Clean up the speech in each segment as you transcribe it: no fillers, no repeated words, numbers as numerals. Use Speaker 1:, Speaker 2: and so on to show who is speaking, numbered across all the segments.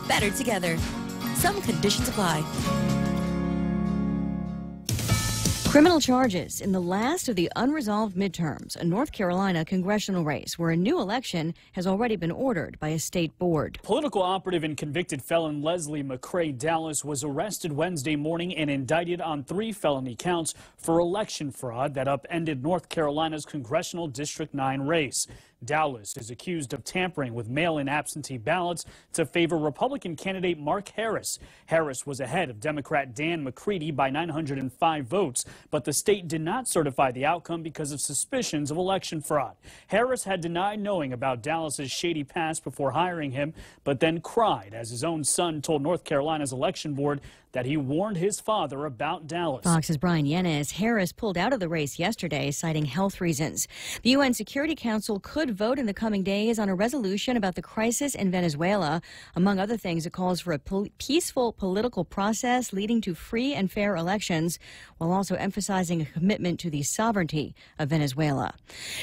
Speaker 1: better together. Some conditions apply. Criminal charges in the last of the unresolved midterms, a North Carolina congressional race where a new election has already been ordered by a state board.
Speaker 2: Political operative and convicted felon Leslie McCrae Dallas was arrested Wednesday morning and indicted on 3 felony counts for election fraud that upended North Carolina's congressional District 9 race. Dallas is accused of tampering with mail-in absentee ballots to favor Republican candidate Mark Harris. Harris was ahead of Democrat Dan McCready by 905 votes, but the state did not certify the outcome because of suspicions of election fraud. Harris had denied knowing about Dallas's shady past before hiring him, but then cried as his own son told North Carolina's election board that he warned his father about Dallas.
Speaker 1: Fox's Brian Yennes. Harris pulled out of the race yesterday, citing health reasons. The UN Security Council could vote in the coming days on a resolution about the crisis in Venezuela. Among other things, it calls for a peaceful political process leading to free and fair elections, while also emphasizing a commitment to the sovereignty of Venezuela.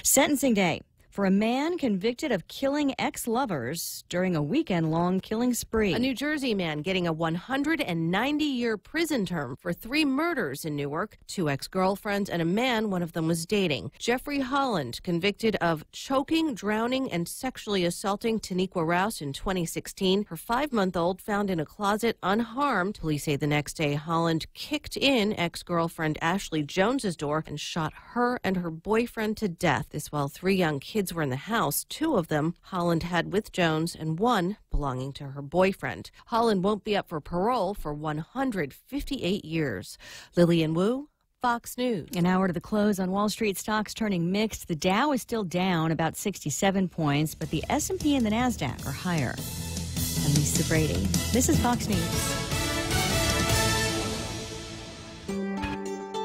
Speaker 1: Sentencing day for a man convicted of killing ex-lovers during a weekend-long killing spree.
Speaker 3: A New Jersey man getting a 190-year prison term for 3 murders in Newark, 2 ex-girlfriends, and a man one of them was dating. Jeffrey Holland, convicted of choking, drowning, and sexually assaulting Taniqua Rouse in 2016. Her 5-month-old found in a closet unharmed. Police say the next day Holland kicked in ex-girlfriend Ashley Jones's door and shot her and her boyfriend to death. This while 3 young kids were in the house. 2 of them Holland had with Jones and 1 belonging to her boyfriend. Holland won't be up for parole for 158 years. Lillian Wu, Fox News.
Speaker 1: An hour to the close on Wall Street, stocks turning mixed. The Dow is still down about 67 points, but the S&P and the NASDAQ are higher. I'm Lisa Brady. This is Fox News.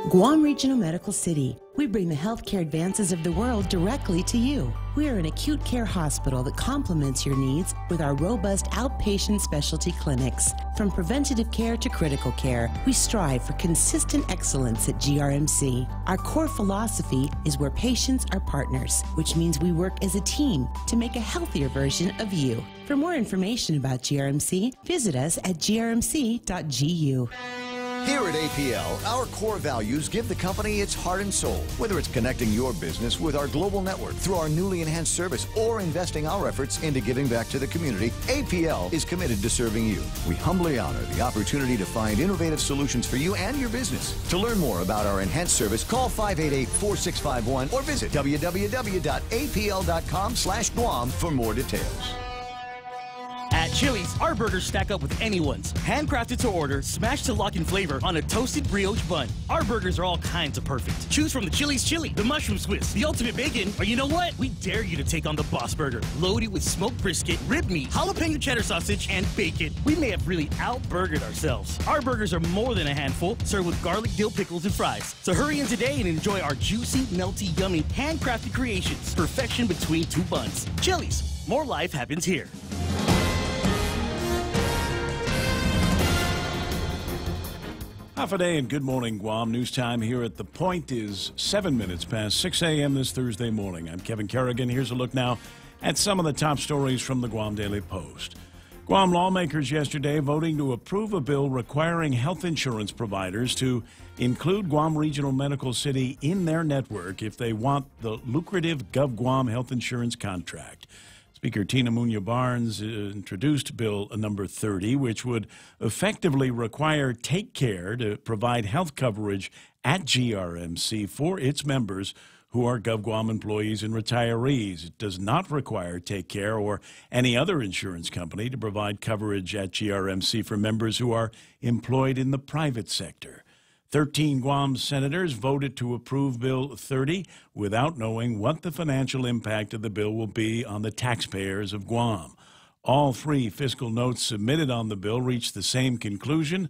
Speaker 4: Guam Regional Medical City. We bring the healthcare advances of the world directly to you. We are an acute care hospital that complements your needs with our robust outpatient specialty clinics. From preventative care to critical care, we strive for consistent excellence at GRMC. Our core philosophy is where patients are partners, which means we work as a team to make a healthier version of you. For more information about GRMC, visit us at grmc.gu.
Speaker 5: Here at APL, our core values give the company its heart and soul. Whether it's connecting your business with our global network through our newly enhanced service or investing our efforts into giving back to the community, APL is committed to serving you. We humbly honor the opportunity to find innovative solutions for you and your business. To learn more about our enhanced service, call 588-4651 or visit www.apl.com/Guam for more details.
Speaker 6: At Chili's, our burgers stack up with anyone's. Handcrafted to order, smashed to lock in flavor on a toasted brioche bun. Our burgers are all kinds of perfect. Choose from the Chili's Chili, the Mushroom Swiss, the Ultimate Bacon, or you know what? We dare you to take on the Boss Burger. Loaded with smoked brisket, rib meat, jalapeno cheddar sausage, and bacon. We may have really out-burgered ourselves. Our burgers are more than a handful, served with garlic, dill pickles, and fries. So hurry in today and enjoy our juicy, melty, yummy, handcrafted creations. Perfection between 2 buns. Chili's, more life happens here.
Speaker 7: Half a day and good morning, Guam. News time here at The Point is 7 minutes past 6 a.m. this Thursday morning. I'm Kevin Kerrigan. Here's a look now at some of the top stories from the Guam Daily Post. Guam lawmakers yesterday voting to approve a bill requiring health insurance providers to include Guam Regional Medical City in their network if they want the lucrative GovGuam health insurance contract. Speaker Tina Munya Barnes introduced Bill number 30, which would effectively require Take Care to provide health coverage at GRMC for its members who are GovGuam employees and retirees. It does not require Take Care or any other insurance company to provide coverage at GRMC for members who are employed in the private sector. 13 Guam senators voted to approve Bill 30 without knowing what the financial impact of the bill will be on the taxpayers of Guam. All 3 fiscal notes submitted on the bill reached the same conclusion.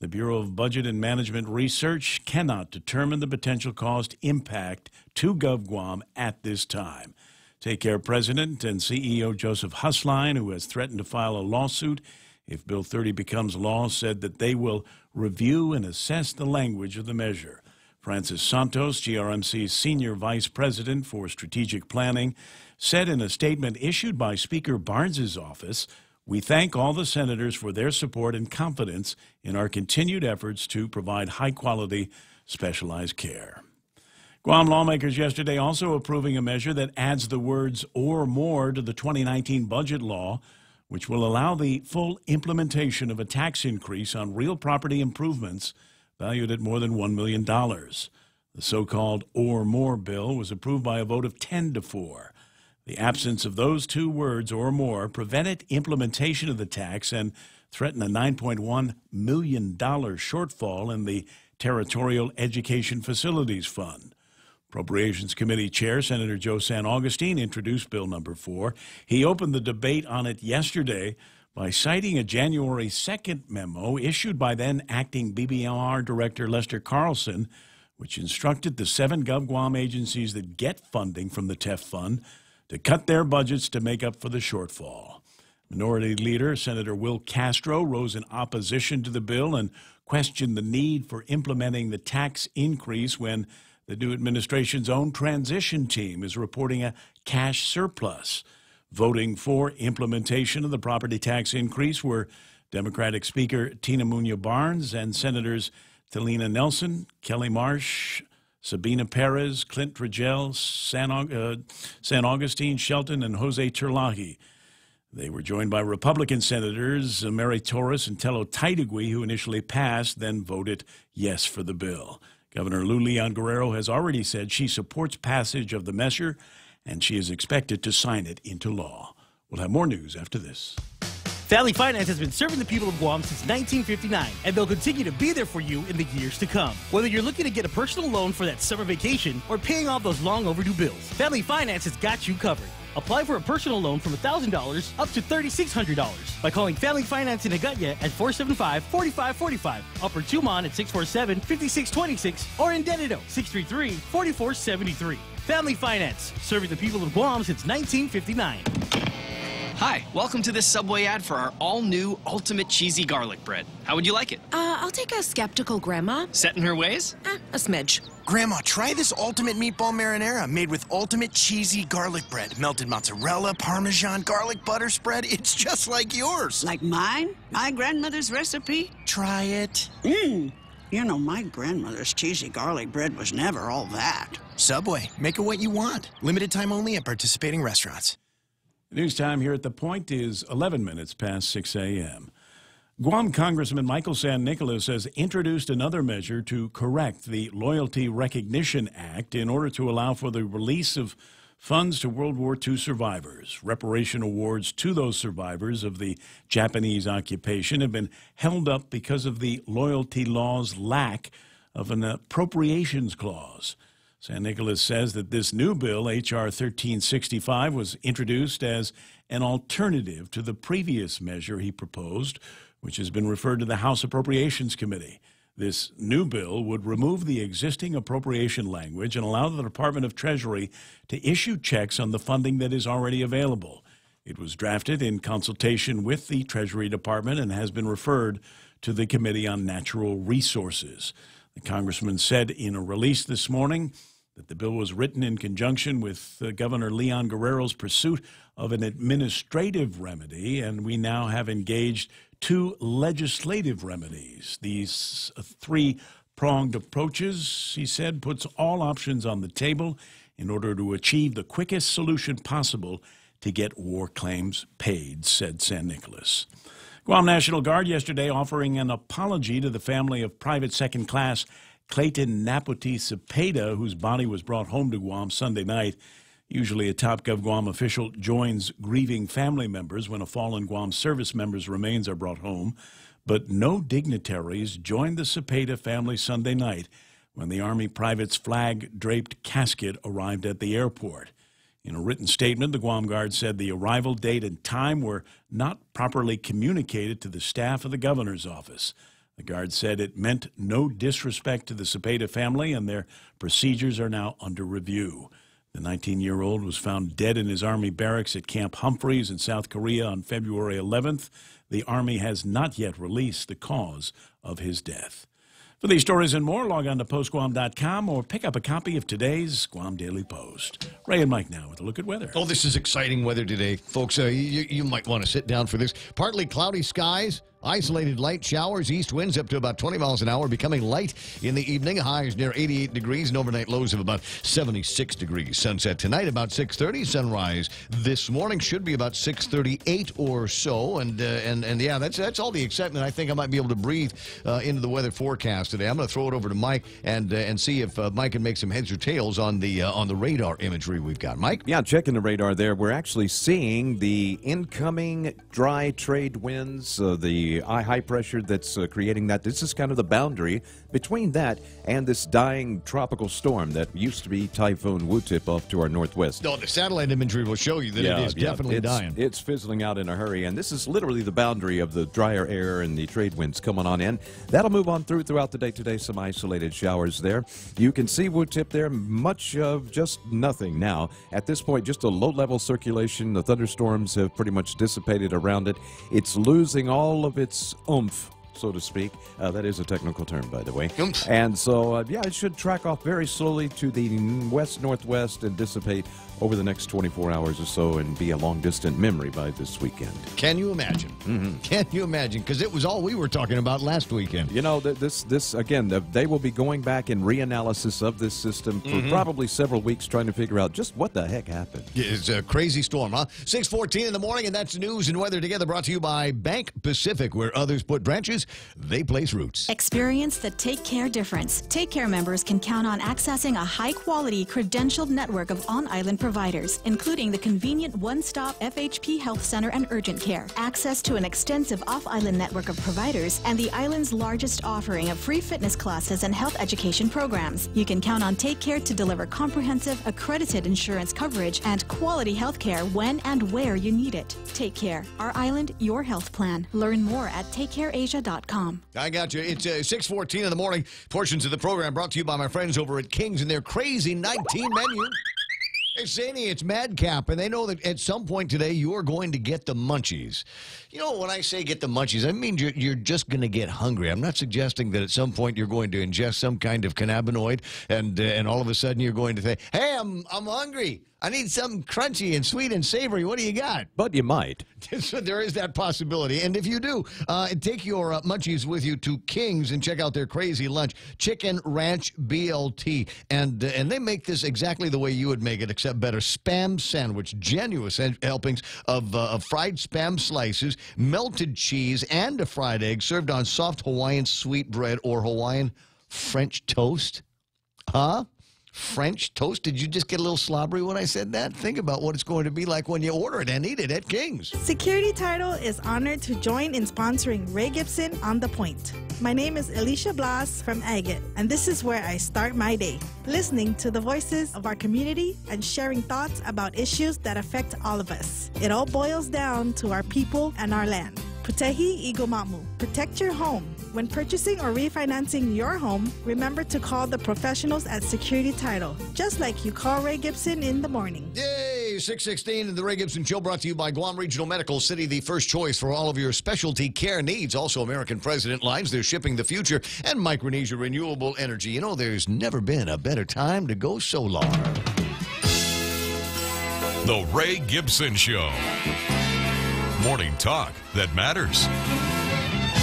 Speaker 7: The Bureau of Budget and Management Research cannot determine the potential cost impact to GovGuam at this time. Take Care President and CEO Joseph Husline, who has threatened to file a lawsuit if Bill 30 becomes law, said that they will review and assess the language of the measure. Francis Santos, GRMC's Senior Vice President for Strategic Planning, said in a statement issued by Speaker Barnes's office, We thank all the senators for their support and confidence in our continued efforts to provide high-quality, specialized care. Guam lawmakers yesterday also approving a measure that adds the words "or more" to the 2019 budget law, which will allow the full implementation of a tax increase on real property improvements valued at more than $1 million. The so-called "or more" bill was approved by a vote of 10-4. The absence of those two words, "or more," prevented implementation of the tax and threatened a $9.1 million shortfall in the Territorial Education Facilities Fund. Appropriations Committee Chair Senator Joe San Augustine introduced Bill number 4. He opened the debate on it yesterday by citing a January 2nd memo issued by then acting BBLR Director Lester Carlson, which instructed the 7 GovGuam agencies that get funding from the TEF Fund to cut their budgets to make up for the shortfall. Minority Leader Senator Will Castro rose in opposition to the bill and questioned the need for implementing the tax increase when the new administration's own transition team is reporting a cash surplus. Voting for implementation of the property tax increase were Democratic Speaker Tina Muñoz Barnes and Senators Talina Nelson, Kelly Marsh, Sabina Perez, Clint Trigel, San Augustine Shelton, and Jose Terlahi. They were joined by Republican Senators Mary Torres and Tello Taitigui, who initially passed, then voted yes for the bill. Governor Lou Leon Guerrero has already said she supports passage of the measure, and she is expected to sign it into law. We'll have more news after this.
Speaker 6: Family Finance has been serving the people of Guam since 1959, and they'll continue to be there for you in the years to come. Whether you're looking to get a personal loan for that summer vacation or paying off those long overdue bills, Family Finance has got you covered. Apply for a personal loan from $1,000 up to $3,600 by calling Family Finance in Agutya at 475-4545, Upper Tumon at 647-5626, or in Dededo 633-4473. Family Finance, serving the people of Guam since 1959.
Speaker 8: Hi, welcome to this Subway ad for our all-new Ultimate Cheesy Garlic Bread. How would you like it?
Speaker 9: I'll take a skeptical grandma.
Speaker 8: Set in her ways?
Speaker 9: A smidge.
Speaker 10: Grandma, try this Ultimate Meatball Marinara made with Ultimate Cheesy Garlic Bread. Melted mozzarella, Parmesan, garlic butter spread. It's just like yours.
Speaker 11: Like mine? My grandmother's recipe?
Speaker 10: Try it.
Speaker 11: You know, my grandmother's cheesy garlic bread was never all that.
Speaker 10: Subway, make it what you want. Limited time only at participating restaurants.
Speaker 7: News time here at The Point is 11 minutes past 6 a.m. Guam Congressman Michael San Nicolas has introduced another measure to correct the Loyalty Recognition Act in order to allow for the release of funds to World War II survivors. Reparation awards to those survivors of the Japanese occupation have been held up because of the loyalty law's lack of an appropriations clause. San Nicolas says that this new bill, H.R. 1365, was introduced as an alternative to the previous measure he proposed, which has been referred to the House Appropriations Committee. This new bill would remove the existing appropriation language and allow the Department of Treasury to issue checks on the funding that is already available. It was drafted in consultation with the Treasury Department and has been referred to the Committee on Natural Resources. The congressman said in a release this morning that the bill was written in conjunction with Governor Leon Guerrero's pursuit of an administrative remedy, and we now have engaged 2 legislative remedies. These 3-pronged approaches, he said, puts all options on the table in order to achieve the quickest solution possible to get war claims paid, said San Nicolas. Guam National Guard yesterday offering an apology to the family of Private Second Class Clayton Naputi Cepeda, whose body was brought home to Guam Sunday night. Usually a top GovGuam official joins grieving family members when a fallen Guam service member's remains are brought home, but no dignitaries joined the Cepeda family Sunday night when the Army private's flag-draped casket arrived at the airport. In a written statement, the Guam Guard said the arrival date and time were not properly communicated to the staff of the governor's office. The Guard said it meant no disrespect to the Cepeda family, and their procedures are now under review. The 19-year-old was found dead in his Army barracks at Camp Humphreys in South Korea on February 11th. The Army has not yet released the cause of his death. For these stories and more, log on to postguam.com or pick up a copy of today's Guam Daily Post. Ray and Mike now with a look at weather.
Speaker 5: Oh, this is exciting weather today, folks. You might want to sit down for this. Partly cloudy skies. Isolated light showers, east winds up to about 20 miles an hour, becoming light in the evening. Highs near 88 degrees and overnight lows of about 76 degrees. Sunset tonight about 6:30. Sunrise this morning should be about 6:38 or so. And yeah, that's all the excitement. I think I might be able to breathe into the weather forecast today. I'm going to throw it over to Mike and see if Mike can make some heads or tails on the radar imagery we've got. Mike?
Speaker 12: Yeah, checking the radar there. We're actually seeing the incoming dry trade winds, the high pressure that's creating that. This is kind of the boundary between that and this dying tropical storm that used to be Typhoon Wu-Tip off to our northwest.
Speaker 5: No, the satellite imagery will show you that it is definitely dying.
Speaker 12: It's fizzling out in a hurry, and this is literally the boundary of the drier air and the trade winds coming on in. That'll move on throughout the day today. Some isolated showers there. You can see Wu-Tip there, much of just nothing now. At this point, just a low-level circulation. The thunderstorms have pretty much dissipated around it. It's losing all of its oomph, so to speak. That is a technical term, by the way.
Speaker 5: Oomph.
Speaker 12: And so, it should track off very slowly to the west-northwest and dissipate over the next 24 hours or so and be a long-distant memory by this weekend.
Speaker 5: Can you imagine? Mm-hmm. Can you imagine? Because it was all we were talking about last weekend.
Speaker 12: You know, this again, they will be going back in reanalysis of this system for probably several weeks trying to figure out just what the heck happened.
Speaker 5: Yeah, it's a crazy storm, huh? 6:14 in the morning, and that's news and weather together brought to you by Bank Pacific. Where others put branches, they place roots.
Speaker 13: Experience the Take Care difference. Take Care members can count on accessing a high-quality, credentialed network of on-island providers, including the convenient one-stop FHP Health Center and Urgent Care, access to an extensive off-island network of providers, and the island's largest offering of free fitness classes and health education programs. You can count on Take Care to deliver comprehensive, accredited insurance coverage and quality health care when and where you need it. Take Care. Our island, your health plan. Learn more at takecareasia.com.
Speaker 5: I got you. It's 6:14 in the morning. Portions of the program brought to you by my friends over at King's and their crazy 19 menu. It's zany, it's madcap, and they know that at some point today you are going to get the munchies. You know, when I say get the munchies, I mean you're just going to get hungry. I'm not suggesting that at some point you're going to ingest some kind of cannabinoid and all of a sudden you're going to say, hey, I'm hungry. I need something crunchy and sweet and savory. What do you got?
Speaker 12: But you might.
Speaker 5: So there is that possibility. And if you do, take your munchies with you to King's and check out their crazy lunch, Chicken Ranch BLT. And they make this exactly the way you would make it, except better. Spam sandwich, genuine helpings of fried spam slices, melted cheese, and a fried egg served on soft Hawaiian sweet bread or Hawaiian French toast. Huh? French toast? Did you just get a little slobbery when I said that? Think about what it's going to be like when you order it and eat it at King's.
Speaker 14: Security Title is honored to join in sponsoring Ray Gibson on The Point. My name is Alicia Blas from Agate, and this is where I start my day, listening to the voices of our community and sharing thoughts about issues that affect all of us. It all boils down to our people and our land. Putehi Igomamu. Protect your home. When purchasing or refinancing your home, remember to call the professionals at Security Title, just like you call Ray Gibson in the morning.
Speaker 5: Yay! 6:16 and the Ray Gibson Show brought to you by Guam Regional Medical City, the first choice for all of your specialty care needs. Also, American President Lines, they're shipping the future, and Micronesia Renewable Energy. You know, there's never been a better time to go solar.
Speaker 15: The Ray Gibson Show. Morning talk that matters.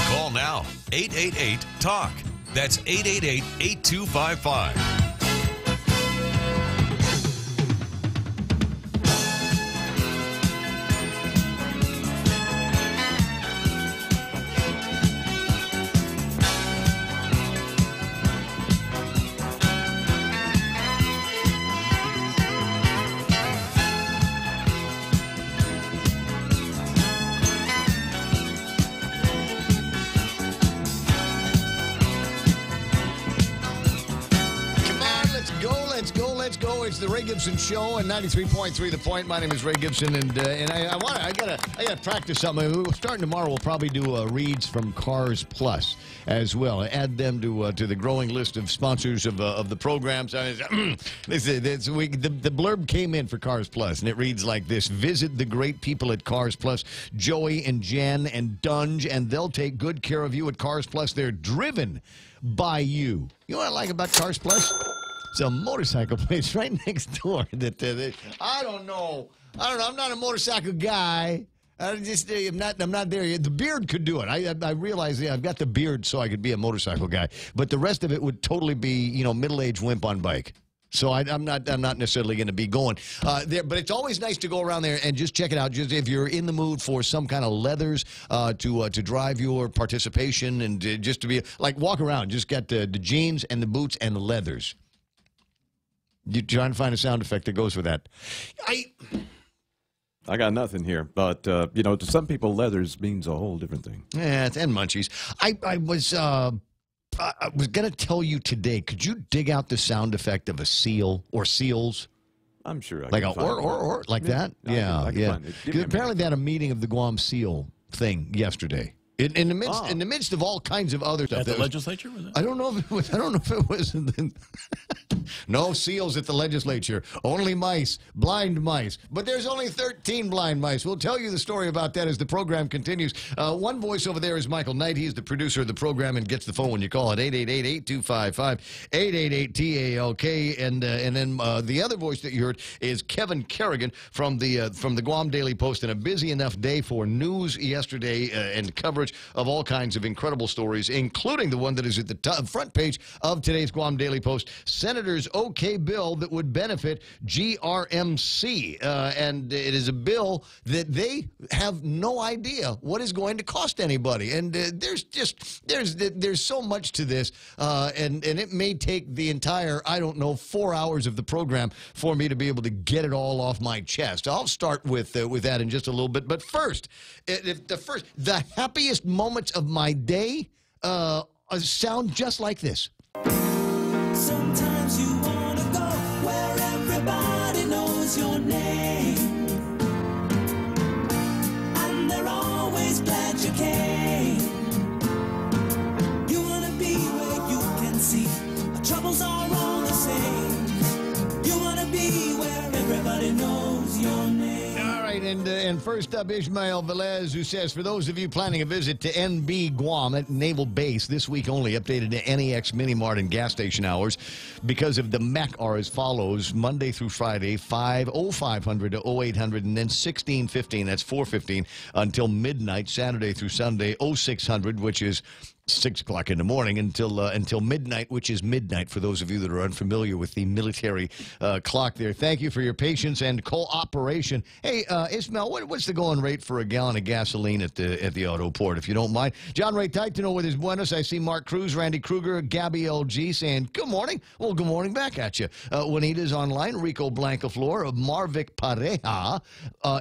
Speaker 15: Call now, 888-TALK. That's 888-8255.
Speaker 5: go. It's the Ray Gibson Show and 93.3 The Point. My name is Ray Gibson, and I gotta practice something. We're starting tomorrow. We'll probably do reads from Cars Plus as well. Add them to the growing list of sponsors of the programs. The blurb came in for Cars Plus, and it reads like this: Visit the great people at Cars Plus, Joey and Jen and Dunge, and they'll take good care of you at Cars Plus. They're driven by you. You know what I like about Cars Plus? It's a motorcycle place right next door. I don't know. I'm not a motorcycle guy. I'm not there yet. The beard could do it. I realize I've got the beard so I could be a motorcycle guy. But the rest of it would totally be, middle-aged wimp on bike. So I'm not necessarily going to be going there, but it's always nice to go around there and just check it out. Just if you're in the mood for some kind of leathers to drive your participation and just to be like walk around, just get the jeans and the boots and the leathers. You trying to find a sound effect that goes with that?
Speaker 12: I got nothing here, but to some people, leathers means a whole different thing.
Speaker 5: Yeah, and munchies. I was going to tell you today. Could you dig out the sound effect of a seal or seals?
Speaker 12: I'm sure.
Speaker 5: I can find or like that. Yeah. Apparently, they had a meeting of the Guam SEAL thing yesterday. In the midst of all kinds of other stuff.
Speaker 7: At the legislature, was it?
Speaker 5: I don't know if it was. No seals at the legislature. Only mice, blind mice. But there's only 13 blind mice. We'll tell you the story about that as the program continues. One voice over there is Michael Knight. He's the producer of the program and gets the phone when you call at 888-8255-888-TALK. And then the other voice that you heard is Kevin Kerrigan from the Guam Daily Post. And a busy enough day for news yesterday and coverage of all kinds of incredible stories, including the one that is at the front page of today's Guam Daily Post. Senator's OK bill that would benefit GRMC. And it is a bill that they have no idea what is going to cost anybody. And there's so much to this. And it may take the entire, 4 hours of the program for me to be able to get it all off my chest. I'll start with that in just a little bit. But first, the happiest moments of my day sound just like this.
Speaker 16: Sometimes you want to go where everybody knows your name, and they're always glad you came. You want to be where you can see our troubles are all the same. You want to be where everybody knows your name.
Speaker 5: All right, and first up, Ishmael Velez, who says, for those of you planning a visit to NB Guam at Naval Base this week only, updated to NEX Mini Mart and gas station hours because of the MEC are as follows: Monday through Friday, 5:0500 to 0800, and then 16:15, that's 4:15, until midnight, Saturday through Sunday, 0600, which is 6 o'clock in the morning, until midnight, which is midnight for those of you that are unfamiliar with the military clock there. Thank you for your patience and cooperation. Hey, Ismail, what's the going rate for a gallon of gasoline at the auto port, if you don't mind? John Ray Titano with his buenos. I see Mark Cruz, Randy Kruger, Gabby LG saying good morning. Well, good morning back at you. Juanita's online. Rico Blancaflor, Marvic Pareja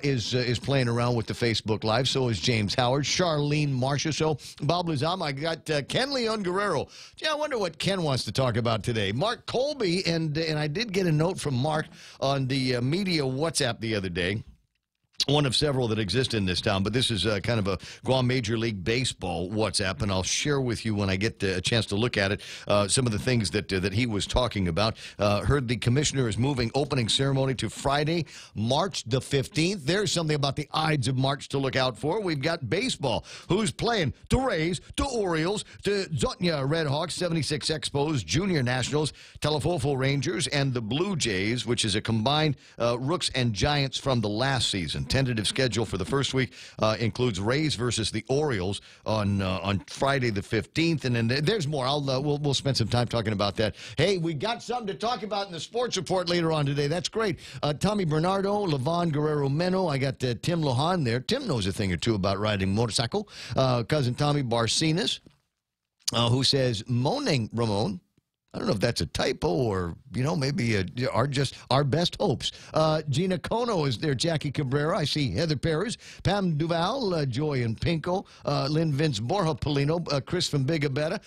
Speaker 5: is playing around with the Facebook Live. So is James Howard, Charlene Marcia. So Bob Luzama, I got Ken Leon Guerrero. Yeah, I wonder what Ken wants to talk about today. Mark Colby, and I did get a note from Mark on the media WhatsApp the other day. One of several that exist in this town, but this is kind of a Guam Major League Baseball WhatsApp, and I'll share with you when I get a chance to look at it some of the things that he was talking about. Heard the commissioner is moving opening ceremony to Friday, March the 15th. There's something about the Ides of March to look out for. We've got baseball. Who's playing? The Rays, the Orioles, the Zotnya Redhawks, 76 Expos, Junior Nationals, Telefofo Rangers, and the Blue Jays, which is a combined Rooks and Giants from the last season. Tentative schedule for the first week includes Rays versus the Orioles on Friday the 15th, and then there's more. We'll spend some time talking about that. Hey, we got something to talk about in the sports report later on today. That's great. Tommy Bernardo, Levon Guerrero Meno. I got Tim Lohan there. Tim knows a thing or two about riding motorcycle. Cousin Tommy Barcinas, who says, "Moaning Ramon." I don't know if that's a typo or, maybe our best hopes. Gina Kono is there. Jackie Cabrera. I see Heather Perez, Pam Duval, Joy and Pinko, Lynn Vince Borja Polino, Chris from Big Abetta,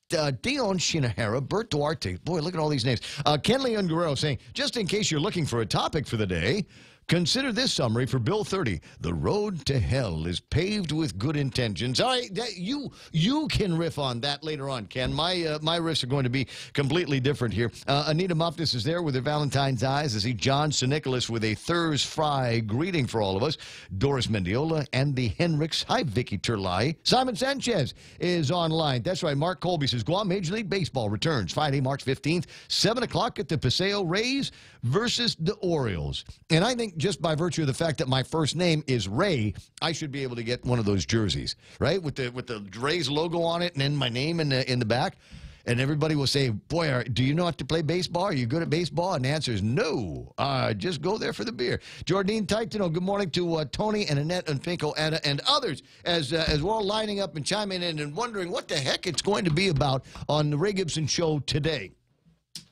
Speaker 5: Dion Shinahara, Bert Duarte. Boy, look at all these names. Ken Leon Guerrero saying, just in case you're looking for a topic for the day, consider this summary for Bill 30. The road to hell is paved with good intentions. All right, you can riff on that later on, Ken. My riffs are going to be completely different here. Anita Muffness is there with her Valentine's eyes. I see John Nicholas with a Thurs Fry greeting for all of us. Doris Mendiola, Andy Henricks. Hi, Vicky Turlai. Simon Sanchez is online. That's right. Mark Colby says Guam Major League Baseball returns Friday, March 15th, 7 o'clock at the Paseo Rays versus the Orioles. And I think just by virtue of the fact that my first name is Ray, I should be able to get one of those jerseys, right? With the Rays logo on it and then my name in the back. And everybody will say, boy, do you know how to play baseball? Are you good at baseball? And the answer is no. Just go there for the beer. Jordine Titano, good morning to Tony and Annette and Finko and others as we're all lining up and chiming in and wondering what the heck it's going to be about on the Ray Gibson Show today.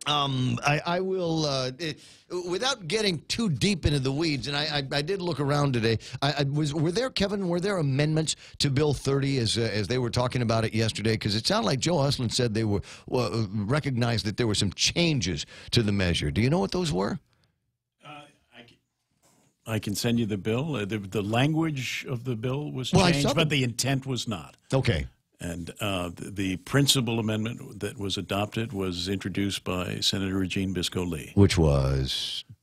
Speaker 5: I will, without getting too deep into the weeds, and I did look around today. Were there, Kevin, were there amendments to Bill 30 as they were talking about it yesterday? Because it sounded like Joe Usland said they were recognized that there were some changes to the measure. Do you know what those were?
Speaker 7: I can send you the bill. The language of the bill was changed, but the intent was not.
Speaker 5: Okay.
Speaker 7: And the principal amendment that was adopted was introduced by Senator Regine Biscoe Lee.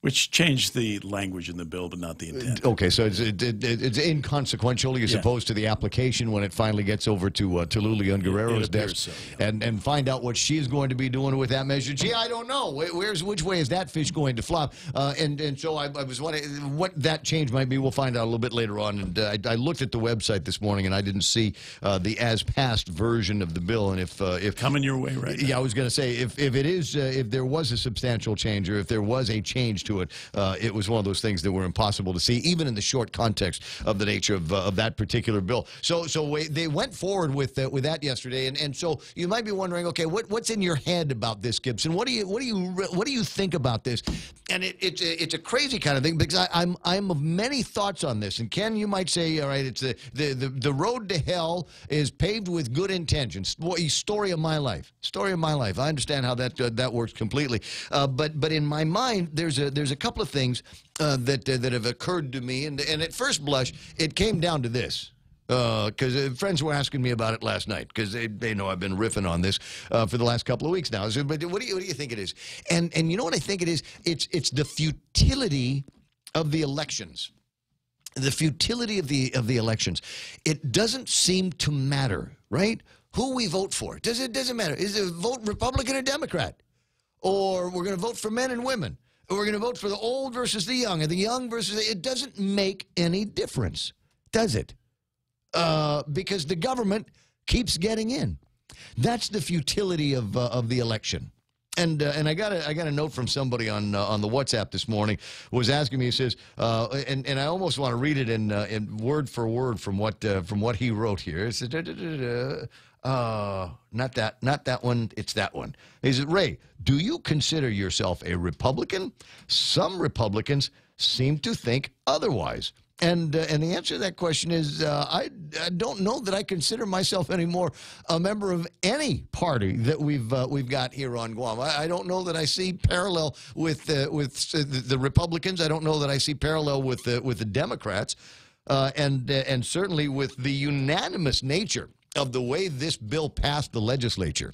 Speaker 7: Which changed the language in the bill, but not the intent.
Speaker 5: Okay, so it's inconsequential, you suppose, to the application when it finally gets over to Lulian Guerrero's desk,
Speaker 7: so, yeah.
Speaker 5: and find out what she's going to be doing with that measure. Gee, I don't know. Which way is that fish going to flop? And so I was wondering what that change might be. We'll find out a little bit later on. And I looked at the website this morning, and I didn't see the as-passed version of the bill. And if
Speaker 7: coming your way right now.
Speaker 5: Yeah, I was going to say if it is if there was a substantial change or if there was a change to it, it was one of those things that were impossible to see, even in the short context of the nature of that particular bill. So they went forward with that yesterday, and so you might be wondering, okay, what's in your head about this, Gibson? What do you think about this? And it's a crazy kind of thing because I'm of many thoughts on this. And Ken, you might say, all right, it's the road to hell is paved with good intentions. Story of my life. Story of my life. I understand how that works completely. But in my mind, there's a couple of things that have occurred to me, and at first blush, it came down to this. Because friends were asking me about it last night because they know I've been riffing on this for the last couple of weeks now. So, but what do you think it is? And you know what I think it is? It's the futility of the elections. The futility of the elections. It doesn't seem to matter, right? Who we vote for. It doesn't matter. Is it vote Republican or Democrat? Or we're going to vote for men and women. Or we're going to vote for the old versus the young, and the young versus it doesn't make any difference, does it? Because the government keeps getting in. That's the futility of the election. And I got a note from somebody on the WhatsApp this morning who was asking me. He says, and I almost want to read it in word for word from what he wrote here. It says, not that one. It's that one. He said, Ray, do you consider yourself a Republican? Some Republicans seem to think otherwise. And the answer to that question is I don't know that I consider myself anymore a member of any party that we've got here on Guam. I don't know that I see parallel with the Republicans. I don't know that I see parallel with the Democrats, and certainly with the unanimous nature of the way this bill passed the legislature.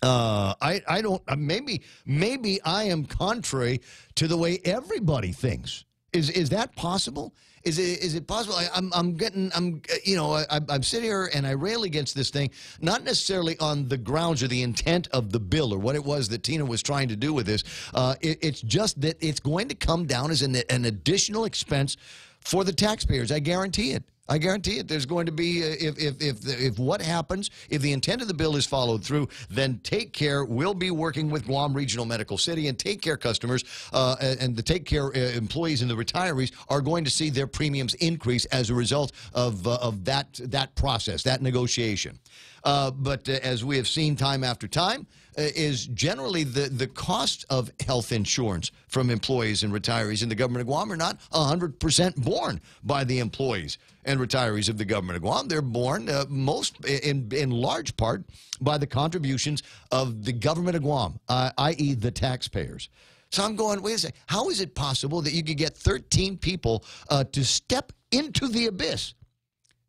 Speaker 5: I don't. Maybe I am contrary to the way everybody thinks. Is that possible? Is it possible? I'm sitting here and I rail against this thing, not necessarily on the grounds or the intent of the bill or what it was that Tina was trying to do with this. It's just that it's going to come down as an additional expense for the taxpayers. I guarantee it. I guarantee it. There's going to be, if what happens, if the intent of the bill is followed through, then Take Care will be working with Guam Regional Medical City, and Take Care customers and the Take Care employees and the retirees are going to see their premiums increase as a result of that process, that negotiation. But as we have seen time after time, is generally the cost of health insurance from employees and retirees in the government of Guam are not 100% borne by the employees and retirees of the government of Guam. They're borne in large part by the contributions of the government of Guam, i.e. the taxpayers. So I'm going, wait a second, how is it possible that you could get 13 people to step into the abyss?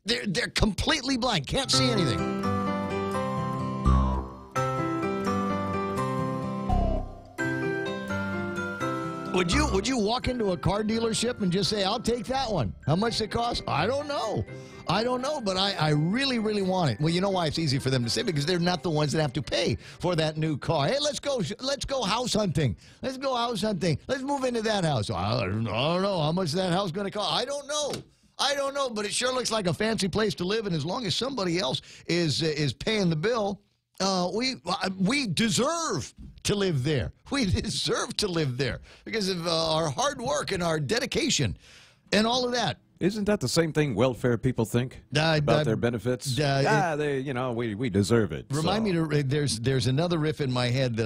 Speaker 5: They're completely blind, can't see anything. Would you walk into a car dealership and just say, I'll take that one? How much does it cost? I don't know. But I really, really want it. Well, you know why it's easy for them to say? Because they're not the ones that have to pay for that new car. Hey, let's go house hunting. Let's go house hunting. Let's move into that house. I don't know. How much is that house going to cost? I don't know, but it sure looks like a fancy place to live, and as long as somebody else is paying the bill, we deserve to live there. We deserve to live there because of our hard work and our dedication and all of that.
Speaker 12: Isn't that the same thing welfare people think about their benefits? We deserve it.
Speaker 5: Remind me to. There's another riff in my head that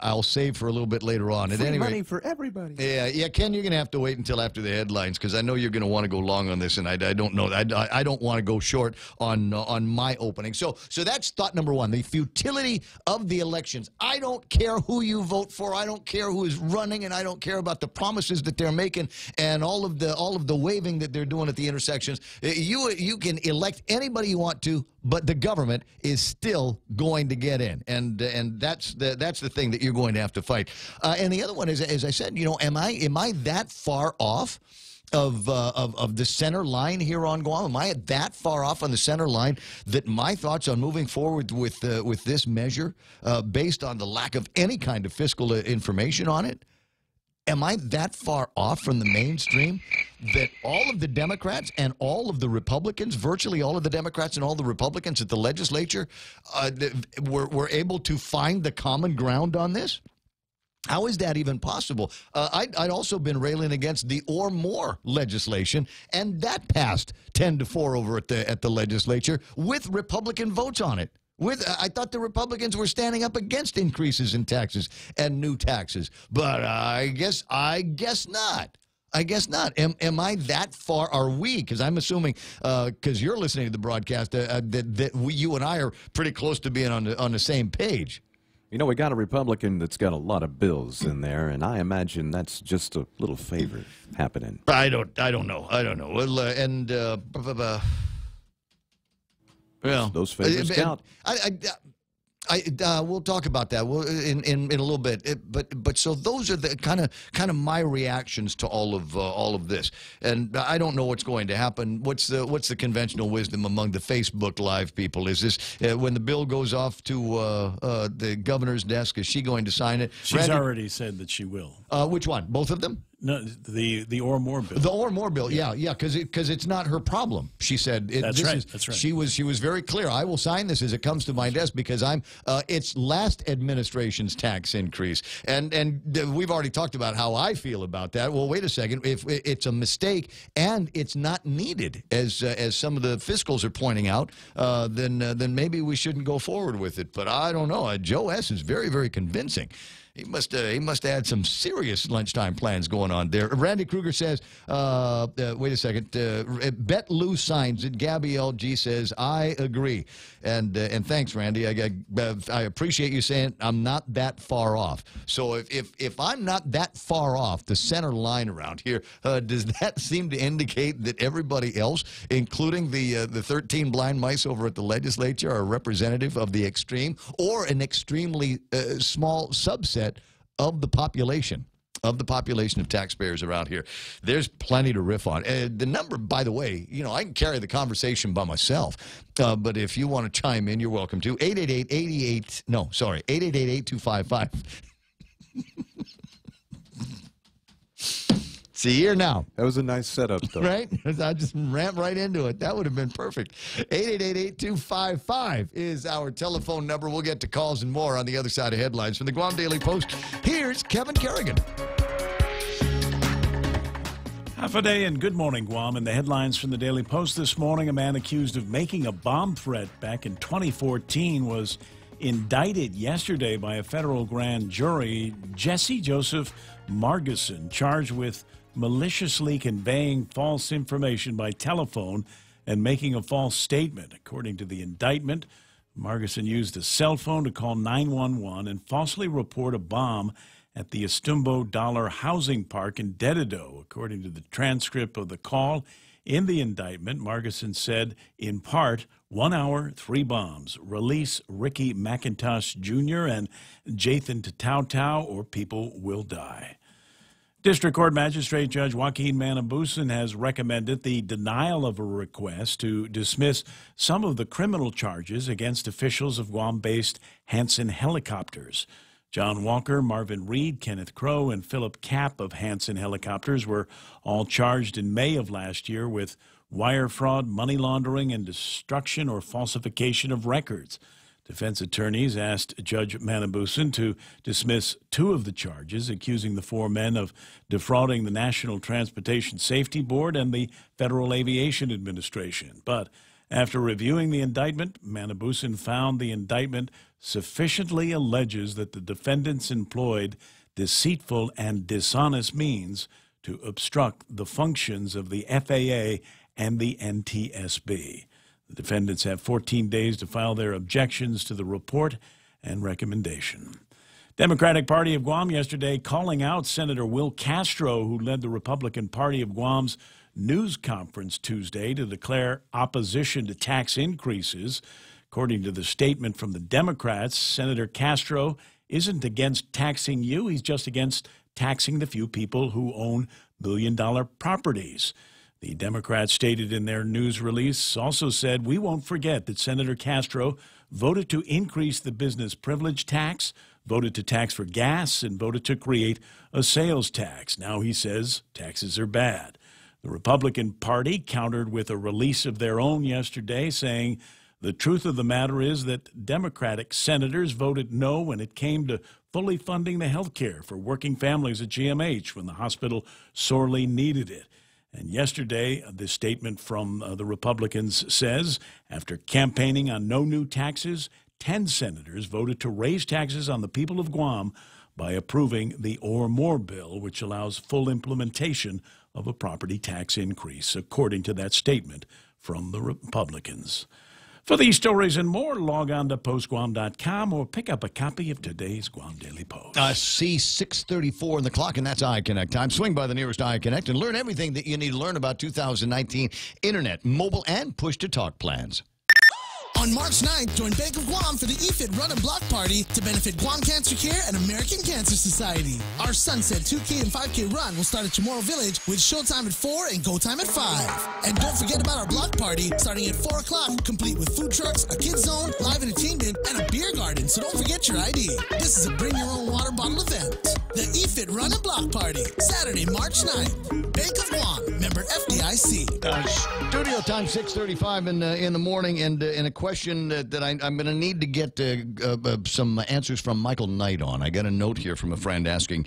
Speaker 5: I'll save for a little bit later on.
Speaker 12: Free money for everybody.
Speaker 5: Yeah, Ken, you're gonna have to wait until after the headlines because I know you're gonna want to go long on this, and I don't know. I don't want to go short on my opening. So that's thought number one: the futility of the elections. I don't care who you vote for. I don't care who is running, and I don't care about the promises that they're making and all of the waving that they're doing at the intersections. You can elect anybody you want to, but the government is still going to get in, and that's the thing that you're going to have to fight. And the other one is, as I said, am I that far off of the center line here on Guam? Am I that far off on the center line that my thoughts on moving forward with this measure, based on the lack of any kind of fiscal information on it? Am I that far off from the mainstream that all of the Democrats and all of the Republicans, virtually all of the Democrats and all the Republicans at the legislature, were able to find the common ground on this? How is that even possible? I'd also been railing against the or more legislation, and that passed 10-4 over at the legislature with Republican votes on it. I thought the Republicans were standing up against increases in taxes and new taxes, but I guess not. I guess not. Am I that far? Are we? Because I'm assuming, because you're listening to the broadcast, that you and I are pretty close to being on the same page.
Speaker 12: You know, we got a Republican that's got a lot of bills in there, and I imagine that's just a little favor happening.
Speaker 5: I don't know. Well, well,
Speaker 12: those favors count.
Speaker 5: We'll talk about that in a little bit. But so those are the kind of my reactions to all of this, and I don't know what's going to happen. What's the conventional wisdom among the Facebook Live people? Is this when the bill goes off to the governor's desk? Is she going to sign it?
Speaker 7: She's already said that she will.
Speaker 5: Which one? Both of them?
Speaker 7: No, the or more bill.
Speaker 5: The or more bill, yeah, because it's not her problem. She said
Speaker 7: that's right.
Speaker 5: She was very clear. I will sign this as it comes to my desk because it's last administration's tax increase, and we've already talked about how I feel about that. Well, wait a second. If it's a mistake and it's not needed, as some of the fiscals are pointing out, then maybe we shouldn't go forward with it. But I don't know. Joe S. is very, very convincing. He must have had some serious lunchtime plans going on there. Randy Kruger says, wait a second, Bet Lou signs it. Gabby LG says, I agree. And thanks, Randy. I appreciate you saying I'm not that far off. So if I'm not that far off the center line around here, does that seem to indicate that everybody else, including the 13 blind mice over at the legislature, are representative of the extreme or an extremely small subset of the population of taxpayers around here? There's plenty to riff on. The number, by the way, I can carry the conversation by myself, but if you want to chime in, you're welcome to. 888-825-5. See, here now.
Speaker 12: That was a nice setup, though.
Speaker 5: Right? I just ran right into it. That would have been perfect. 888-8255 is our telephone number. We'll get to calls and more on the other side of headlines. From the Guam Daily Post, here's Kevin Kerrigan.
Speaker 7: Half a day and good morning, Guam. In the headlines from the Daily Post this morning, a man accused of making a bomb threat back in 2014 was indicted yesterday by a federal grand jury Jesse Joseph Margison, charged with maliciously conveying false information by telephone and making a false statement. According to the indictment, Margison used a cell phone to call 911 and falsely report a bomb at the Estumbo Dollar Housing Park in Dededo. According to the transcript of the call in the indictment, Margison said, in part, 1 hour, 3 bombs. Release Ricky McIntosh Jr. and Jathan Tatau or people will die. District Court Magistrate Judge Joaquin Manabusan has recommended the denial of a request to dismiss some of the criminal charges against officials of Guam-based Hanson Helicopters. John Walker, Marvin Reed, Kenneth Crow, and Philip Kapp of Hanson Helicopters were all charged in May of last year with wire fraud, money laundering, and destruction or falsification of records. Defense attorneys asked Judge Manabusan to dismiss 2 of the charges, accusing the 4 men of defrauding the National Transportation Safety Board and the Federal Aviation Administration. But after reviewing the indictment, Manabusan found the indictment sufficiently alleges that the defendants employed deceitful and dishonest means to obstruct the functions of the FAA and the NTSB. The defendants have 14 days to file their objections to the report and recommendation. Democratic Party of Guam yesterday calling out Senator Will Castro, who led the Republican Party of Guam's news conference Tuesday to declare opposition to tax increases. According to the statement from the Democrats, Senator Castro isn't against taxing you. He's just against taxing the few people who own billion-dollar properties. The Democrats stated in their news release also said, we won't forget that Senator Castro voted to increase the business privilege tax, voted to tax for gas, and voted to create a sales tax. Now he says taxes are bad. The Republican Party countered with a release of their own yesterday, saying the truth of the matter is that Democratic senators voted no when it came to fully funding the health care for working families at GMH when the hospital sorely needed it. And yesterday, the statement from the Republicans says, after campaigning on no new taxes, 10 senators voted to raise taxes on the people of Guam by approving the Or More bill, which allows full implementation of a property tax increase, according to that statement from the Republicans. For these stories and more, log on to postguam.com or pick up a copy of today's Guam Daily Post.
Speaker 5: See 6:34 on the clock, and that's iConnect time. Swing by the nearest iConnect and learn everything that you need to learn about 2019 Internet, mobile, and push-to-talk plans.
Speaker 17: On March 9th, join Bank of Guam for the EFIT Run and Block Party to benefit Guam Cancer Care and American Cancer Society. Our Sunset 2K and 5K run will start at Chamorro Village with showtime at 4 and go time at 5. And don't forget about our block party starting at 4 o'clock, complete with food trucks, a kids zone, live entertainment, and a beer garden. So don't forget your ID. This is a bring your own water bottle event. The EFIT Run and Block Party, Saturday, March 9th. Bank of Guam, member FDIC.
Speaker 5: Studio time 6:35 in the morning, and in a question that I'm going to need to get some answers from Michael Knight on. I got a note here from a friend asking,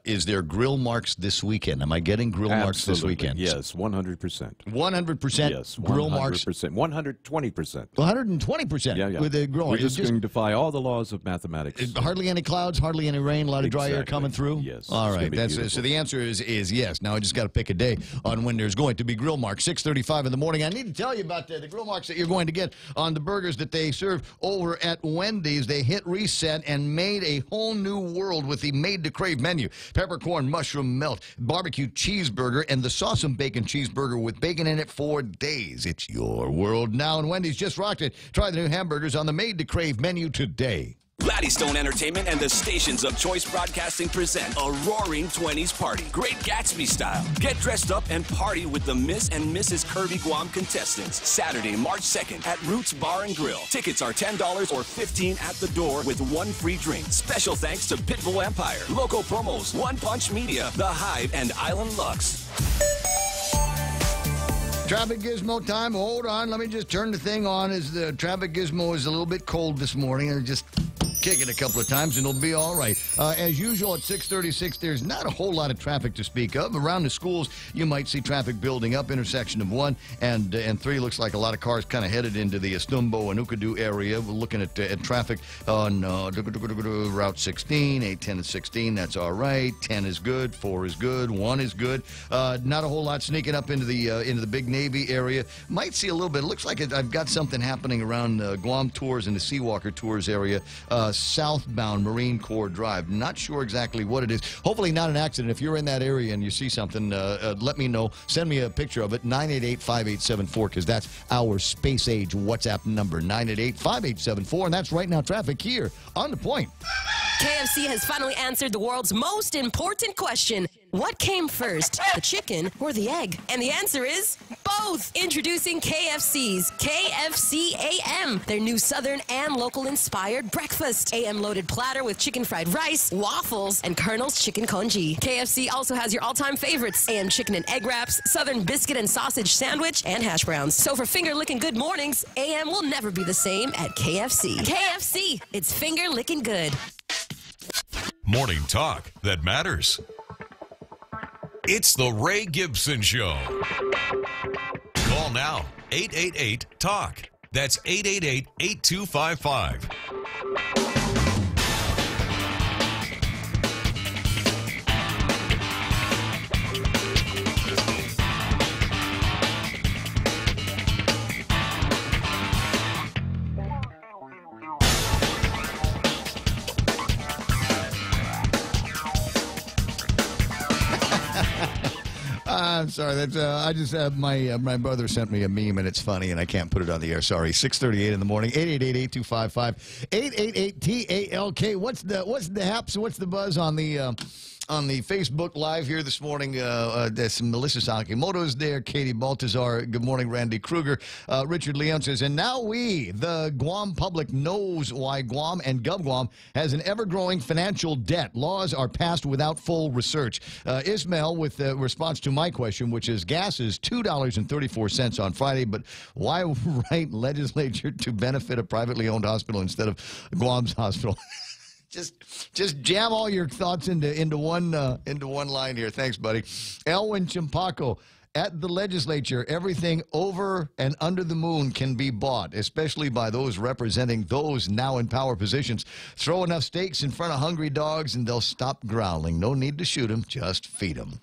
Speaker 5: is there grill marks this weekend? Am I getting grill marks this weekend?
Speaker 12: Yes, 100%.
Speaker 5: 100%?
Speaker 12: Yes, 100%.
Speaker 5: Grill marks?
Speaker 12: 120%.
Speaker 5: 120%
Speaker 12: yeah.
Speaker 5: with the grill.
Speaker 12: We're just going to defy all the laws of mathematics.
Speaker 5: Hardly any clouds, hardly any rain, a lot of dry air coming through?
Speaker 12: Yes.
Speaker 5: All right. So the answer is yes. Now I just got to pick a day on when there's going to be grill marks. 6:35 in the morning. I need to tell you about the grill marks that you're going to get on the burgers that they serve over at Wendy's. They hit reset and made a whole new world with the Made to Crave menu. Peppercorn, mushroom melt, barbecue cheeseburger, and the sauce and bacon cheeseburger with bacon in it for days. It's your world now, and Wendy's just rocked it. Try the new hamburgers on the Made to Crave menu today.
Speaker 18: Laddystone Entertainment and the stations of Choice Broadcasting present a roaring 20s party. Great Gatsby style. Get dressed up and party with the Miss and Mrs. Kirby Guam contestants. Saturday, March 2nd at Roots Bar and Grill. Tickets are $10 or $15 at the door with 1 free drink. Special thanks to Pitbull Empire, Local Promos, One Punch Media, The Hive, and Island Lux.
Speaker 5: Traffic Gizmo time. Hold on. Let me just turn the thing on as the Traffic Gizmo is a little bit cold this morning. And just kick it a couple of times, and it'll be all right. As usual, at 6:36, there's not a whole lot of traffic to speak of. Around the schools, you might see traffic building up. Intersection of 1 and 3 looks like a lot of cars kind of headed into the Estumbo and Ukadu area. We're looking at traffic on Route 16, 8, 10, and 16. That's all right. 10 is good. 4 is good. 1 is good. Not a whole lot sneaking up into the Big Navy area. Might see a little bit. It looks like I've got something happening around Guam Tours and the Seawalker Tours area, southbound Marine Corps Drive. Not sure exactly what it is. Hopefully not an accident. If you're in that area and you see something, let me know. Send me a picture of it, 988-5874, because that's our space age WhatsApp number, 988-5874, and that's right now traffic here on The Point.
Speaker 9: KFC has finally answered the world's most important question. What came first, the chicken or the egg? And the answer is both. Introducing KFC's KFC AM, their new Southern and local-inspired breakfast. AM-loaded platter with chicken fried rice, waffles, and Colonel's chicken congee. KFC also has your all-time favorites, AM chicken and egg wraps, Southern biscuit and sausage sandwich, and hash browns. So for finger-licking good mornings, AM will never be the same at KFC. KFC, it's finger-licking good.
Speaker 15: Morning talk that matters. It's the Ray Gibson Show. Call now, 888-TALK. That's 888-8255.
Speaker 5: I'm sorry. That's I just my brother sent me a meme and it's funny and I can't put it on the air. Sorry. 6:38 in the morning. 888-8255. 888-TALK. What's the haps? What's the buzz on the Facebook Live here this morning? There's Melissa Sakimoto's there. Katie Baltazar. Good morning, Randy Kruger. Richard Leon says, and now the Guam public knows why Guam and GovGuam has an ever-growing financial debt. Laws are passed without full research. Ismail with a response to my question, which is gas is $2.34 on Friday, but why write legislature to benefit a privately owned hospital instead of Guam's hospital? Just jam all your thoughts into one line here. Thanks, buddy. Elwin Chimpaco. At the legislature, everything over and under the moon can be bought, especially by those representing those now in power positions. Throw enough steaks in front of hungry dogs and they'll stop growling. No need to shoot them, just feed them.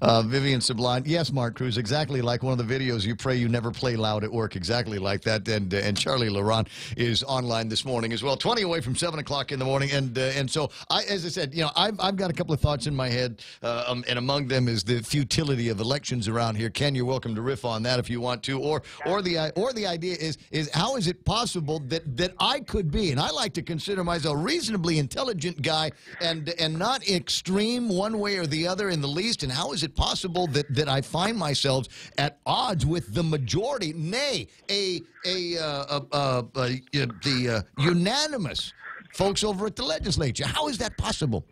Speaker 5: Vivian Sublime. Yes, Mark Cruz, exactly like one of the videos you pray you never play loud at work. Exactly like that. And Charlie Laurent is online this morning as well. 20 away from 7 o'clock in the morning. And so, as I said, I've got a couple of thoughts in my head, and among them is the futility of elections around here. Ken, you're welcome to riff on that if you want to. Or the idea is how is it possible that I could be, and I like to consider myself a reasonably intelligent guy and not extreme one way or the other in the least. And how is it possible that I find myself at odds with the majority, nay, the unanimous folks over at the legislature? How is that possible?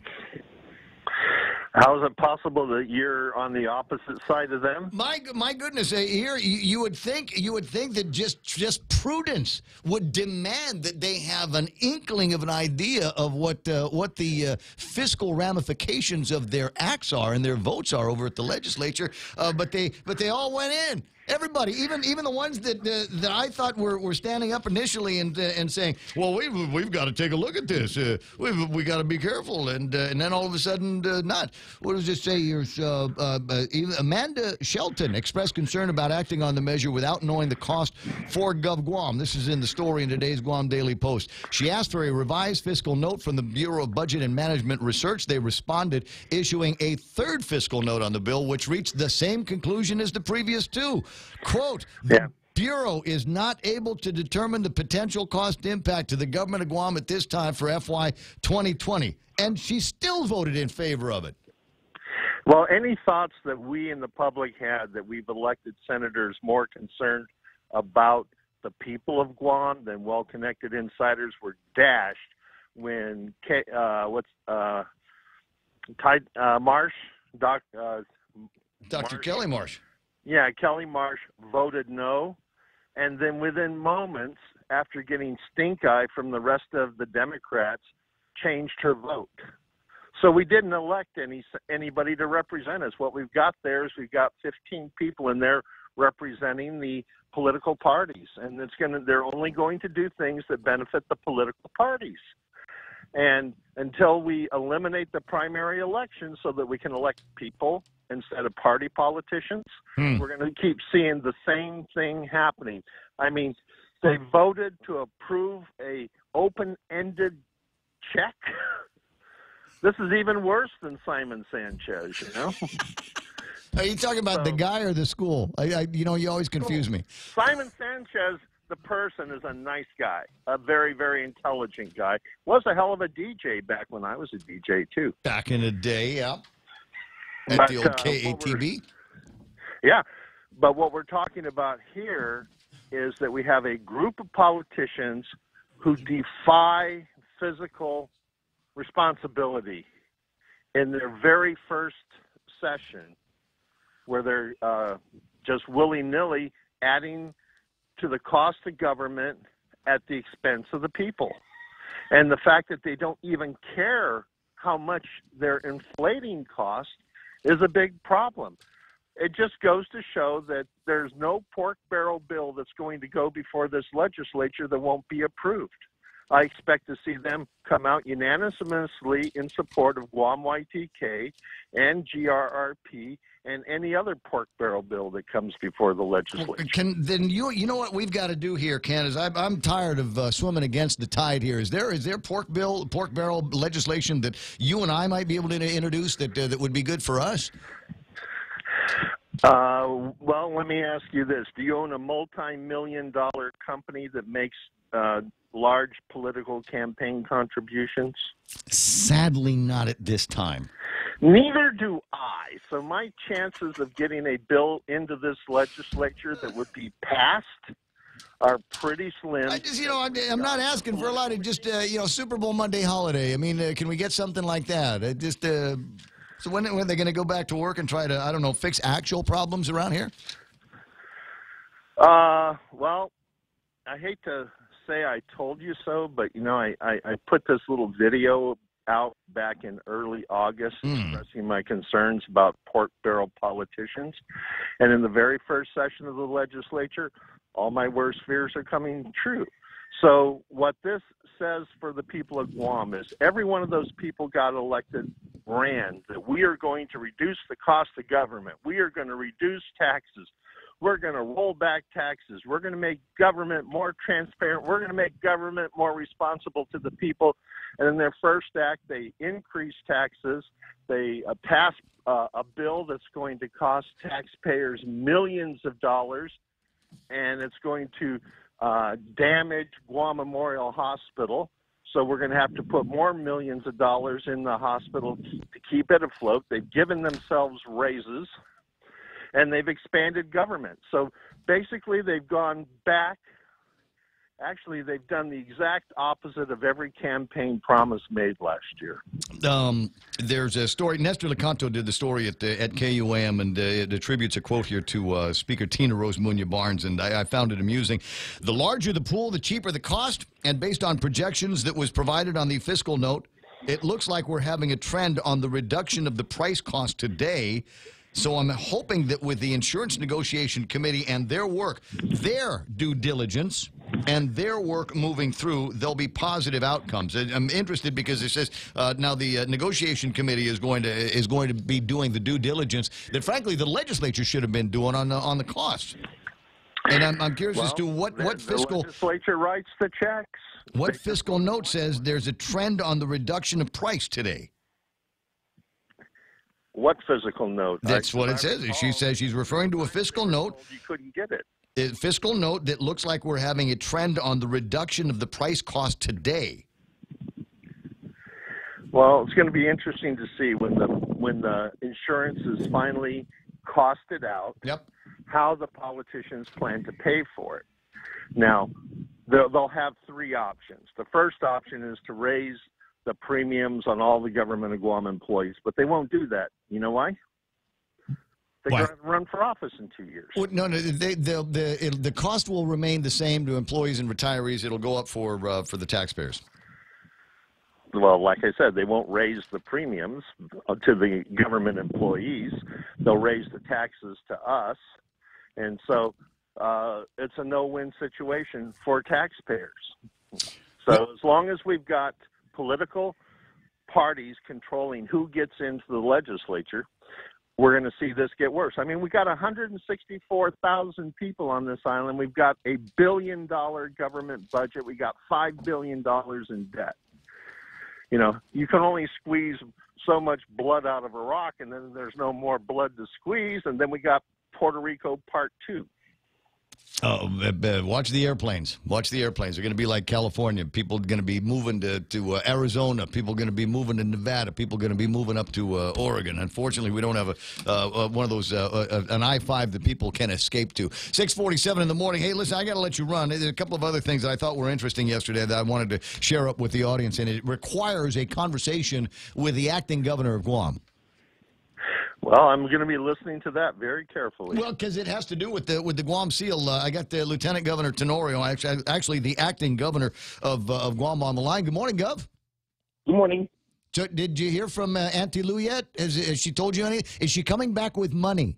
Speaker 19: How is it possible that you're on the opposite side of them?
Speaker 5: My goodness, here you would think that just prudence would demand that they have an inkling of an idea of what the fiscal ramifications of their acts are and their votes are over at the legislature, but they all went in. Everybody, even the ones that I thought were standing up initially and saying, well, we've got to take a look at this. We got to be careful, and then all of a sudden not. What does it say here? Amanda Shelton expressed concern about acting on the measure without knowing the cost for GovGuam. This is in the story in today's Guam Daily Post. She asked for a revised fiscal note from the Bureau of Budget and Management Research. They responded, issuing a third fiscal note on the bill, which reached the same conclusion as the previous two. Quote, the Bureau is not able to determine the potential cost impact to the government of Guam at this time for FY 2020. And she still voted in favor of it.
Speaker 19: Well, any thoughts that we in the public had that we've elected senators more concerned about the people of Guam than well-connected insiders were dashed when Marsh,
Speaker 5: Dr. Kelly Marsh.
Speaker 19: Yeah, Kelly Marsh voted no and then within moments, after getting stink eye from the rest of the Democrats, changed her vote. So we didn't elect anybody to represent us. What we've got there is we've got 15 people in there representing the political parties, and they're only going to do things that benefit the political parties. And until we eliminate the primary election so that we can elect people instead of party politicians, we're going to keep seeing the same thing happening. I mean, they voted to approve a open-ended check. This is even worse than Simon Sanchez, you know?
Speaker 20: Are you talking about the guy or the school? You always confuse me.
Speaker 19: Simon Sanchez, the person, is a nice guy, a very, very intelligent guy. Was a hell of a DJ back when I was a DJ, too.
Speaker 20: Back in the day, yeah. At the old KATB?
Speaker 19: Yeah, but what we're talking about here is that we have a group of politicians who defy physical responsibility in their very first session, where they're just willy-nilly adding to the cost of government at the expense of the people. And the fact that they don't even care how much they're inflating costs is a big problem. It just goes to show that there's no pork barrel bill that's going to go before this legislature that won't be approved. I expect to see them come out unanimously in support of Guam YTK and GRRP and any other pork barrel bill that comes before the legislature.
Speaker 20: You know what we've got to do here, Ken, is I'm tired of swimming against the tide here. Is there pork barrel legislation that you and I might be able to introduce that would be good for us?
Speaker 19: Well, let me ask you this. Do you own a multi-million-dollar company that makes large political campaign contributions?
Speaker 20: Sadly, not at this time.
Speaker 19: Neither do I. So my chances of getting a bill into this legislature that would be passed are pretty slim.
Speaker 20: I'm not asking for a lot of just, Super Bowl Monday holiday. I mean, can we get something like that? So when are they going to go back to work and try to, fix actual problems around here?
Speaker 19: Well, I hate to say I told you so, but, I put this little video out back in early August expressing my concerns about pork barrel politicians. And in the very first session of the legislature, all my worst fears are coming true. So what this says for the people of Guam is every one of those people got elected brand that we are going to reduce the cost of government. We are going to reduce taxes. We're going to roll back taxes. We're going to make government more transparent. We're going to make government more responsible to the people. And in their first act, they increase taxes. They pass a bill that's going to cost taxpayers millions of dollars, and it's going to damage Guam Memorial Hospital. So we're going to have to put more millions of dollars in the hospital to keep it afloat. They've given themselves raises, and they've expanded government. So basically they've gone back. Actually, they've done the exact opposite of every campaign promise made last year.
Speaker 20: There's a story. Nestor Lecanto did the story at KUAM, and it attributes a quote here to Speaker Tina Rose Munya Barnes, and I found it amusing. The larger the pool, the cheaper the cost, and based on projections that was provided on the fiscal note, it looks like we're having a trend on the reduction of the price cost today. So I'm hoping that with the Insurance Negotiation Committee and their work, their due diligence, and their work moving through, there'll be positive outcomes. I'm interested because it says now the Negotiation Committee is going to be doing the due diligence that, frankly, the legislature should have been doing on the cost. And I'm curious as to what fiscal
Speaker 19: the legislature writes the checks.
Speaker 20: What fiscal note says there's a trend on the reduction of price today?
Speaker 19: What physical note?
Speaker 20: That's what it says. She says she's referring to a fiscal note.
Speaker 19: You couldn't get it.
Speaker 20: A fiscal note that looks like we're having a trend on the reduction of the price cost today.
Speaker 19: Well, it's going to be interesting to see when the insurance is finally costed out.
Speaker 20: Yep.
Speaker 19: How the politicians plan to pay for it. Now, they'll have three options. The first option is to raise the premiums on all the government of Guam employees, but they won't do that. You know why? They're going to run for office in 2 years.
Speaker 20: Well, no, the cost will remain the same to employees and retirees. It'll go up for the taxpayers.
Speaker 19: Well, like I said, they won't raise the premiums to the government employees. They'll raise the taxes to us. And so it's a no-win situation for taxpayers. So as long as we've got political parties controlling who gets into the legislature, we're going to see this get worse. I mean, we got 164,000 people on this island. We've got a $1 billion government budget. We got $5 billion in debt. You know, you can only squeeze so much blood out of a rock, and then there's no more blood to squeeze, and then we got Puerto Rico Part 2.
Speaker 20: Watch the airplanes. Watch the airplanes. They're going to be like California. People are going to be moving to Arizona. People are going to be moving to Nevada. People are going to be moving up to Oregon. Unfortunately, we don't have one of those, an I-5 that people can escape to. 6:47 in the morning. Hey, listen, I got to let you run. There's a couple of other things that I thought were interesting yesterday that I wanted to share up with the audience, and it requires a conversation with the acting governor of Guam.
Speaker 19: Well, I'm going to be listening to that very carefully.
Speaker 20: Well, because it has to do with the Guam Seal. I got the Lieutenant Governor Tenorio, actually the acting governor of Guam on the line. Good morning, Gov.
Speaker 21: Good morning.
Speaker 20: So, did you hear from Auntie Lou yet? Has she told you anything? Is she coming back with money?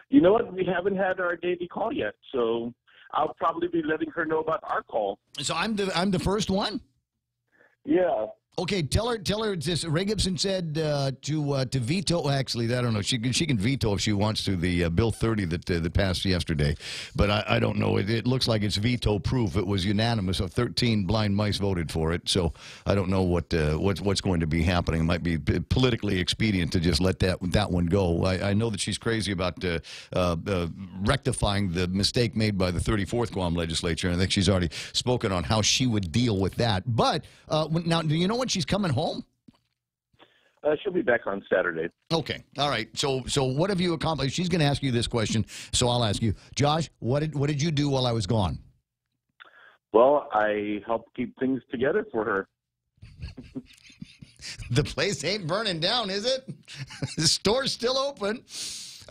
Speaker 21: You know what? We haven't had our daily call yet, so I'll probably be letting her know about our call.
Speaker 20: So I'm the first one?
Speaker 21: Yeah.
Speaker 20: Okay, tell her this. Ray Gibson said to veto. Actually, I don't know. She can veto if she wants to the Bill 30 that passed yesterday, but I don't know. It looks like it's veto proof. It was unanimous. 13 blind mice voted for it. So I don't know what's going to be happening. It might be politically expedient to just let that one go. I know that she's crazy about rectifying the mistake made by the 34th Guam legislature, and I think she's already spoken on how she would deal with that. But now, do you know when she's coming home?
Speaker 21: She'll be back on Saturday.
Speaker 20: Okay. All right. So what have you accomplished? She's going to ask you this question, so I'll ask you. Josh, what did you do while I was gone?
Speaker 21: Well, I helped keep things together for her.
Speaker 20: The place ain't burning down, is it? The store's still open.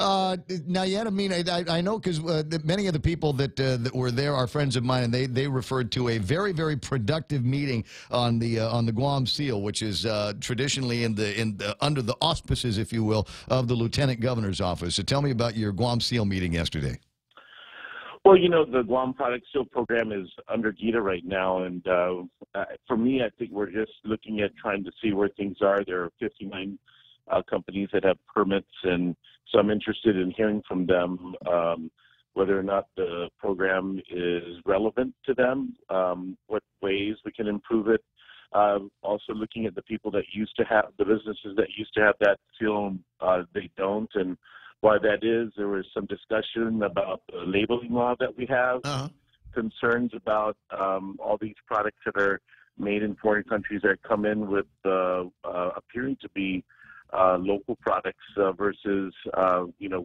Speaker 20: Now, yet, I mean, I know because many of the people that were there are friends of mine, and they referred to a very, very productive meeting on the Guam Seal, which is traditionally under the auspices, if you will, of the Lieutenant Governor's office. So tell me about your Guam Seal meeting yesterday.
Speaker 21: Well, you know, the Guam Product Seal program is under GITA right now, and for me, I think we're just looking at trying to see where things are. There are 59 companies that have permits, and so I'm interested in hearing from them whether or not the program is relevant to them, what ways we can improve it. Also looking at the people that used to have, the businesses that used to have that seal, they don't, and why that is. There was some discussion about the labeling law that we have, concerns about all these products that are made in foreign countries that come in with appearing to be local products versus,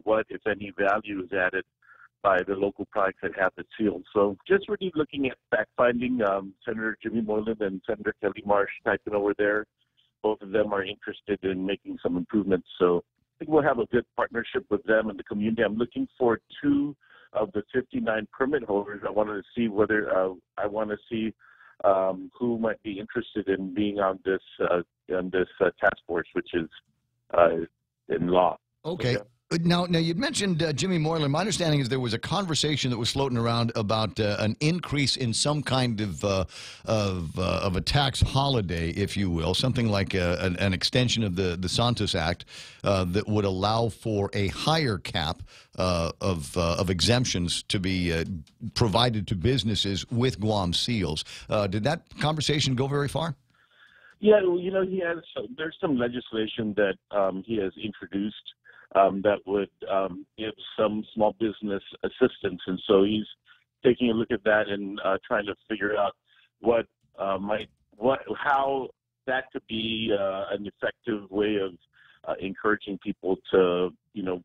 Speaker 21: what, if any, value is added by the local products that have the seal. So just really looking at fact-finding. Senator Jimmy Moylan and Senator Kelly Marsh typing over there. Both of them are interested in making some improvements. So I think we'll have a good partnership with them and the community. I'm looking for 2 of the 59 permit holders. I wanted to see whether who might be interested in being on this task force, which is in law.
Speaker 20: Okay. Now you mentioned Jimmy Moylan. My understanding is there was a conversation that was floating around about an increase in some kind of a tax holiday, if you will, something like an extension of the Santos Act that would allow for a higher cap of exemptions to be provided to businesses with Guam seals. Did that conversation go very far?
Speaker 21: Yeah, well, there's some legislation that he has introduced that would give some small business assistance, and so he's taking a look at that and trying to figure out how that could be an effective way of encouraging people to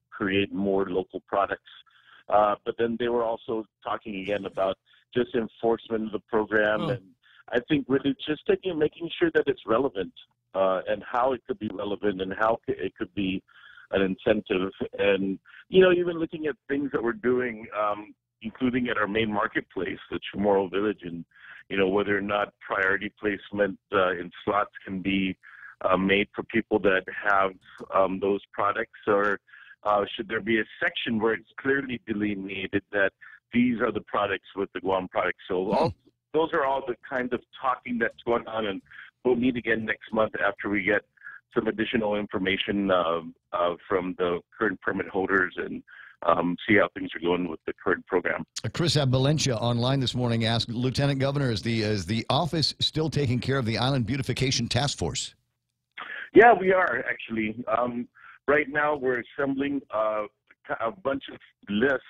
Speaker 21: create more local products. But then they were also talking again about just enforcement of the program, and I think really just making sure that it's relevant and how it could be relevant and how it could be an incentive. And, you know, even looking at things that we're doing, including at our main marketplace, the Chamorro Village, and, you know, whether or not priority placement in slots can be made for people that have those products, or should there be a section where it's clearly delineated that these are the products with the Guam products? So those are all the kind of talking that's going on, and we'll meet again next month after we get some additional information from the current permit holders and see how things are going with the current program.
Speaker 20: Chris Valencia online this morning asked, Lieutenant Governor, is the office still taking care of the Island Beautification Task Force?
Speaker 21: Yeah, we are actually. Right now, we're assembling a bunch of lists,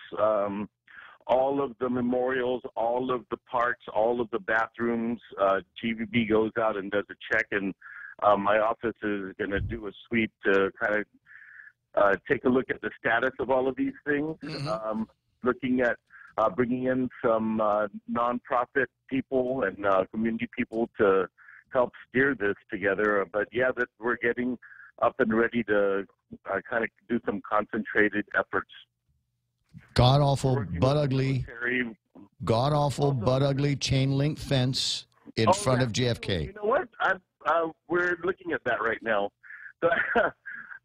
Speaker 21: all of the memorials, all of the parks, all of the bathrooms. GVB goes out and does a check, and my office is going to do a sweep to kind of take a look at the status of all of these things, looking at bringing in some nonprofit people and community people to help steer this together. But yeah, that we're getting up and ready to kind of do some concentrated efforts.
Speaker 20: God-awful, butt-ugly, butt-ugly chain link fence in front of JFK.
Speaker 21: You know what? We're looking at that right now. So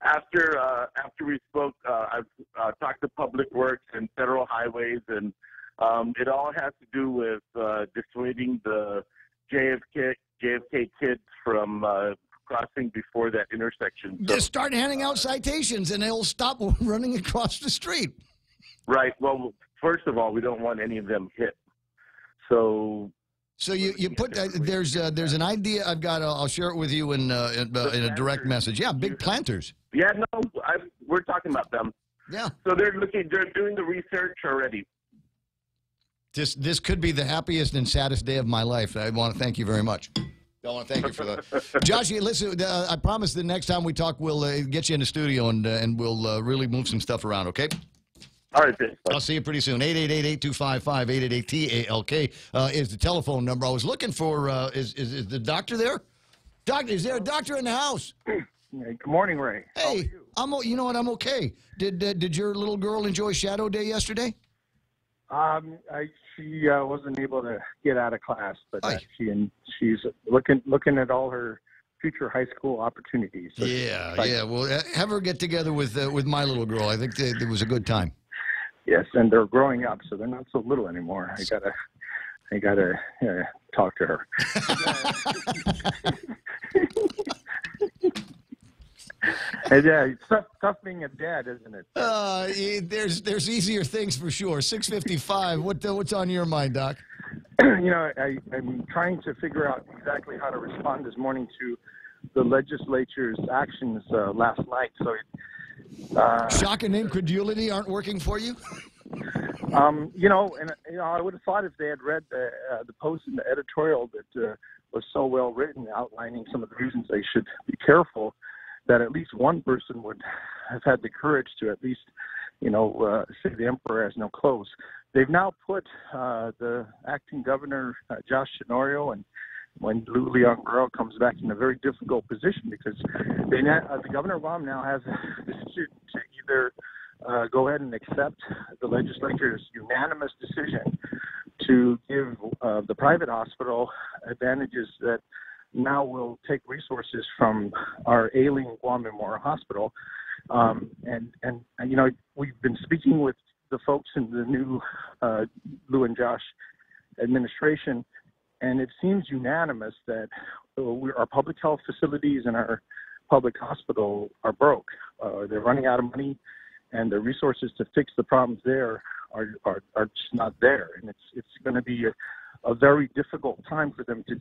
Speaker 21: after we spoke, I've talked to Public Works and Federal Highways, and it all has to do with dissuading the JFK kids from crossing before that intersection. So,
Speaker 20: just start handing out citations, and they'll stop running across the street.
Speaker 21: Right. Well, first of all, we don't want any of them hit. So
Speaker 20: you put there's an idea I've got. I'll share it with you in a direct message. Yeah, big planters.
Speaker 21: Yeah, no, we're talking about them.
Speaker 20: Yeah.
Speaker 21: So they're doing the research already.
Speaker 20: This could be the happiest and saddest day of my life. I want to thank you very much. I want to thank you for that. Josh, listen, I promise the next time we talk, we'll get you in the studio and we'll really move some stuff around, okay?
Speaker 21: All right, thanks.
Speaker 20: I'll see you pretty soon. 888-8255-888-TALK is the telephone number. I was looking for, is the doctor there? Doctor, is there a doctor in the house?
Speaker 2: Good morning, Ray.
Speaker 20: Hey, you know what? I'm okay. Did your little girl enjoy Shadow Day yesterday?
Speaker 2: She wasn't able to get out of class, but she's looking at all her future high school opportunities. So
Speaker 20: yeah. Well, have her get together with my little girl. I think it was a good time.
Speaker 2: Yes, and they're growing up, so they're not so little anymore. I gotta talk to her. Yeah, it's tough being a dad, isn't it?
Speaker 20: There's easier things for sure. 6:55. What's on your mind, Doc?
Speaker 2: You know, I'm trying to figure out exactly how to respond this morning to the legislature's actions last night. So,
Speaker 20: shock and incredulity aren't working for you.
Speaker 2: I would have thought if they had read the post in the editorial that was so well written, outlining some of the reasons they should be careful, that at least one person would have had the courage to at least, say the emperor has no clothes. They've now put the acting governor, Josh Tenorio, and when Lou Leon Guerrero comes back, in a very difficult position because the governor of Guam now has a decision to either go ahead and accept the legislature's unanimous decision to give the private hospital advantages that now will take resources from our ailing Guam Memorial Hospital. We've been speaking with the folks in the new Lou and Josh administration, and it seems unanimous that our public health facilities and our public hospital are broke. They're running out of money, and the resources to fix the problems there are just not there. And it's going to be a very difficult time for them to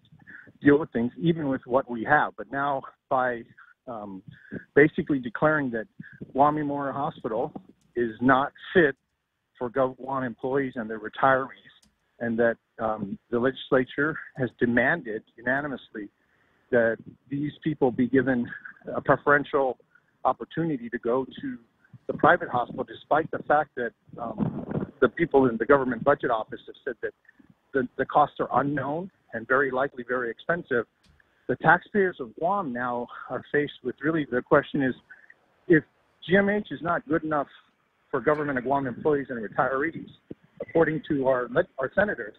Speaker 2: deal with things, even with what we have. But now, by basically declaring that Guam Memorial Hospital is not fit for Guam employees and their retirees, and that the legislature has demanded unanimously that these people be given a preferential opportunity to go to the private hospital, despite the fact that the people in the government budget office have said that the costs are unknown and very likely very expensive. The taxpayers of Guam now are faced with really the question is, if GMH is not good enough for government of Guam employees and retirees, according to our senators,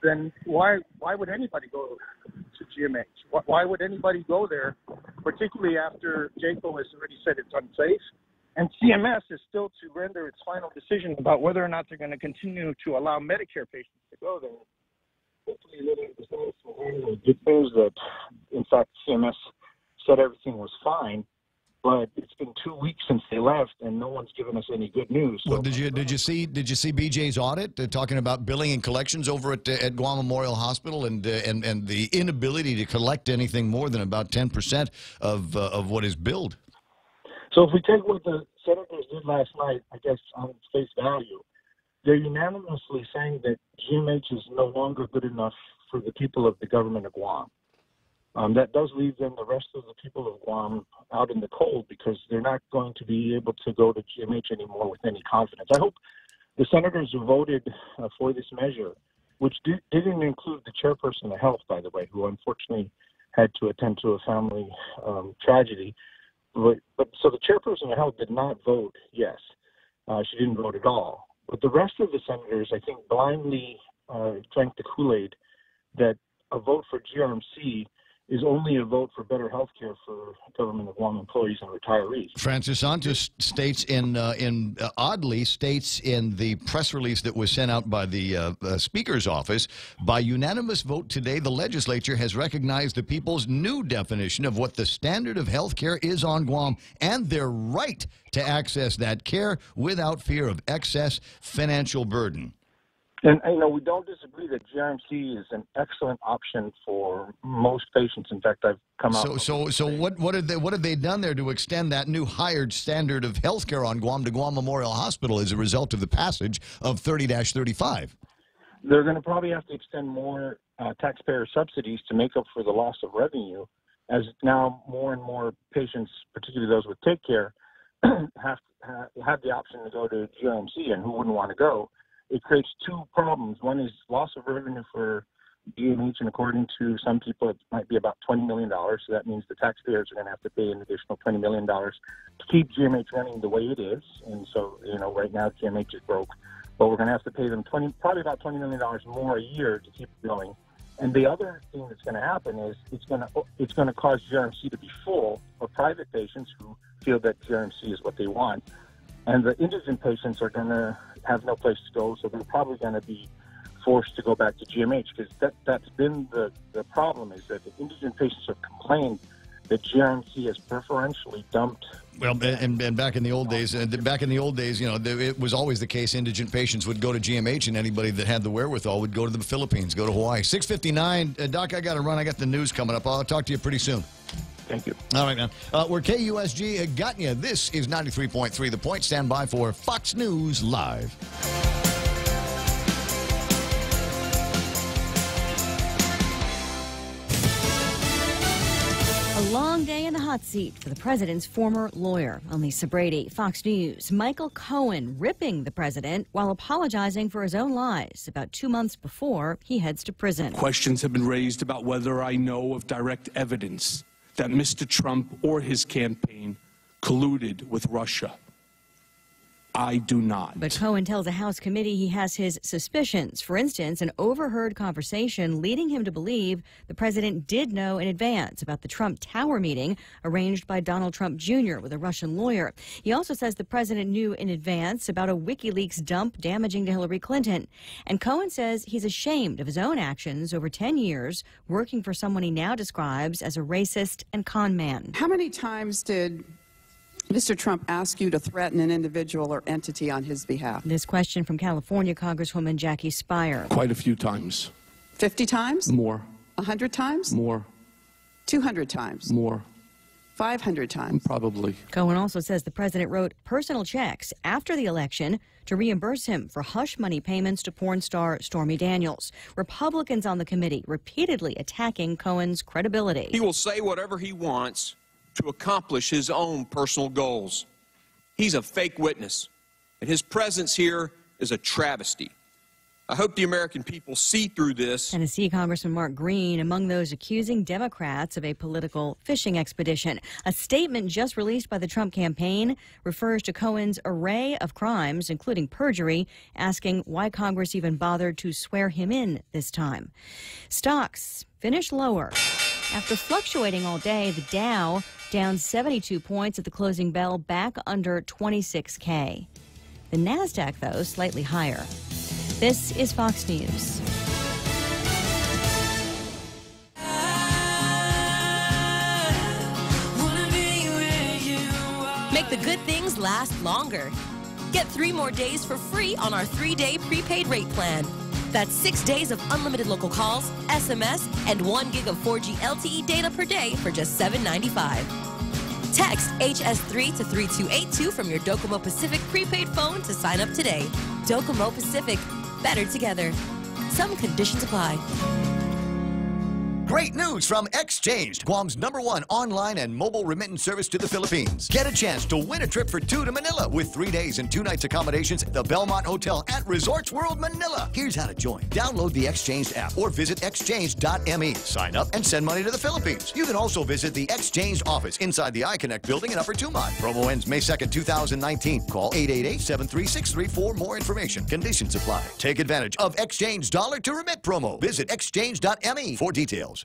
Speaker 2: then why would anybody go to GMH? Why would anybody go there, particularly after JCAHO has already said it's unsafe? And CMS is still to render its final decision about whether or not they're going to continue to allow Medicare patients to go there. Hopefully, good news that, in fact, CMS said everything was fine. But it's been 2 weeks since they left, and no one's given us any good news. So.
Speaker 20: Well, did you see BJ's audit talking about billing and collections over at Guam Memorial Hospital and the inability to collect anything more than about 10% of what is billed?
Speaker 2: So if we take what the senators did last night, I guess on face value, they're unanimously saying that GMH is no longer good enough for the people of the government of Guam. That does leave then the rest of the people of Guam out in the cold because they're not going to be able to go to GMH anymore with any confidence. I hope the senators who voted for this measure, which didn't include the chairperson of health, by the way, who unfortunately had to attend to a family tragedy. But so the chairperson of health did not vote yes. She didn't vote at all. But the rest of the senators, I think, blindly drank the Kool-Aid that a vote for GRMC is only a vote for better health care for government of Guam employees and retirees.
Speaker 20: Francis Santos states oddly states in the press release that was sent out by the Speaker's office, by unanimous vote today, the legislature has recognized the people's new definition of what the standard of health care is on Guam and their right to access that care without fear of excess financial burden.
Speaker 2: And, we don't disagree that GRMC is an excellent option for most patients. In fact, I've come out.
Speaker 20: So what have they done there to extend that new hired standard of health care on Guam to Guam Memorial Hospital as a result of the passage of 30-35?
Speaker 2: They're going to probably have to extend more taxpayer subsidies to make up for the loss of revenue, as now more and more patients, particularly those with Take Care, have the option to go to GRMC, and who wouldn't want to go? It creates two problems. One is loss of revenue for GMH, and according to some people, it might be about $20 million. So that means the taxpayers are going to have to pay an additional $20 million to keep GMH running the way it is. And so, right now GMH is broke, but we're going to have to pay them probably about $20 million more a year to keep it going. And the other thing that's going to happen is it's going to cause GRMC to be full of private patients who feel that GRMC is what they want. And the indigent patients are going to have no place to go, so they're probably going to be forced to go back to GMH, because that's been the problem, is that the indigent patients have complained that GRMC has preferentially dumped.
Speaker 20: Well, and back in the old days, it was always the case indigent patients would go to GMH, and anybody that had the wherewithal would go to the Philippines, go to Hawaii. 6:59, Doc, I got to run. I got the news coming up. I'll talk to you pretty soon.
Speaker 2: Thank you.
Speaker 20: All right, man. We're KUSG Gotnya. This is 93.3 The Point. Stand by for Fox News Live.
Speaker 1: A long day in the hot seat for the president's former lawyer. I'm Lisa Brady, Fox News. Michael Cohen ripping the president while apologizing for his own lies about 2 months before he heads to prison.
Speaker 3: Questions have been raised about whether I know of direct evidence that Mr. Trump or his campaign colluded with Russia. I do not.
Speaker 1: But Cohen tells a House committee he has his suspicions. For instance, an overheard conversation leading him to believe the president did know in advance about the Trump Tower meeting arranged by Donald Trump Jr. with a Russian lawyer. He also says the president knew in advance about a WikiLeaks dump damaging to Hillary Clinton. And Cohen says he's ashamed of his own actions over 10 years working for someone he now describes as a racist and con man.
Speaker 22: How many times did Mr. Trump ask you to threaten an individual or entity on his behalf?
Speaker 1: This question from California Congresswoman Jackie Speier.
Speaker 3: Quite a few times.
Speaker 22: 50 times?
Speaker 3: More.
Speaker 22: 100 times?
Speaker 3: More.
Speaker 22: 200 times?
Speaker 3: More.
Speaker 22: 500 times?
Speaker 3: Probably.
Speaker 1: Cohen also says the president wrote personal checks after the election to reimburse him for hush money payments to porn star Stormy Daniels. Republicans on the committee repeatedly attacking Cohen's credibility.
Speaker 23: He will say whatever he wants to accomplish his own personal goals. He's a fake witness, and his presence here is a travesty. I hope the American people see through this.
Speaker 1: Tennessee Congressman Mark Green among those accusing Democrats of a political fishing expedition. A statement just released by the Trump campaign refers to Cohen's array of crimes, including perjury, asking why Congress even bothered to swear him in this time. Stocks finished lower. After fluctuating all day, the Dow down 72 points at the closing bell, back under 26K. The NASDAQ, though, slightly higher. This is Fox News.
Speaker 9: Make the good things last longer. Get 3 more days for free on our 3-day prepaid rate plan. That's 6 days of unlimited local calls, SMS, and 1 gig of 4G LTE data per day for just $7.95. Text HS3 to 3282 from your Docomo Pacific prepaid phone to sign up today. Docomo Pacific. Better together. Some conditions apply.
Speaker 5: Great news from Exchanged, Guam's #1 online and mobile remittance service to the Philippines. Get a chance to win a trip for 2 to Manila with 3 days and 2 nights accommodations at the Belmont Hotel at Resorts World Manila. Here's how to join. Download the Exchanged app or visit exchange.me. Sign up and send money to the Philippines. You can also visit the Exchanged office inside the iConnect building in Upper Tumon. Promo ends May 2nd, 2019. Call 888-736-3 for more information. Conditions apply. Take advantage of Exchange Dollar to Remit promo. Visit exchange.me for details.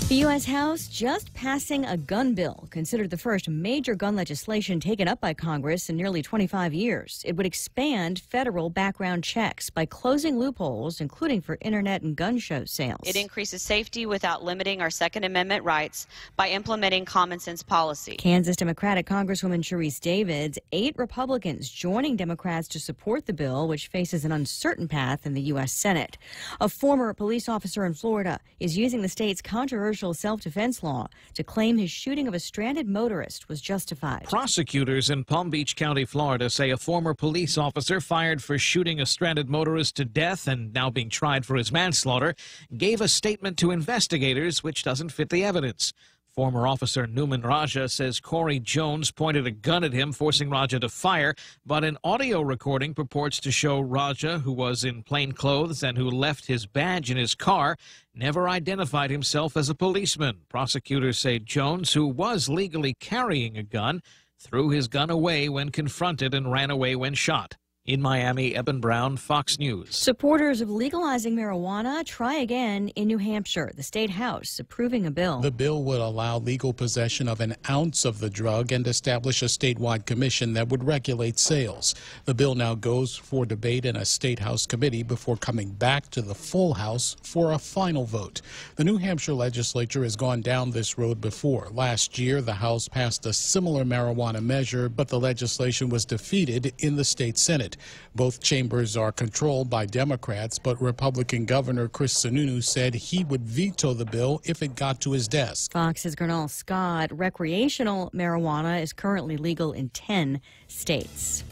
Speaker 1: The U.S. House just passing a gun bill, considered the first major gun legislation taken up by Congress in nearly 25 years. It would expand federal background checks by closing loopholes, including for Internet and gun show sales.
Speaker 4: It increases safety without limiting our Second Amendment rights by implementing common sense policy.
Speaker 1: Kansas Democratic Congresswoman Sharice Davids, 8 Republicans joining Democrats to support the bill, which faces an uncertain path in the U.S. Senate. A former police officer in Florida is using the state's controversial self-defense law to claim his shooting of a stranded motorist was justified.
Speaker 6: Prosecutors in Palm Beach County, Florida, say a former police officer fired for shooting a stranded motorist to death and now being tried for his manslaughter gave a statement to investigators which doesn't fit the evidence. Former officer Newman Raja says Corey Jones pointed a gun at him, forcing Raja to fire, but an audio recording purports to show Raja, who was in plain clothes and who left his badge in his car, never identified himself as a policeman. Prosecutors say Jones, who was legally carrying a gun, threw his gun away when confronted and ran away when shot. In Miami, Eben Brown, Fox News.
Speaker 1: Supporters of legalizing marijuana try again in New Hampshire. The state house approving a bill.
Speaker 8: The bill would allow legal possession of an ounce of the drug and establish a statewide commission that would regulate sales. The bill now goes for debate in a state house committee before coming back to the full house for a final vote. The New Hampshire legislature has gone down this road before. Last year, the House passed a similar marijuana measure, but the legislation was defeated in the state Senate. Both chambers are controlled by Democrats, but Republican Governor Chris Sununu said he would veto the bill if it got to his desk.
Speaker 1: Fox's Gernal Scott. Recreational marijuana is currently legal in 10 states.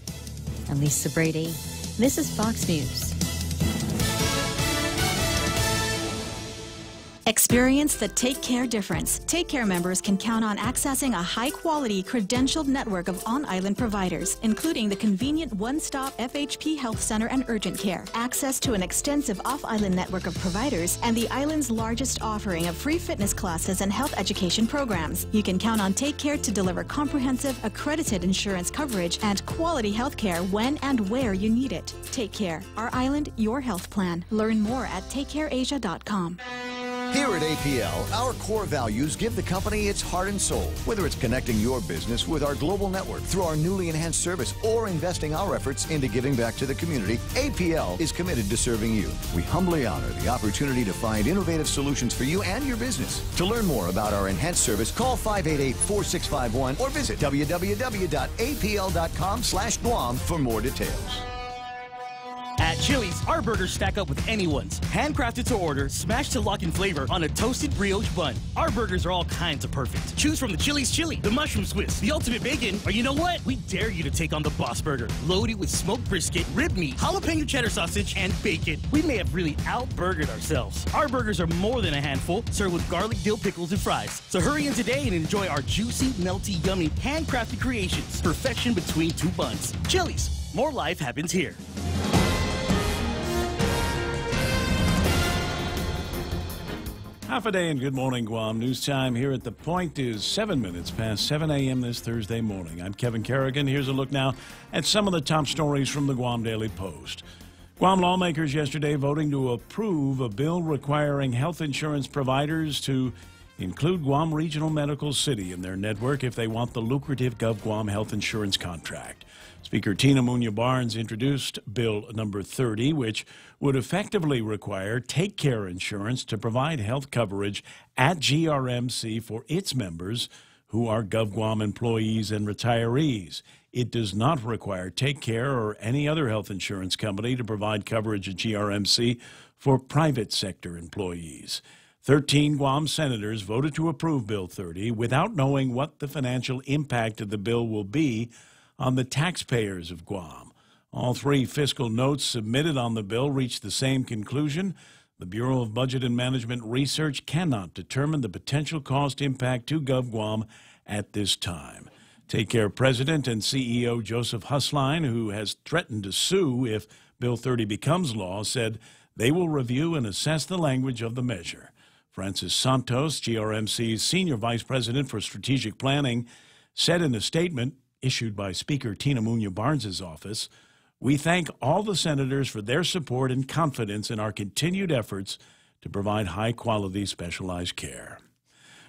Speaker 1: I'm Lisa Brady. This is Fox News.
Speaker 13: Experience the Take Care difference. Take Care members can count on accessing a high-quality, credentialed network of on-island providers, including the convenient one-stop FHP Health Center and Urgent Care, access to an extensive off-island network of providers, and the island's largest offering of free fitness classes and health education programs. You can count on Take Care to deliver comprehensive, accredited insurance coverage and quality health care when and where you need it. Take Care. Our island, your health plan. Learn more at takecareasia.com.
Speaker 5: Here at APL, our core values give the company its heart and soul. Whether it's connecting your business with our global network through our newly enhanced service or investing our efforts into giving back to the community, APL is committed to serving you. We humbly honor the opportunity to find innovative solutions for you and your business. To learn more about our enhanced service, call 588-4651 or visit www.apl.com/Guam for more details.
Speaker 24: At Chili's, our burgers stack up with anyone's. Handcrafted to order, smashed to lock in flavor on a toasted brioche bun. Our burgers are all kinds of perfect. Choose from the Chili's Chili, the Mushroom Swiss, the Ultimate Bacon, or you know what? We dare you to take on the Boss Burger. Loaded with smoked brisket, rib meat, jalapeno cheddar sausage, and bacon. We may have really out-burgered ourselves. Our burgers are more than a handful, served with garlic dill pickles and fries. So hurry in today and enjoy our juicy, melty, yummy, handcrafted creations. Perfection between two buns. Chili's, more life happens here.
Speaker 7: Half a day and good morning, Guam. News time here at The Point is 7 minutes past 7 a.m. this Thursday morning. I'm Kevin Kerrigan. Here's a look now at some of the top stories from the Guam Daily Post. Guam lawmakers yesterday voting to approve a bill requiring health insurance providers to include Guam Regional Medical City in their network if they want the lucrative GovGuam health insurance contract. Speaker Tina Munoz-Barnes introduced Bill number 30, which would effectively require Take Care Insurance to provide health coverage at GRMC for its members who are GovGuam employees and retirees. It does not require Take Care or any other health insurance company to provide coverage at GRMC for private sector employees. 13 Guam senators voted to approve Bill 30 without knowing what the financial impact of the bill will be on the taxpayers of Guam. All three fiscal notes submitted on the bill reached the same conclusion. The Bureau of Budget and Management Research cannot determine the potential cost impact to GovGuam at this time. Take Care President and CEO Joseph Husline, who has threatened to sue if Bill 30 becomes law, said they will review and assess the language of the measure. Francis Santos, GRMC's Senior Vice President for Strategic Planning, said in a statement issued by Speaker Tina Munoz-Barnes' office, "We thank all the senators for their support and confidence in our continued efforts to provide high-quality specialized care."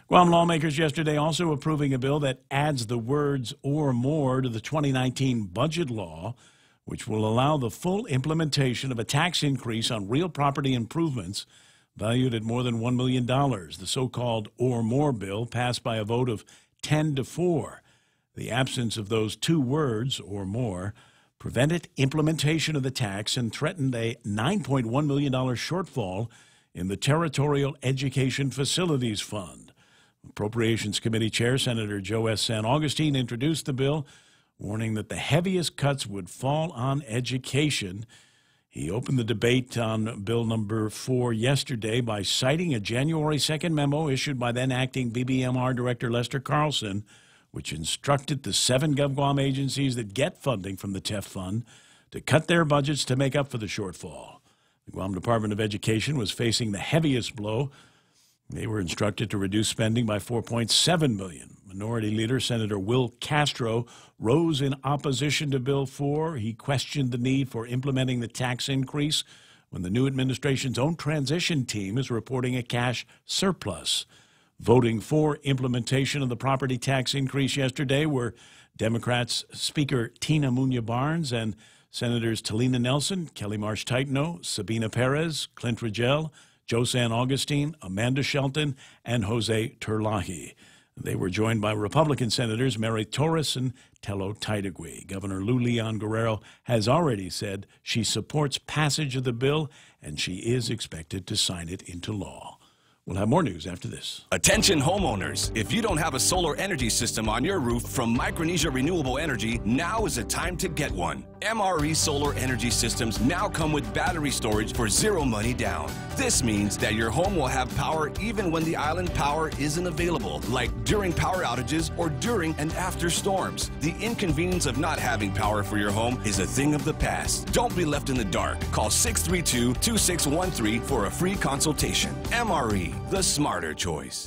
Speaker 7: Guam lawmakers yesterday also approving a bill that adds the words "or more" to the 2019 budget law, which will allow the full implementation of a tax increase on real property improvements valued at more than $1 million. The so-called "or more" bill passed by a vote of 10-4. The absence of those two words, "or more," prevented implementation of the tax and threatened a $9.1 million shortfall in the Territorial Education Facilities Fund. Appropriations Committee Chair Senator Joe S. San Augustine introduced the bill, warning that the heaviest cuts would fall on education. He opened the debate on Bill number 4 yesterday by citing a January 2nd memo issued by then acting BBMR Director Lester Carlson, which instructed the 7 GovGuam agencies that get funding from the TEF Fund to cut their budgets to make up for the shortfall. The Guam Department of Education was facing the heaviest blow. They were instructed to reduce spending by $4.7 million. Minority Leader Senator Will Castro rose in opposition to Bill 4. He questioned the need for implementing the tax increase when the new administration's own transition team is reporting a cash surplus. Voting for implementation of the property tax increase yesterday were Democrats Speaker Tina Munoz-Barnes and Senators Talina Nelson, Kelly Marsh-Titano, Sabina Perez, Clint Rigel, Joe San Augustine, Amanda Shelton, and Jose Terlahi. They were joined by Republican Senators Mary Torres and Tello Taitagui. Governor Lou Leon Guerrero has already said she supports passage of the bill, and she is expected to sign it into law. We'll have more news after this.
Speaker 18: Attention homeowners, if you don't have a solar energy system on your roof from Micronesia Renewable Energy, now is the time to get one. MRE solar energy systems now come with battery storage for zero money down. This means that your home will have power even when the island power isn't available, like during power outages or during and after storms. The inconvenience of not having power for your home is a thing of the past. Don't be left in the dark. Call 632-2613 for a free consultation. MRE, the smarter choice.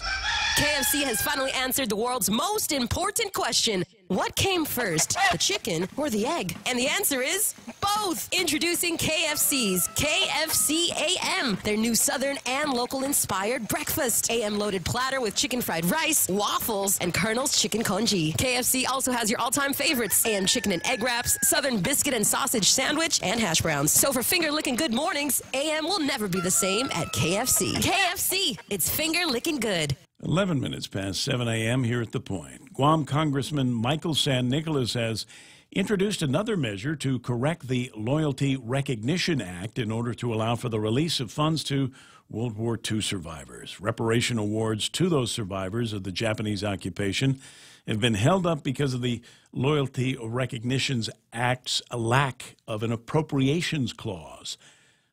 Speaker 9: KFC has finally answered the world's most important question. What came first, the chicken or the egg? And the answer is both. Introducing KFC's KFC AM, their new Southern and local-inspired breakfast. AM-loaded platter with chicken fried rice, waffles, and Colonel's chicken congee. KFC also has your all-time favorites, AM chicken and egg wraps, Southern biscuit and sausage sandwich, and hash browns. So for finger-licking good mornings, AM will never be the same at KFC. KFC, it's finger-licking good.
Speaker 7: 11 minutes past 7 a.m. here at The Point. Guam Congressman Michael San Nicolas has introduced another measure to correct the Loyalty Recognition Act in order to allow for the release of funds to World War II survivors. Reparation awards to those survivors of the Japanese occupation have been held up because of the Loyalty Recognition Act's lack of an appropriations clause.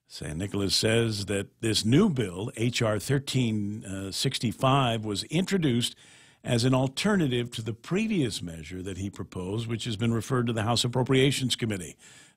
Speaker 7: San Nicolas says that this new bill, H.R. 1365, was introduced as an alternative to the previous measure that he proposed, which has been referred to the House Appropriations Committee.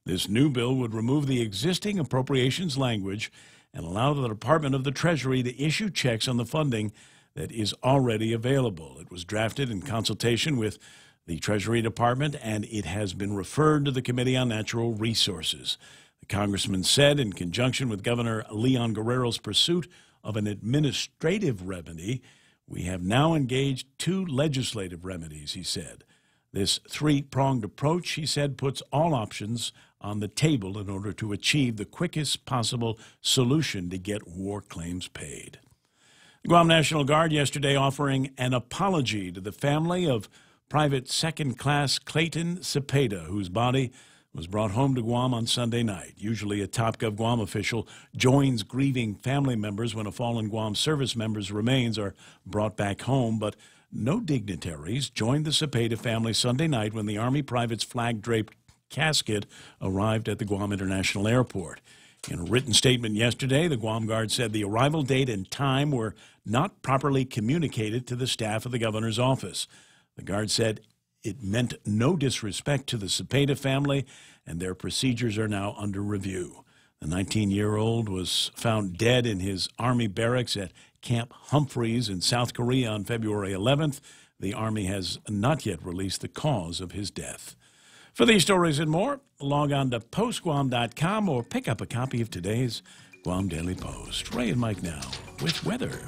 Speaker 7: This new bill would remove the existing appropriations language and allow the Department of the Treasury to issue checks on the funding that is already available. It was drafted in consultation with the Treasury Department, and it has been referred to the Committee on Natural Resources. The congressman said, in conjunction with Governor Leon Guerrero's pursuit of an administrative remedy, we have now engaged 2 legislative remedies, he said. This 3-pronged approach, he said, puts all options on the table in order to achieve the quickest possible solution to get war claims paid. The Guam National Guard yesterday offering an apology to the family of Private Second Class Clayton Cepeda, whose body was brought home to Guam on Sunday night. Usually a Top Gov Guam official joins grieving family members when a fallen Guam service member's remains are brought back home, but no dignitaries joined the Cepeda family Sunday night when the Army private's flag-draped casket arrived at the Guam International Airport. In a written statement yesterday, the Guam Guard said the arrival date and time were not properly communicated to the staff of the governor's office. The Guard said it meant no disrespect to the Cepeda family, and their procedures are now under review. The 19-year-old was found dead in his Army barracks at Camp Humphreys in South Korea on February 11th. The Army has not yet released the cause of his death. For these stories and more, log on to postguam.com or pick up a copy of today's Guam Daily Post. Ray and Mike now with weather.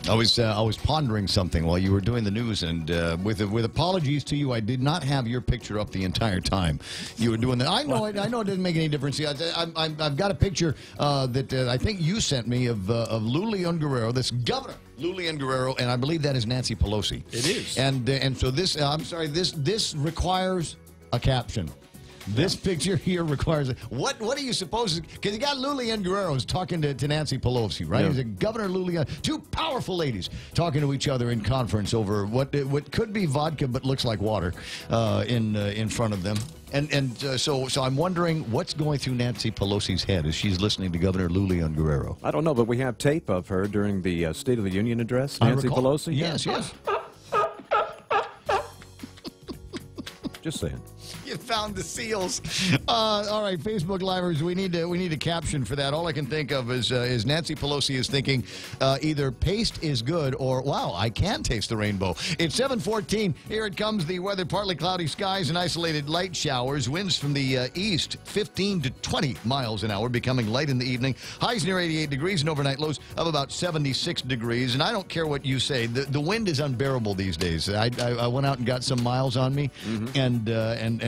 Speaker 20: I was pondering something while you were doing the news, and with apologies to you, I did not have your picture up the entire time you were doing that. I know it didn't make any difference. I've got a picture that I think you sent me of Lulian Guerrero, this governor. Lulian Guerrero, and I believe that is Nancy Pelosi.
Speaker 7: It is.
Speaker 20: And so this, I'm sorry, this requires a caption. This picture here requires what are you supposed to? Because you got Lulian Guerrero's talking to Nancy Pelosi, right?
Speaker 12: Yeah.
Speaker 20: He's a Governor Lulian, 2 powerful ladies talking to each other in conference over what could be vodka but looks like water in front of them. So I'm wondering what's going through Nancy Pelosi's head as she's listening to Governor Lulian Guerrero.
Speaker 12: I don't know, but we have tape of her during the State of the Union address. Nancy Pelosi.
Speaker 20: Yes.
Speaker 12: Just saying.
Speaker 20: You found the seals. All right, Facebook Livers, we need a caption for that. All I can think of is Nancy Pelosi is thinking either paste is good or, wow, I can taste the rainbow. It's 7:14. Here it comes. The weather, partly cloudy skies and isolated light showers. Winds from the east, 15 to 20 miles an hour, becoming light in the evening. Highs near 88 degrees and overnight lows of about 76 degrees. And I don't care what you say. The wind is unbearable these days. I went out and got some miles on me, and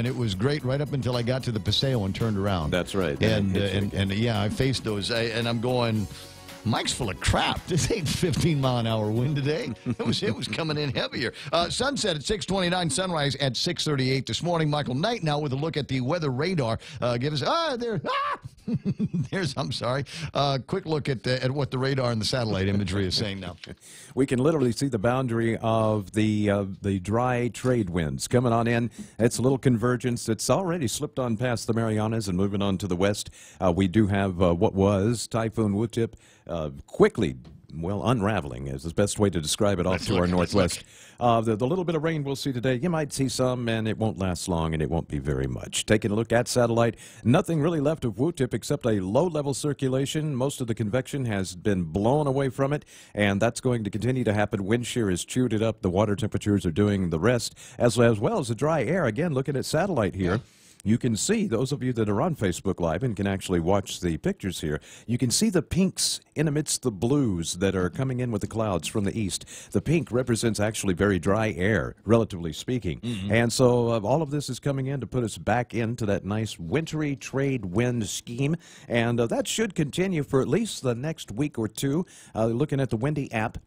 Speaker 20: it was great right up until I got to the Paseo and turned around.
Speaker 12: That's right.
Speaker 20: And yeah, I faced those, and I'm going, Mike's full of crap. This ain't 15-mile-an-hour wind today. It was coming in heavier. Sunset at 6:29, sunrise at 6:38 this morning. Michael Knight now with a look at the weather radar. I'm sorry. Quick look at what the radar and the satellite imagery is saying now.
Speaker 12: We can literally see the boundary of the dry trade winds coming on in. It's a little convergence. It's already slipped on past the Marianas and moving on to the west. We do have what was Typhoon Wutip quickly, unraveling is the best way to describe it, off to our northwest. The little bit of rain we'll see today, you might see some, and it won't last long, and it won't be very much. Taking a look at satellite, nothing really left of Wutip except a low-level circulation. Most of the convection has been blown away from it, and that's going to continue to happen. Wind shear has chewed it up. The water temperatures are doing the rest, as well as the dry air. Again, looking at satellite here. Yeah. You can see, those of you that are on Facebook Live and can actually watch the pictures here, you can see the pinks in amidst the blues that are coming in with the clouds from the east. The pink represents actually very dry air, relatively speaking. Mm-hmm. And so all of this is coming in to put us back into that nice wintry trade wind scheme. And that should continue for at least the next week or two. Looking at the Windy app,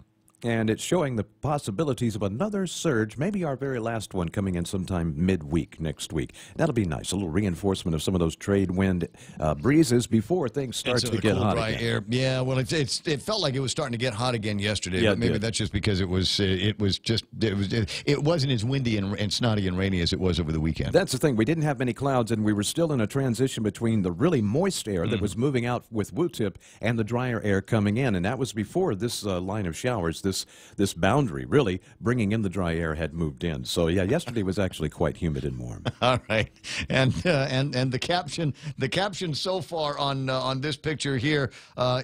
Speaker 12: and it's showing the possibilities of another surge, maybe our very last one coming in sometime midweek next week. That'll be nice, a little reinforcement of some of those trade wind breezes before things start to get hot again.
Speaker 20: Air. Yeah, well, it felt like it was starting to get hot again yesterday, but maybe that's just because it wasn't as windy and snotty and rainy as it was over the weekend.
Speaker 12: That's the thing. We didn't have many clouds, and we were still in a transition between the really moist air that was moving out with Wutip and the drier air coming in, and that was before this line of showers this boundary, really, bringing in the dry air, had moved in. So, yeah, yesterday was actually quite humid and warm.
Speaker 20: All right. And the caption so far on this picture here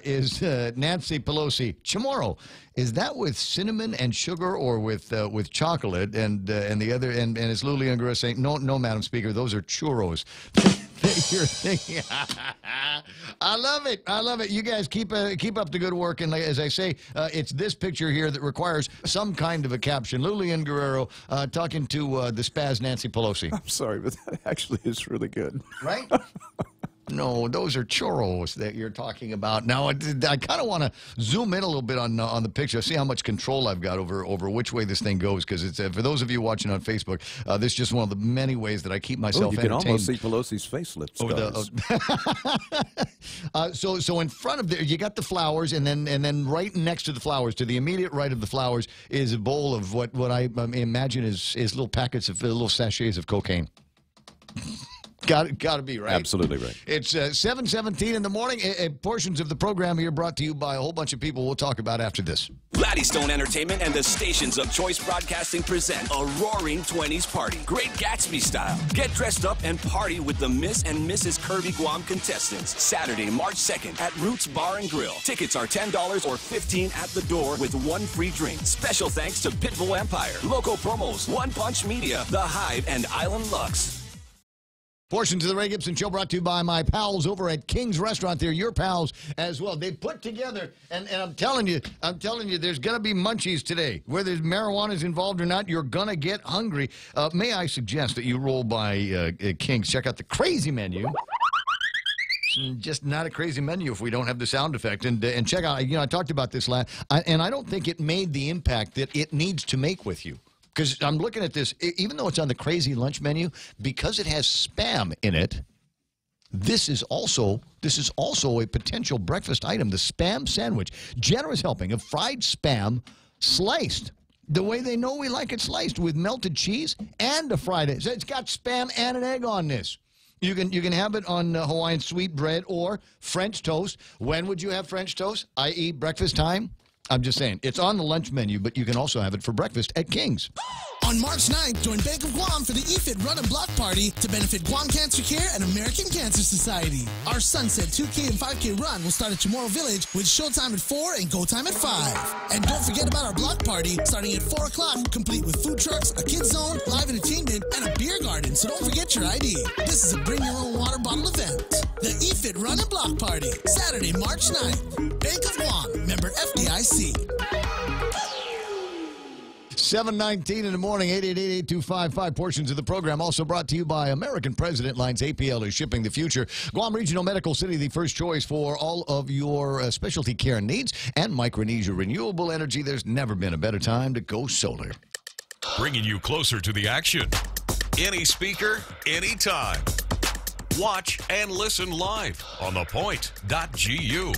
Speaker 20: is Nancy Pelosi, Chamorro. Is that with cinnamon and sugar or with chocolate? And the other and it's Lulian Guerrero saying, no, Madam Speaker, those are churros. You're thinking, I love it. I love it. You guys keep up the good work. And as I say, it's this picture here that requires some kind of a caption. Lulian Guerrero talking to the spaz Nancy Pelosi.
Speaker 12: I'm sorry, but that actually is really good.
Speaker 20: Right? No, those are churros that you're talking about. Now, I kind of want to zoom in a little bit on the picture, see how much control I've got over which way this thing goes, because it's for those of you watching on Facebook, this is just one of the many ways that I keep myself
Speaker 12: entertained. You can almost see Pelosi's facelift scars.
Speaker 20: So in front of there, you got the flowers, and then right next to the flowers, to the immediate right of the flowers, is a bowl of what I imagine is little packets of little sachets of cocaine. Got to be right.
Speaker 12: Absolutely right.
Speaker 20: It's 7:17 in the morning. Portions of the program here brought to you by a whole bunch of people we'll talk about after this.
Speaker 18: Laddystone Entertainment and the stations of Choice Broadcasting present a roaring 20s party. Great Gatsby style. Get dressed up and party with the Miss and Mrs. Kirby Guam contestants. Saturday, March 2nd at Roots Bar and Grill. Tickets are $10 or $15 at the door with one free drink. Special thanks to Pitbull Empire, Local Promos, One Punch Media, The Hive, and Island Lux.
Speaker 20: Portions of the Ray Gibson Show brought to you by my pals over at King's Restaurant. They're your pals as well. They put together, and I'm telling you, there's going to be munchies today. Whether marijuana's involved or not, you're going to get hungry. May I suggest that you roll by King's, check out the crazy menu. Just not a crazy menu if we don't have the sound effect. And check out, I talked about this last, and I don't think it made the impact that it needs to make with you. Because I'm looking at this, even though it's on the crazy lunch menu, because it has Spam in it, this is also a potential breakfast item, the Spam sandwich. Generous helping of fried Spam sliced the way they know we like it sliced, with melted cheese and a fried egg. So it's got Spam and an egg on this. You can have it on Hawaiian sweet bread or French toast. When would you have French toast, i.e. breakfast time? I'm just saying, it's on the lunch menu, but you can also have it for breakfast at King's.
Speaker 17: On March 9th, join Bank of Guam for the EFIT Run and Block Party to benefit Guam Cancer Care and American Cancer Society. Our Sunset 2K and 5K run will start at Chamorro Village with showtime at 4 and go time at 5. And don't forget about our block party starting at 4 o'clock, complete with food trucks, a kids zone, live entertainment, and a beer garden. So don't forget your ID. This is a bring your own water bottle event. The EFIT Run and Block Party, Saturday, March 9th. Bank of Guam, member FDIC.
Speaker 20: 7:19 in the morning, 888-8255. Portions of the program also brought to you by American President Lines. APL is shipping the future. Guam Regional Medical City, the first choice for all of your specialty care needs. And Micronesia Renewable Energy. There's never been a better time to go solar.
Speaker 15: Bringing you closer to the action. Any speaker, anytime. Watch and listen live on thepoint.gu.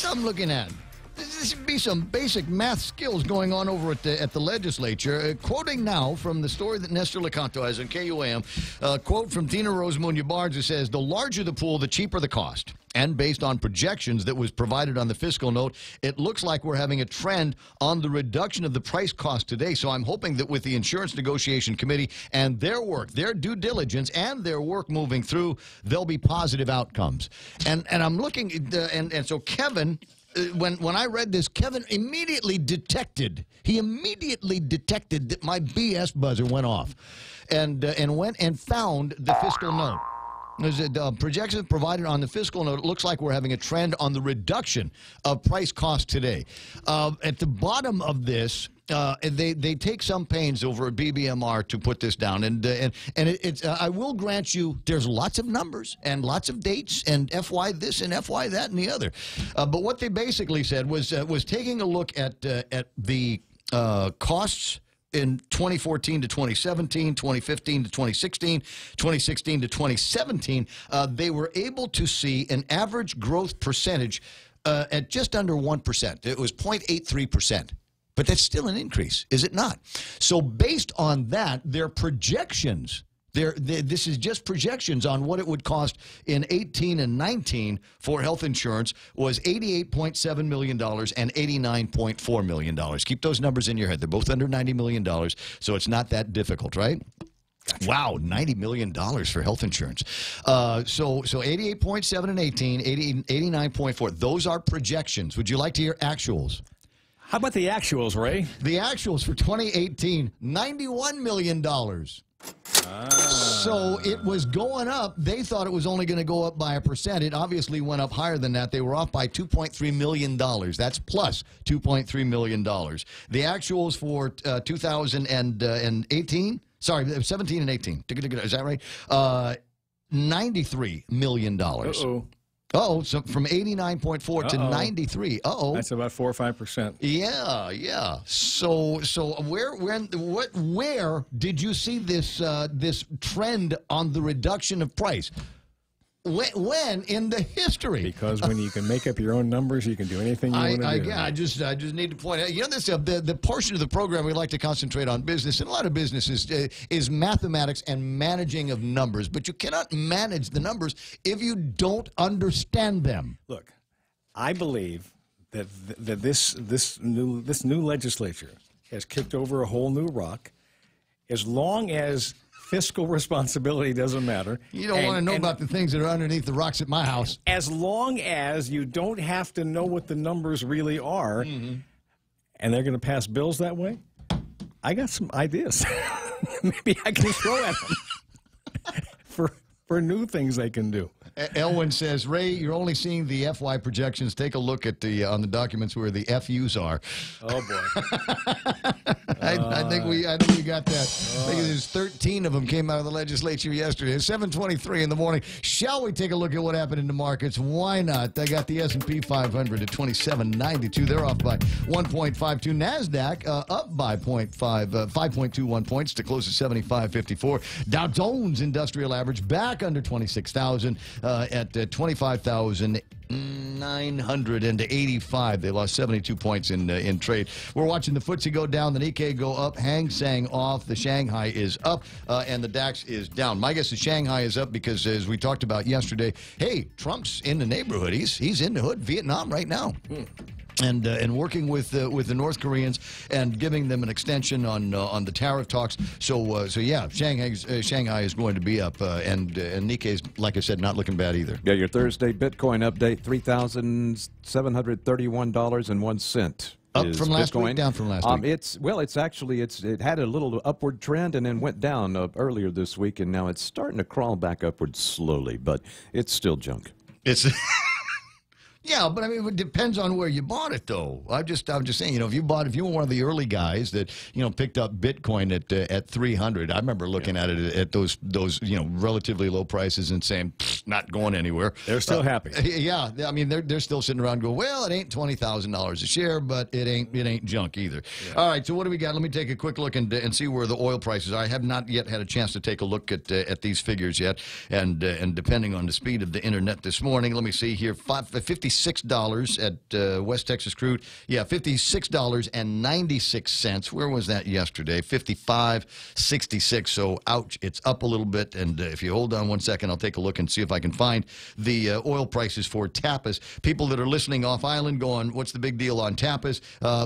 Speaker 20: I'm looking at. This should be some basic math skills going on over at the legislature. Quoting now from the story that Nestor Lecanto has on KUAM, quote from Tina Rose Munoz-Barnes, it says, the larger the pool, the cheaper the cost. And based on projections that was provided on the fiscal note, it looks like we're having a trend on the reduction of the price cost today. So I'm hoping that with the Insurance Negotiation Committee and their work, their due diligence, and their work moving through, there'll be positive outcomes. And I'm looking, and so Kevin, when I read this, Kevin immediately detected that my BS buzzer went off, and went and found the fiscal note. There's a projection provided on the fiscal note. It looks like we're having a trend on the reduction of price cost today. At the bottom of this, they take some pains over at BBMR to put this down, and it's I will grant you there's lots of numbers and lots of dates and FY this and FY that and the other, but what they basically said was taking a look at the costs in 2014 to 2017, 2015 to 2016, 2016 to 2017, they were able to see an average growth percentage at just under 1%. It was 0.83%. But that's still an increase, is it not? So based on that, their projections, this is just projections on what it would cost in 18 and 19 for health insurance was $88.7 million and $89.4 million. Keep those numbers in your head. They're both under $90 million, so it's not that difficult, right? Gotcha. Wow, $90 million for health insurance. So 88.7 and 18, 89.4. Those are projections. Would you like to hear actuals?
Speaker 10: How about the actuals, Ray?
Speaker 20: The actuals for 2018, $91 million. So it was going up. They thought it was only going to go up by 1%. It obviously went up higher than that. They were off by $2.3 million. That's plus $2.3 million. The actuals for 2018, sorry, 17 and 18. Is that right? $93 million.
Speaker 10: Uh-oh.
Speaker 20: Oh, so from 89.4 to 93. Uh-oh.
Speaker 10: That's about 4 or 5%.
Speaker 20: Yeah. So where did you see this trend on the reduction of price? When in the history?
Speaker 10: Because when you can make up your own numbers, you can do anything you want to do.
Speaker 20: I just need to point out, this the portion of the program we like to concentrate on business, and a lot of businesses is mathematics and managing of numbers, but you cannot manage the numbers if you don't understand them.
Speaker 10: Look, I believe that this new legislature has kicked over a whole new rock. As long as fiscal responsibility doesn't matter.
Speaker 20: You don't want to know about the things that are underneath the rocks at my house.
Speaker 10: As long as you don't have to know what the numbers really are, and they're going to pass bills that way, I got some ideas. Maybe I can throw at them for new things they can do.
Speaker 20: Elwin says, Ray, you're only seeing the FY projections. Take a look at on the documents where the FUs are.
Speaker 10: Oh boy.
Speaker 20: I think we got that. I think there's 13 of them came out of the legislature yesterday. It's 7:23 in the morning. Shall we take a look at what happened in the markets? Why not? I got the S&P 500 at 2792. They're off by 1.52. NASDAQ up by 5.21 points to close at 75.54. Dow Jones Industrial Average back under 26,000 at 25,985. They lost 72 points in trade. We're watching the FTSE go down, the Nikkei go up, Hang Seng off, the Shanghai is up, and the DAX is down. My guess is Shanghai is up because, as we talked about yesterday, hey, Trump's in the neighborhood. He's in the hood, Vietnam right now. And working with the North Koreans and giving them an extension on the tariff talks. So yeah, Shanghai is going to be up, and Nikkei's, like I said, not looking bad either.
Speaker 12: Yeah, your Thursday Bitcoin update: $3,731.01.
Speaker 20: Up from last week, down from last week.
Speaker 12: It had a little upward trend and then went down earlier this week, and now it's starting to crawl back upward slowly, but it's still junk.
Speaker 20: It's. Yeah, but I mean, it depends on where you bought it, though. I'm just saying, if you were one of the early guys that picked up Bitcoin at 300, I remember looking at it at those relatively low prices and saying, not going anywhere.
Speaker 10: They're still happy.
Speaker 20: Yeah, I mean, they're still sitting around going, well, it ain't $20,000 a share, but it ain't junk either. Yeah. All right, so what do we got? Let me take a quick look and see where the oil prices are. I have not yet had a chance to take a look at these figures yet, and depending on the speed of the internet this morning, let me see here, $56 at West Texas crude. Yeah, $56.96. Where was that yesterday? $55.66. So, ouch, it's up a little bit. And if you hold on 1 second, I'll take a look and see if I can find the oil prices for Tapas. People that are listening off island going, what's the big deal on Tapas?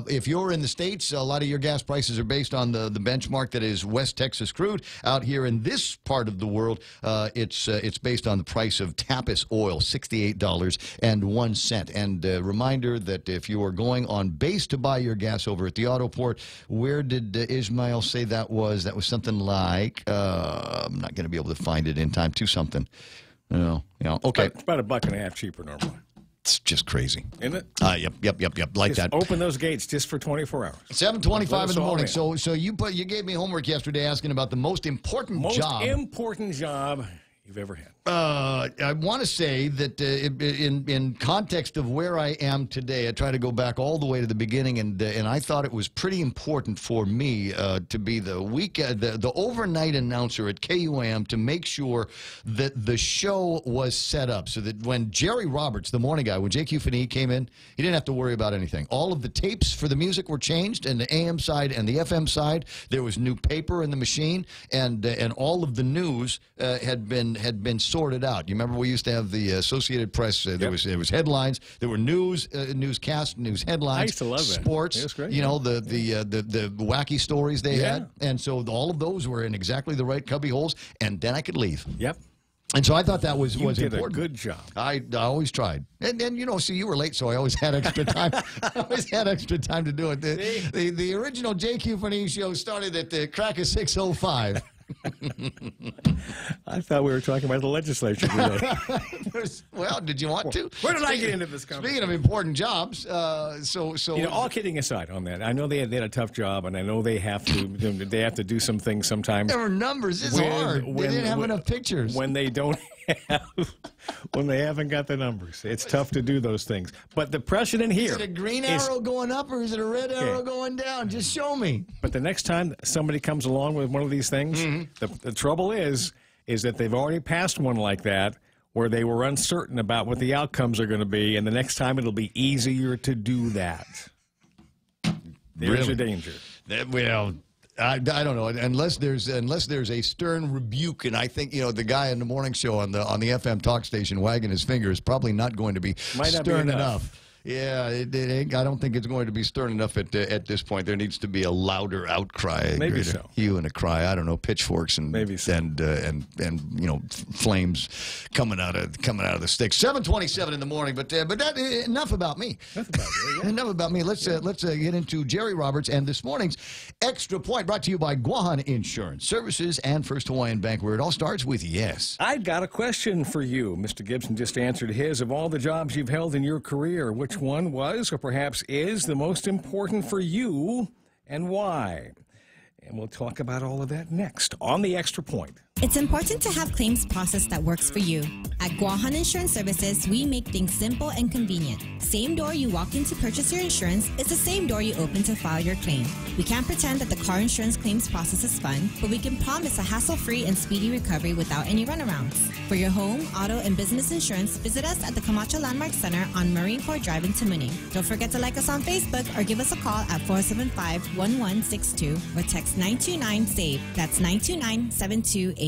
Speaker 20: If you're in the States, a lot of your gas prices are based on the benchmark that is West Texas crude. Out here in this part of the world, it's based on the price of Tapas oil, $68.01. And reminder that if you are going on base to buy your gas over at the Autoport, where did Ismail say that was? That was something like, I'm not going to be able to find it in time, to something. Okay.
Speaker 10: It's about $1.50 cheaper normally.
Speaker 20: It's just crazy.
Speaker 10: Isn't it?
Speaker 20: Yep. Like
Speaker 10: just
Speaker 20: that.
Speaker 10: Open those gates just for 24 hours.
Speaker 20: 7:25 in the morning. So you gave me homework yesterday asking about the most important job.
Speaker 10: Most important job you've ever had?
Speaker 20: I want to say that in context of where I am today, I try to go back all the way to the beginning, and I thought it was pretty important for me to be the overnight announcer at KUAM to make sure that the show was set up so that when Jerry Roberts, the morning guy, when JQ Finney came in, he didn't have to worry about anything. All of the tapes for the music were changed, and the AM side and the FM side, there was new paper in the machine, and all of the news had been sorted out. You remember we used to have the Associated Press. There was headlines. There were newscasts, news headlines.
Speaker 10: I used to love that.
Speaker 20: Sports.
Speaker 10: It was great.
Speaker 20: You know, the wacky stories they had, and so all of those were in exactly the right cubby holes. And then I could leave.
Speaker 10: Yep.
Speaker 20: And so I thought that was important.
Speaker 10: You did a good job.
Speaker 20: I always tried. And you know, see, you were late, so I always had extra time. I always had extra time to do it. The original JQ Finney show started at the crack of 6:05.
Speaker 10: I thought we were talking about the legislature today.
Speaker 20: Well, did you want to?
Speaker 10: Where did I get into this conversation?
Speaker 20: Speaking of important jobs, so
Speaker 10: you know, all kidding aside on that, I know they had a tough job, and I know they have to do some things sometimes.
Speaker 20: There were numbers. It's hard. They didn't have enough pictures.
Speaker 10: When they don't have, when they haven't got the numbers, it's tough to do those things. But the precedent here
Speaker 20: is it a green arrow going up or is it a red arrow going down? Just show me.
Speaker 10: But the next time somebody comes along with one of these things, the trouble is that they've already passed one like that where they were uncertain about what the outcomes are going to be, and the next time it'll be easier to do that. There's a danger.
Speaker 20: Well, I don't know, unless there's a stern rebuke, and I think, you know, the guy in the morning show on the FM talk station wagging his finger is probably not going to be stern enough. Yeah, I don't think it's going to be stern enough at this point. There needs to be a louder outcry,
Speaker 10: maybe so.
Speaker 20: Hue and a cry. I don't know, pitchforks and
Speaker 10: maybe so.
Speaker 20: and you know, flames coming out of the sticks. 7:27 in the morning, but that enough about me.
Speaker 10: Enough about you. Yeah.
Speaker 20: Enough about me. Let's get into Jerry Roberts and this morning's Extra Point, brought to you by Guahan Insurance Services and First Hawaiian Bank, where it all starts with yes.
Speaker 10: I've got a question for you. Mr. Gibson just answered his. Of all the jobs you've held in your career, which one was, or perhaps is, the most important for you, and why? And we'll talk about all of that next on the Extra Point.
Speaker 11: It's important to have claims process that works for you. At Guahan Insurance Services, we make things simple and convenient. Same door you walk in to purchase your insurance is the same door you open to file your claim. We can't pretend that the car insurance claims process is fun, but we can promise a hassle-free and speedy recovery without any runarounds. For your home, auto, and business insurance, visit us at the Camacho Landmark Center on Marine Corps Drive in Tamuning. Don't forget to like us on Facebook or give us a call at 475-1162 or text 929-SAVE. That's 929-7283.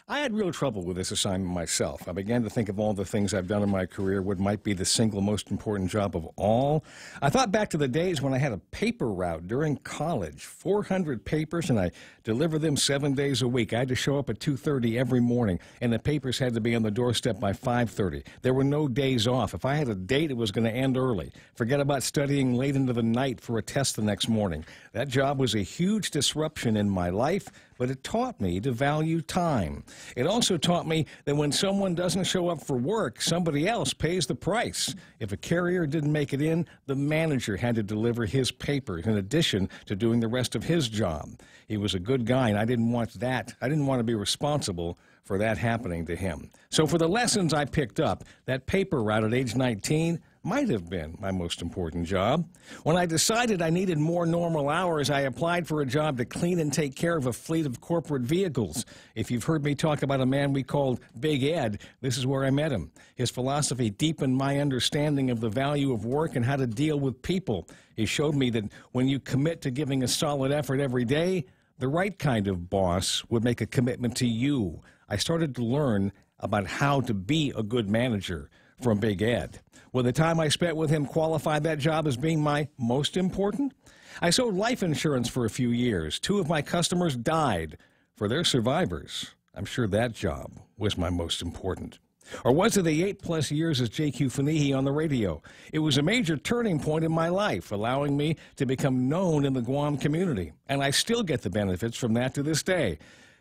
Speaker 10: I had real trouble with this assignment myself. I began to think of all the things I've done in my career, what might be the single most important job of all. I thought back to the days when I had a paper route during college, 400 papers, and I delivered them 7 days a week. I had to show up at 2:30 every morning, and the papers had to be on the doorstep by 5:30. There were no days off. If I had a date, it was going to end early. Forget about studying late into the night for a test the next morning. That job was a huge disruption in my life, but it taught me to value time. It also taught me that when someone doesn't show up for work, somebody else pays the price. If a carrier didn't make it in, the manager had to deliver his papers in addition to doing the rest of his job. He was a good guy, and I didn't want that. I didn't want to be responsible for that happening to him. So for the lessons I picked up, that paper route at age 19 might have been my most important job. When I decided I needed more normal hours, I applied for a job to clean and take care of a fleet of corporate vehicles. If you've heard me talk about a man we called Big Ed, this is where I met him. His philosophy deepened my understanding of the value of work and how to deal with people. He showed me that when you commit to giving a solid effort every day, the right kind of boss would make a commitment to you. I started to learn about how to be a good manager from Big Ed. Will the time I spent with him qualify that job as being my most important? I sold life insurance for a few years. 2 of my customers died. For their survivors, I'm sure that job was my most important. Or was it the 8+ years as JQ Finney on the radio? It was a major turning point in my life, allowing me to become known in the Guam community. And I still get the benefits from that to this day.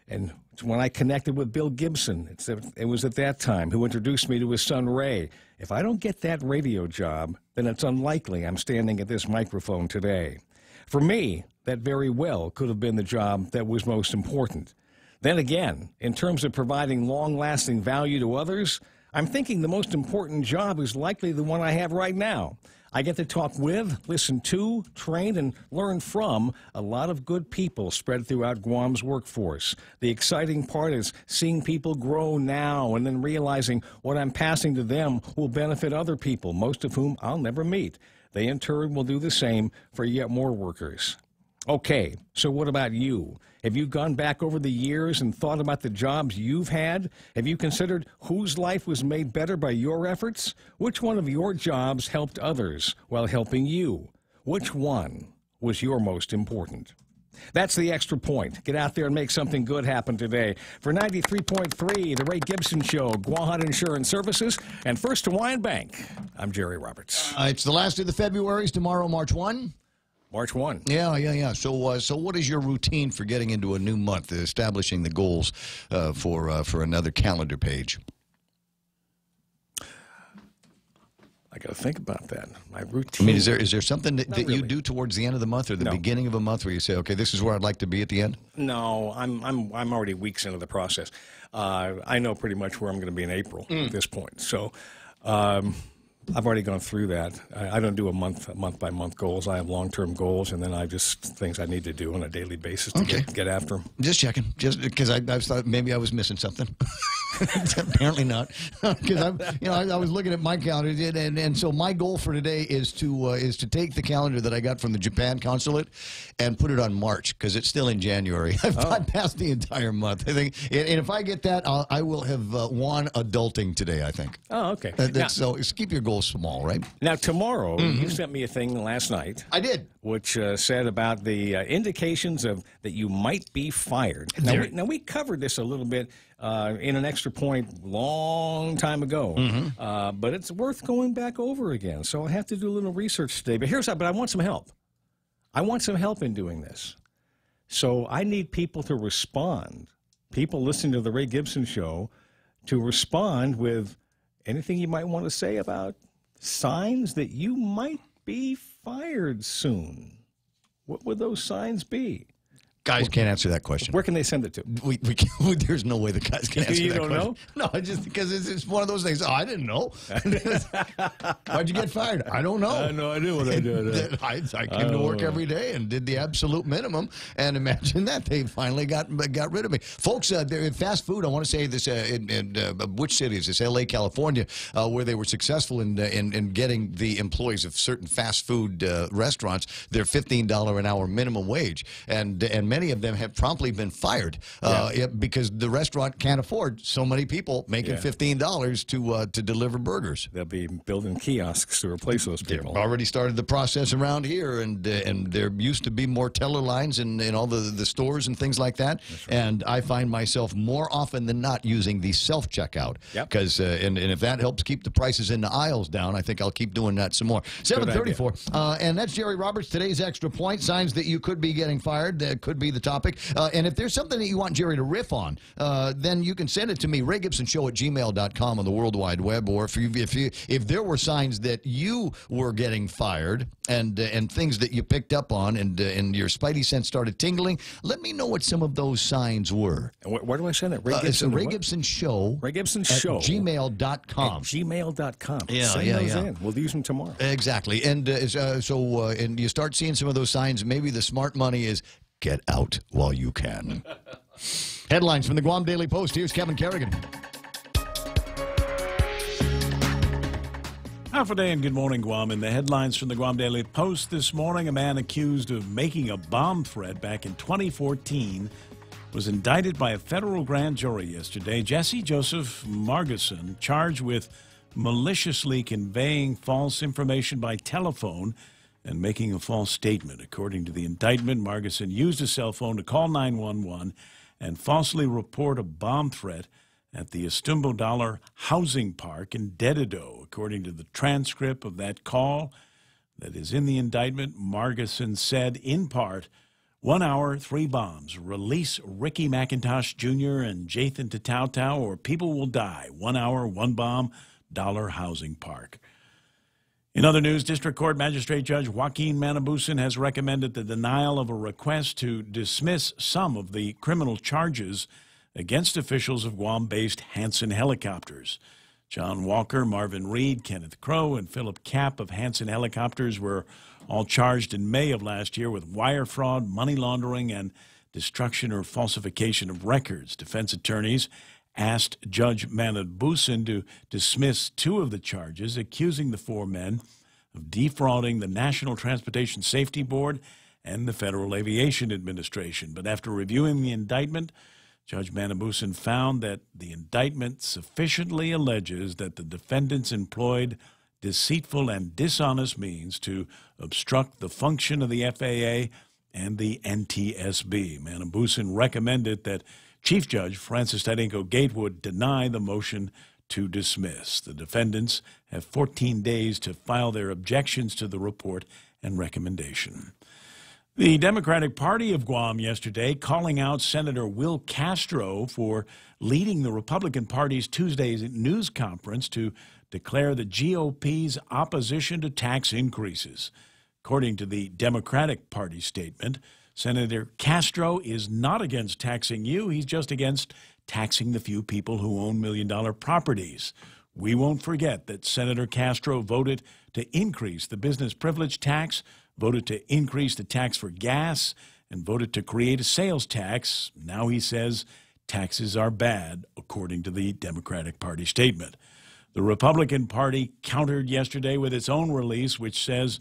Speaker 10: And when I connected with Bill Gibson, it was at that time, who introduced me to his son Ray. If I don't get that radio job, then it's unlikely I'm standing at this microphone today. For me, that very well could have been the job that was most important. Then again, in terms of providing long-lasting value to others, I'm thinking the most important job is likely the one I have right now. I get to talk with, listen to, train, and learn from a lot of good people spread throughout Guam's workforce. The exciting part is seeing people grow now and then realizing what I'm passing to them will benefit other people, most of whom I'll never meet. They in turn will do the same for yet more workers. Okay, so what about you? Have you gone back over the years and thought about the jobs you've had? Have you considered whose life was made better by your efforts? Which one of your jobs helped others while helping you? Which one was your most important? That's the Extra Point. Get out there and make something good happen today. For 93.3, The Ray Gibson Show, Guahan Insurance Services, and First Hawaiian Bank, I'm Jerry Roberts.
Speaker 20: It's the last of the Februarys, tomorrow, March 1.
Speaker 10: March 1.
Speaker 20: Yeah. So what is your routine for getting into a new month, establishing the goals for another calendar page?
Speaker 10: I got to think about that. My routine.
Speaker 20: I mean, is there something that
Speaker 10: really.
Speaker 20: You do towards the end of the month or the beginning of a month where you say, okay, this is where I'd like to be at the end?
Speaker 10: No, I'm already weeks into the process. I know pretty much where I'm going to be in April at this point. So I've already gone through that. I don't do a month by month goals. I have long-term goals, and then I just things I need to do on a daily basis to get after them.
Speaker 20: Just checking, just because I thought maybe I was missing something. Apparently not, because I was looking at my calendar, and so my goal for today is to take the calendar that I got from the Japan consulate and put it on March, because it's still in January. I've bypassed the entire month, I think, and if I get that, I will have won adulting today, I think.
Speaker 10: Oh, okay.
Speaker 20: So keep your goals small, right?
Speaker 10: Now tomorrow, you sent me a thing last night.
Speaker 20: I did,
Speaker 10: which said about the indications of that you might be fired. Now we covered this a little bit in an Extra Point long time ago, but it's worth going back over again. So I have to do a little research today. But I want some help. I want some help in doing this. So I need people to respond. People listening to the Ray Gibson Show to respond with anything you might want to say about signs that you might be fired soon. What would those signs be?
Speaker 20: Guys can't answer that question.
Speaker 10: Where can they send it to?
Speaker 20: We there's no way the guys can answer that question.
Speaker 10: You don't know?
Speaker 20: No, just because it's one of those things. Oh, I didn't know. Why'd you get fired? I don't know.
Speaker 10: I had no idea what I did.
Speaker 20: I came to work every day and did the absolute minimum, and imagine that they finally got rid of me. Folks, in fast food, I want to say this in which city is this? L.A., California, where they were successful in getting the employees of certain fast food restaurants their $15 an hour minimum wage, and many of them have promptly been fired because the restaurant can't afford so many people making $15 to deliver burgers.
Speaker 10: They'll be building kiosks to replace those people.
Speaker 20: They've already started the process around here, and there used to be more teller lines in all the stores and things like that. Right. And I find myself more often than not using the self-checkout because and if that helps keep the prices in the aisles down, I think I'll keep doing that some more. 7:34, and that's Jerry Roberts. Today's Extra Point, signs that you could be getting fired. That could be the topic. And if there's something that you want Jerry to riff on, then you can send it to me, raygibsonshow@gmail.com on the World Wide Web. Or if there were signs that you were getting fired and things that you picked up on and your spidey sense started tingling, let me know what some of those signs were.
Speaker 10: Where do I send it?
Speaker 20: It's Ray Gibson Show.
Speaker 10: Ray Gibson Show.
Speaker 20: @gmail.com.
Speaker 10: Gmail.com.
Speaker 20: Send those in.
Speaker 10: We'll use them tomorrow.
Speaker 20: Exactly. And and you start seeing some of those signs. Maybe the smart money is get out while you can. Headlines from the Guam Daily Post. Here's Kevin Kerrigan.
Speaker 7: Half a day and good morning, Guam. In the headlines from the Guam Daily Post this morning, a man accused of making a bomb threat back in 2014 was indicted by a federal grand jury yesterday. Jesse Joseph Margeson, charged with maliciously conveying false information by telephone and making a false statement. According to the indictment, Margeson used a cell phone to call 911 and falsely report a bomb threat at the Estumbo Dollar Housing Park in Dededo. According to the transcript of that call that is in the indictment, Margeson said, in part, 1 hour, 3 bombs. Release Ricky McIntosh Jr. and Jathan Tatau or people will die. 1 hour, 1 bomb, Dollar Housing Park. In other news, District Court Magistrate Judge Joaquin Manabusan has recommended the denial of a request to dismiss some of the criminal charges against officials of Guam-based Hanson Helicopters. John Walker, Marvin Reed, Kenneth Crow, and Philip Kapp of Hanson Helicopters were all charged in May of last year with wire fraud, money laundering, and destruction or falsification of records. Defense attorneys asked Judge Manabusen to dismiss 2 of the charges, accusing the 4 men of defrauding the National Transportation Safety Board and the Federal Aviation Administration. But after reviewing the indictment, Judge Manabusen found that the indictment sufficiently alleges that the defendants employed deceitful and dishonest means to obstruct the function of the FAA and the NTSB. Manabusen recommended that Chief Judge Francis Tadenko Gatewood deny the motion to dismiss. The defendants have 14 days to file their objections to the report and recommendation. The Democratic Party of Guam yesterday calling out Senator Will Castro for leading the Republican Party's Tuesday's news conference to declare the GOP's opposition to tax increases. According to the Democratic Party statement, Senator Castro is not against taxing you. He's just against taxing the few people who own million-dollar properties. We won't forget that Senator Castro voted to increase the business privilege tax, voted to increase the tax for gas, and voted to create a sales tax. Now he says taxes are bad, according to the Democratic Party statement. The Republican Party countered yesterday with its own release, which says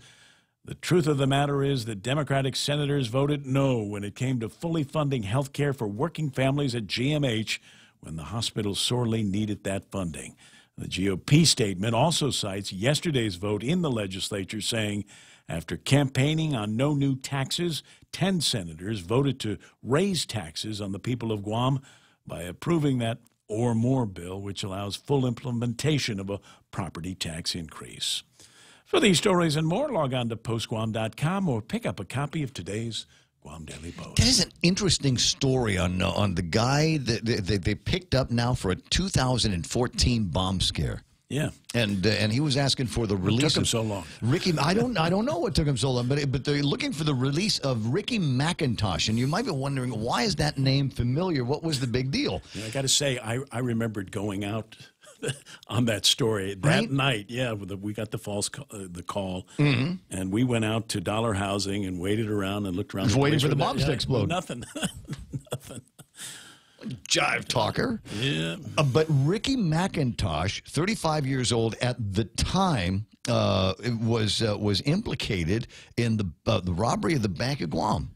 Speaker 7: the truth of the matter is that Democratic senators voted no when it came to fully funding health care for working families at GMH when the hospital sorely needed that funding. The GOP statement also cites yesterday's vote in the legislature, saying after campaigning on no new taxes, 10 senators voted to raise taxes on the people of Guam by approving that or more bill, which allows full implementation of a property tax increase. For these stories and more, log on to postguam.com or pick up a copy of today's Guam Daily Post.
Speaker 20: That is an interesting story on the guy that they picked up now for a 2014 bomb scare.
Speaker 7: Yeah,
Speaker 20: and he was asking for the release.
Speaker 7: What took him so long?
Speaker 20: Ricky, I don't know what took him so long, but they're looking for the release of Ricky McIntosh, and you might be wondering, why is that name familiar? What was the big deal?
Speaker 7: Yeah, I got to say, I remembered going out on that story that night. Yeah, we got the call, and we went out to Dollar Housing and waited around and looked around.
Speaker 20: Just waiting for the bombs to explode.
Speaker 7: Nothing, nothing.
Speaker 20: Jive talker.
Speaker 7: Yeah.
Speaker 20: But Ricky McIntosh, 35 years old at the time, was implicated in the robbery of the Bank of Guam.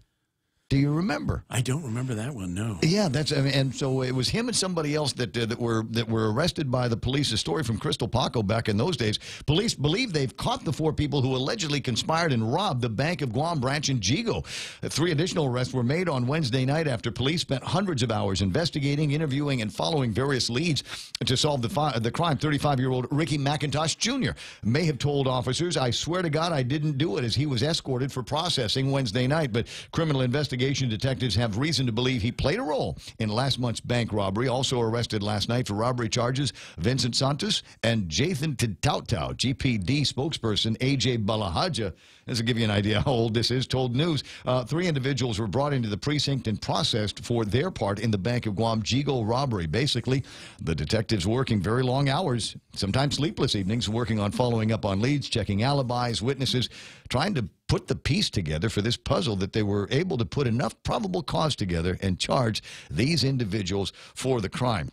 Speaker 20: Do you remember?
Speaker 7: I don't remember that one, no.
Speaker 20: Yeah, and so it was him and somebody else that were arrested by the police. A story from Crystal Paco back in those days. Police believe they've caught the 4 people who allegedly conspired and robbed the Bank of Guam branch in Jigo. 3 additional arrests were made on Wednesday night after police spent hundreds of hours investigating, interviewing, and following various leads to solve the crime. 35-year-old Ricky McIntosh Jr. may have told officers, "I swear to God I didn't do it," as he was escorted for processing Wednesday night. But criminal investigation detectives have reason to believe he played a role in last month's bank robbery. Also arrested last night for robbery charges, Vincent Santos and Jathan Titautau. GPD spokesperson AJ Balahaja, this will give you an idea how old this is, told News 3 individuals were brought into the precinct and processed for their part in the Bank of Guam Jigo robbery. Basically, the detectives working very long hours, sometimes sleepless evenings, working on following up on leads, checking alibis, witnesses, trying to put the piece together for this puzzle that they were able to put enough probable cause together and charge these individuals for the crime.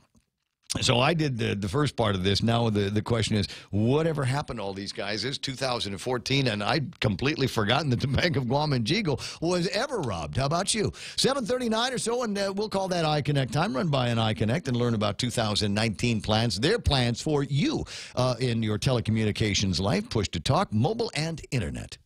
Speaker 20: So I did the first part of this. Now the question is, whatever happened to all these guys? It's 2014, and I'd completely forgotten that the Bank of Guam and Jigo was ever robbed. How about you? 7:39 or so, and we'll call that iConnect time. Run by an iConnect and learn about 2019 plans, their plans for you in your telecommunications life, push-to-talk, mobile, and internet.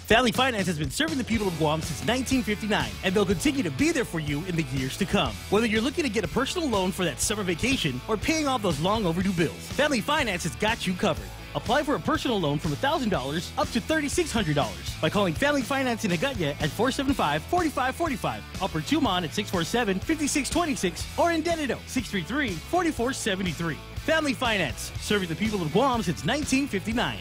Speaker 24: Family Finance has been serving the people of Guam since 1959, and they'll continue to be there for you in the years to come. Whether you're looking to get a personal loan for that summer vacation or paying off those long overdue bills, Family Finance has got you covered. Apply for a personal loan from $1,000 up to $3,600 by calling Family Finance in Agutya at 475-4545, Upper Tumon at 647-5626, or in Dededo 633-4473. Family Finance, serving the people of Guam since 1959.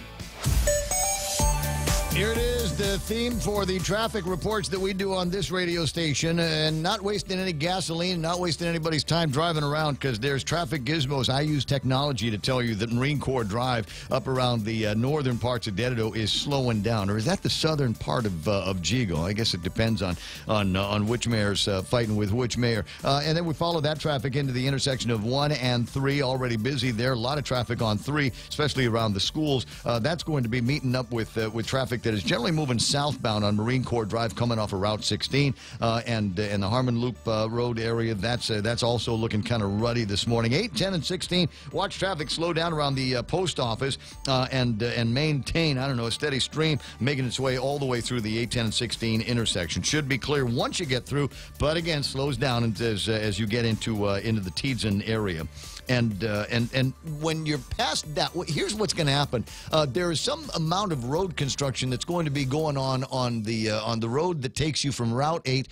Speaker 20: Here it is, the theme for the traffic reports that we do on this radio station, and not wasting any gasoline, not wasting anybody's time driving around, because there's traffic gizmos. I use technology to tell you that Marine Corps Drive up around the northern parts of Dededo is slowing down. Or is that the southern part of Jigo? I guess it depends on which mayor's fighting with which mayor. And then we follow that traffic into the intersection of 1 and 3, already busy there. A lot of traffic on 3, especially around the schools. That's going to be meeting up with traffic that is generally moving southbound on Marine Corps Drive coming off of Route 16 and the Harmon Loop Road area. That's also looking kind of ruddy this morning. 8, 10, and 16. Watch traffic slow down around the post office and maintain, I don't know, a steady stream making its way all the way through the 8, 10, and 16 intersection. Should be clear once you get through, but again, slows down as you get into the Teedson area. And when you're past that, here's what's going to happen. There is some amount of road construction that's going to be going on the road that takes you from Route 8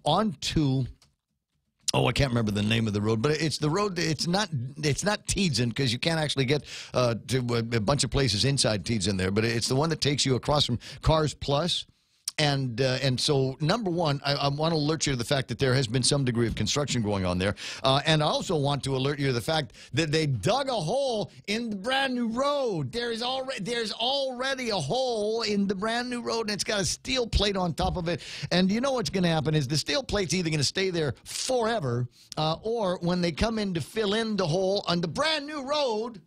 Speaker 20: onto. Oh, I can't remember the name of the road, but it's the road. It's not Teedson, because you can't actually get to a bunch of places inside Teedson there. But it's the one that takes you across from Cars Plus. And so, number one, I want to alert you to the fact that there has been some degree of construction going on there. And I also want to alert you to the fact that they dug a hole in the brand new road. There's already a hole in the brand new road, and it's got a steel plate on top of it. And you know what's going to happen is the steel plate's either going to stay there forever, or when they come in to fill in the hole on the brand new road,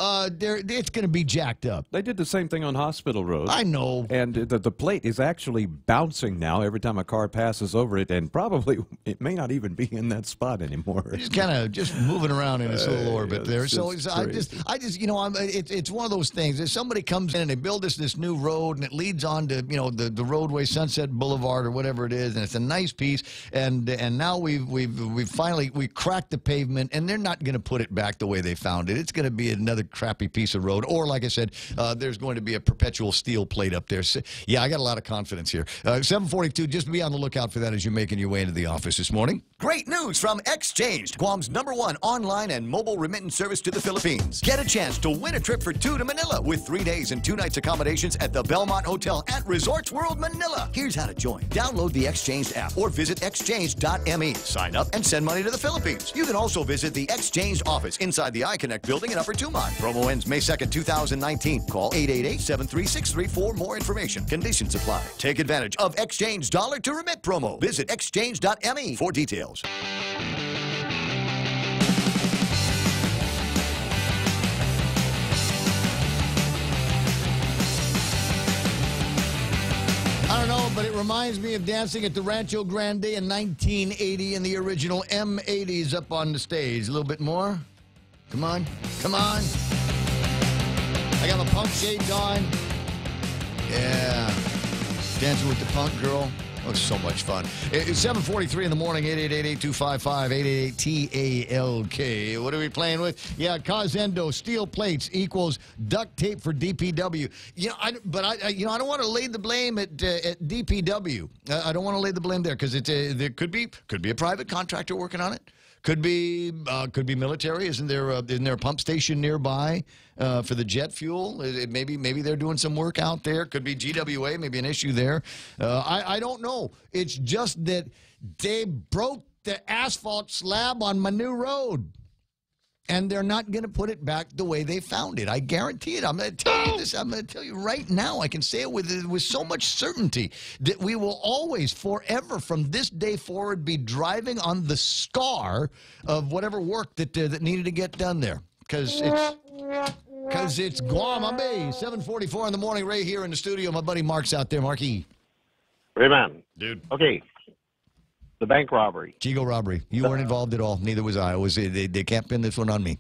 Speaker 20: it's going to be jacked up.
Speaker 12: They did the same thing on Hospital Road.
Speaker 20: I know.
Speaker 12: And the plate is actually bouncing now every time a car passes over it, and probably it may not even be in that spot anymore.
Speaker 20: It's kind of just moving around in its little orbit there. So I just, you know, it's one of those things. If somebody comes in and they build this new road, and it leads on to, you know, the roadway, Sunset Boulevard or whatever it is, and it's a nice piece, and now we've finally cracked the pavement, and they're not going to put it back the way they found it. It's going to be another crappy piece of road, or like I said, there's going to be a perpetual steel plate up there. So, yeah, I got a lot of confidence here. 742, just be on the lookout for that as you're making your way into the office this morning.
Speaker 5: Great news from Exchanged, Guam's #1 online and mobile remittance service to the Philippines. Get a chance to win a trip for 2 to Manila with 3 days and 2 nights accommodations at the Belmont Hotel at Resorts World Manila. Here's how to join. Download the Exchanged app or visit exchange.me. Sign up and send money to the Philippines. You can also visit the Exchanged office inside the iConnect building in Upper Tumon. Promo ends May 2nd, 2019. Call 888-736-3 for more information. Conditions apply. Take advantage of Exchange Dollar to Remit promo. Visit exchange.me for details.
Speaker 20: I don't know, but it reminds me of dancing at the Rancho Grande in 1980 in the original M80s up on the stage. A little bit more. Come on. Come on. I got my punk shades on. Yeah. Dancing with the punk girl. Oh, it was so much fun. It's 7:43 in the morning, 888-8255-888-TALK. What are we playing with? Yeah, Cazendo, steel plates equals duct tape for DPW. You know, I don't want to lay the blame at DPW. I don't want to lay the blame there, because there could be a private contractor working on it. Could be military. Isn't there a pump station nearby for the jet fuel? Maybe they're doing some work out there. Could be GWA. Maybe an issue there. I don't know. It's just that they broke the asphalt slab on my new road, and they're not going to put it back the way they found it. I guarantee it. I'm going to tell you this. I'm going to tell you right now. I can say it with so much certainty that we will always, forever, from this day forward, be driving on the scar of whatever work that needed to get done there. Because it's Guam. I'm 7:44 in the morning. Ray here in the studio. My buddy Mark's out there. Marky.
Speaker 14: Ray, man.
Speaker 20: Dude.
Speaker 14: Okay. The bank robbery.
Speaker 20: Jigo robbery. You weren't involved at all. Neither was I. They can't pin this one on me.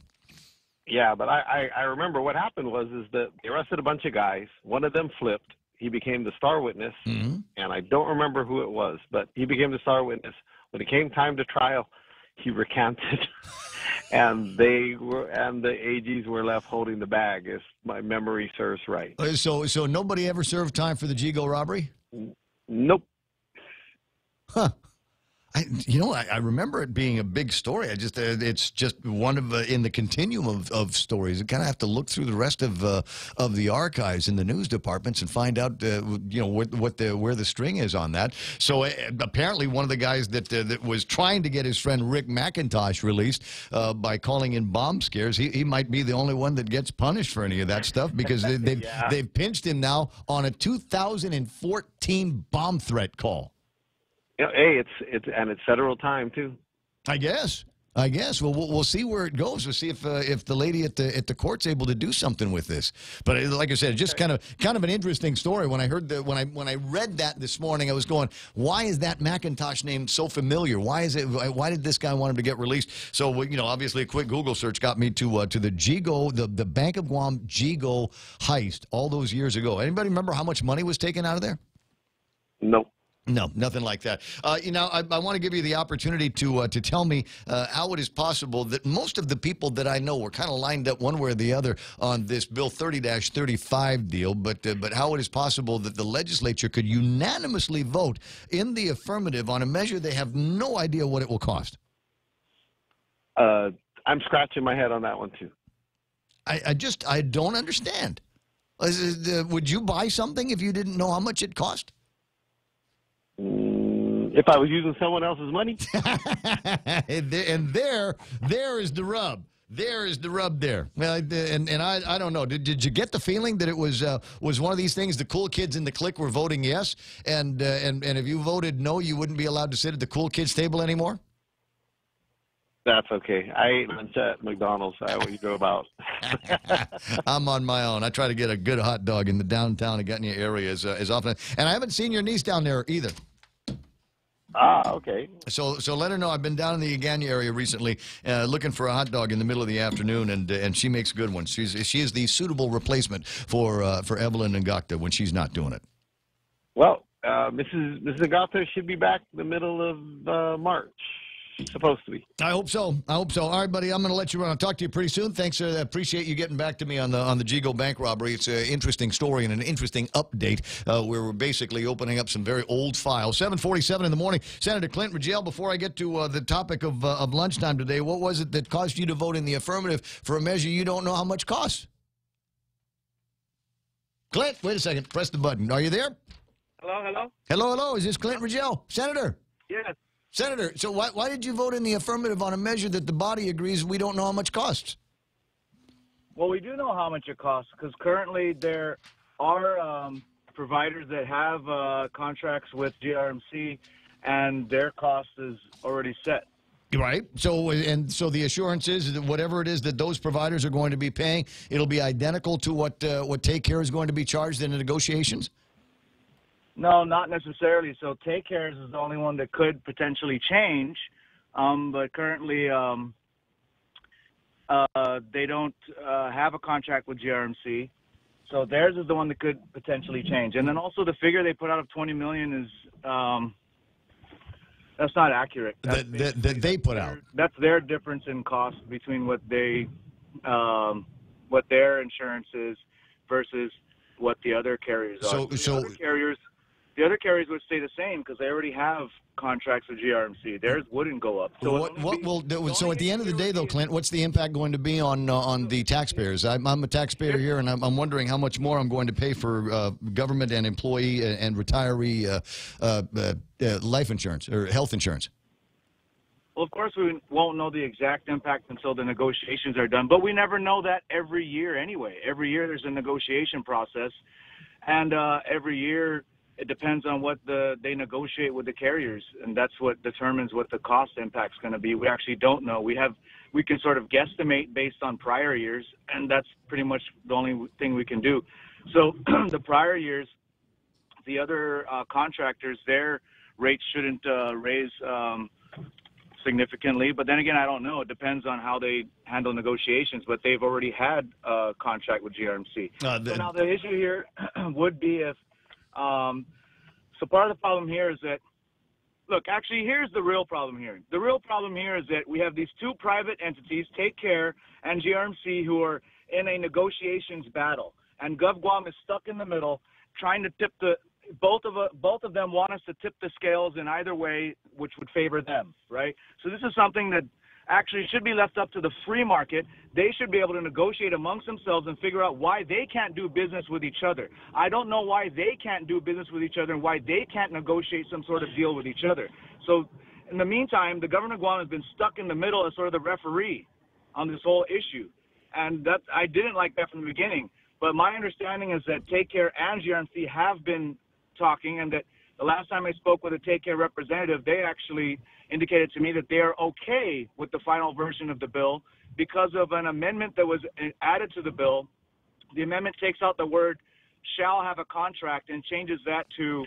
Speaker 14: Yeah, but I remember what happened was that they arrested a bunch of guys. One of them flipped. He became the star witness, and I don't remember who it was, but he became the star witness. When it came time to trial, he recanted, and the AGs were left holding the bag, if my memory serves right.
Speaker 20: So nobody ever served time for the Jigo robbery?
Speaker 14: Nope.
Speaker 20: Huh. I remember it being a big story. It's just one of in the continuum of stories. You kind of have to look through the rest of the archives in the news departments and find out, where the string is on that. So apparently, one of the guys that was trying to get his friend Rick McIntosh released by calling in bomb scares, he might be the only one that gets punished for any of that stuff because they've pinched him now on a 2014 bomb threat call.
Speaker 14: Hey, it's federal time too.
Speaker 20: I guess. Well, we'll see where it goes. We'll see if the lady at the court's able to do something with this. But like I said, just kind of an interesting story. When I heard when I read that this morning, I was going, "Why is that McIntosh name so familiar? Why did this guy want him to get released?" So obviously, a quick Google search got me to the GEGO, the Bank of Guam GEGO heist all those years ago. Anybody remember how much money was taken out of there?
Speaker 14: Nope.
Speaker 20: No, nothing like that. I want to give you the opportunity to tell me how it is possible that most of the people that I know were kind of lined up one way or the other on this Bill 30-35 deal, but how it is possible that the legislature could unanimously vote in the affirmative on a measure they have no idea what it will cost.
Speaker 14: I'm scratching my head on that one too.
Speaker 20: I don't understand. Would you buy something if you didn't know how much it cost?
Speaker 14: If I was using someone else's money?
Speaker 20: And there is the rub. There is the rub there. Well, and I don't know. Did you get the feeling that it was one of these things? The cool kids in the clique were voting yes, and if you voted no, you wouldn't be allowed to sit at the cool kids table anymore?
Speaker 14: That's okay. I ate lunch at McDonald's. I always go about.
Speaker 20: I'm on my own. I try to get a good hot dog in the downtown Agutnia area as often. And I haven't seen your niece down there either.
Speaker 14: Ah, okay.
Speaker 20: So let her know I've been down in the Agutnia area recently looking for a hot dog in the middle of the afternoon, and she makes good ones. She is the suitable replacement for Evelyn Ngakta when she's not doing it.
Speaker 14: Well, Mrs. Ngakta should be back the middle of March. Supposed to be. I hope so.
Speaker 20: All right, buddy, I'm going to let you run. I'll talk to you pretty soon. Thanks. Appreciate you getting back to me on the GEGO bank robbery. It's an interesting story and an interesting update where we're basically opening up some very old files. 7:47 in the morning. Senator Clint Ridgell, before I get to the topic of lunchtime today, what was it that caused you to vote in the affirmative for a measure you don't know how much costs? Clint, wait a second. Press the button. Are you there?
Speaker 2: Hello.
Speaker 20: Is this Clint Ridgell? Senator?
Speaker 2: Yes.
Speaker 20: Senator, so why did you vote in the affirmative on a measure that the body agrees we don't know how much costs?
Speaker 2: Well, we do know how much it costs because currently there are providers that have contracts with GRMC, and their cost is already set.
Speaker 20: Right. So the assurance is that whatever it is that those providers are going to be paying, it'll be identical to what Take Care is going to be charged in the negotiations?
Speaker 2: No, not necessarily. So Take Cares is the only one that could potentially change, but currently they don't have a contract with GRMC. So theirs is the one that could potentially change. And then also the figure they put out of $20 million is that's not accurate.
Speaker 20: That they put out.
Speaker 2: That's their difference in cost between what their insurance is versus what the other carriers are. The other carriers would stay the same because they already have contracts with GRMC. Theirs wouldn't go up. So
Speaker 20: so at the end of the day, though, Clint, what's the impact going to be on the taxpayers? I'm a taxpayer here, and I'm wondering how much more I'm going to pay for government and employee and retiree life insurance or health insurance.
Speaker 2: Well, of course, we won't know the exact impact until the negotiations are done, but we never know that every year anyway. Every year there's a negotiation process, and every year it depends on what they negotiate with the carriers, and that's what determines what the cost impact's going to be. We actually don't know. We can sort of guesstimate based on prior years, and that's pretty much the only thing we can do. So the prior years, the other contractors, their rates shouldn't raise significantly, but then again, I don't know. It depends on how they handle negotiations, but they've already had a contract with GRMC. So now the issue here would be if so part of the problem here is that, look, actually, here's the real problem here. The real problem here is that we have these two private entities, Take Care and GRMC, who are in a negotiations battle. And GovGuam is stuck in the middle trying to tip the both of them want us to tip the scales in either way, which would favor them, right? So this is something that actually should be left up to the free market. They should be able to negotiate amongst themselves and figure out why they can't do business with each other. I don't know why they can't do business with each other and why they can't negotiate some sort of deal with each other. So in the meantime, the government of Guam has been stuck in the middle as sort of the referee on this whole issue. And that I didn't like that from the beginning. But my understanding is that Take Care and GRMC have been talking, and that the last time I spoke with a Take Care representative, they actually indicated to me that they are okay with the final version of the bill because of an amendment that was added to the bill. The amendment takes out the word shall have a contract and changes that to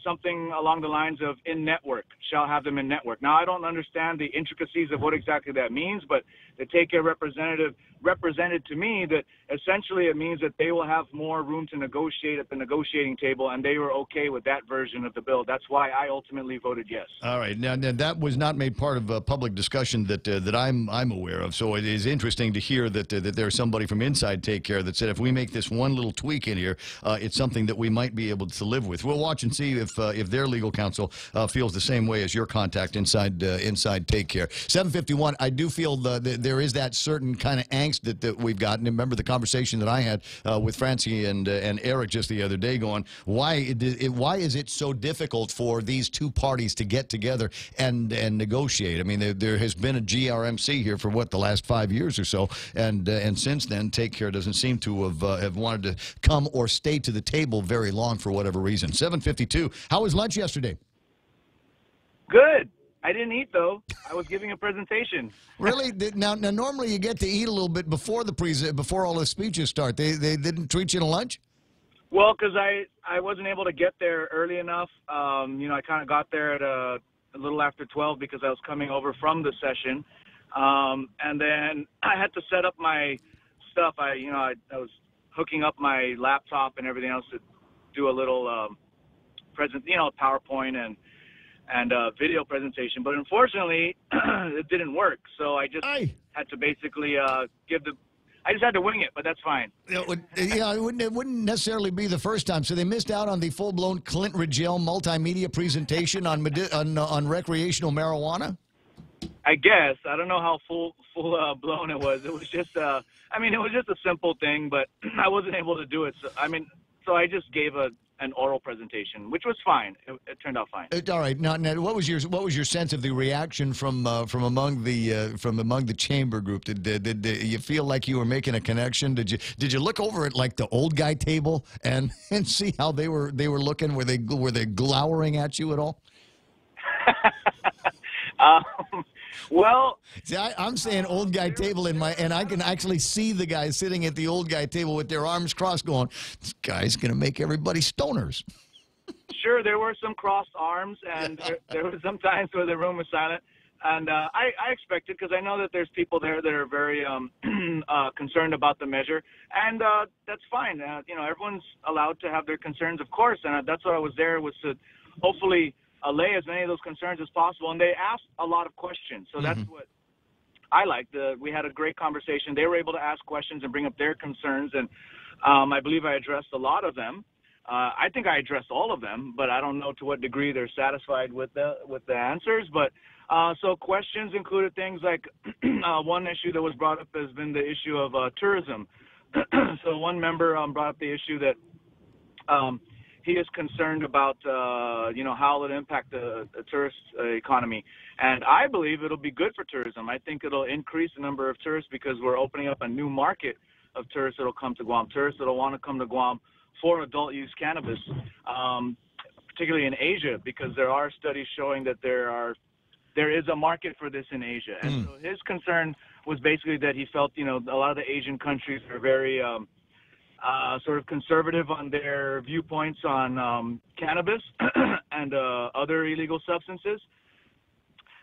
Speaker 2: something along the lines of in-network, shall have them in-network. Now, I don't understand the intricacies of what exactly that means, but the Take Care representative represented to me that essentially it means that they will have more room to negotiate at the negotiating table, and they were okay with that version of the bill. That's why I ultimately voted yes.
Speaker 20: All right. Now that was not made part of a public discussion that I'm aware of. So it is interesting to hear that there's somebody from inside Take Care that said if we make this one little tweak in here, it's something that we might be able to live with. We'll watch and see if their legal counsel feels the same way as your contact inside Take Care. 7:51. I do feel there is that certain kind of angst that we've gotten. Remember the conversation that I had with Francie and Eric just the other day, going, why is it so difficult for these two parties to get together and negotiate? I mean, there has been a GRMC here for the last 5 years or so, and since then, Take Care doesn't seem to have wanted to come or stay to the table very long for whatever reason. 7:52. How was lunch yesterday?
Speaker 2: Good. I didn't eat, though. I was giving a presentation.
Speaker 20: Really? Now, normally you get to eat a little bit before before all the speeches start. They didn't treat you to lunch?
Speaker 2: Well, because I wasn't able to get there early enough. I kind of got there at a little after 12 because I was coming over from the session. And then I had to set up my stuff. I was hooking up my laptop and everything else to do a little PowerPoint and video presentation, but unfortunately it didn't work. So I just had to basically I just had to wing it, but that's fine.
Speaker 20: It wouldn't necessarily be the first time. So they missed out on the full-blown Clint Rigel multimedia presentation on recreational marijuana.
Speaker 2: I guess I don't know how full blown it was. It was just it was just a simple thing, but I wasn't able to do it. So I just gave an oral presentation, which was fine. It turned out fine.
Speaker 20: All right. Now, what was your sense of the reaction from among the chamber group? Did you feel like you were making a connection? Did you look over at like the old guy table and see how they were looking? Were they glowering at you at all?
Speaker 2: Well,
Speaker 20: see, I'm saying old guy table and I can actually see the guys sitting at the old guy table with their arms crossed going, this guy's going to make everybody stoners.
Speaker 2: Sure, there were some crossed arms, and there were some times where the room was silent. And I expected, because I know that there's people there that are very concerned about the measure, and that's fine. Everyone's allowed to have their concerns, of course, and that's what I was there, was to hopefully allay as many of those concerns as possible. And they asked a lot of questions, so that's what I liked. We had a great conversation. They were able to ask questions and bring up their concerns, and I believe I addressed a lot of them. I think I addressed all of them, but I don't know to what degree they're satisfied with the answers. But so questions included things like one issue that was brought up has been the issue of tourism. So one member brought up the issue that he is concerned about, how it'll impact the tourist economy. And I believe it'll be good for tourism. I think it'll increase the number of tourists because we're opening up a new market of tourists that will come to Guam, tourists that will want to come to Guam for adult-use cannabis, particularly in Asia, because there are studies showing that there is a market for this in Asia. And so his concern was basically that he felt, a lot of the Asian countries are very sort of conservative on their viewpoints on cannabis and other illegal substances.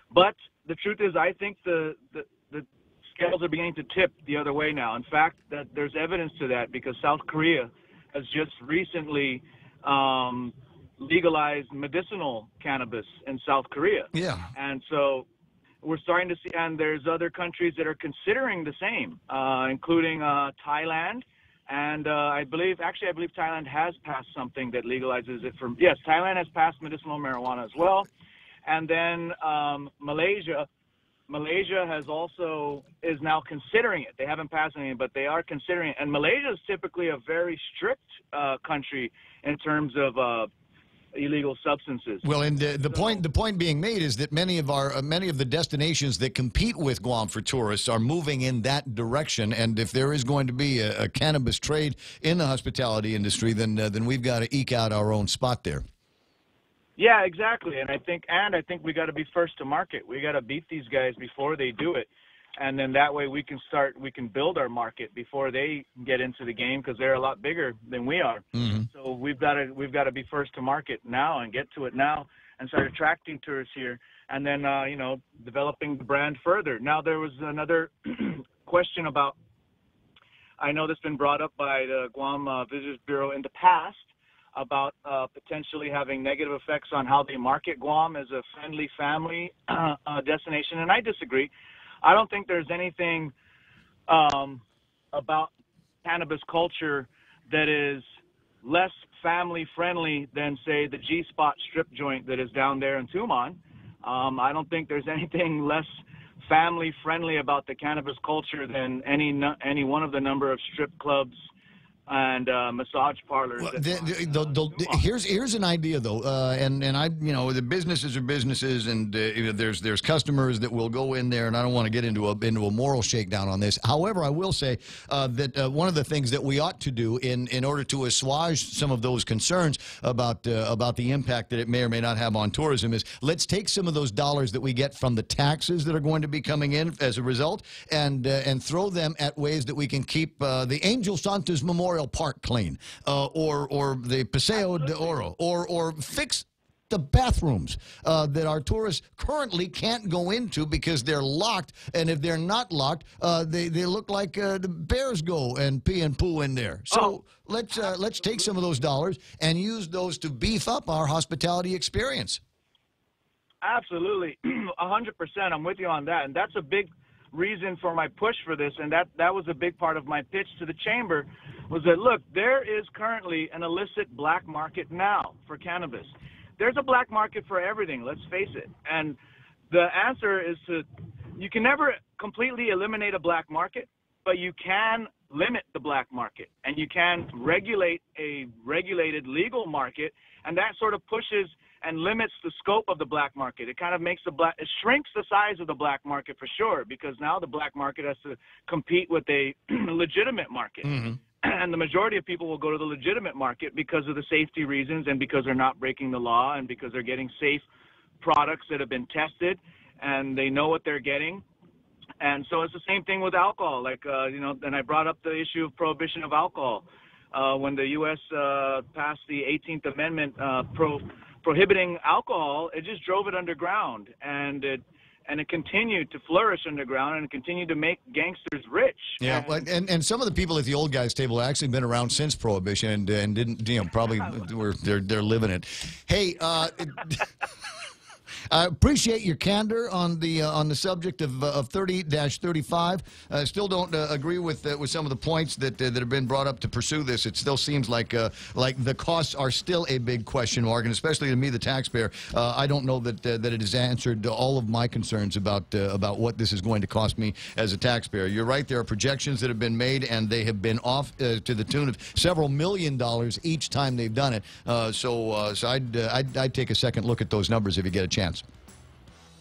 Speaker 2: But the truth is, I think the scales are beginning to tip the other way now. In fact, that there's evidence to that, because South Korea has just recently legalized medicinal cannabis in South Korea.
Speaker 20: Yeah.
Speaker 2: And so we're starting to see, and there's other countries that are considering the same, including Thailand And I believe Thailand has passed something that legalizes it for, yes, Thailand has passed medicinal marijuana as well. And then Malaysia is now considering it. They haven't passed anything, but they are considering it. And Malaysia is typically a very strict country in terms of illegal substances.
Speaker 20: Well, and the point being made is that many of the destinations that compete with Guam for tourists are moving in that direction. And if there is going to be a cannabis trade in the hospitality industry, then we've got to eke out our own spot there.
Speaker 2: Yeah, exactly. And I think we got to be first to market. We got to beat these guys before they do it. And then that way we can build our market before they get into the game, because they're a lot bigger than we are.
Speaker 20: Mm-hmm.
Speaker 2: So we've got to be first to market now and get to it now and start attracting tourists here, and then developing the brand further. Now there was another question about, I know that's been brought up by the Guam Visitors Bureau in the past, about potentially having negative effects on how they market Guam as a friendly family destination, and I disagree. I don't think there's anything about cannabis culture that is less family-friendly than, say, the G-Spot strip joint that is down there in Tumon. I don't think there's anything less family-friendly about the cannabis culture than any one of the number of strip clubs and massage parlors.
Speaker 20: Well, here's an idea though, and I, the businesses are businesses, and there's customers that will go in there, and I don't want to get into a moral shakedown on this. However, I will say that one of the things that we ought to do in order to assuage some of those concerns about the impact that it may or may not have on tourism is, let's take some of those dollars that we get from the taxes that are going to be coming in as a result, and throw them at ways that we can keep the Angel Santos Memorial Park clean, or the Paseo de Oro, or fix the bathrooms that our tourists currently can't go into because they're locked, and if they're not locked, they look like the bears go and pee and poo in there. So let's take some of those dollars and use those to beef up our hospitality experience.
Speaker 2: Absolutely, 100%. I'm with you on that, and that's a big reason for my push for this, and that was a big part of my pitch to the chamber, was that, look, there is currently an illicit black market now for cannabis. There's a black market for everything, let's face it. And the answer is you can never completely eliminate a black market, but you can limit the black market, and you can regulate a regulated legal market, and that sort of pushes and limits the scope of the black market. It kind of makes it shrinks the size of the black market for sure, because now the black market has to compete with a legitimate market. Mm-hmm. And the majority of people will go to the legitimate market because of the safety reasons, and because they're not breaking the law, and because they're getting safe products that have been tested, and they know what they're getting. And so it's the same thing with alcohol. Like, and I brought up the issue of prohibition of alcohol. When the U.S. passed the 18th Amendment prohibiting alcohol, it just drove it underground, and it continued to flourish underground, and it continued to make gangsters rich.
Speaker 20: Yeah, and some of the people at the old guys' table have actually been around since Prohibition, and didn't, probably they're living it. Hey, I appreciate your candor on the subject of 30-35. I still don't agree with some of the points that have been brought up to pursue this. It still seems like the costs are still a big question mark, and especially to me, the taxpayer, I don't know that it has answered all of my concerns about what this is going to cost me as a taxpayer. You're right; there are projections that have been made, and they have been off to the tune of several $1 million each time they've done it. So I'd take a second look at those numbers if you get a chance.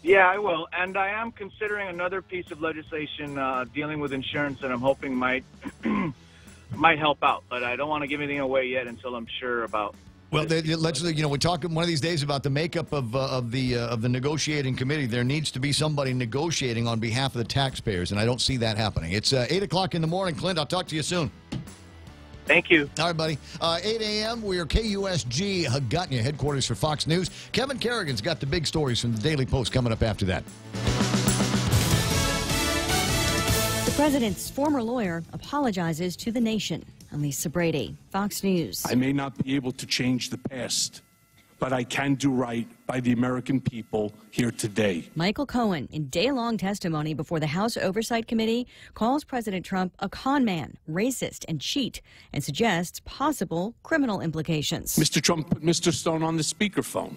Speaker 2: Yeah, I will. And I am considering another piece of legislation dealing with insurance that I'm hoping might help out. But I don't want to give anything away yet until I'm sure about.
Speaker 20: Well, let's we talk one of these days about the makeup of the negotiating committee. There needs to be somebody negotiating on behalf of the taxpayers, and I don't see that happening. It's 8 o'clock in the morning, Clint. I'll talk to you soon.
Speaker 2: Thank you.
Speaker 20: All right, buddy. 8 a.m., we are KUSG Hagåtña, headquarters for Fox News. Kevin Kerrigan's got the big stories from the Daily Post coming up after that.
Speaker 1: The president's former lawyer apologizes to the nation. Lisa Brady, Fox News.
Speaker 3: I may not be able to change the past, but I can do right by the American people here today.
Speaker 1: Michael Cohen, in day-long testimony before the House Oversight Committee, calls President Trump a con man, racist, and cheat, and suggests possible criminal implications.
Speaker 3: Mr. Trump put Mr. Stone on the speakerphone.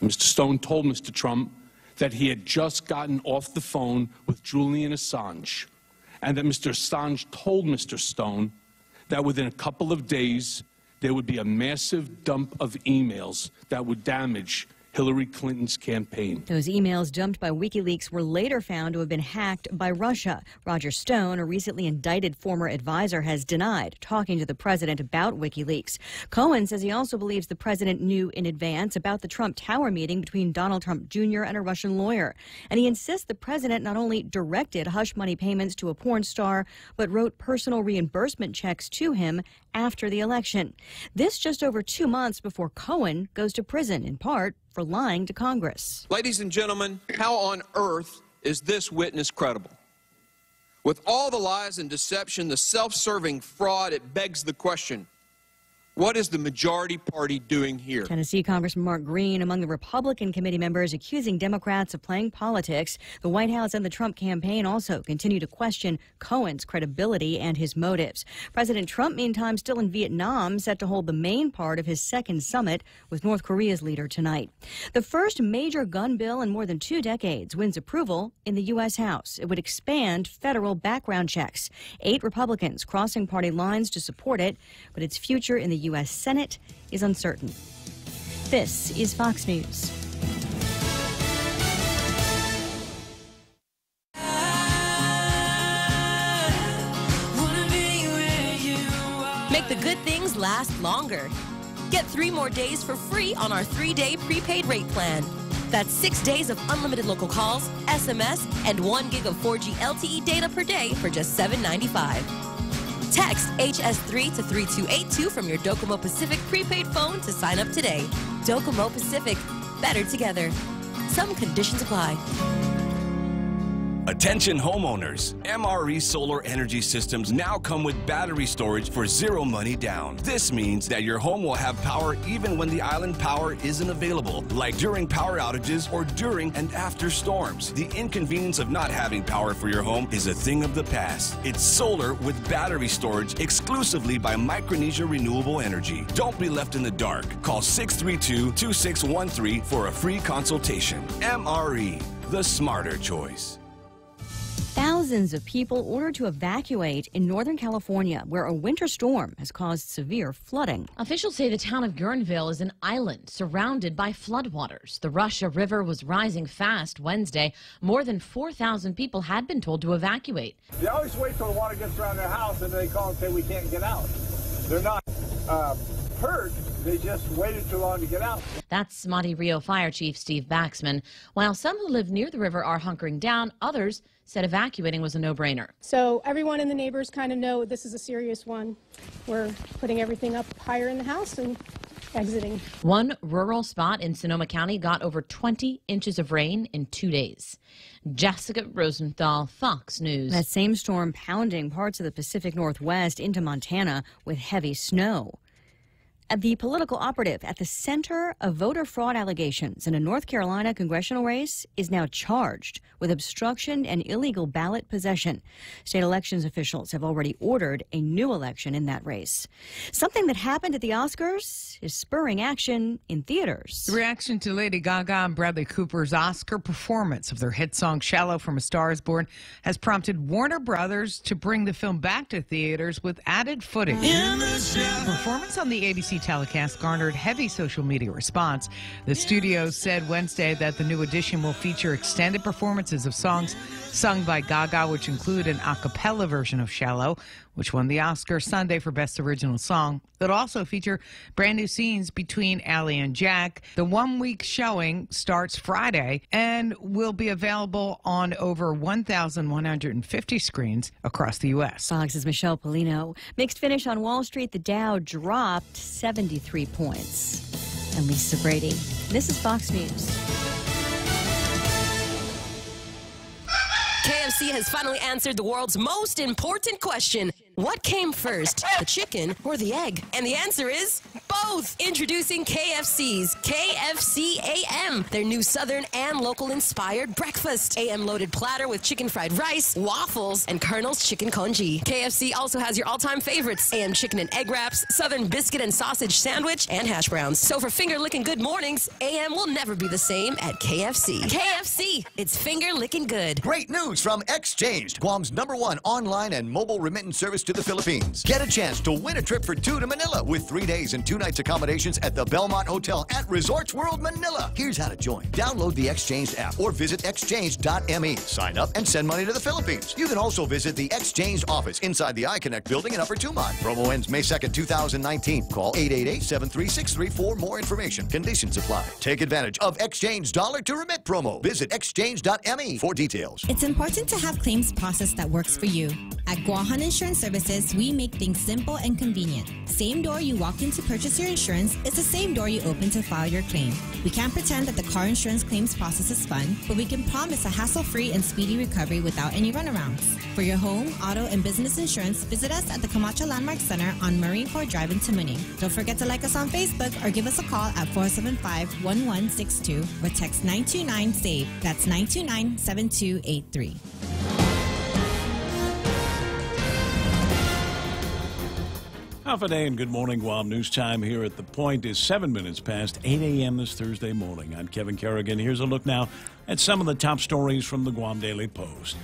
Speaker 3: Mr. Stone told Mr. Trump that he had just gotten off the phone with Julian Assange, and that Mr. Assange told Mr. Stone that within a couple of days, there would be a massive dump of emails that would damage Hillary Clinton's campaign.
Speaker 1: Those emails dumped by WikiLeaks were later found to have been hacked by Russia. Roger Stone, a recently indicted former advisor, has denied talking to the president about WikiLeaks. Cohen says he also believes the president knew in advance about the Trump Tower meeting between Donald Trump Jr. and a Russian lawyer. And he insists the president not only directed hush money payments to a porn star, but wrote personal reimbursement checks to him after the election. This just over 2 months before Cohen goes to prison, in part for lying to Congress.
Speaker 23: Ladies and gentlemen, how on earth is this witness credible? With all the lies and deception, the self-serving fraud, it begs the question, what is the majority party doing here?
Speaker 1: Tennessee Congressman Mark Green among the Republican committee members accusing Democrats of playing politics. The White House and the Trump campaign also continue to question Cohen's credibility and his motives. President Trump, meantime, still in Vietnam, set to hold the main part of his second summit with North Korea's leader tonight. The first major gun bill in more than 2 decades wins approval in the U.S. House. It would expand federal background checks. 8 Republicans crossing party lines to support it, but its future in the U.S. Senate is uncertain. This is Fox News.
Speaker 9: Make the good things last longer. Get 3 more days for free on our 3-day prepaid rate plan. That's 6 days of unlimited local calls, SMS, and 1 gig of 4G LTE data per day for just $7.95. Text HS3 to 3282 from your Docomo Pacific prepaid phone to sign up today. Docomo Pacific, better together. Some conditions apply.
Speaker 18: Attention homeowners, MRE solar energy systems now come with battery storage for 0 money down. This means that your home will have power even when the island power isn't available, like during power outages or during and after storms. The inconvenience of not having power for your home is a thing of the past. It's solar with battery storage exclusively by Micronesia Renewable Energy. Don't be left in the dark. Call 632-2613 for a free consultation. MRE, the smarter choice.
Speaker 1: Thousands of people ordered to evacuate in Northern California, where a winter storm has caused severe flooding.
Speaker 16: Officials say the town of Guerneville is an island surrounded by floodwaters. The Russia River was rising fast Wednesday. More than 4,000 people had been told to evacuate.
Speaker 19: They always wait till the water gets around their house and they call and say we can't get out. They're not hurt. They just waited too long to get out.
Speaker 16: That's Monte Rio Fire Chief Steve Baxman. While some who live near the river are hunkering down, others said evacuating was a no-brainer.
Speaker 21: So everyone in the neighbors kind of know this is a serious one. We're putting everything up higher in the house and exiting.
Speaker 16: One rural spot in Sonoma County got over 20 inches of rain in 2 days. Jessica Rosenthal, Fox News.
Speaker 1: That same storm pounding parts of the Pacific Northwest into Montana with heavy snow. The political operative at the center of voter fraud allegations in a North Carolina congressional race is now charged with obstruction and illegal ballot possession. State elections officials have already ordered a new election in that race. Something that happened at the Oscars is spurring action in theaters.
Speaker 22: The reaction to Lady Gaga and Bradley Cooper's Oscar performance of their hit song Shallow from A Star Is Born has prompted Warner Brothers to bring the film back to theaters with added footage. The performance on the ABC telecast garnered heavy social media response. The studio said Wednesday that the new edition will feature extended performances of songs sung by Gaga, which include an a cappella version of Shallow, which won the Oscar Sunday for Best Original Song. It'll also feature brand new scenes between Allie and Jack. The 1-week showing starts Friday and will be available on over 1,150 screens across the U.S.
Speaker 1: Fox's Michelle Polino. Mixed finish on Wall Street. The Dow dropped 73 points. And Lisa Brady. This is Fox News.
Speaker 9: KFC has finally answered the world's most important question. What came first, the chicken or the egg? And the answer is both. Introducing KFC's KFC AM, their new Southern and local inspired breakfast. AM loaded platter with chicken fried rice, waffles, and Colonel's chicken congee. KFC also has your all-time favorites: AM chicken and egg wraps, Southern biscuit and sausage sandwich, and hash browns. So for finger-licking good mornings, AM will never be the same at KFC. KFC, it's finger-licking good.
Speaker 5: Great news from Xchanged, Guam's #1 online and mobile remittance service to the Philippines. Get a chance to win a trip for 2 to Manila with 3 days and 2 nights accommodations at the Belmont Hotel at Resorts World Manila. Here's how to join. Download the Xchanged app or visit xchanged.me. Sign up and send money to the Philippines. You can also visit the Xchanged office inside the iConnect building in Upper Tumon. Promo ends May 2nd, 2019. Call 888-736-3 for more information. Conditions apply. Take advantage of Xchanged dollar to remit promo. Visit xchanged.me for details.
Speaker 11: It's important to have claims process that works for you. At Guahan Insurance Services, we make things simple and convenient. Same door you walk in to purchase your insurance is the same door you open to file your claim. We can't pretend that the car insurance claims process is fun, but we can promise a hassle-free and speedy recovery without any runarounds. For your home, auto, and business insurance, visit us at the Camacho Landmark Center on Marine Corps Drive in Tamuning. Don't forget to like us on Facebook or give us a call at 475-1162 or text 929-SAVE. That's 929-7283.
Speaker 7: Half a day and good morning, Guam. News time here at The Point is 7 minutes past 8 a.m. this Thursday morning. I'm Kevin Kerrigan. Here's a look now at some of the top stories from the Guam Daily Post.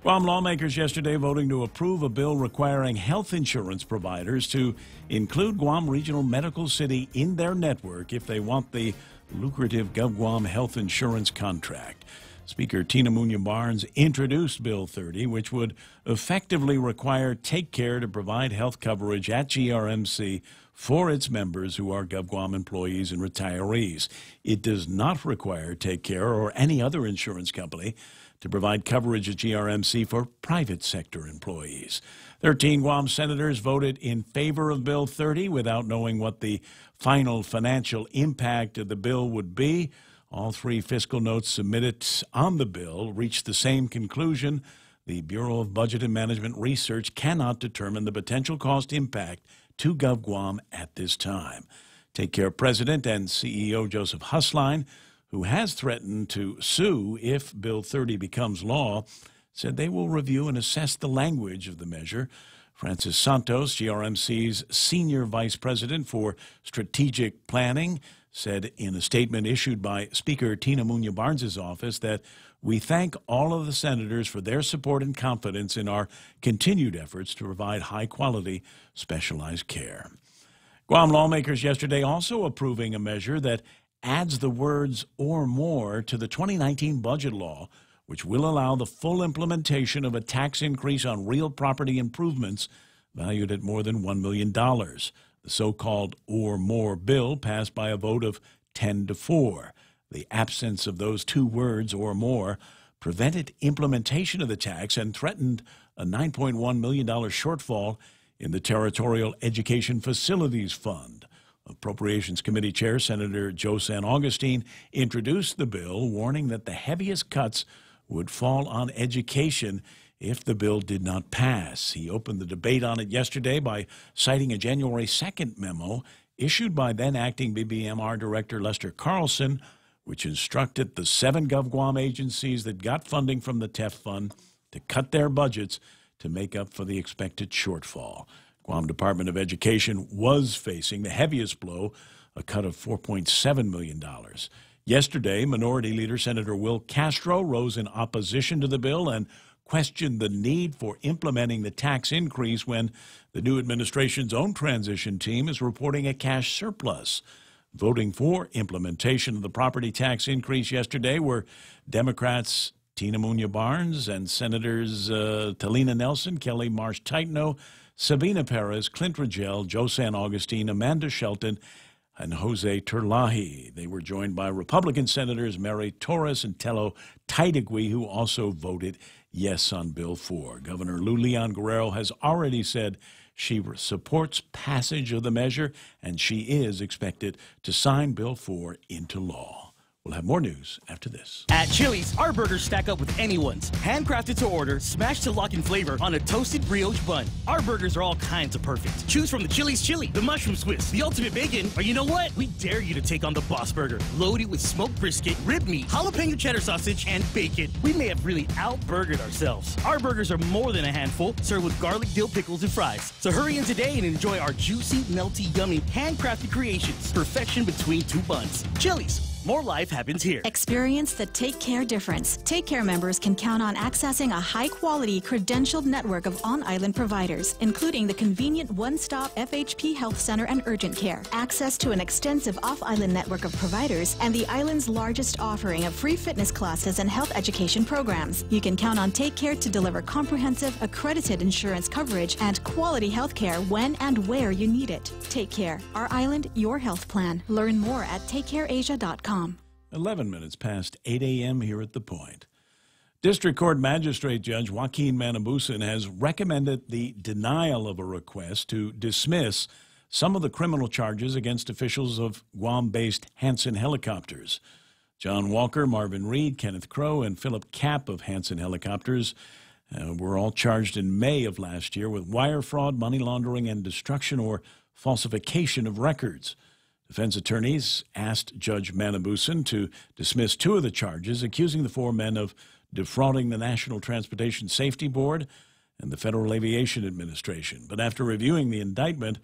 Speaker 7: Guam lawmakers yesterday voting to approve a bill requiring health insurance providers to include Guam Regional Medical City in their network if they want the lucrative GovGuam health insurance contract. Speaker Tina Muñoz Barnes introduced Bill 30, which would effectively require Take Care to provide health coverage at GRMC for its members who are GovGuam employees and retirees. It does not require Take Care or any other insurance company to provide coverage at GRMC for private sector employees. 13 Guam senators voted in favor of Bill 30 without knowing what the final financial impact of the bill would be. All 3 fiscal notes submitted on the bill reached the same conclusion. The Bureau of Budget and Management Research cannot determine the potential cost impact to GovGuam at this time. Take Care President and CEO Joseph Husline, who has threatened to sue if Bill 30 becomes law, said they will review and assess the language of the measure. Francis Santos, GRMC's Senior Vice President for Strategic Planning, said in a statement issued by Speaker Tina Muñoz Barnes' office that we thank all of the senators for their support and confidence in our continued efforts to provide high-quality, specialized care. Guam lawmakers yesterday also approving a measure that adds the words "or more" to the 2019 budget law, which will allow the full implementation of a tax increase on real property improvements valued at more than $1 million. The so-called "or more" bill passed by a vote of 10-4. The absence of those 2 words, "or more," prevented implementation of the tax and threatened a $9.1 million shortfall in the Territorial Education Facilities Fund. Appropriations Committee Chair Senator Joe San Augustine introduced the bill, warning that the heaviest cuts would fall on education if the bill did not pass. He opened the debate on it yesterday by citing a January 2nd memo issued by then-acting BBMR Director Lester Carlson, which instructed the 7 GovGuam agencies that got funding from the TEF Fund to cut their budgets to make up for the expected shortfall. Guam Department of Education was facing the heaviest blow, a cut of $4.7 million. Yesterday, Minority Leader Senator Will Castro rose in opposition to the bill and questioned the need for implementing the tax increase when the new administration's own transition team is reporting a cash surplus. Voting for implementation of the property tax increase yesterday were Democrats Tina Muñoz Barnes and Senators Talina Nelson, Kelly Marsh Titano, Sabina Perez, Clint Rogel, Joe San Augustine, Amanda Shelton, and Jose Terlahi. They were joined by Republican Senators Mary Torres and Tello Taitigui, who also voted yes on Bill 4. Governor Lou Leon Guerrero has already said she supports passage of the measure, and she is expected to sign Bill 4 into law. We'll have more news after this.
Speaker 24: At Chili's, our burgers stack up with anyone's. Handcrafted to order, smashed to lock in flavor on a toasted brioche bun. Our burgers are all kinds of perfect. Choose from the Chili's Chili, the Mushroom Swiss, the Ultimate Bacon, or you know what? We dare you to take on the Boss Burger. Loaded with smoked brisket, rib meat, jalapeno cheddar sausage, and bacon. We may have really out-burgered ourselves. Our burgers are more than a handful, served with garlic, dill pickles, and fries. So hurry in today and enjoy our juicy, melty, yummy, handcrafted creations. Perfection between two buns. Chili's. More life happens here.
Speaker 4: Experience the Take Care difference. Take Care members can count on accessing a high-quality, credentialed network of on-island providers, including the convenient one-stop FHP Health Center and Urgent Care, access to an extensive off-island network of providers, and the island's largest offering of free fitness classes and health education programs. You can count on Take Care to deliver comprehensive, accredited insurance coverage and quality health care when and where you need it. Take Care. Our island, your health plan. Learn more at takecareasia.com.
Speaker 7: 11 minutes past 8 a.m. here at The Point. District Court Magistrate Judge Joaquin Manabusan has recommended the denial of a request to dismiss some of the criminal charges against officials of Guam-based Hanson Helicopters. John Walker, Marvin Reed, Kenneth Crow, and Philip Kapp of Hanson Helicopters were all charged in May of last year with wire fraud, money laundering, and destruction or falsification of records. Defense attorneys asked Judge Manabusan to dismiss two of the charges, accusing the four men of defrauding the National Transportation Safety Board and the Federal Aviation Administration. But after reviewing the indictment,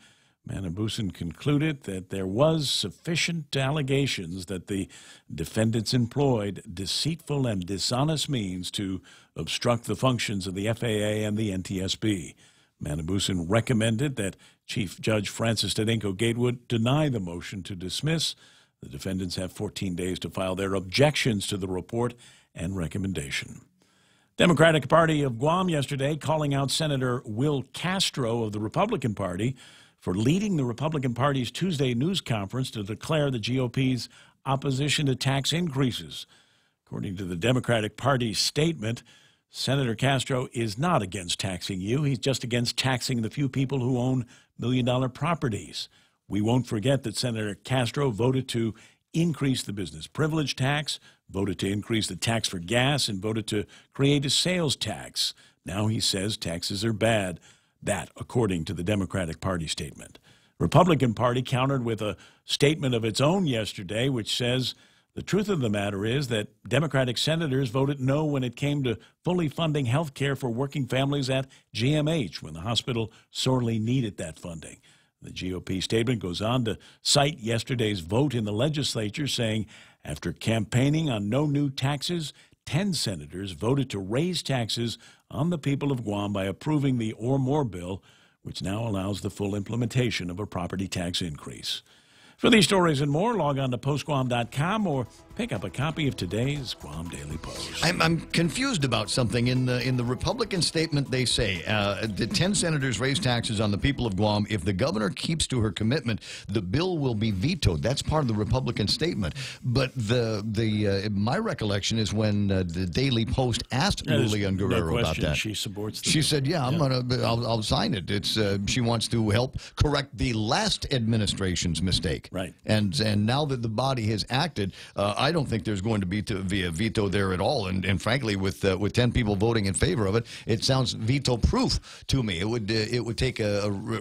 Speaker 7: Manabusan concluded that there was sufficient allegations that the defendants employed deceitful and dishonest means to obstruct the functions of the FAA and the NTSB. Manabusan recommended that Chief Judge Francis Tedinko Gatewood deny the motion to dismiss. The defendants have 14 days to file their objections to the report and recommendation. Democratic Party of Guam yesterday calling out Senator Will Castro of the Republican Party for leading the Republican Party's Tuesday news conference to declare the GOP's opposition to tax increases. According to the Democratic Party's statement, Senator Castro is not against taxing you. He's just against taxing the few people who own million-dollar properties. We won't forget that Senator Castro voted to increase the business privilege tax, voted to increase the tax for gas, and voted to create a sales tax. Now he says taxes are bad. That, according to the Democratic Party statement. Republican Party countered with a statement of its own yesterday, which says the truth of the matter is that Democratic senators voted no when it came to fully funding health care for working families at GMH when the hospital sorely needed that funding. The GOP statement goes on to cite yesterday's vote in the legislature, saying after campaigning on no new taxes, 10 senators voted to raise taxes on the people of Guam by approving the Or More bill, which now allows the full implementation of a property tax increase. For these stories and more, log on to postguam.com or pick up a copy of today's Guam Daily Post.
Speaker 20: I'm confused about something. In the Republican statement, they say the 10 senators raise taxes on the people of Guam. If the governor keeps to her commitment, the bill will be vetoed. That's part of the Republican statement. But my recollection is when the Daily Post asked Lulian Guerrero about that.
Speaker 7: She supports the
Speaker 20: She
Speaker 7: bill.
Speaker 20: said, "Yeah, I'll sign it." It's she wants to help correct the last administration's mistake.
Speaker 7: Right.
Speaker 20: And now that the body has acted, I don't think there's going to be a veto there at all. And frankly, with 10 people voting in favor of it, it sounds veto-proof to me. It would take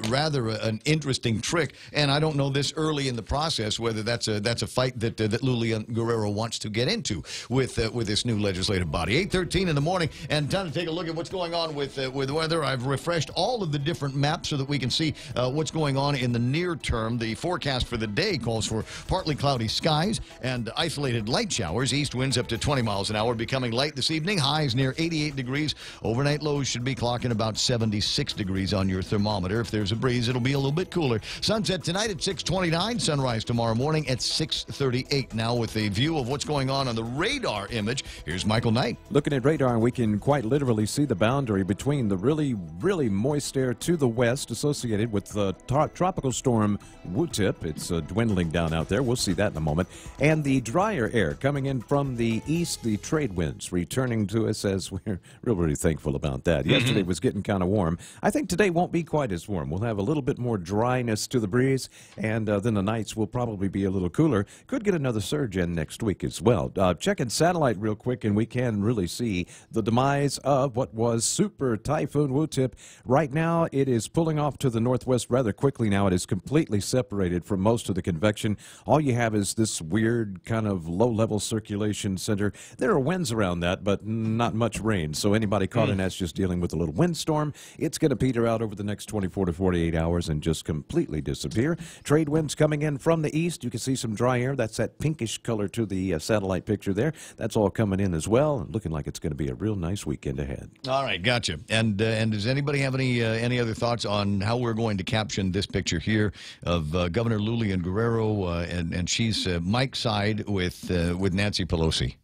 Speaker 20: rather an interesting trick. And I don't know this early in the process whether that's a fight that Lulian Guerrero wants to get into with this new legislative body. 8:13 in the morning, and time to take a look at what's going on with weather. I've refreshed all of the different maps so that we can see what's going on in the near term. The forecast for the day calls for partly cloudy skies and isolated light showers. East winds up to 20 miles an hour, becoming light this evening. Highs near 88 degrees. Overnight lows should be clocking about 76 degrees on your thermometer. If there's a breeze, it'll be a little bit cooler. Sunset tonight at 6:29. Sunrise tomorrow morning at 6:38. Now with a view of what's going on the radar image, here's Michael Knight.
Speaker 12: Looking at radar, we can quite literally see the boundary between the really, really moist air to the west associated with the tropical storm Wu-Tip. It's dwindling down out there. We'll see that in a moment. And the drier air coming in from the east, the trade winds returning to us, as we're really thankful about that. Yesterday was getting kind of warm. I think today won't be quite as warm. We'll have a little bit more dryness to the breeze, and then the nights will probably be a little cooler. Could get another surge in next week as well. Checking satellite real quick, and we can really see the demise of what was Super Typhoon Wu-Tip. Right now, it is pulling off to the northwest rather quickly now. It is completely separated from most of the convection. All you have is this weird kind of low-level circulation center. There are winds around that, but not much rain. So anybody caught in that's just dealing with a little windstorm. It's going to peter out over the next 24 to 48 hours and just completely disappear. Trade winds coming in from the east. You can see some dry air. That's that pinkish color to the satellite picture there. That's all coming in as well. Looking like it's going to be a real nice weekend ahead.
Speaker 20: All right, gotcha. And does anybody have any other thoughts on how we're going to caption this picture here of Governor Lulian Guerrero, and she's Mike's side with Nancy Pelosi?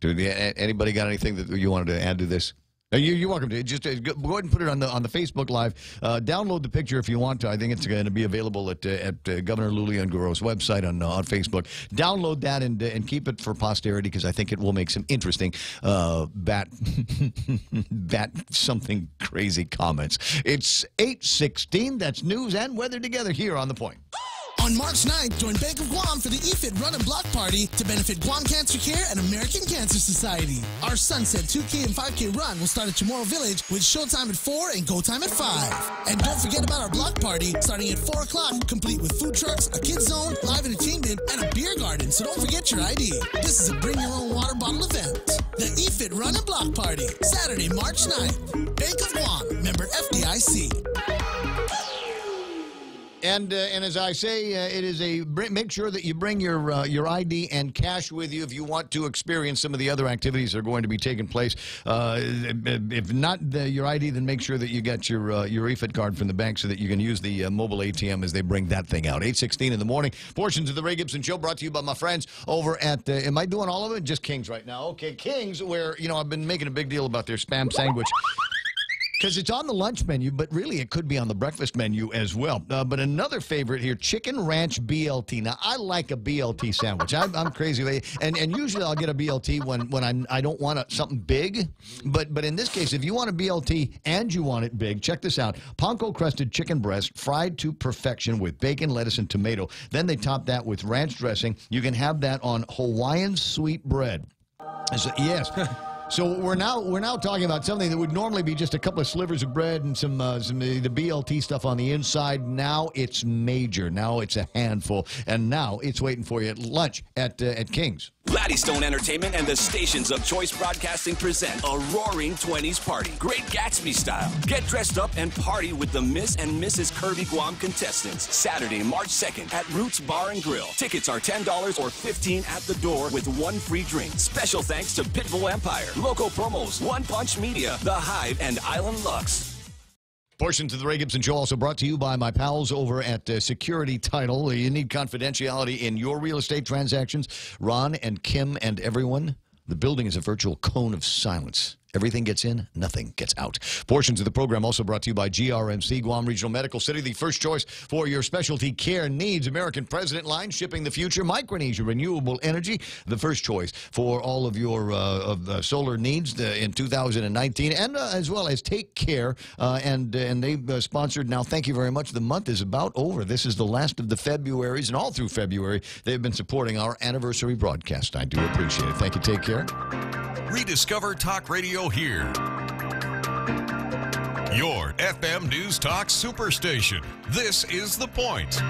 Speaker 20: Anybody got anything that you wanted to add to this? You're welcome to. Just go ahead and put it on the Facebook Live. Download the picture if you want to. I think it's going to be available at Governor Lulian Guerrero's website on Facebook. Download that and keep it for posterity, because I think it will make some interesting bat something crazy comments. It's 8:16. That's news and weather together here on The Point.
Speaker 6: On March 9th, join Bank of Guam for the EFIT Run and Block Party to benefit Guam Cancer Care and American Cancer Society. Our Sunset 2K and 5K run will start at Chamorro Village with showtime at 4 and go time at 5. And don't forget about our block party starting at 4 o'clock, complete with food trucks, a kids zone, live entertainment, and a beer garden, so don't forget your ID. This is a bring your own water bottle event. The EFIT Run and Block Party, Saturday, March 9th. Bank of Guam, member FDIC.
Speaker 20: And as I say, it is make sure that you bring your ID and cash with you if you want to experience some of the other activities that are going to be taking place. If not your ID, then make sure that you got your EFIT card from the bank so that you can use the mobile ATM as they bring that thing out. 8:16 in the morning. Portions of the Ray Gibson Show brought to you by my friends over at. Am I doing all of it? Just King's right now. Okay, King's, where I've been making a big deal about their spam sandwich. Because it's on the lunch menu, but really it could be on the breakfast menu as well. But another favorite here, Chicken Ranch BLT. Now, I like a BLT sandwich. I'm crazy. And usually I'll get a BLT when I don't want something big. But in this case, if you want a BLT and you want it big, check this out. Panko-crusted chicken breast, fried to perfection with bacon, lettuce, and tomato. Then they top that with ranch dressing. You can have that on Hawaiian sweet bread. So, yes. So we're now talking about something that would normally be just a couple of slivers of bread and some the BLT stuff on the inside. Now it's major. Now it's a handful, and now it's waiting for you at lunch at King's.
Speaker 18: Laddystone Entertainment and the stations of Choice Broadcasting present a roaring 20s party. Great Gatsby style. Get dressed up and party with the Miss and Mrs. Kirby Guam contestants. Saturday, March 2nd at Roots Bar and Grill. Tickets are $10 or $15 at the door with one free drink. Special thanks to Pitbull Empire, Local Promos, One Punch Media, The Hive, and Island Lux.
Speaker 20: Portions of the Ray Gibson Show also brought to you by my pals over at Security Title. You need confidentiality in your real estate transactions. Ron and Kim and everyone, the building is a virtual cone of silence. Everything gets in, nothing gets out. Portions of the program also brought to you by GRMC, Guam Regional Medical City, the first choice for your specialty care needs. American President Line, shipping the future. Micronesia Renewable Energy, the first choice for all of your solar needs in 2019, and as well as Take Care. And they've sponsored, now thank you very much, the month is about over. This is the last of the Februaries, and all through February, they've been supporting our anniversary broadcast. I do appreciate it. Thank you, Take Care.
Speaker 15: Rediscover Talk Radio here. Your FM News Talk Superstation. This is The Point.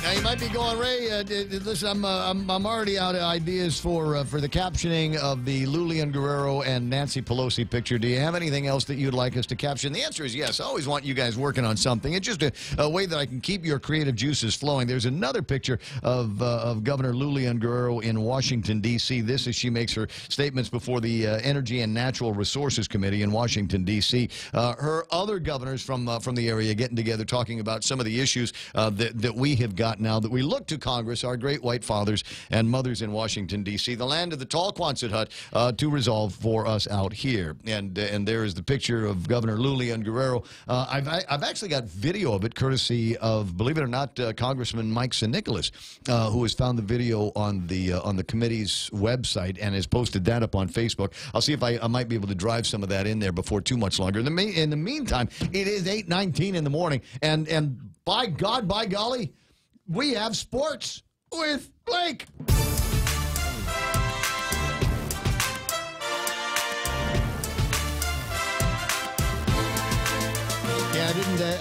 Speaker 20: Now you might be going, Ray, listen, I'm already out of ideas for the captioning of the Lulian Guerrero and Nancy Pelosi picture. Do you have anything else that you'd like us to caption? The answer is yes. I always want you guys working on something. It's just a way that I can keep your creative juices flowing. There's another picture of Governor Lulian Guerrero in Washington, D.C. This is she makes her statements before the Energy and Natural Resources Committee in Washington, D.C. Her other governors from the area getting together talking about some of the issues that we have got now that we look to Congress, our great white fathers and mothers in Washington, D.C., the land of the tall Quonset hut, to resolve for us out here. And there is the picture of Governor Lulian Guerrero. I've actually got video of it, courtesy of, believe it or not, Congressman Mike San Nicolas, who has found the video on the committee's website and has posted that up on Facebook. I'll see if I might be able to drive some of that in there before too much longer. In the meantime, it is 8:19 in the morning, and by God, by golly, we have sports with Blake. Yeah,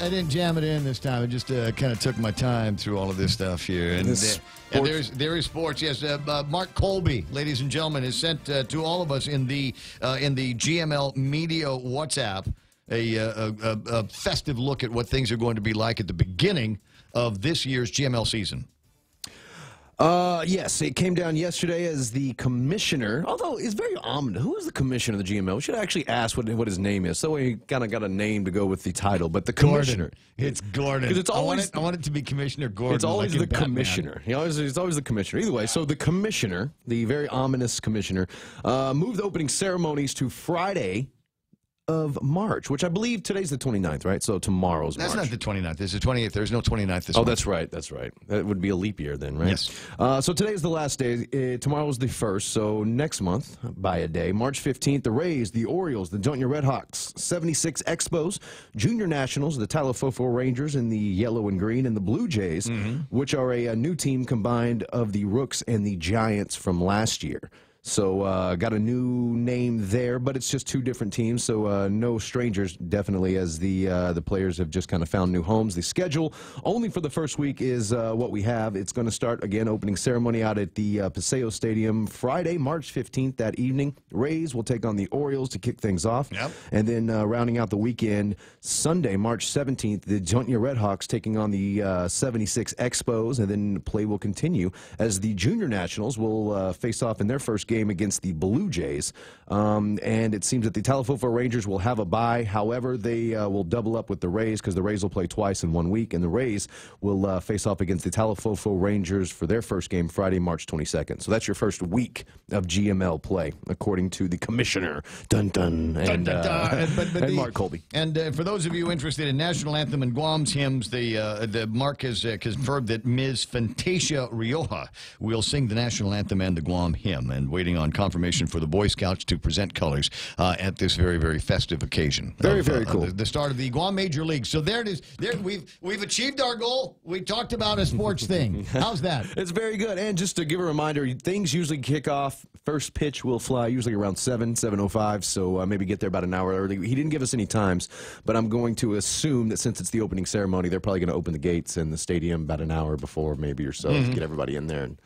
Speaker 20: I didn't jam it in this time. I just kind of took my time through all of this stuff here. And there is sports. Yes, Mark Colby, ladies and gentlemen, has sent to all of us in the GML Media WhatsApp a festive look at what things are going to be like at the beginning of this year's GML season.
Speaker 8: Yes, it came down yesterday as the commissioner, although it's very ominous. Who is the commissioner of the GML? We should actually ask what his name is. So we kind of got a name to go with the title, but the commissioner.
Speaker 20: Gordon. It's Gordon.
Speaker 8: It's always,
Speaker 20: I want it to be Commissioner Gordon.
Speaker 8: It's always
Speaker 20: like
Speaker 8: the commissioner. It's always the commissioner. Either way, so the commissioner, the very ominous commissioner, moved the opening ceremonies to Friday of March, which I believe today's the 29th, right? So tomorrow's
Speaker 20: That's
Speaker 8: March.
Speaker 20: not the 29th. It's the 28th. There's no 29th this
Speaker 8: Oh,
Speaker 20: month.
Speaker 8: that's right. That's right. That would be a leap year then, right?
Speaker 20: Yes.
Speaker 8: So today's the last day. Tomorrow is the 1st, so next month, by a day, March 15th, the Rays, the Orioles, the Don't Red Hawks, 76 Expos, Junior Nationals, the Talafofo Rangers in the yellow and green, and the Blue Jays, which are a new team combined of the Rooks and the Giants from last year. So got a new name there, but it's just two different teams, so no strangers, definitely, as the players have just kind of found new homes. The schedule only for the first week is what we have. It's going to start, again, opening ceremony out at the Paseo Stadium Friday, March 15th that evening. Rays will take on the Orioles to kick things off.
Speaker 20: Yep.
Speaker 8: And then rounding out the weekend, Sunday, March 17th, the Don't Red Hawks taking on the 76 Expos, and then play will continue as the Junior Nationals will face off in their first game against the Blue Jays. And it seems that the Talafofo Rangers will have a bye. However, they will double up with the Rays because the Rays will play twice in 1 week, and the Rays will face off against the Talafofo Rangers for their first game Friday, March 22nd. So that's your first week of GML play, according to the commissioner. Dun dun. And, and Mark Colby.
Speaker 20: And for those of you interested in National Anthem and Guam's hymns, the Mark has confirmed that Ms. Fantasia Rioja will sing the National Anthem and the Guam hymn, and waiting on confirmation for the Boy Scouts to present colors at this very, very festive occasion.
Speaker 8: Very cool.
Speaker 20: The start of the Guam Major League. So there it is. There we've achieved our goal. We talked about a sports thing. How's that?
Speaker 8: It's very good. And just to give a reminder, things usually kick off. First pitch will fly usually around 7:05, so maybe get there about an hour early. He didn't give us any times, but I'm going to assume that since it's the opening ceremony, they're probably going to open the gates in the stadium about an hour before maybe or so to get everybody in there and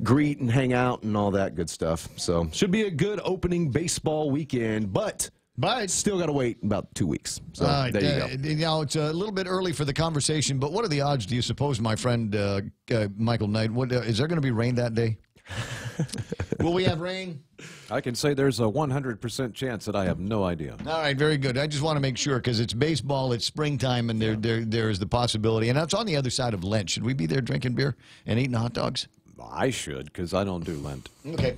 Speaker 8: greet and hang out and all that good stuff. So should be a good opening baseball weekend, but still got to wait about 2 weeks. So there you go.
Speaker 20: Now, it's a little bit early for the conversation, but what are the odds, do you suppose, my friend Michael Knight, is there going to be rain that day? Will we have rain?
Speaker 12: I can say there's a 100% chance that I have no idea.
Speaker 20: All right, very good. I just want to make sure because it's baseball, it's springtime, and there is the possibility. And that's on the other side of Lent. Should we be there drinking beer and eating hot dogs?
Speaker 12: I should, because I don't do Lent.
Speaker 20: Okay.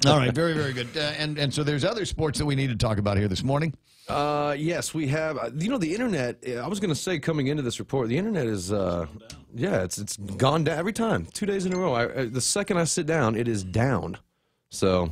Speaker 20: All right, very, very good. And so there's other sports that we need to talk about here this morning.
Speaker 8: Yes, we have. You know, the internet, I was going to say coming into this report, the internet is, it's gone down every time, 2 days in a row. The second I sit down, it is down. So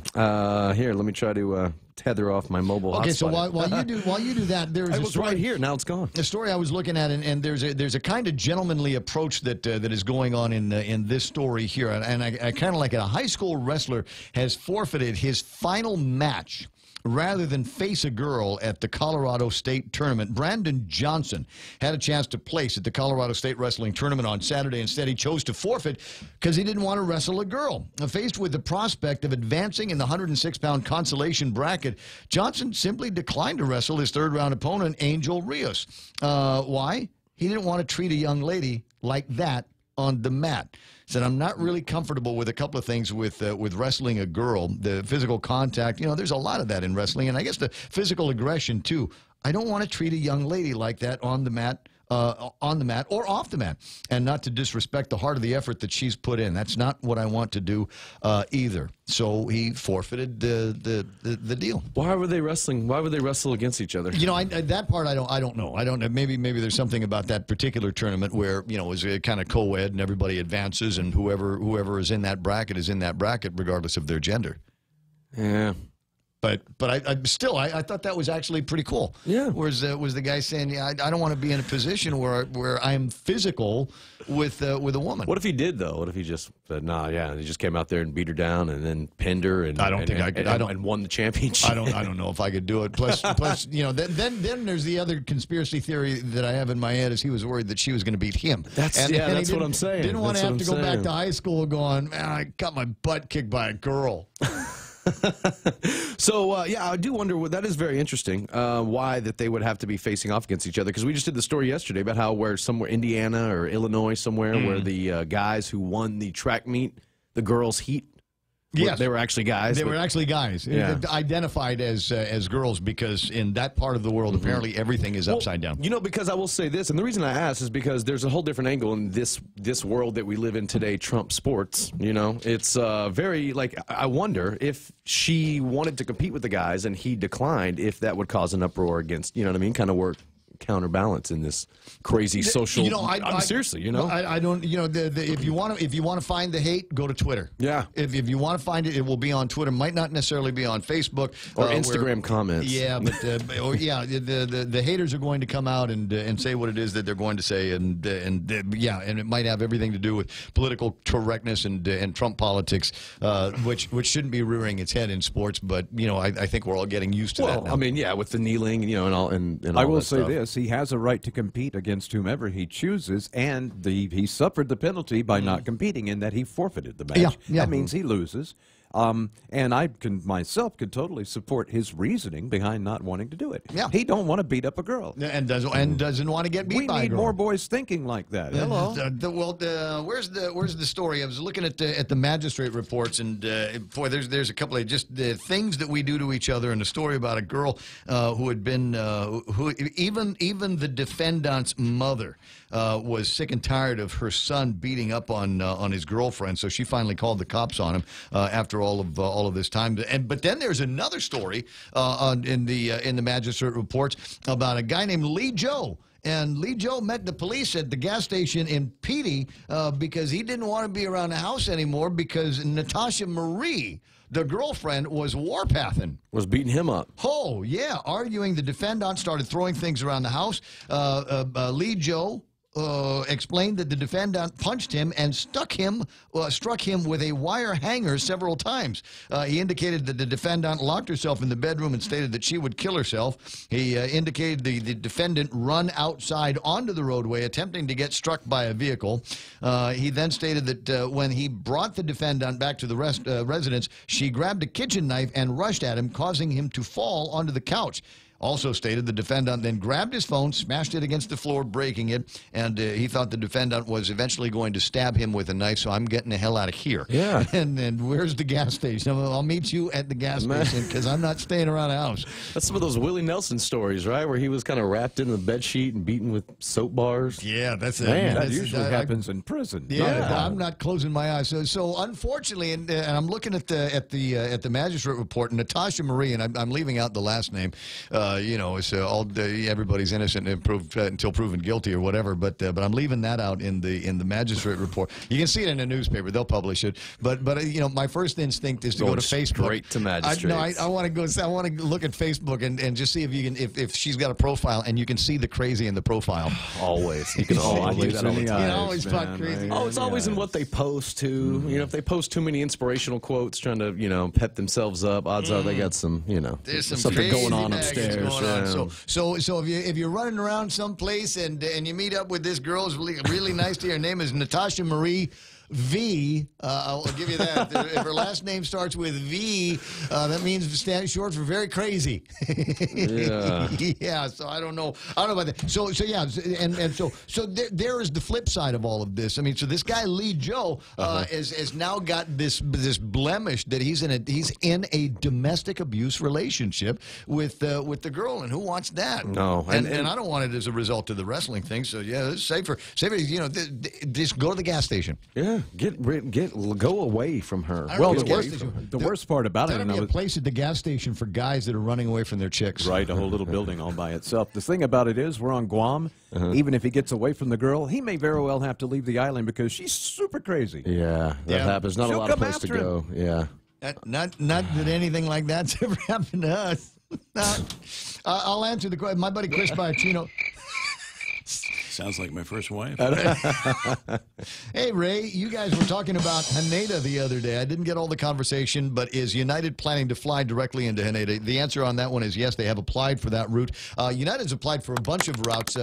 Speaker 8: here, let me try to tether off my mobile hotspot.
Speaker 20: Okay, so while you do that, there's
Speaker 8: it was right here. Now it's gone.
Speaker 20: The story I was looking at, and there's a kind of gentlemanly approach that is going on in this story here, and I kind of like it. A high school wrestler has forfeited his final match rather than face a girl at the Colorado State Tournament. Brandon Johnson had a chance to place at the Colorado State Wrestling Tournament on Saturday. Instead, he chose to forfeit because he didn't want to wrestle a girl. Faced with the prospect of advancing in the 106-pound consolation bracket, Johnson simply declined to wrestle his third-round opponent, Angel Rios. Why? He didn't want to treat a young lady like that on the mat. Said, I'm not really comfortable with a couple of things with wrestling a girl. The physical contact, there's a lot of that in wrestling, and I guess the physical aggression, too. I don't want to treat a young lady like that on the mat on the mat or off the mat, and not to disrespect the heart of the effort that she's put in. That's not what I want to do either. So he forfeited the deal.
Speaker 8: Why were they wrestling? Why would they wrestle against each other?
Speaker 20: You know, that part I don't know. I don't know. Maybe there's something about that particular tournament where, you know, it was kind of co-ed and everybody advances, and whoever is in that bracket is in that bracket regardless of their gender.
Speaker 8: Yeah.
Speaker 20: But I still thought that was actually pretty cool.
Speaker 8: Yeah.
Speaker 20: Was the guy saying, yeah, I don't want to be in a position where I'm physical with a woman.
Speaker 8: What if he did though? What if he just said, nah, yeah, he just came out there and beat her down and then pinned her and
Speaker 20: I don't think I could.
Speaker 8: And won the championship.
Speaker 20: I don't know if I could do it. Plus, you know, then there's the other conspiracy theory that I have in my head is he was worried that she was going to and
Speaker 8: that's what I'm saying.
Speaker 20: Didn't want to have to go back to high school going, man, I got my butt kicked by a girl.
Speaker 8: So, yeah, I do wonder, that is very interesting, why that they would have to be facing off against each other. Because we just did the story yesterday about how where somewhere, Indiana or Illinois somewhere, where the guys who won the track meet, the girls' heat,
Speaker 20: yes,
Speaker 8: they were actually guys.
Speaker 20: They were actually guys, identified as girls, because in that part of the world, apparently everything is upside down.
Speaker 8: You know, because I will say this, and the reason I ask is because there's a whole different angle in this world that we live in today, Trump sports. You know, it's very, like, I wonder if she wanted to compete with the guys and he declined, if that would cause an uproar against, you know what I mean, kind of work counterbalance in this crazy social.
Speaker 20: You know,
Speaker 8: seriously, you know,
Speaker 20: I don't. You know, if you want to find the hate, go to Twitter.
Speaker 8: Yeah.
Speaker 20: If you want to find it, it will be on Twitter. Might not necessarily be on Facebook
Speaker 8: or Instagram comments.
Speaker 20: Yeah, but the haters are going to come out and say what it is that they're going to say, and it might have everything to do with political correctness and Trump politics, which shouldn't be rearing its head in sports. But you know, I think we're all getting used to that now.
Speaker 8: I mean, yeah, with the kneeling, you know, and all. And
Speaker 12: I
Speaker 8: all
Speaker 12: will
Speaker 8: that
Speaker 12: say
Speaker 8: stuff.
Speaker 12: this. He has a right to compete against whomever he chooses, and he suffered the penalty by not competing in that he forfeited the match.
Speaker 20: Yeah.
Speaker 12: That means he loses. And I myself could totally support his reasoning behind not wanting to do it.
Speaker 20: Yeah.
Speaker 12: He don't want to beat up a girl.
Speaker 20: And doesn't want to get beat by a girl.
Speaker 12: We need more boys thinking like that. Hello.
Speaker 20: Where's the story? I was looking at the magistrate reports, and boy, there's a couple of just things that we do to each other, and a story about a girl who had been who even the defendant's mother was sick and tired of her son beating up on his girlfriend, so she finally called the cops on him after all of this time. But then there's another story in the magistrate reports about a guy named Lee Joe. And Lee Joe met the police at the gas station in Petey because he didn't want to be around the house anymore because Natasha Marie, the girlfriend, was warpathing.
Speaker 8: Was beating him up.
Speaker 20: Oh, yeah. Arguing, the defendant started throwing things around the house. Lee Joe explained that the defendant punched him and struck him with a wire hanger several times. He indicated that the defendant locked herself in the bedroom and stated that she would kill herself. He indicated the defendant run outside onto the roadway, attempting to get struck by a vehicle. He then stated that when he brought the defendant back to the residence, she grabbed a kitchen knife and rushed at him, causing him to fall onto the couch. Also stated the defendant then grabbed his phone, smashed it against the floor, breaking it, and he thought the defendant was eventually going to stab him with a knife, so I'm getting the hell out of here.
Speaker 8: Yeah.
Speaker 20: And where's the gas station? I'll meet you at the gas station because I'm not staying around the house.
Speaker 8: That's some of those Willie Nelson stories, right, where he was kind of wrapped in the bed sheet and beaten with soap bars.
Speaker 20: Yeah, that's it.
Speaker 12: Man, that usually happens in prison.
Speaker 20: Yeah, I'm not closing my eyes. So unfortunately, and I'm looking at the magistrate report, Natasha Marie, and I'm leaving out the last name. You know, it's everybody's innocent until proven guilty or whatever. But I'm leaving that out in the magistrate report. You can see it in the newspaper; they'll publish it. But you know, my first instinct is to go to Facebook.
Speaker 8: Straight to magistrates.
Speaker 20: I want to go. I want to look at Facebook and just see if you can if she's got a profile and you can see the crazy in the profile.
Speaker 8: Always, you can always do that all the time.
Speaker 20: You always find crazy.
Speaker 8: Oh, it's always in what they post too. You know, if they post too many inspirational quotes, trying to pep themselves up, odds are they got some
Speaker 20: there's some
Speaker 8: something going on
Speaker 20: upstairs.
Speaker 8: upstairs.
Speaker 20: So if you're running around someplace and you meet up with this girl who's really nice to you, her name is Natasha Marie, V. I'll give you that. If her last name starts with V, that means it stands short for very crazy.
Speaker 8: Yeah.
Speaker 20: Yeah. So I don't know. I don't know about that. So yeah, and so there is the flip side of all of this. I mean, so this guy Lee Joe has now got this blemish that he's in a domestic abuse relationship with the girl, and who wants that?
Speaker 8: No,
Speaker 20: and I don't want it as a result of the wrestling thing. So yeah, it's safer. You know, just go to the gas station.
Speaker 8: Yeah, go away from her.
Speaker 12: Well, the worst part about it,
Speaker 20: there'll be a place at the gas station for guys that are running away from their chicks.
Speaker 12: Right, a whole little building all by itself. The thing about it is, we're on Guam. Even if he gets away from the girl, he may very well have to leave the island because she's super crazy.
Speaker 8: Yeah, that happens. Not a lot of place to go. Yeah.
Speaker 20: Not that anything like that's ever happened to us. I'll answer the question. My buddy Chris Biacchino.
Speaker 7: Sounds like my first wife.
Speaker 20: Hey, Ray, you guys were talking about Haneda the other day. I didn't get all the conversation, but is United planning to fly directly into Haneda? The answer on that one is yes, they have applied for that route. United's applied for a bunch of routes.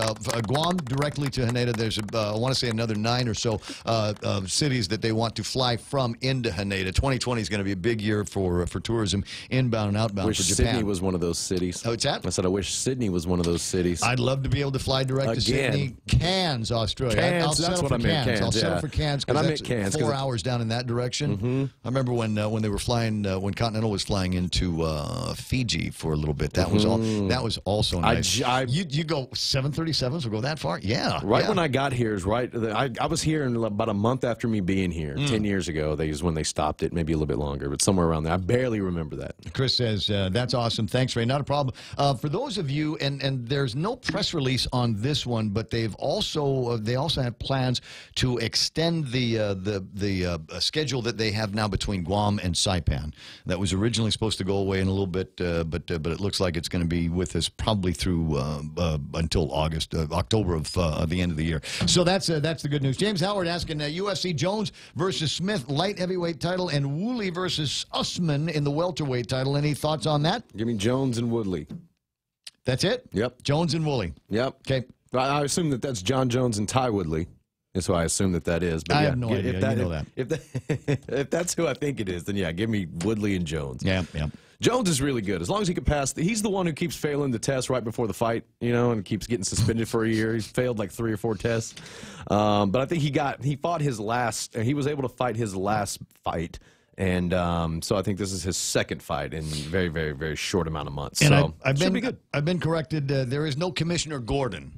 Speaker 20: Guam directly to Haneda. There's, I want to say, another 9 or so cities that they want to fly from into Haneda. 2020 is going to be a big year for tourism, inbound and outbound
Speaker 8: Wish
Speaker 20: for Japan.
Speaker 8: Sydney was one of those cities.
Speaker 20: Oh, what's that?
Speaker 8: I said I wish Sydney was one of those cities.
Speaker 20: I'd love to be able to fly direct to Sydney. Cairns, Australia.
Speaker 8: Cairns,
Speaker 20: I'll settle for Cairns. I'll settle for Cairns
Speaker 8: and
Speaker 20: because that's 4 hours down in that direction. I remember when they were flying, when Continental was flying into Fiji for a little bit. That was all. That was also nice. You go 737s will go that far? Yeah.
Speaker 8: Right when I got here is right. I was here in about a month after me being here. 10 years ago, is when they stopped it. Maybe a little bit longer, but somewhere around there. I barely remember that.
Speaker 20: Chris says that's awesome. Thanks, Ray. Not a problem. For those of you, and there's no press release on this one, but they've also have plans to extend the schedule that they have now between Guam and Saipan. That was originally supposed to go away in a little bit, but it looks like it's going to be with us probably through until October of the end of the year. So that's the good news. James Howard asking UFC Jones versus Smith light heavyweight title and Woolley versus Usman in the welterweight title. Any thoughts on that?
Speaker 8: Give me Jones and Woodley.
Speaker 20: That's it?
Speaker 8: Yep.
Speaker 20: Jones and Woolley.
Speaker 8: Yep.
Speaker 20: Okay.
Speaker 8: I assume that's John Jones and Ty Woodley. That's who I assume that is. But
Speaker 20: I
Speaker 8: yeah,
Speaker 20: have no idea. You know that.
Speaker 8: If that's who I think it is, then yeah, give me Woodley and Jones.
Speaker 20: Yeah.
Speaker 8: Jones is really good. As long as he can pass, he's the one who keeps failing the test right before the fight, and keeps getting suspended for a year. He's failed like 3 or 4 tests. But I think he fought his last, he was able to fight his last fight. And so I think this is his second fight in a very, very, very short amount of months.
Speaker 20: And
Speaker 8: so
Speaker 20: should be good. I've been corrected. There is no Commissioner Gordon.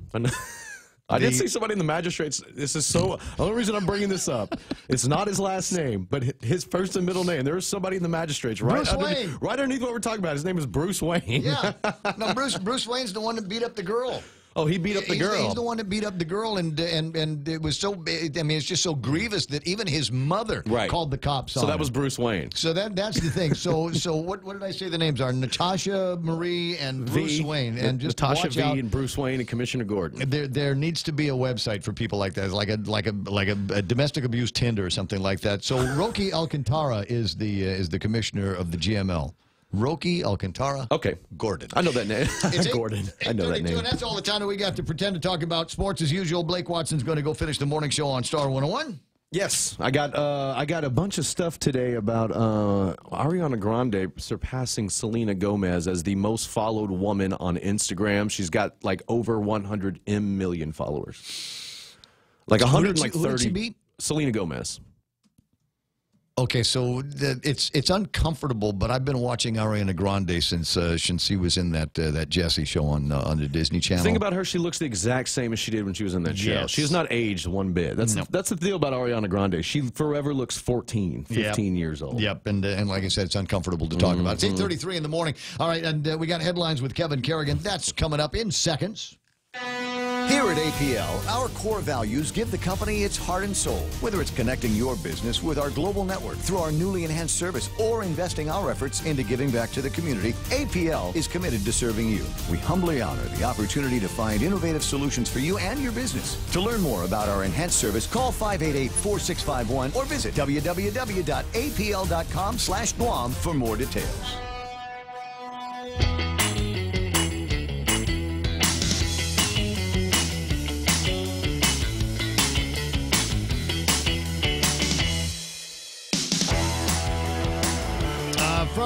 Speaker 8: I did see somebody in the magistrates. This is the only reason I'm bringing this up. It's not his last name, but his first and middle name. There is somebody in the magistrates right underneath what we're talking about. His name is Bruce Wayne.
Speaker 20: Yeah. No, Bruce Wayne's the one that beat up the girl.
Speaker 8: Oh, he beat up the girl.
Speaker 20: He's the one that beat up the girl, and it was so. I mean, it's just so grievous that even his mother called the cops on him.
Speaker 8: So that was Bruce Wayne.
Speaker 20: So that's the thing. So what did I say the names are? Natasha Marie and Bruce Wayne, and just
Speaker 8: Natasha
Speaker 20: watch
Speaker 8: V
Speaker 20: out.
Speaker 8: and Bruce Wayne and Commissioner Gordon.
Speaker 20: There needs to be a website for people like that, like a domestic abuse Tinder or something like that. So Rocky Alcantara is the commissioner of the GML. Rocky Alcantara.
Speaker 8: Okay.
Speaker 20: Gordon.
Speaker 8: I know that name. Gordon. I know that name.
Speaker 20: And that's all the time that we got to pretend to talk about sports as usual. Blake Watson's going to go finish the morning show on Star 101.
Speaker 8: Yes, I got a bunch of stuff today about Ariana Grande surpassing Selena Gomez as the most followed woman on Instagram. She's got like over 100 million followers. Like 130.
Speaker 20: Who did she beat?
Speaker 8: Selena Gomez.
Speaker 20: Okay, so it's uncomfortable, but I've been watching Ariana Grande since she was in that Jessie show on the Disney Channel.
Speaker 8: The thing about her, she looks the exact same as she did when she was in that show.
Speaker 20: Yes.
Speaker 8: She has not aged one bit. That's the deal about Ariana Grande. She forever looks 14, 15 years old.
Speaker 20: Yep, and like I said, it's uncomfortable to talk about. It's 8:33 in the morning. All right, and we got headlines with Kevin Kerrigan. That's coming up in seconds.
Speaker 5: Here at APL, our core values give the company its heart and soul. Whether it's connecting your business with our global network through our newly enhanced service or investing our efforts into giving back to the community, APL is committed to serving you. We humbly honor the opportunity to find innovative solutions for you and your business. To learn more about our enhanced service, call 588-4651 or visit www.apl.com/Guam for more details.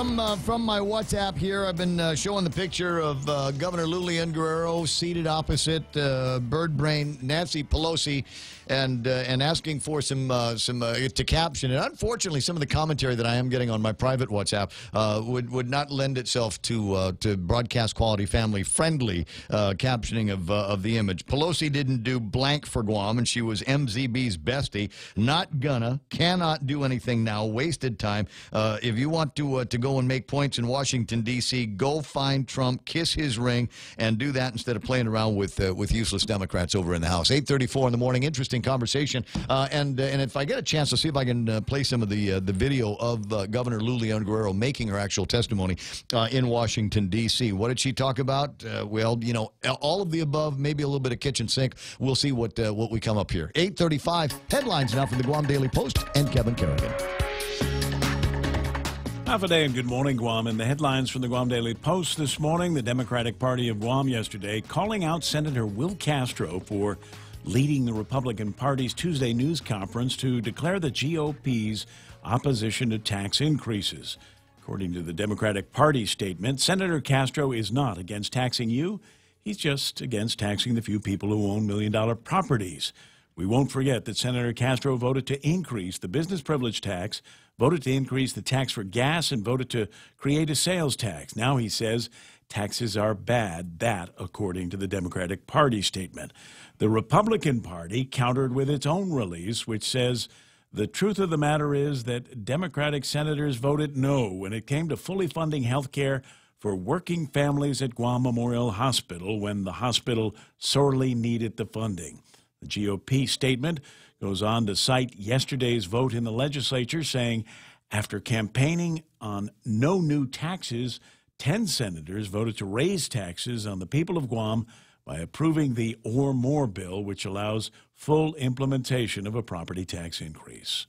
Speaker 20: from my WhatsApp here, I've been showing the picture of Governor Lulian Guerrero seated opposite bird brain Nancy Pelosi, and asking for some to caption it. Unfortunately, some of the commentary that I am getting on my private WhatsApp would not lend itself to broadcast quality, family friendly captioning of the image. Pelosi didn't do blank for Guam, and she was MZB's bestie. Not gonna, cannot do anything now. Wasted time. If you want to go and make points in Washington D.C., go find Trump, kiss his ring, and do that instead of playing around with useless Democrats over in the House. 8:34 in the morning. Interesting conversation. And if I get a chance, I'll see if I can play some of the video of Governor Lulian Guerrero making her actual testimony in Washington D.C. What did she talk about? Well, you know, all of the above. Maybe a little bit of kitchen sink. We'll see what we come up here. 8:35 headlines now from the Guam Daily Post and Kevin Kerrigan.
Speaker 7: Half a day and good morning, Guam. In the headlines from the Guam Daily Post this morning, the Democratic Party of Guam yesterday calling out Senator Will Castro for leading the Republican Party's Tuesday news conference to declare the GOP's opposition to tax increases. According to the Democratic Party statement, Senator Castro is not against taxing you. He's just against taxing the few people who own million-dollar properties. We won't forget that Senator Castro voted to increase the business privilege tax, voted to increase the tax for gas, and voted to create a sales tax. Now he says taxes are bad. That, according to the Democratic Party statement. The Republican Party countered with its own release, which says the truth of the matter is that Democratic senators voted no when it came to fully funding health care for working families at Guam Memorial Hospital when the hospital sorely needed the funding. The GOP statement goes on to cite yesterday's vote in the legislature, saying after campaigning on no new taxes, 10 senators voted to raise taxes on the people of Guam by approving the Or More bill, which allows full implementation of a property tax increase.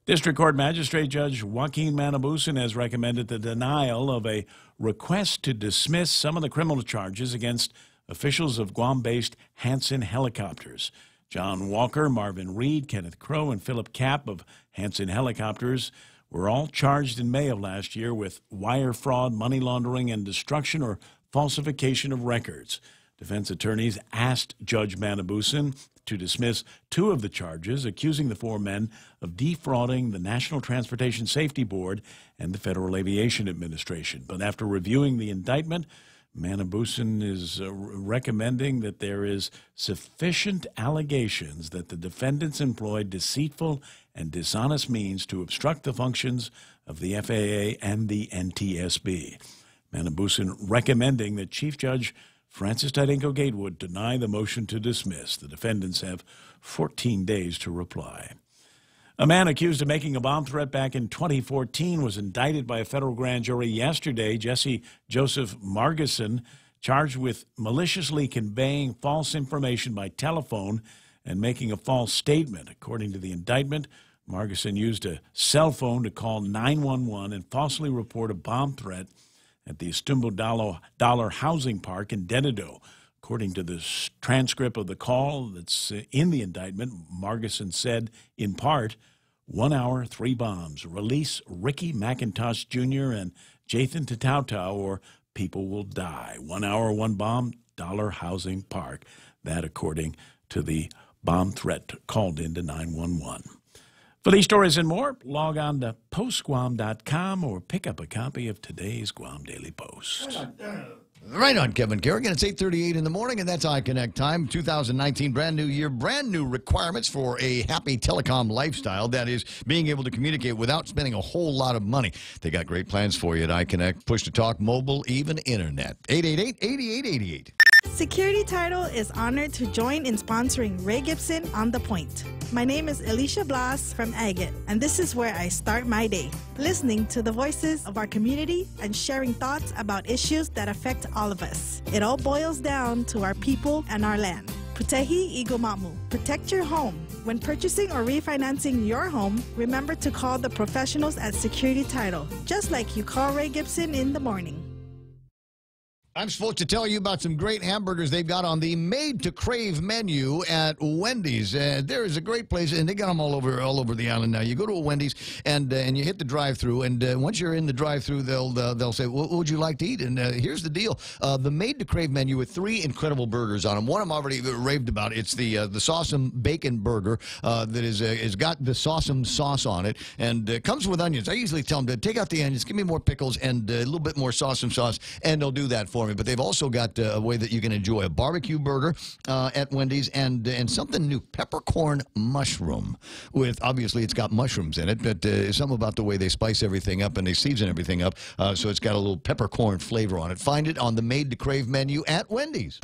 Speaker 7: District Court Magistrate Judge Joaquin Manabusan has recommended the denial of a request to dismiss some of the criminal charges against officials of Guam-based Hanson Helicopters. John Walker, Marvin Reed, Kenneth Crow, and Philip Kapp of Hanson Helicopters were all charged in May of last year with wire fraud, money laundering, and destruction or falsification of records. Defense attorneys asked Judge Manabusan to dismiss 2 of the charges, accusing the 4 men of defrauding the National Transportation Safety Board and the Federal Aviation Administration. But after reviewing the indictment, Manabusan is recommending that there is sufficient allegations that the defendants employed deceitful and dishonest means to obstruct the functions of the FAA and the NTSB. Manabusan recommending that Chief Judge Francis Tadinko Gatewood deny the motion to dismiss. The defendants have 14 days to reply. A man accused of making a bomb threat back in 2014 was indicted by a federal grand jury yesterday. Jesse Joseph Margison, charged with maliciously conveying false information by telephone and making a false statement. According to the indictment, Margison used a cell phone to call 911 and falsely report a bomb threat at the Estumbo Dollar Housing Park in Dededo. According to the transcript of the call that's in the indictment, Margison said, in part, 1 hour, 3 bombs. Release Ricky McIntosh Jr. and Jathan Tatauta or people will die. 1 hour, 1 bomb, Dollar Housing Park. That according to the bomb threat called into 911. For these stories and more, log on to postguam.com or pick up a copy of today's Guam Daily Post.
Speaker 20: Right on, Kevin Kerrigan. It's 8:38 in the morning, and that's iConnect time. 2019, brand new year, brand new requirements for a happy telecom lifestyle. That is, being able to communicate without spending a whole lot of money. They got great plans for you at iConnect. Push to talk, mobile, even internet. 888-8888.
Speaker 10: Security Title is honored to join in sponsoring Ray Gibson on The Point. My name is Alicia Blas from Agate, and this is where I start my day, listening to the voices of our community and sharing thoughts about issues that affect all of us. It all boils down to our people and our land. Putehi Igomamu. Protect your home. When purchasing or refinancing your home, remember to call the professionals at Security Title, just like you call Ray Gibson in the morning.
Speaker 20: I'm supposed to tell you about some great hamburgers they've got on the Made to Crave menu at Wendy's. There is a great place, and they got them all over the island now. You go to a Wendy's and you hit the drive-thru, and once you're in the drive-thru, they'll say, "What would you like to eat?" And here's the deal: the Made to Crave menu with 3 incredible burgers on them. One I'm already raved about. It's the Sawsome Bacon Burger that is got the Sawsome sauce on it, and it comes with onions. I usually tell them to take out the onions, give me more pickles, and a little bit more Sawsome sauce, and they'll do that for me. But they've also got a way that you can enjoy a barbecue burger at Wendy's and something new, peppercorn mushroom. With obviously it's got mushrooms in it, but something about the way they spice everything up and they season everything up, so it's got a little peppercorn flavor on it. Find it on the Made to Crave menu at Wendy's.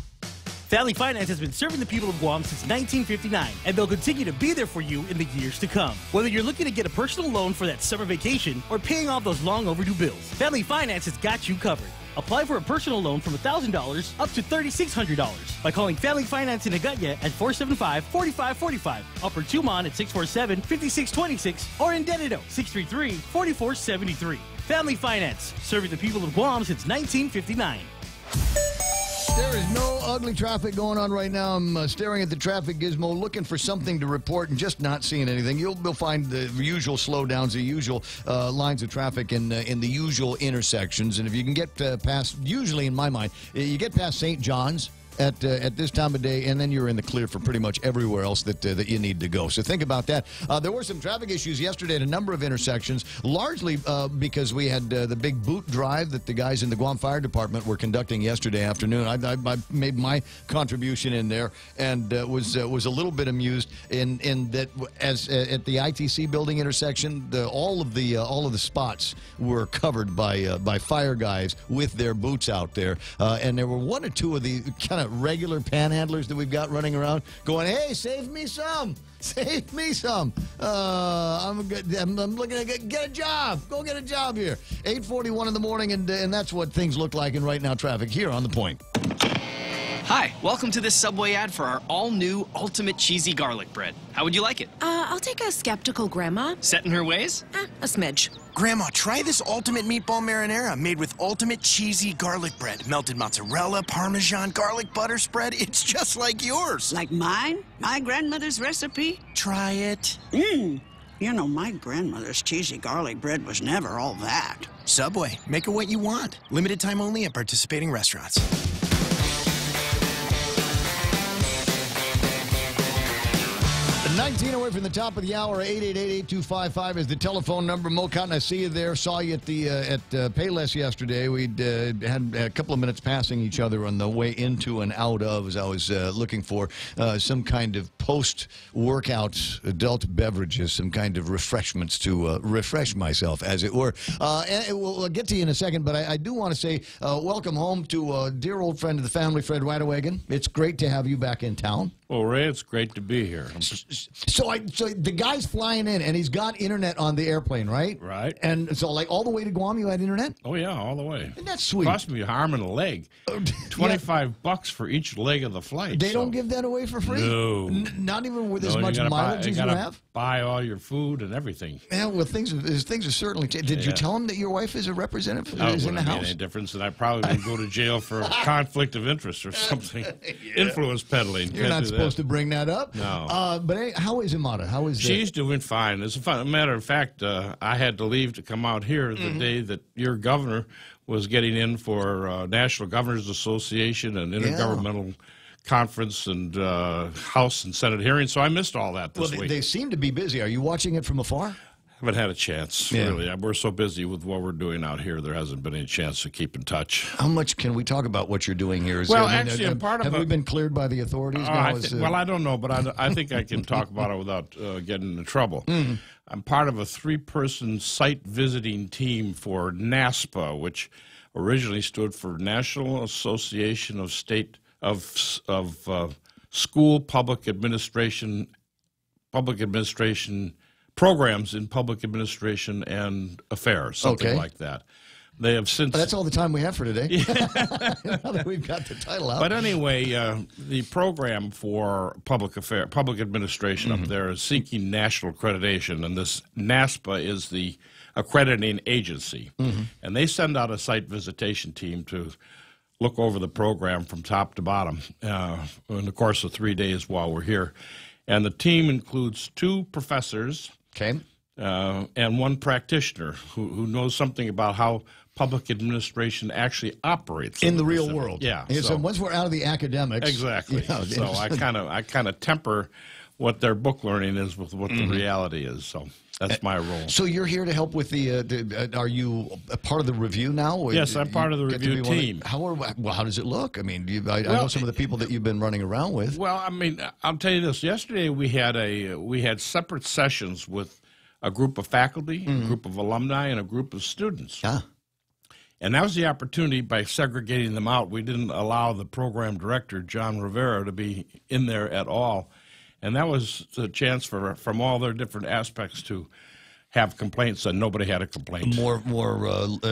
Speaker 24: Valley Finance has been serving the people of Guam since 1959, and they'll continue to be there for you in the years to come. Whether you're looking to get a personal loan for that summer vacation or paying off those long overdue bills, Valley Finance has got you covered. Apply for a personal loan from $1,000 up to $3,600 by calling Family Finance in Agutya at 475-4545, Upper Tumon at 647-5626, or in Dededo 633-4473. Family Finance, serving the people of Guam since 1959.
Speaker 20: There is no ugly traffic going on right now. I'm staring at the traffic gizmo, looking for something to report and just not seeing anything. You'll find the usual slowdowns, the usual lines of traffic in the usual intersections. And if you can get past, usually in my mind, you get past St. John's at this time of day, and then you're in the clear for pretty much everywhere else that you need to go. So think about that. There were some traffic issues yesterday at a number of intersections, largely because we had the big boot drive that the guys in the Guam Fire Department were conducting yesterday afternoon. I made my contribution in there and was a little bit amused in that as at the ITC building intersection, all of the spots were covered by fire guys with their boots out there, and there were 1 or 2 of the kind of regular panhandlers that we've got running around going, "Hey, save me some. Save me some. I'm looking to get a job. Go get a job here." 8:41 in the morning, and that's what things look like in right now traffic here on The Point.
Speaker 2: Hi, welcome to this Subway ad for our all-new Ultimate Cheesy Garlic Bread. How would you like it?
Speaker 9: I'll take a skeptical grandma.
Speaker 2: Set in her ways?
Speaker 9: A smidge.
Speaker 13: Grandma, try this Ultimate Meatball Marinara made with Ultimate Cheesy Garlic Bread. Melted mozzarella, Parmesan, garlic butter spread. It's just like yours.
Speaker 14: Like mine? My grandmother's recipe?
Speaker 13: Try it.
Speaker 14: You know, my grandmother's cheesy garlic bread was never all that.
Speaker 13: Subway, make it what you want. Limited time only at participating restaurants.
Speaker 20: 19 away from the top of the hour. 888-8255 is the telephone number. Mo Cotton, I see you there. Saw you at Payless yesterday. We'd had a couple of minutes passing each other on the way into and out of as I was looking for some kind of post-workout adult beverages, some kind of refreshments to refresh myself, as it were. And we'll get to you in a second, but I do want to say welcome home to a dear old friend of the family, Fred Weidewagen. It's great to have you back in town.
Speaker 17: Well, Ray, it's great to be here.
Speaker 20: So the guy's flying in, and he's got internet on the airplane, right?
Speaker 17: Right.
Speaker 20: And so, like, all the way to Guam, you had internet?
Speaker 17: Oh, yeah, all the way.
Speaker 20: Isn't that sweet?
Speaker 17: Cost me an arm and a leg. $25 for each leg of the flight.
Speaker 20: They don't give that away for free?
Speaker 17: No.
Speaker 20: Not even with as much mileage as you have?
Speaker 17: Buy all your food and everything.
Speaker 20: Yeah, well, things are certainly changed. Did you tell him that your wife is a representative?
Speaker 17: No,
Speaker 20: is in the house?
Speaker 17: Any difference, and I probably would go to jail for conflict of interest or something. Influence peddling.
Speaker 20: You're not supposed to bring that up.
Speaker 17: No.
Speaker 20: But hey, how is Amada? How is
Speaker 17: She's doing fine. As a matter of fact, I had to leave to come out here the day that your governor was getting in for National Governors Association and Intergovernmental Conference and House and Senate hearings, so I missed all that this week.
Speaker 20: They seem to be busy. Are you watching it from afar?
Speaker 17: Haven't had a chance, really. We're so busy with what we're doing out here, there hasn't been any chance to keep in touch.
Speaker 20: How much can we talk about what you're doing here?
Speaker 17: Actually, part of
Speaker 20: have we been cleared by the authorities?
Speaker 17: Well, I don't know, but I think I can talk about it without getting into trouble. I'm part of a 3-person site visiting team for NASPA, which originally stood for National Association of School Public Administration Programs in Public Administration and Affairs, something like that. They have since.
Speaker 20: That's all the time we have for today. Now that we've got the title out.
Speaker 17: But anyway, the program for public administration up there is seeking national accreditation, and this NASPA is the accrediting agency, and they send out a site visitation team to look over the program from top to bottom in the course of 3 days while we're here. And the team includes 2 professors and 1 practitioner who knows something about how public administration actually operates
Speaker 20: in the real world.
Speaker 17: Yeah.
Speaker 20: So once we're out of the academics.
Speaker 17: Exactly. So I kind of temper what their book learning is with what the reality is. So that's my role.
Speaker 20: So you're here to help with the are you a part of the review now?
Speaker 17: Yes, I'm part of the review team.
Speaker 20: How does it look? I mean, I know some of the people that you've been running around with.
Speaker 17: Well, I mean, I'll tell you this. Yesterday we had separate sessions with a group of faculty, a group of alumni, and a group of students. And that was the opportunity. By segregating them out, we didn't allow the program director, John Rivera, to be in there at all. And that was the chance from all their different aspects to have complaints, and nobody had a complaint.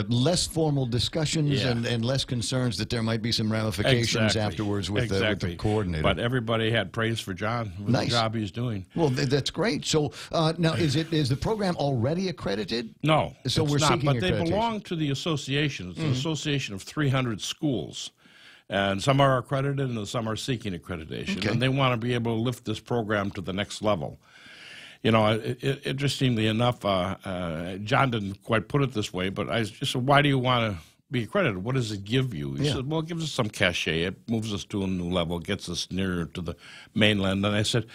Speaker 20: Less formal discussions and less concerns that there might be some ramifications afterwards with the coordinator.
Speaker 17: But everybody had praise for John with the job he's doing.
Speaker 20: Well, that's great. So now, is the program already accredited?
Speaker 17: No,
Speaker 20: so
Speaker 17: it's
Speaker 20: we're
Speaker 17: not,
Speaker 20: seeking
Speaker 17: but they
Speaker 20: accreditation.
Speaker 17: belong to the association. It's an association of 300 schools. And some are accredited and some are seeking accreditation. And they want to be able to lift this program to the next level. You know, interestingly enough, John didn't quite put it this way, but I just said, why do you want to be accredited? What does it give you? He said, well, it gives us some cachet. It moves us to a new level, gets us nearer to the mainland. And I said,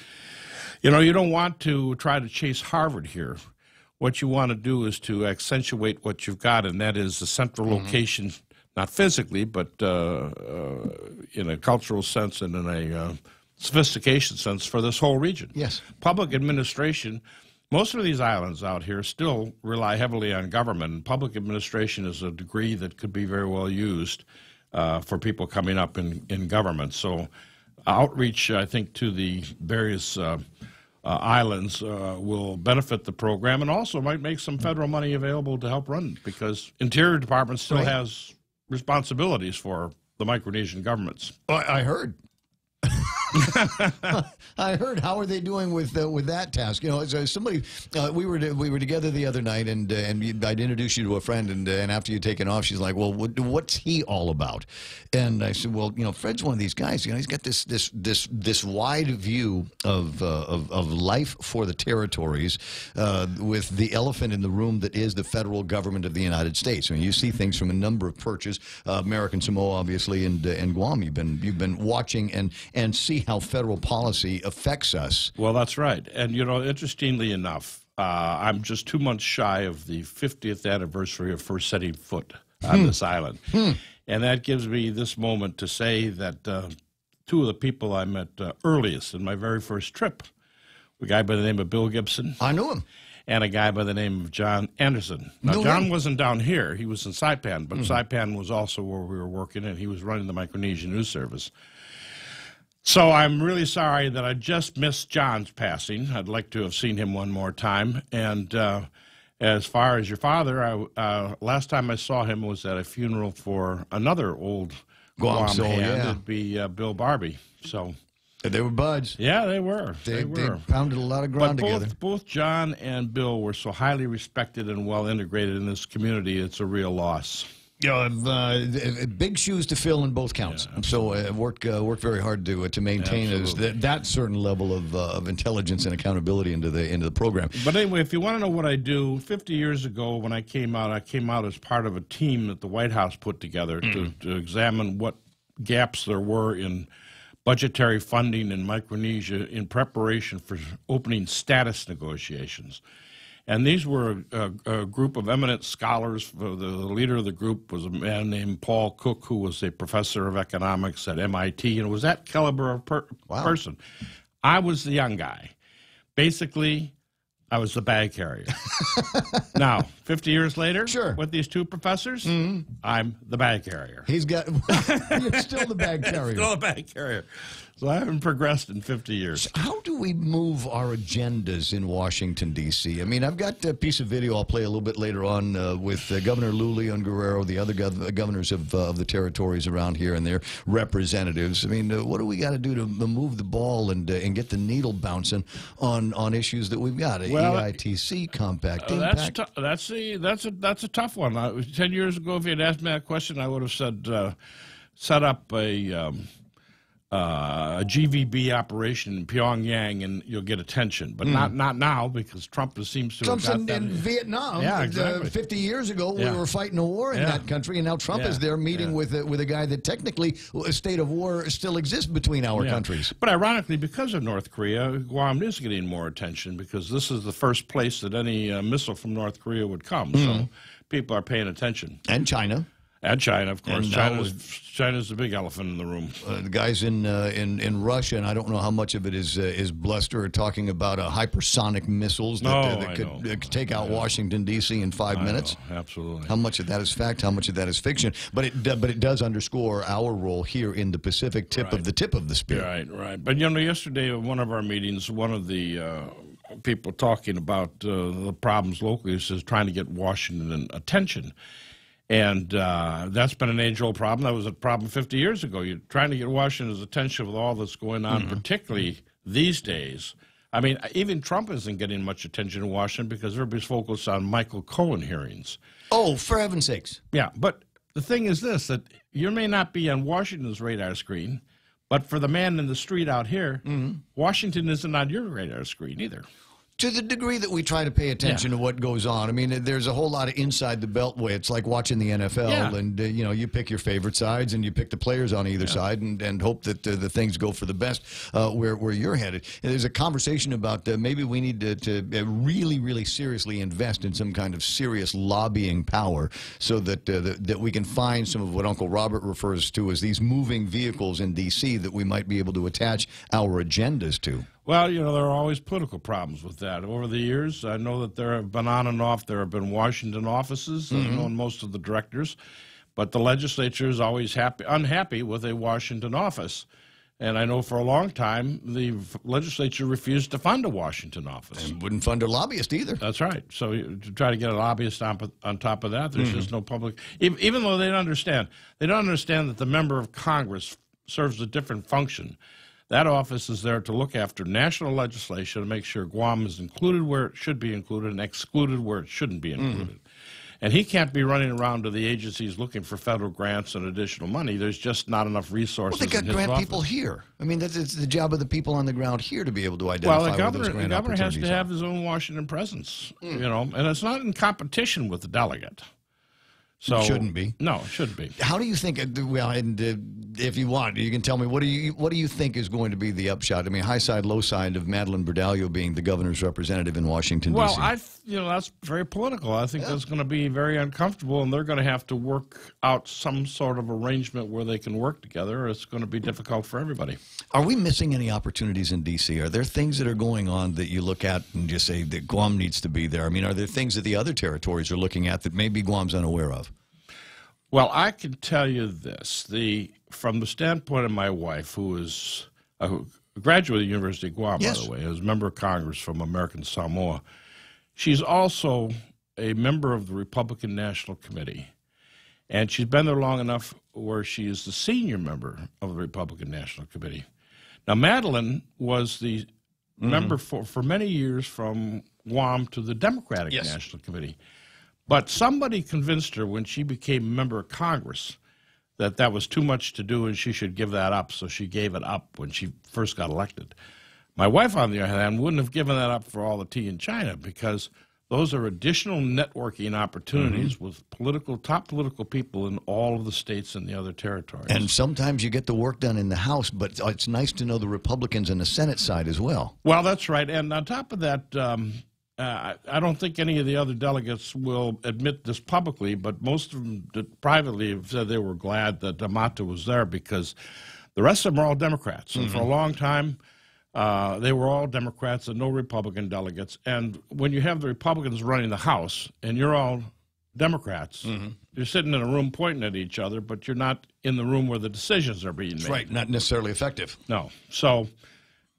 Speaker 17: you know, you don't want to try to chase Harvard here. What you want to do is to accentuate what you've got, and that is the central location, not physically, but in a cultural sense and in a sophistication sense for this whole region.
Speaker 20: Yes.
Speaker 17: Public administration, most of these islands out here still rely heavily on government, and public administration is a degree that could be very well used for people coming up in government. So outreach, I think, to the various islands will benefit the program, and also might make some federal money available to help run it, because Interior Department still has responsibilities for the Micronesian governments.
Speaker 20: I heard. I heard. How are they doing with that task? You know, as somebody, we were together the other night, and I'd introduce you to a friend, and after you'd taken off, she's like, "Well, what's he all about?" And I said, "Well, you know, Fred's one of these guys. You know, he's got this wide view of life for the territories, with the elephant in the room that is the federal government of the United States. I mean, you see things from a number of perches, American Samoa, obviously, and Guam. You've been watching and see how federal policy affects us."
Speaker 17: Well, that's right. And, you know, interestingly enough, I'm just 2 months shy of the 50th anniversary of first setting foot on this island. And that gives me this moment to say that 2 of the people I met earliest in my very first trip, a guy by the name of Bill Gibson.
Speaker 20: I knew him.
Speaker 17: And a guy by the name of John Anderson. Now, John wasn't down here. He was in Saipan, but Saipan was also where we were working, and he was running the Micronesian News Service. So I'm really sorry that I just missed John's passing. I'd like to have seen him one more time. And as far as your father, last time I saw him was at a funeral for another old Guam hand. It'd be Bill Barbie. So
Speaker 20: they were buds.
Speaker 17: Yeah, they were.
Speaker 20: They pounded a lot of ground together.
Speaker 17: Both John and Bill were so highly respected and well integrated in this community. It's a real loss.
Speaker 20: You know, big shoes to fill in both counts. Yeah, so work very hard to maintain that certain level of intelligence and accountability into the program.
Speaker 17: But anyway, if you want to know what I do, 50 years ago when I came out as part of a team that the White House put together to examine what gaps there were in budgetary funding in Micronesia in preparation for opening status negotiations. And these were a group of eminent scholars. The leader of the group was a man named Paul Cook, who was a professor of economics at MIT, and it was that caliber of person. I was the young guy. Basically, I was the bag carrier. Now, 50 years later, with these 2 professors, I'm the bag carrier.
Speaker 20: You're still the bag carrier.
Speaker 17: Still the bag carrier. So I haven't progressed in 50 years.
Speaker 20: So how do we move our agendas in Washington, D.C.? I mean, I've got a piece of video I'll play a little bit later on with Governor Lou Leon Guerrero, the other governors of the territories around here and their representatives. I mean, what do we got to do to move the ball and get the needle bouncing on issues that we've got? EITC, compact impact.
Speaker 17: That's a tough one. 10 years ago, if you had asked me that question, I would have said set up a GVB operation in Pyongyang and you'll get attention, but not now because Trump seems to
Speaker 20: Trump's
Speaker 17: have got
Speaker 20: in Vietnam.
Speaker 17: Yeah, exactly.
Speaker 20: 50 years ago, we were fighting a war in that country, and now Trump is there meeting with a guy that technically a state of war still exists between our countries.
Speaker 17: But ironically, because of North Korea, Guam is getting more attention because this is the first place that any missile from North Korea would come. So people are paying attention.
Speaker 20: And China.
Speaker 17: And China, of course.
Speaker 20: And
Speaker 17: China's the big elephant in the room.
Speaker 20: The guys in Russia, and I don't know how much of it is bluster, are talking about hypersonic missiles that could take out Washington, D.C. in 5 minutes.
Speaker 17: Absolutely.
Speaker 20: How much of that is fact? How much of that is fiction? But it does underscore our role here in the Pacific, tip of the spear.
Speaker 17: Right. But yesterday at one of our meetings, one of the people talking about the problems locally is trying to get Washington attention. And that's been an age-old problem. That was a problem 50 years ago. You're trying to get Washington's attention with all that's going on, particularly these days. I mean, even Trump isn't getting much attention in Washington because everybody's focused on Michael Cohen hearings.
Speaker 20: Oh, for heaven's sakes.
Speaker 17: Yeah, but the thing is this, that you may not be on Washington's radar screen, but for the man in the street out here, Washington isn't on your radar screen either.
Speaker 20: To the degree that we try to pay attention to what goes on. I mean, there's a whole lot of inside the beltway. It's like watching the NFL, and you pick your favorite sides, and you pick the players on either side, and hope that the things go for the best where you're headed. And there's a conversation about maybe we need to really, really seriously invest in some kind of serious lobbying power, so that that we can find some of what Uncle Robert refers to as these moving vehicles in D.C. that we might be able to attach our agendas to.
Speaker 17: Well, there are always political problems with that. Over the years, I know that there have been on and off. There have been Washington offices. I've known most of the directors. But the legislature is always unhappy with a Washington office. And I know for a long time, the legislature refused to fund a Washington office.
Speaker 20: And wouldn't fund a lobbyist either.
Speaker 17: That's right. So to try to get a lobbyist on top of that, there's just no public... Even though they don't understand that the member of Congress serves a different function. That office is there to look after national legislation and make sure Guam is included where it should be included and excluded where it shouldn't be included. And he can't be running around to the agencies looking for federal grants and additional money. There's just not enough resources.
Speaker 20: Well, they got grant people here. I mean, it's the job of the people on the ground here to be able to identify where those grant opportunities are.
Speaker 17: Well, the governor has to have his own Washington presence, and it's not in competition with the delegate. So,
Speaker 20: it shouldn't be.
Speaker 17: No, it shouldn't be.
Speaker 20: How do you think? Well, and if you want, you can tell me what do you think is going to be the upshot? I mean, high side, low side of Madeline Berdallo being the governor's representative in Washington, D.C.
Speaker 17: Well, that's very political. I think that's going to be very uncomfortable, and they're going to have to work out some sort of arrangement where they can work together. It's going to be difficult for everybody.
Speaker 20: Are we missing any opportunities in D.C.? Are there things that are going on that you look at and just say that Guam needs to be there? I mean, are there things that the other territories are looking at that maybe Guam's unaware of?
Speaker 17: Well, I can tell you this. From the standpoint of my wife, who is a graduate of the University of Guam, by the way, as a member of Congress from American Samoa, she's also a member of the Republican National Committee. And she's been there long enough where she is the senior member of the Republican National Committee. Now, Madeline was the member for many years from Guam to the Democratic National Committee. But somebody convinced her when she became a member of Congress that was too much to do and she should give that up, so she gave it up when she first got elected. My wife, on the other hand, wouldn't have given that up for all the tea in China because those are additional networking opportunities with top political people in all of the states and the other territories.
Speaker 20: And sometimes you get the work done in the House, but it's nice to know the Republicans in the Senate side as well.
Speaker 17: Well, that's right. And on top of that... I don't think any of the other delegates will admit this publicly, but most of them privately have said they were glad that Amato was there because the rest of them are all Democrats. And for a long time, they were all Democrats and no Republican delegates. And when you have the Republicans running the House and you're all Democrats, you're sitting in a room pointing at each other, but you're not in the room where the decisions are being made.
Speaker 20: Right, not necessarily effective.
Speaker 17: No. So...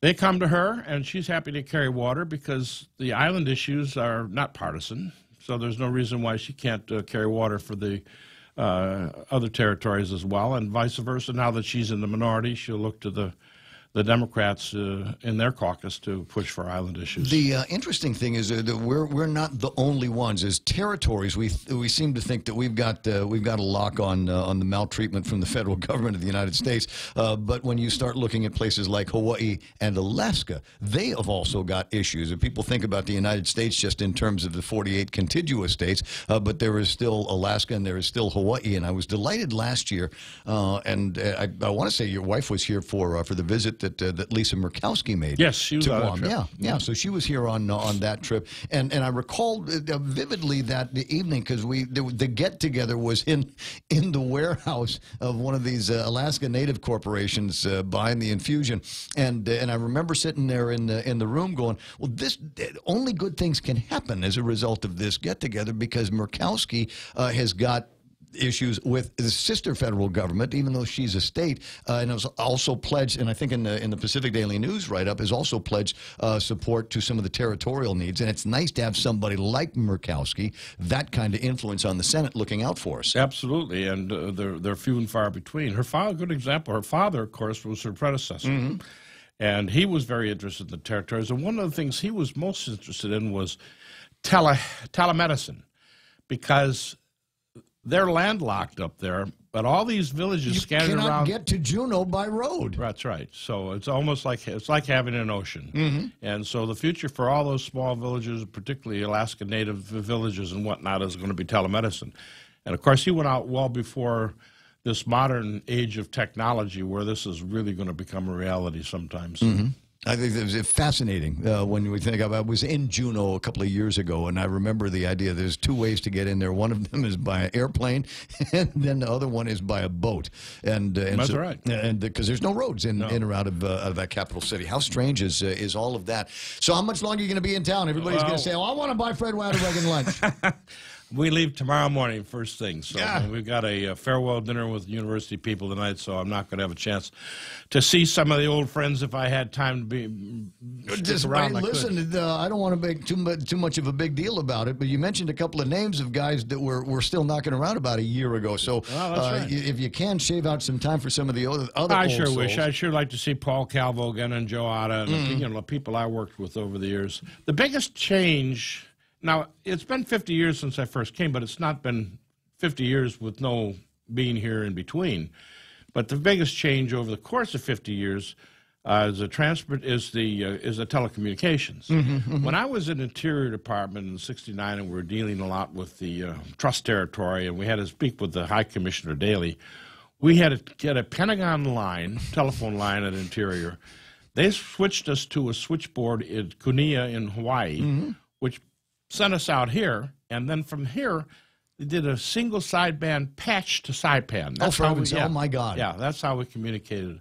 Speaker 17: they come to her, and she's happy to carry water because the island issues are not partisan. So there's no reason why she can't carry water for the other territories as well, and vice versa. Now that she's in the minority, she'll look to the the Democrats in their caucus to push for island issues.
Speaker 20: The interesting thing is that we're not the only ones. As territories, we seem to think that we've got a lock on the maltreatment from the federal government of the United States. But when you start looking at places like Hawaii and Alaska, they have also got issues. And people think about the United States just in terms of the 48 contiguous states, but there is still Alaska and there is still Hawaii. And I was delighted last year, and I want to say your wife was here for the visit that Lisa Murkowski made.
Speaker 17: Yes, she was
Speaker 20: to
Speaker 17: on
Speaker 20: Guam.
Speaker 17: that trip.
Speaker 20: Yeah. So she was here on that trip, and I recall vividly that the evening because the get together was in the warehouse of one of these Alaska Native corporations behind the Infusion, and I remember sitting there in the room going, well, this only good things can happen as a result of this get together because Murkowski has got issues with the sister federal government, even though she's a state, and has also pledged, and I think in the Pacific Daily News write-up, has also pledged support to some of the territorial needs. And it's nice to have somebody like Murkowski, that kind of influence on the Senate, looking out for us.
Speaker 17: Absolutely, and they're few and far between. Her father, good example. Her father, of course, was her predecessor.
Speaker 20: Mm-hmm.
Speaker 17: And he was very interested in the territories. And one of the things he was most interested in was telemedicine, because they're landlocked up there, but all these villages scattered around.
Speaker 20: You cannot get to Juneau by road.
Speaker 17: That's right. So it's almost like having an ocean.
Speaker 20: Mm-hmm.
Speaker 17: And so the future for all those small villages, particularly Alaska Native villages and whatnot, is going to be telemedicine. And of course, he went out well before this modern age of technology, where this is really going to become a reality sometime soon.
Speaker 20: Mm-hmm. I think it was fascinating when we think about it. I was in Juneau a couple of years ago, and I remember the idea there's two ways to get in there. One of them is by an airplane, and then the other one is by a boat. And
Speaker 17: that's
Speaker 20: so,
Speaker 17: right.
Speaker 20: And because there's no roads in or out of that capital city. How strange is all of that? So how much longer are you going to be in town? Everybody's going to say, oh, I want to buy Fred Waterregan lunch.
Speaker 17: We leave tomorrow morning, first thing. So we've got a farewell dinner with university people tonight, so I'm not going to have a chance to see some of the old friends if I had time to be
Speaker 20: just
Speaker 17: around.
Speaker 20: Listen, I don't want to make too much of a big deal about it, but you mentioned a couple of names of guys that were still knocking around about a year ago. So
Speaker 17: right.
Speaker 20: If you can shave out some time for some of the other
Speaker 17: I
Speaker 20: old
Speaker 17: sure
Speaker 20: souls.
Speaker 17: wish. I sure like to see Paul Calvo again and Joe Otta and the people I worked with over the years. The biggest change. Now, it's been 50 years since I first came, but it's not been 50 years with no being here in between. But the biggest change over the course of 50 years is the telecommunications.
Speaker 20: Mm-hmm.
Speaker 17: When I was in the Interior Department in '69, and we were dealing a lot with the trust territory, and we had to speak with the High Commissioner daily, we had to get a Pentagon line, telephone line at Interior. They switched us to a switchboard in Kunia in Hawaii, which sent us out here, and then from here, they did a single sideband patch to Saipan.
Speaker 20: Oh my God.
Speaker 17: Yeah, that's how we communicated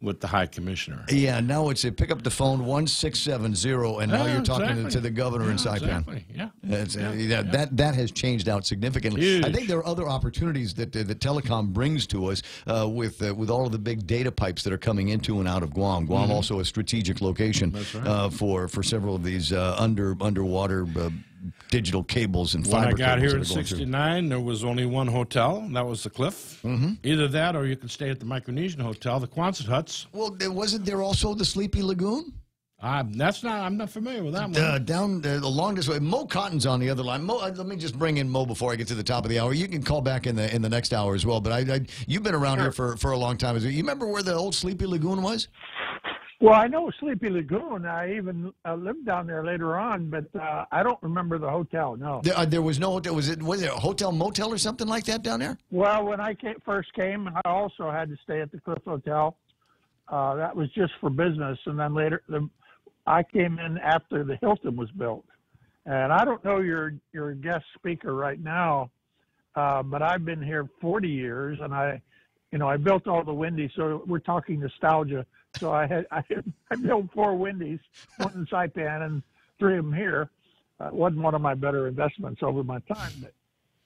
Speaker 17: with the High Commissioner.
Speaker 20: Yeah, now it's a pick up the phone 1670, and now you're talking to the governor in Saipan.
Speaker 17: Exactly.
Speaker 20: That has changed out significantly.
Speaker 17: Huge.
Speaker 20: I think there are other opportunities that telecom brings to us with all of the big data pipes that are coming into and out of Guam. Guam also a strategic location for several of these underwater digital cables and fiber cables.
Speaker 17: When I got here in '69, there was only one hotel, and that was the Cliff. Either that, or you could stay at the Micronesian Hotel, the Quonset huts.
Speaker 20: Well, wasn't there also the Sleepy Lagoon?
Speaker 17: I'm not familiar with that one.
Speaker 20: Down along this way, Mo Cotton's on the other line. Mo, let me just bring in Mo before I get to the top of the hour. You can call back in the next hour as well. But you've been around here for a long time. You remember where the old Sleepy Lagoon was?
Speaker 3: Well, I know Sleepy Lagoon. I even lived down there later on, but I don't remember the hotel. No,
Speaker 20: there was no hotel. Was it a hotel motel or something like that down there?
Speaker 3: Well, when I first came, I also had to stay at the Cliff Hotel. That was just for business, and then later I came in after the Hilton was built. And I don't know your guest speaker right now, but I've been here 40 years, and I built all the Wendy's, so we're talking nostalgia. So I built 4 Wendy's, one in Saipan and 3 of them here. It wasn't one of my better investments over my time, but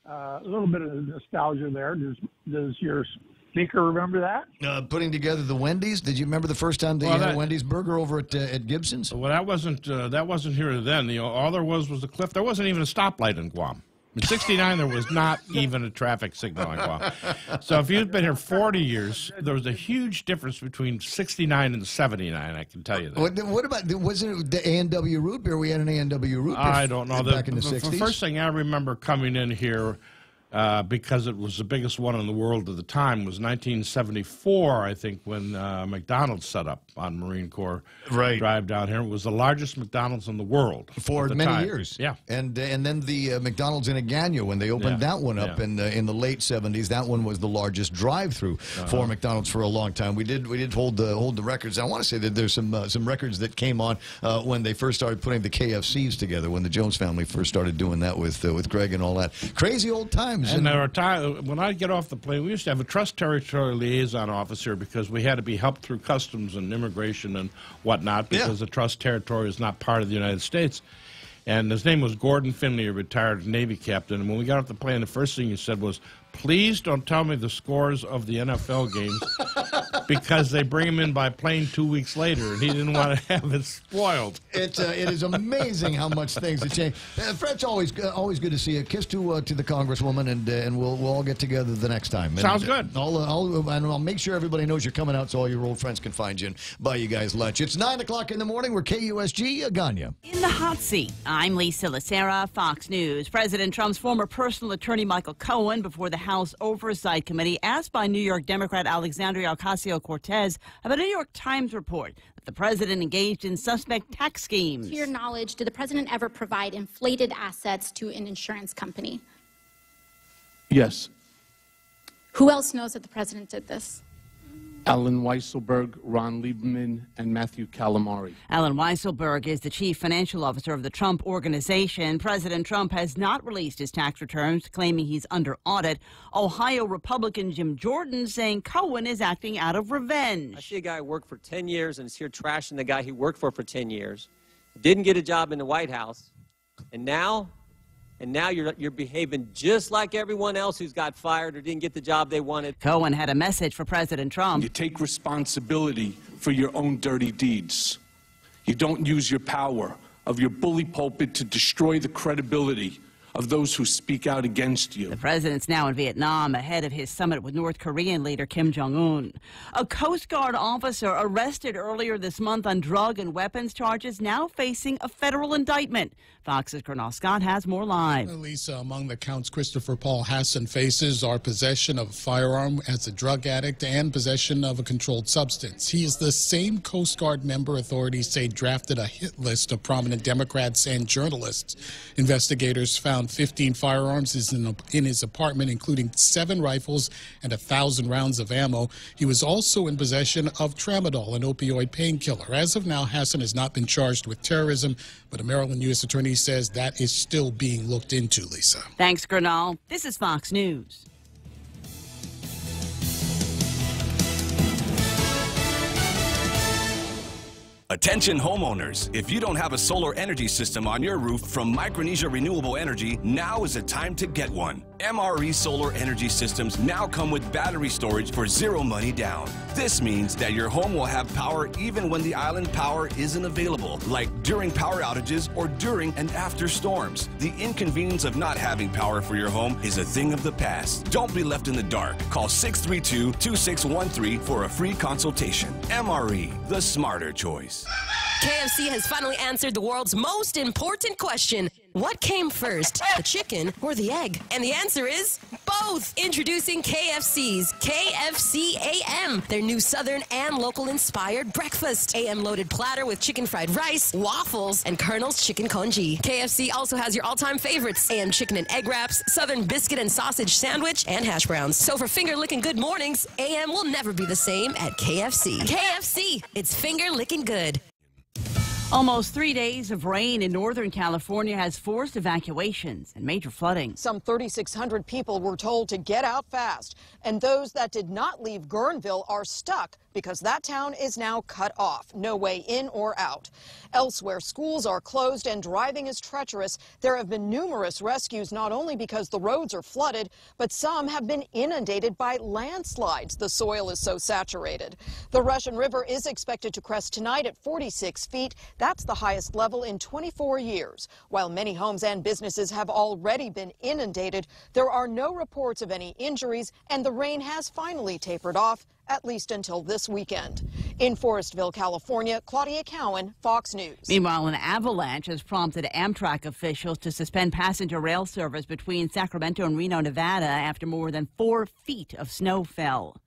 Speaker 3: a little bit of nostalgia there. Does your speaker remember that?
Speaker 20: Putting together the Wendy's. Did you remember the first time that you had a Wendy's burger over at Gibson's?
Speaker 17: Well, that wasn't here then. All there was the Cliff. There wasn't even a stoplight in Guam. In 69, there was not even a traffic signal on Guam. So if you've been here 40 years, there was a huge difference between 69 and 79, I can tell you that.
Speaker 20: What about, wasn't it the A&W root beer? We had an A&W root beer
Speaker 17: I don't know.
Speaker 20: back in the 60s.
Speaker 17: The first thing I remember coming in here, because it was the biggest one in the world at the time, was 1974, I think, when McDonald's set up on Marine Corps Drive down here. It was the largest McDonald's in the world
Speaker 20: for many years.
Speaker 17: Yeah,
Speaker 20: and then the McDonald's in Agano, when they opened that one up in the late 70s, that one was the largest drive-through for McDonald's for a long time. We did hold the records. I want to say that there's some records that came on when they first started putting the KFCs together, when the Jones family first started doing that with Greg and all that. Crazy old times.
Speaker 17: And there were times when I'd get off the plane, we used to have a trust territory liaison officer because we had to be helped through customs and immigration and whatnot because the trust territory is not part of the United States. And his name was Gordon Finley, a retired Navy captain. And when we got off the plane, the first thing he said was, "Please don't tell me the scores of the NFL games because they bring him in by plane 2 weeks later, and he didn't want to have it spoiled."
Speaker 20: It is amazing how much things have changed. Fred's always good to see you. Kiss to the Congresswoman, and we'll all get together the next time. And,
Speaker 17: Sounds good.
Speaker 20: I'll make sure everybody knows you're coming out so all your old friends can find you and buy you guys lunch. It's 9 o'clock in the morning. We're KUSG, Agana.
Speaker 16: In the hot seat, I'm Lisa Lacera, Fox News. President Trump's former personal attorney, Michael Cohen, before the House Oversight Committee, asked by New York Democrat Alexandria Ocasio-Cortez about a New York Times report that the president engaged in suspect tax schemes.
Speaker 19: To your knowledge, did the president ever provide inflated assets to an insurance company?
Speaker 21: Yes.
Speaker 19: Who else knows that the president did this?
Speaker 21: Alan Weisselberg, Ron Lieberman, and Matthew Calamari.
Speaker 16: Alan Weisselberg is the chief financial officer of the Trump Organization. President Trump has not released his tax returns, claiming he's under audit. Ohio Republican Jim Jordan saying Cohen is acting out of revenge.
Speaker 23: I see a guy who worked for 10 years and is here trashing the guy he worked for 10 years, didn't get a job in the White House, and now you're behaving just like everyone else who's got fired or didn't get the job they wanted.
Speaker 16: Cohen had a message for President Trump.
Speaker 21: You take responsibility for your own dirty deeds. You don't use your power of your bully pulpit to destroy the credibility of those who speak out against you.
Speaker 16: The president's now in Vietnam ahead of his summit with North Korean leader Kim Jong-un. A Coast Guard officer arrested earlier this month on drug and weapons charges now facing a federal indictment. Fox's Colonel Scott has more live.
Speaker 25: Lisa, among the counts Christopher Paul Hassan faces are possession of a firearm as a drug addict and possession of a controlled substance. He is the same Coast Guard member authorities say drafted a hit list of prominent Democrats and journalists. Investigators found 15 firearms in his apartment, including 7 rifles and 1,000 rounds of ammo. He was also in possession of tramadol, an opioid painkiller. As of now, Hassan has not been charged with terrorism, but a Maryland U.S. attorney says that is still being looked into, Lisa.
Speaker 16: Thanks, Gernal. This is Fox News.
Speaker 18: Attention homeowners, if you don't have a solar energy system on your roof from Micronesia Renewable Energy, now is the time to get one. MRE Solar Energy Systems now come with battery storage for zero money down. This means that your home will have power even when the island power isn't available, like during power outages or during and after storms. The inconvenience of not having power for your home is a thing of the past. Don't be left in the dark. Call 632-2613 for a free consultation. MRE, the smarter choice.
Speaker 9: KFC has finally answered the world's most important question. What came first, the chicken or the egg? And the answer is both. Introducing KFC's KFC AM, their new Southern and local-inspired breakfast. AM-loaded platter with chicken fried rice, waffles, and Colonel's chicken congee. KFC also has your all-time favorites, AM chicken and egg wraps, Southern biscuit and sausage sandwich, and hash browns. So for finger-licking good mornings, AM will never be the same at KFC. KFC, it's finger-licking good.
Speaker 16: Almost 3 days of rain in Northern California has forced evacuations and major flooding.
Speaker 26: Some 3,600 people were told to get out fast, and those that did not leave Guerneville are stuck
Speaker 1: because that town is now cut off. No way in or out. Elsewhere, schools are closed and driving is treacherous. There have been numerous rescues, not only because the roads are flooded, but some have been inundated by landslides. The soil is so saturated. The Russian River is expected to crest tonight at 46 feet. That's the highest level in 24 years. While many homes and businesses have already been inundated, there are no reports of any injuries, and the rain has finally tapered off, at least until this weekend. In Forestville, California, Claudia Cowan, Fox News.
Speaker 16: Meanwhile, an avalanche has prompted Amtrak officials to suspend passenger rail service between Sacramento and Reno, Nevada, after more than 4 feet of snow fell.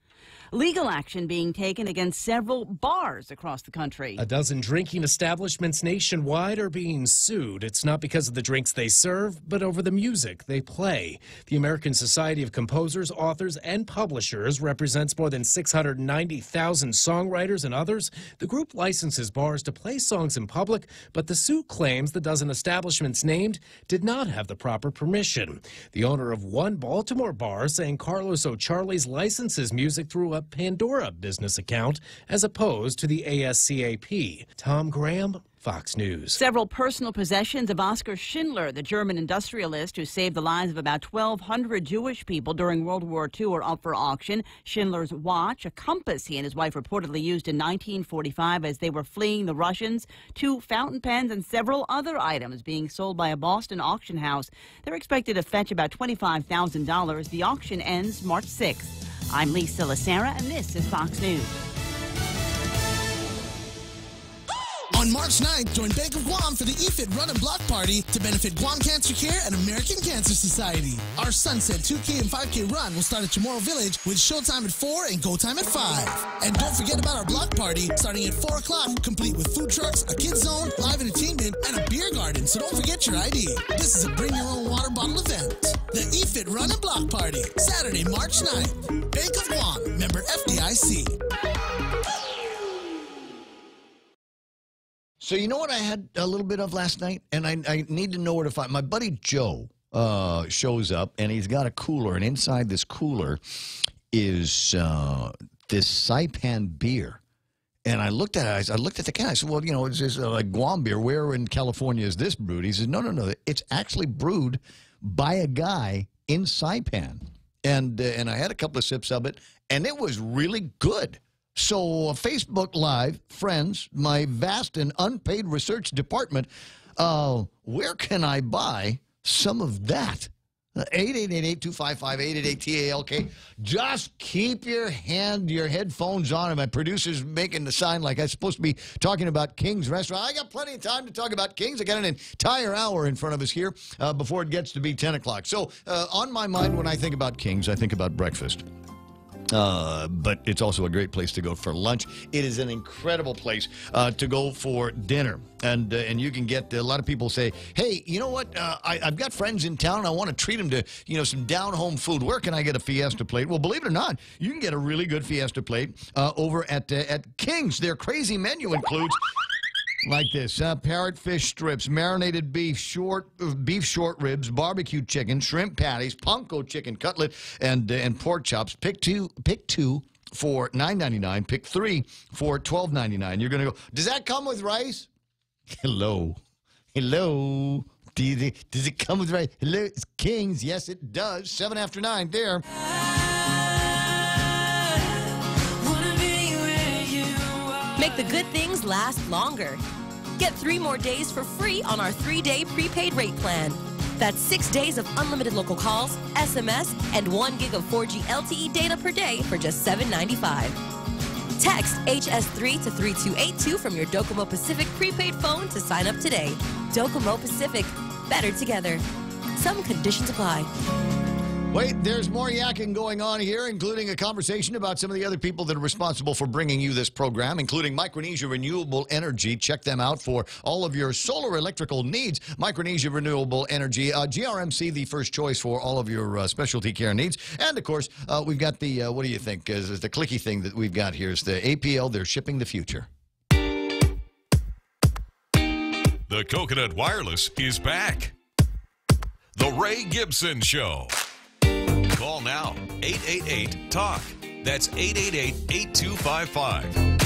Speaker 16: Legal action being taken against several bars across the country.
Speaker 4: A dozen drinking establishments nationwide are being sued. It's not because of the drinks they serve, but over the music they play. The American Society of Composers, Authors, and Publishers represents more than 690,000 songwriters and others. The group licenses bars to play songs in public, but the suit claims the dozen establishments named did not have the proper permission. The owner of one Baltimore bar saying Carlos O'Charlie's licenses music through a Pandora business account as opposed to the ASCAP. Tom Graham, Fox News.
Speaker 16: Several personal possessions of Oskar Schindler, the German industrialist who saved the lives of about 1,200 Jewish people during World War II, are up for auction. Schindler's watch, a compass he and his wife reportedly used in 1945 as they were fleeing the Russians, 2 fountain pens, and several other items being sold by a Boston auction house. They're expected to fetch about $25,000. The auction ends March 6th. I'm Lisa Lacera, and this is Fox News.
Speaker 6: On March 9th, join Bank of Guam for the EFIT Run and Block Party to benefit Guam Cancer Care and American Cancer Society. Our Sunset 2K and 5K run will start at Chamorro Village with showtime at 4 and go time at 5. And don't forget about our block party starting at 4 o'clock, complete with food trucks, a kids zone, live entertainment, and a beer garden. So don't forget your ID. This is a bring your own water bottle event. The EFIT Run and Block Party, Saturday, March 9th. Bank of Guam, member FDIC.
Speaker 20: So you know what I had a little bit of last night? And I need to know where to find. My buddy Joe shows up, and he's got a cooler. And inside this cooler is this Saipan beer. And I looked at it. I looked at the can. I said, well, you know, it's just like Guam beer. Where in California is this brewed? He says, no. It's actually brewed by a guy in Saipan. And I had a couple of sips of it, and it was really good. So Facebook Live, friends, my vast and unpaid research department, where can I buy some of that? 888-255-888-TALK. Just keep your headphones on. And my producer's making the sign like I'm supposed to be talking about King's Restaurant. I got plenty of time to talk about King's. I got an entire hour in front of us here before it gets to be 10 o'clock. So on my mind when I think about King's, I think about breakfast. But it's also a great place to go for lunch. It is an incredible place to go for dinner. And you can get, a lot of people say, hey, you know what, I've got friends in town. I want to treat them to, some down-home food. Where can I get a Fiesta plate? Well, believe it or not, you can get a really good Fiesta plate over at King's. Their crazy menu includes... like this, parrotfish strips, marinated beef short ribs, barbecue chicken, shrimp patties, panko chicken cutlet, and pork chops. Pick two for $9.99. Pick 3 for $12.99. You're going to go, does that come with rice? Hello. Does it come with rice? Hello, it's King's. Yes, it does. 7 after 9 there.
Speaker 9: Make the good things last longer. Get 3 more days for free on our 3-day prepaid rate plan. That's 6 days of unlimited local calls, SMS, and 1 gig of 4G LTE data per day for just $7.95. Text HS3 to 3282 from your Docomo Pacific prepaid phone to sign up today. Docomo Pacific, better together. Some conditions apply.
Speaker 20: Wait, there's more yakking going on here, including a conversation about some of the other people that are responsible for bringing you this program, including Micronesia Renewable Energy. Check them out for all of your solar electrical needs. Micronesia Renewable Energy, GRMC, the first choice for all of your specialty care needs. And, of course, we've got the, what do you think, is the clicky thing that we've got here is the APL. They're shipping the future.
Speaker 15: The Coconut Wireless is back. The Ray Gibson Show. Call now, 888-TALK. That's 888-8255.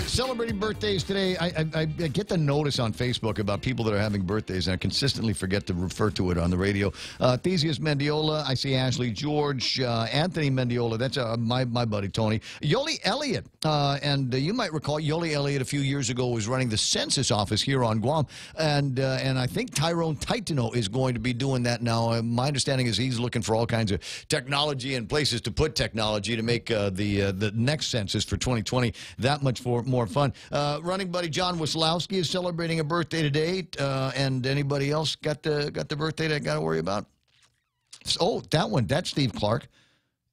Speaker 20: Celebrating birthdays today. I get the notice on Facebook about people that are having birthdays, and I consistently forget to refer to it on the radio. Theseus Mendiola, I see Ashley George, Anthony Mendiola, that's my buddy Tony. Yoli Elliott, and you might recall Yoli Elliott a few years ago was running the census office here on Guam, and I think Tyrone Taitano is going to be doing that now. My understanding is he's looking for all kinds of technology and places to put technology to make the next census for 2020 that much more fun. Running buddy John Waslowski is celebrating a birthday today, and anybody else got the birthday that I got to worry about? Oh, that one. That's Steve Clark.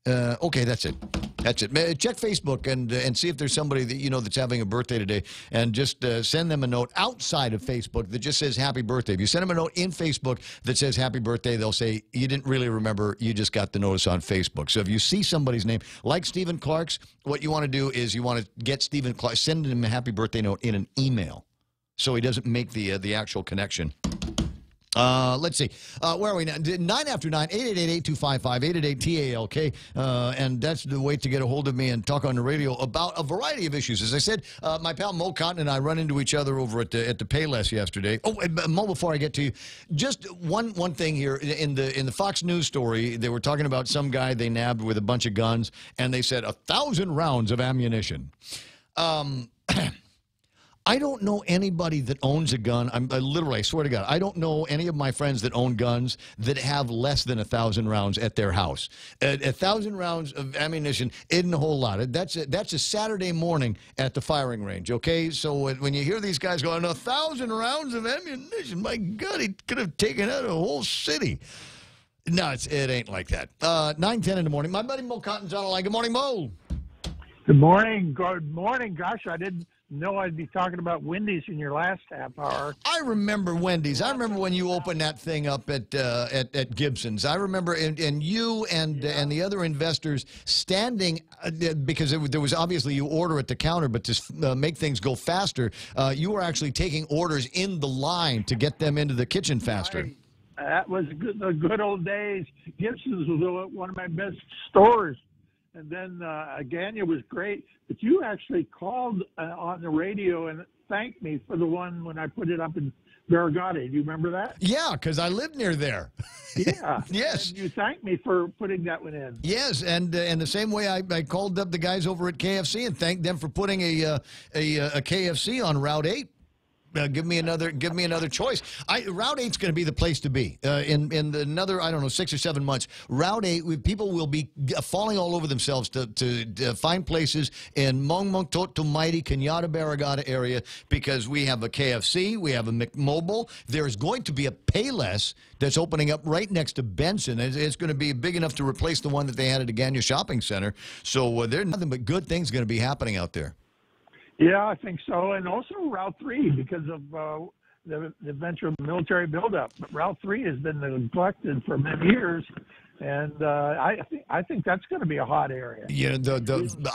Speaker 20: Okay, that's it. That's it. Check Facebook and see if there's somebody that you know that's having a birthday today, and just send them a note outside of Facebook that just says happy birthday. If you send them a note in Facebook that says happy birthday, they'll say you didn't really remember, you just got the notice on Facebook. So if you see somebody's name like Stephen Clark's, what you want to do is you want to get Stephen Clark, send him a happy birthday note in an email so he doesn't make the actual connection. Let's see. Where are we now? 9 after 9, 888-8255, 888-TALK. And that's the way to get a hold of me and talk on the radio about a variety of issues. As I said, my pal Mo Cotton and I run into each other over at the Payless yesterday. Oh, and Mo, before I get to you, just one thing here. In the Fox News story, they were talking about some guy they nabbed with a bunch of guns, and they said 1,000 rounds of ammunition. I don't know anybody that owns a gun. Literally, I swear to God, I don't know any of my friends that own guns that have less than 1,000 rounds at their house. 1,000 rounds of ammunition isn't a whole lot. That's a Saturday morning at the firing range, okay? So when you hear these guys going, 1,000 rounds of ammunition, my God, he could have taken out a whole city. No, it ain't like that. 9:10 in the morning. My buddy Mo Cotton's on the line. Good morning, Mo.
Speaker 3: Good morning. Good morning. Gosh, I didn't know I'd be talking about Wendy's in your last half hour.
Speaker 20: I remember Wendy's. I remember when you opened that thing up at Gibson's. I remember, and you and the other investors standing because there was obviously you order at the counter, but to make things go faster, you were actually taking orders in the line to get them into the kitchen faster.
Speaker 3: Right. That was the good old days. Gibson's was one of my best stores. And then Agania was great, but you actually called on the radio and thanked me for the one when I put it up in Barragata. Do you remember that?
Speaker 20: Yeah, because I live near there.
Speaker 3: Yeah.
Speaker 20: Yes.
Speaker 3: And you thanked me for putting that one in.
Speaker 20: Yes, and the same way I called up the guys over at KFC and thanked them for putting a KFC on Route 8. Give me another choice. Route 8's going to be the place to be in another, I don't know, 6 or 7 months. Route 8, people will be falling all over themselves to find places in Mongmong, Totomaiti, Kenyatta, Barragata area because we have a KFC, we have a McMobile. There's going to be a Payless that's opening up right next to Benson. It's going to be big enough to replace the one that they had at Agania Shopping Center. So there's nothing but good things going to be happening out there.
Speaker 3: Yeah, I think so. And also Route 3 because of the eventual military buildup. But Route 3 has been neglected for many years. And I think that's going to be a hot area.
Speaker 20: Yeah,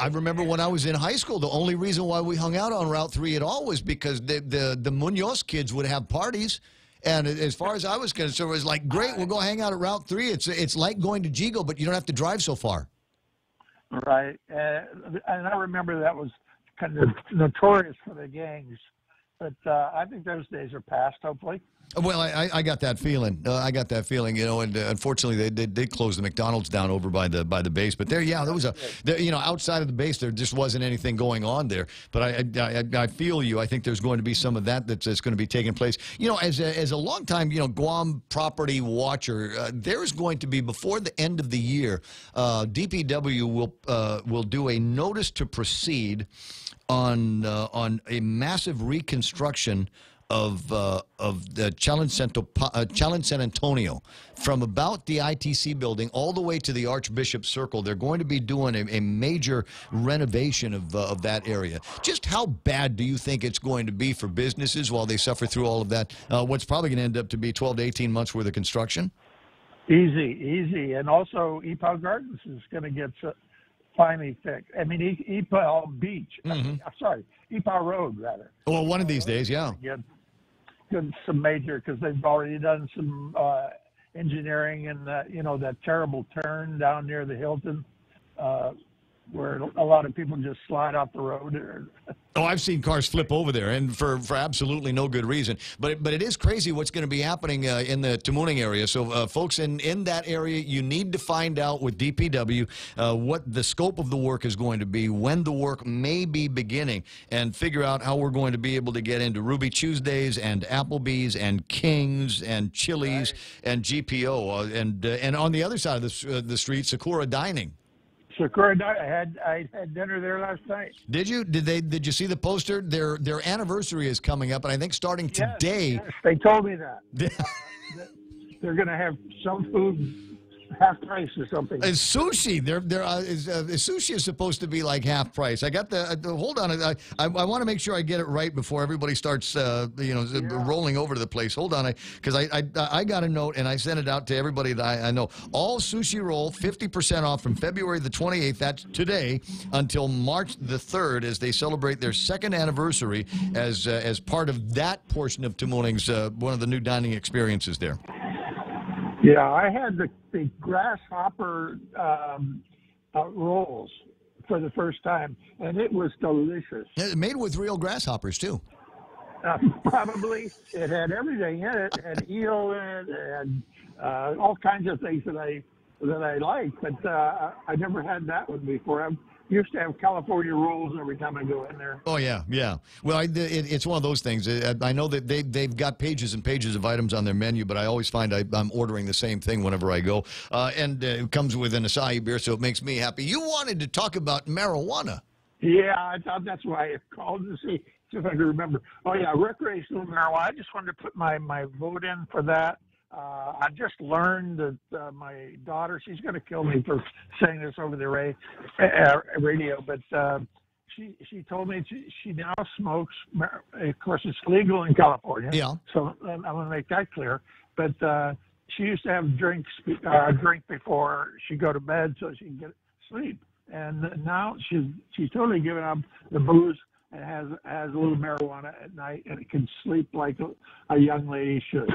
Speaker 20: I remember when I was in high school, the only reason why we hung out on Route 3 at all was because the Munoz kids would have parties. And as far as I was concerned, it was like, great, we'll go hang out at Route 3. It's like going to Jigo, but you don't have to drive so far.
Speaker 3: Right. And I remember that was kind of notorious for the gangs. But I think those days are past, hopefully.
Speaker 20: Well, I got that feeling. You know, and unfortunately they did close the McDonald's down over by the base. But there was outside of the base there just wasn't anything going on there. But I feel you. I think there's going to be some of that's going to be taking place. You know, as a longtime Guam property watcher, there is going to be before the end of the year, DPW will do a notice to proceed on a massive reconstruction of the Challenge San Antonio from about the ITC building all the way to the Archbishop Circle. They're going to be doing a major renovation of that area. Just how bad do you think it's going to be for businesses while they suffer through all of that? What's probably going to end up to be 12 to 18 months worth of construction?
Speaker 3: Easy. And also, EPAL Gardens is going to get finally fixed. I mean, EPAL Beach. Sorry, EPAL Road, rather.
Speaker 20: Well, one of these days, yeah.
Speaker 3: Get some major, because they've already done some engineering and, that terrible turn down near the Hilton where a lot of people just slide off the road.
Speaker 20: Oh, I've seen cars flip over there, and for absolutely no good reason. But it is crazy what's going to be happening in the Tamuning area. So, folks in that area, you need to find out with DPW what the scope of the work is going to be, when the work may be beginning, and figure out how we're going to be able to get into Ruby Tuesdays and Applebee's and King's and Chili's and GPO. And on the other side of the street, Sakura Dining.
Speaker 3: Sakura Dining. I had dinner there last night.
Speaker 20: Did you? Did you see the poster? Their anniversary is coming up, and I think starting today.
Speaker 3: Yes, they told me that. They're going to have some food half price or something.
Speaker 20: It's sushi. Sushi is supposed to be like half price. I got hold on. I want to make sure I get it right before everybody starts rolling over to the place. Hold on, because I got a note and I sent it out to everybody that I know. All sushi roll 50% off from February the 28th. That's today until March the 3rd, as they celebrate their second anniversary as part of that portion of Tamuning's one of the new dining experiences there.
Speaker 3: Yeah, I had the grasshopper rolls for the first time, and it was delicious.
Speaker 20: It's made with real grasshoppers, too.
Speaker 3: Probably. It had everything in it. It had eel in it, and all kinds of things that I like, but I never had that one before. I used to have California rolls every time I go in there.
Speaker 20: Oh, yeah. Well, it's one of those things. I know that they've got pages and pages of items on their menu, but I always find I'm ordering the same thing whenever I go. And it comes with an acai beer, so it makes me happy. You wanted to talk about marijuana.
Speaker 3: Yeah, I thought that's why I called to see if I could remember. Oh, yeah, recreational marijuana. I just wanted to put my vote in for that. I just learned that my daughter, she's going to kill me for saying this over the radio, but she told me she now smokes. Of course, it's legal in California.
Speaker 20: Yeah.
Speaker 3: So I'm going to make that clear. But she used to have drink before she go to bed so she can get sleep. And now she's totally given up the booze and has a little marijuana at night, and it can sleep like a young lady should.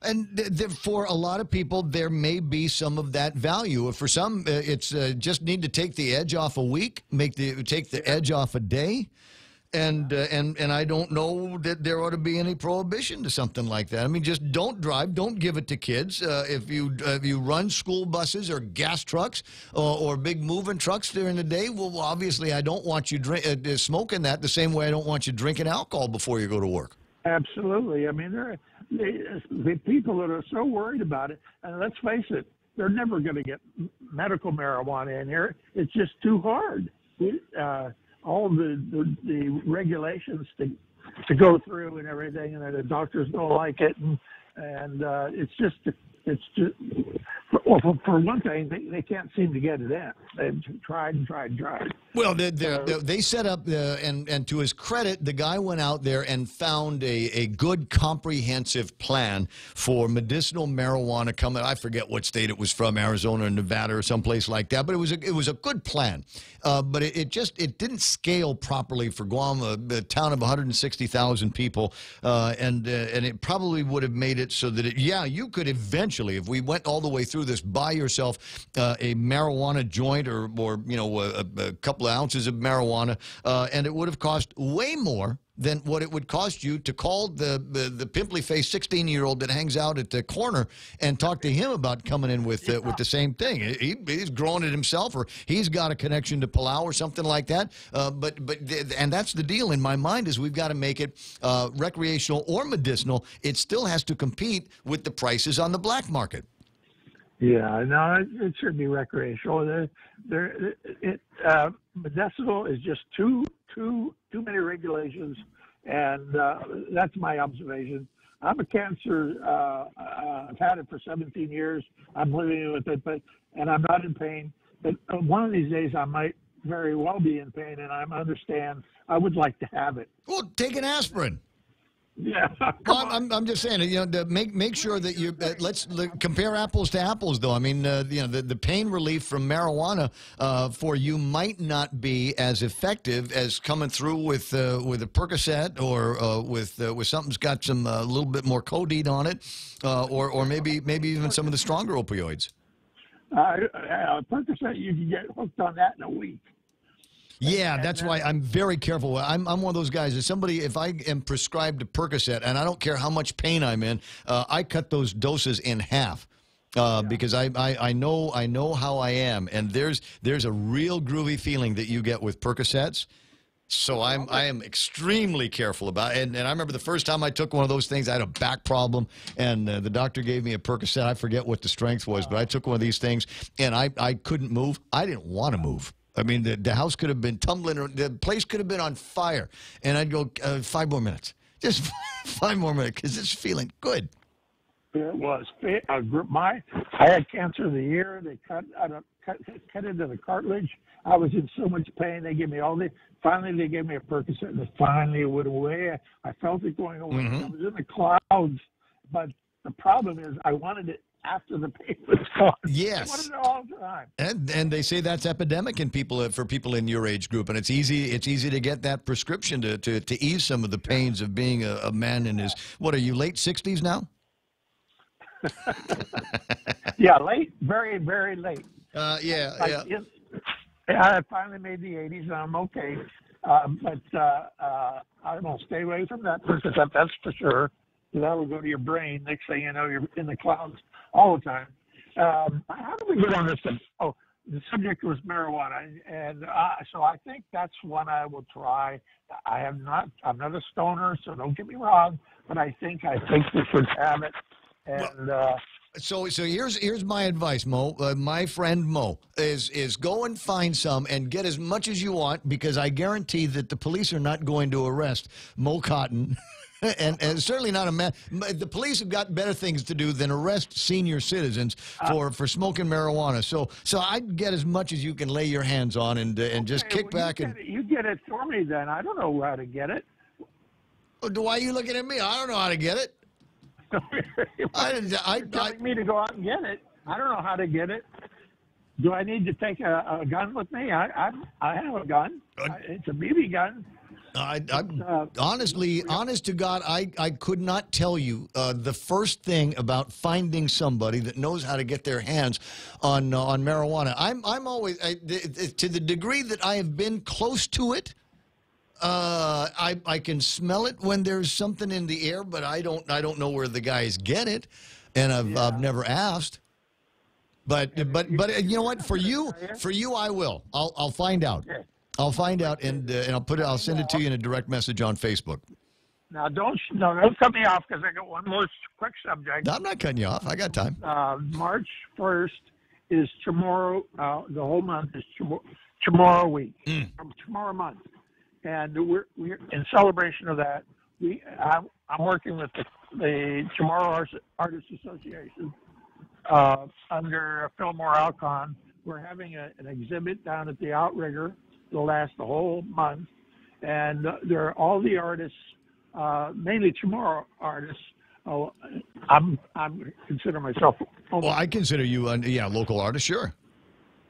Speaker 20: And for a lot of people, there may be some of that value. For some, it's just need to take the edge off a week, take the edge off a day. And I don't know that there ought to be any prohibition to something like that. I mean, just don't drive. Don't give it to kids. If you run school buses or gas trucks or big moving trucks during the day, well, obviously, I don't want you smoking that the same way I don't want you drinking alcohol before you go to work.
Speaker 3: Absolutely. I mean, the people that are so worried about it, and let's face it, they're never going to get medical marijuana in here. It's just too hard. All the regulations to go through and everything, and the doctors don't like it, and it's just well, for one thing, they can't seem to get it in. They've tried and tried and tried.
Speaker 20: Well, they set up, and to his credit, the guy went out there and found a good comprehensive plan for medicinal marijuana coming. I forget what state it was from, Arizona or Nevada or someplace like that, but it was a good plan. But it didn't scale properly for Guam, a town of 160,000 people, and it probably would have made it so that you could eventually, if we went all the way through this, buy yourself a marijuana joint or a couple of ounces of marijuana, and it would have cost way more than what it would cost you to call the pimply-faced 16-year-old that hangs out at the corner and talk to him about coming in with the same thing. He's growing it himself, or he's got a connection to Palau or something like that. And that's the deal in my mind, is we've got to make it recreational or medicinal. It still has to compete with the prices on the black market.
Speaker 3: Yeah, no, it should be recreational. Medicinal is just too many regulations, and that's my observation. I'm a cancer. I've had it for 17 years. I'm living with it, and I'm not in pain. But one of these days, I might very well be in pain, and I understand. I would like to have it.
Speaker 20: Well, take an aspirin.
Speaker 3: Yeah.
Speaker 20: Well, I'm just saying, to make sure that you let's compare apples to apples, though. I mean, the pain relief from marijuana for you might not be as effective as coming through with a Percocet or with something's got some a little bit more codeine on it, or maybe even some of the stronger opioids.
Speaker 3: Percocet, you can get hooked on that in a week.
Speaker 20: Yeah, that's why I'm very careful. I'm one of those guys. If I am prescribed a Percocet, and I don't care how much pain I'm in, I cut those doses in half. Because I know how I am, and there's a real groovy feeling that you get with Percocets. So I am extremely careful about it. And I remember the first time I took one of those things, I had a back problem, and the doctor gave me a Percocet. I forget what the strength was, but I took one of these things, and I couldn't move. I didn't want to move. I mean, the house could have been tumbling, or the place could have been on fire. And I'd go, 5 more minutes. Just 5 more minutes, because it's feeling good.
Speaker 3: It was. I had cancer of the ear. They cut into the cartilage. I was in so much pain. They gave me finally they gave me a Percocet, and finally it went away. I felt it going away. I was in the clouds. But the problem is I wanted it after the pain was gone.
Speaker 20: Yes.
Speaker 3: I wanted it all the time.
Speaker 20: And they say that's epidemic in for people in your age group, and it's easy to get that prescription to ease some of the pains of being a man in his, what are you, late 60s now?
Speaker 3: Yeah, late, very, very late.
Speaker 20: Yeah.
Speaker 3: I finally made the 80s, and I'm okay. But I will stay away from that Percocet, that's for sure. That will go to your brain. Next thing you know, you're in the clouds all the time. How do we get on this thing? Oh, the subject was marijuana, and so I think that's one I will try. I'm not a stoner, so don't get me wrong, but I think we should have it. And
Speaker 20: so here's my advice, Mo. My friend Mo is go and find some and get as much as you want, because I guarantee that the police are not going to arrest Mo Cotton. And certainly not a man. The police have got better things to do than arrest senior citizens for smoking marijuana. So I'd get as much as you can lay your hands on, and just kick back.
Speaker 3: You get it for me, then. I don't know how to get it.
Speaker 20: Why are you looking at me? I don't know how to get it.
Speaker 3: You're telling me to go out and get it. I don't know how to get it. Do I need to take a gun with me? I have a gun. It's a BB gun. Honest to God, I could not tell you the first thing about finding somebody that knows how to get their hands on marijuana. I'm always, to the degree that I have been close to it, I can smell it when there's something in the air, but I don't know where the guys get it, and I've never asked. But you know what? For you, I will. I'll find out. I'll find out, and I'll send it to you in a direct message on Facebook. Now, don't cut me off, because I got one more quick subject.
Speaker 20: I'm not cutting you off. I got time.
Speaker 3: March 1st is tomorrow. The whole month is tomorrow week. Tomorrow month, and we're in celebration of that. I'm working with the Tomorrow Artists Association under Fillmore Alcon. We're having an exhibit down at the Outrigger. It'll last the whole month, and there are all the artists, mainly Tomorrow artists. I'm consider myself.
Speaker 20: Well, I consider you a local artist, sure.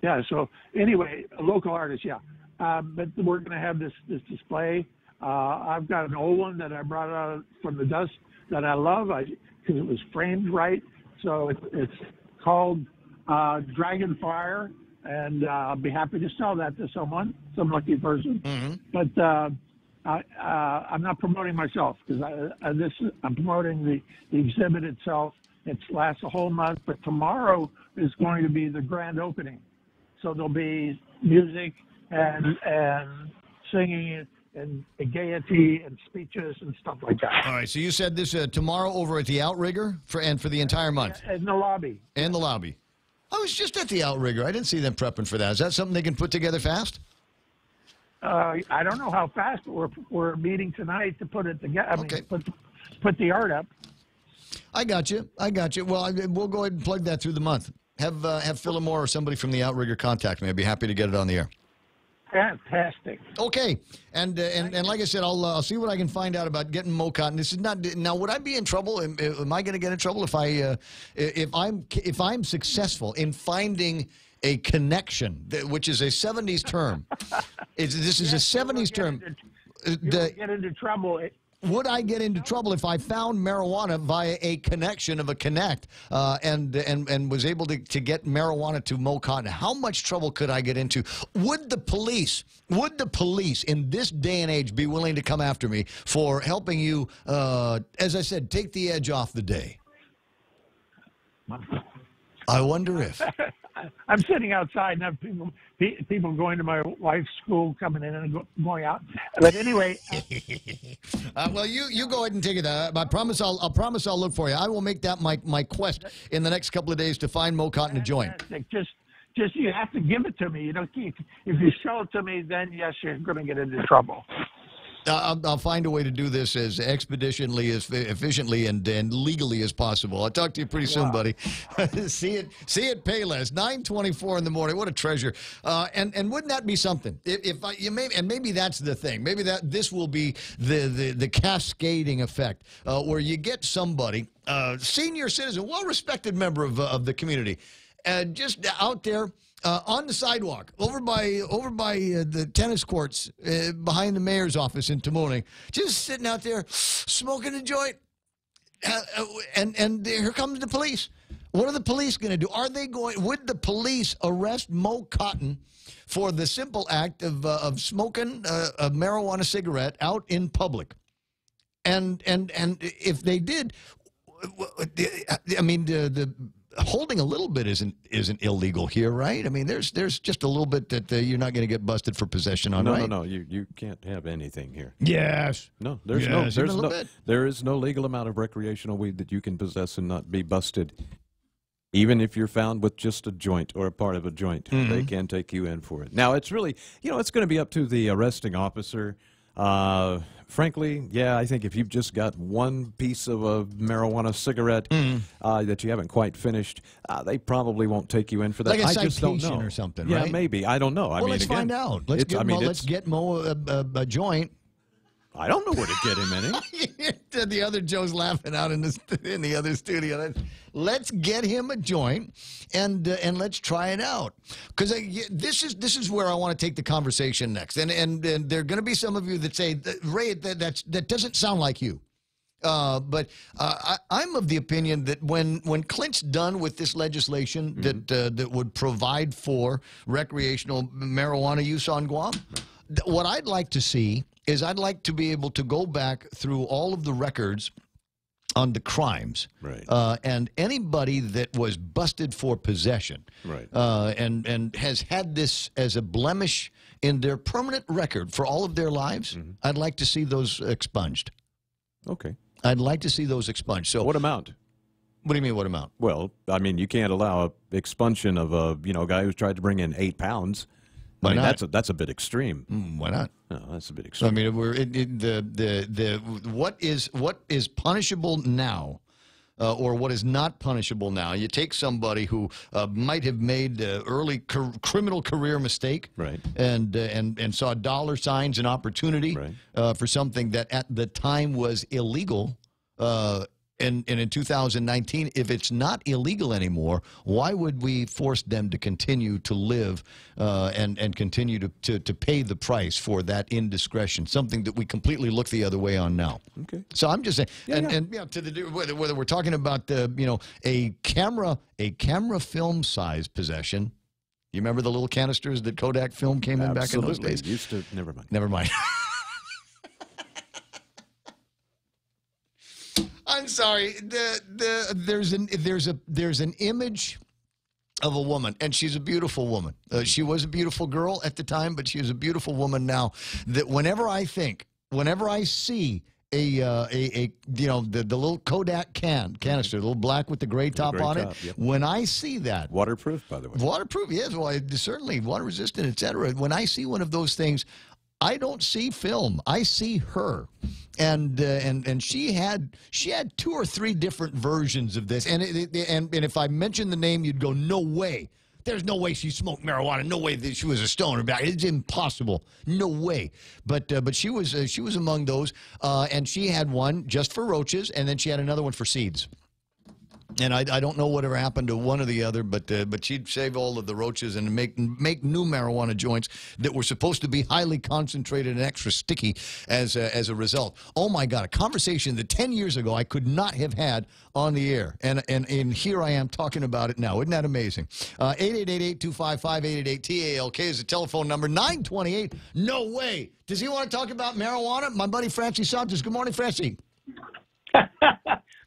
Speaker 3: Yeah. So anyway, a local artist, yeah. But we're going to have this display. I've got an old one that I brought out from the dust that I love, because it was framed right. So it's called Dragonfire. And I'll be happy to sell that to some lucky person. But I'm not promoting myself, because I'm promoting the exhibit itself. It lasts a whole month, but tomorrow is going to be the grand opening. So there'll be music and singing and gaiety and speeches and stuff like that.
Speaker 20: All right. So you said this tomorrow over at the Outrigger for the entire month.
Speaker 3: In the lobby.
Speaker 20: In the lobby. I was just at the Outrigger. I didn't see them prepping for that. Is that something they can put together fast?
Speaker 3: I don't know how fast, but we're meeting tonight to put it together. Okay. Put the art up.
Speaker 20: I got you. Well, we'll go ahead and plug that through the month. Have Phillimore or somebody from the Outrigger contact me. I'd be happy to get it on the air.
Speaker 3: Fantastic.
Speaker 20: Okay, and like I said, I'll see what I can find out about getting Mo Cotton. This is not now. Would I be in trouble? Am I going to get in trouble if I'm successful in finding a connection, which is a 70s term? This is a 70s term.
Speaker 3: Get into trouble.
Speaker 20: Would I get into trouble if I found marijuana via a connection of a connect and was able to get marijuana to Mo Cotton? How much trouble could I get into? Would the police in this day and age be willing to come after me for helping you, as I said, take the edge off the day? I wonder if.
Speaker 3: I'm sitting outside and have people going to my wife's school, coming in and going out. But anyway,
Speaker 20: well, you go ahead and take it. I promise I'll look for you. I will make that my quest in the next couple of days to find Mo Cotton to join.
Speaker 3: Just you have to give it to me. You know, if you show it to me, then yes, you're going to get into trouble.
Speaker 20: I'll find a way to do this as expeditiously, as efficiently, and legally as possible. I'll talk to you pretty soon, buddy. See it, Payless. 9:24 in the morning. What a treasure! And wouldn't that be something? Maybe that's the thing. Maybe this will be the cascading effect where you get somebody, senior citizen, well-respected member of the community, just out there. On the sidewalk, over by the tennis courts behind the mayor's office in Tamuning, just sitting out there smoking a joint, and here comes the police. What are the police going to do? Would the police arrest Mo Cotton for the simple act of smoking a marijuana cigarette out in public? And if they did, I mean the holding a little bit isn't illegal here, right? I mean, there's just a little bit that you're not going to get busted for possession on, right?
Speaker 5: No. You can't have anything here.
Speaker 20: Yes.
Speaker 5: No,
Speaker 20: there
Speaker 5: is no legal amount of recreational weed that you can possess and not be busted. Even if you're found with just a joint or a part of a joint, they can take you in for it. Now, it's really, it's going to be up to the arresting officer. Frankly, yeah, I think if you've just got one piece of a marijuana cigarette that you haven't quite finished, they probably won't take you in for that.
Speaker 20: Like a
Speaker 5: I just don't
Speaker 20: citation
Speaker 5: know.
Speaker 20: or something,
Speaker 5: yeah,
Speaker 20: right?
Speaker 5: maybe. I don't know.
Speaker 20: Well, let's find out. Let's get Mo a joint.
Speaker 5: I don't know where to get him any.
Speaker 20: The other Joe's laughing out in the other studio. Let's get him a joint and let's try it out, because this is where I want to take the conversation next. And there are going to be some of you that say, Ray, that doesn't sound like you. But I'm of the opinion that when Clint's done with this legislation that would provide for recreational marijuana use on Guam, what I'd like to see is I'd like to be able to go back through all of the records on the crimes,
Speaker 5: right?
Speaker 20: And anybody that was busted for possession,
Speaker 5: right?
Speaker 20: And has had this as a blemish in their permanent record for all of their lives, I'd like to see those expunged.
Speaker 5: Okay.
Speaker 20: I'd like to see those expunged. So
Speaker 5: what amount?
Speaker 20: What do you mean, what amount?
Speaker 5: Well, I mean, you can't allow a expunsion of a guy who's tried to bring in 8 pounds.
Speaker 20: Why not?
Speaker 5: That's a bit extreme.
Speaker 20: Why not?
Speaker 5: No, that's a bit extreme.
Speaker 20: I mean, what is punishable now, or what is not punishable now? You take somebody who might have made early criminal career mistake,
Speaker 5: right?
Speaker 20: And saw dollar signs and opportunity,
Speaker 5: right,
Speaker 20: for something that at the time was illegal. And in 2019, if it's not illegal anymore, why would we force them to continue to live and continue to pay the price for that indiscretion, something that we completely look the other way on now?
Speaker 5: Okay.
Speaker 20: So I'm just saying, whether we're talking about a camera film size possession. You remember the little canisters that Kodak film came in back in those days?
Speaker 5: Used to. Never mind.
Speaker 20: Never mind. I'm sorry. There's an image of a woman, and she's a beautiful woman. She was a beautiful girl at the time, but she is a beautiful woman now. That whenever I see the little Kodak canister, the little black with the gray top on it.
Speaker 5: Yep.
Speaker 20: When I see that,
Speaker 5: waterproof, by the way. Waterproof,
Speaker 20: yes. Well, certainly water resistant, etc. When I see one of those things, I don't see film. I see her, and she had 2 or 3 different versions of this. And if I mentioned the name, you'd go, no way. there's no way she smoked marijuana. No way that she was a stoner. It's impossible. No way. But she was among those, and she had one just for roaches, and then she had another one for seeds. And I don't know whatever happened to one or the other, but she'd save all of the roaches and make new marijuana joints that were supposed to be highly concentrated and extra sticky as a result. Oh my God, a conversation that 10 years ago I could not have had on the air, and here I am talking about it now. Isn't that amazing? 888-825-5888-TALK is the telephone number. 928. No way. Does he want to talk about marijuana? My buddy Francie Santos. Good morning, Francie.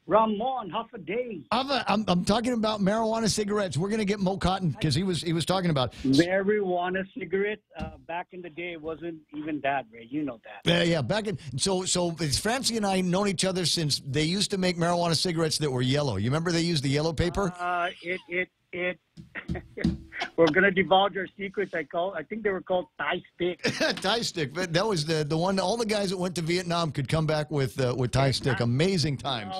Speaker 7: Ramon, half a day.
Speaker 20: I'm talking about marijuana cigarettes. We're going to get Mo Cotton because he was talking about
Speaker 7: marijuana cigarette. Back in the day, it wasn't even that, Ray. You know that.
Speaker 20: Yeah. Back in so Francie and I known each other since they used to make marijuana cigarettes that were yellow. You remember they used the yellow paper?
Speaker 7: We're going to divulge our secrets. I think they were called Thai stick.
Speaker 20: Thai stick. But that was the one. All the guys that went to Vietnam could come back with Thai stick. Amazing times.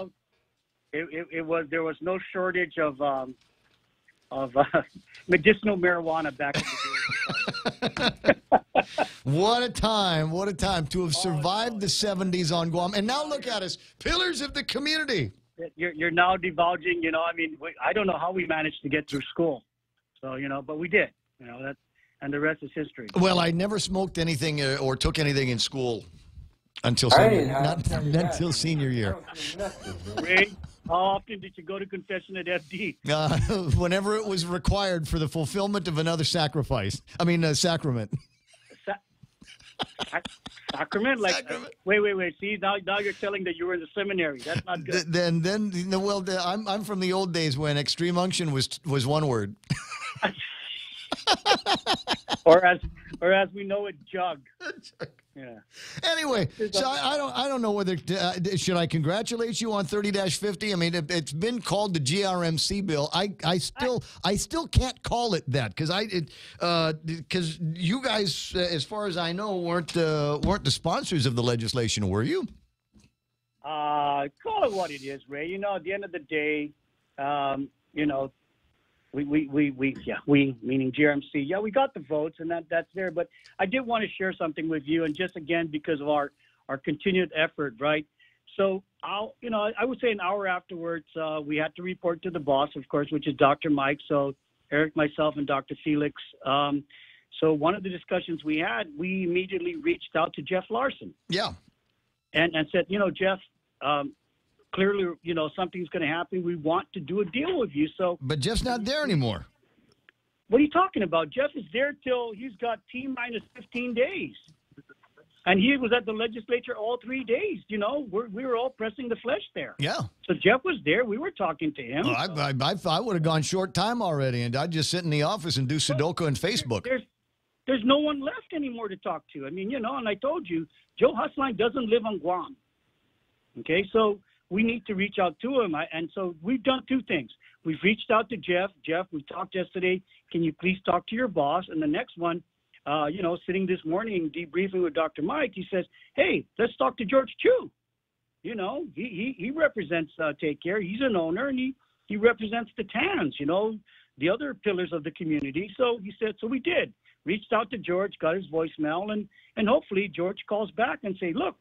Speaker 7: There was no shortage of medicinal marijuana back in the day.
Speaker 20: What a time to have survived the 70s on Guam. And now look at us, pillars of the community.
Speaker 7: You're now divulging, I don't know how we managed to get through school. So, but we did, and the rest is history.
Speaker 20: Well, I never smoked anything or took anything in school until senior year.
Speaker 7: Ray, how often did you go to confession at FD?
Speaker 20: Whenever it was required for the fulfillment of another sacrament.
Speaker 7: Sacrament? Wait. See, now you're telling that you were in the seminary. That's not good.
Speaker 20: I'm from the old days when extreme unction was one word.
Speaker 7: or as we know it, jug. Yeah.
Speaker 20: Anyway, so I don't know whether should I congratulate you on 30-50? I mean, it's been called the GRMC bill. I still can't call it that because you guys, as far as I know, weren't the sponsors of the legislation, were you?
Speaker 7: Call it what it is, Ray. At the end of the day, we meaning GRMC, we got the votes and that's there. But I did want to share something with you, and just again because of our continued effort, right? So I would say an hour afterwards, we had to report to the boss, of course, which is Dr. Mike. So Eric, myself, and Dr. Felix. So one of the discussions we had, we immediately reached out to Jeff Larson.
Speaker 20: Yeah.
Speaker 7: And said, Jeff. Clearly, something's going to happen. We want to do a deal with you.
Speaker 20: But Jeff's not there anymore.
Speaker 7: What are you talking about? Jeff is there till he's got T-minus 15 days. And he was at the legislature all 3 days. We were all pressing the flesh there.
Speaker 20: Yeah.
Speaker 7: So Jeff was there. We were talking to him.
Speaker 20: Well, I would have gone short time already, and I'd just sit in the office and do Sudoku and Facebook.
Speaker 7: There's no one left anymore to talk to. I mean, and I told you, Joe Husline doesn't live on Guam. Okay, so we need to reach out to him. And so we've done two things. We've reached out to Jeff. Jeff, we talked yesterday. Can you please talk to your boss? And the next one, sitting this morning debriefing with Dr. Mike, he says, hey, let's talk to George Chu. He represents Take Care. He's an owner, and he represents the TANs, the other pillars of the community. So he said, so we did. Reached out to George, got his voicemail, and hopefully George calls back and say, look,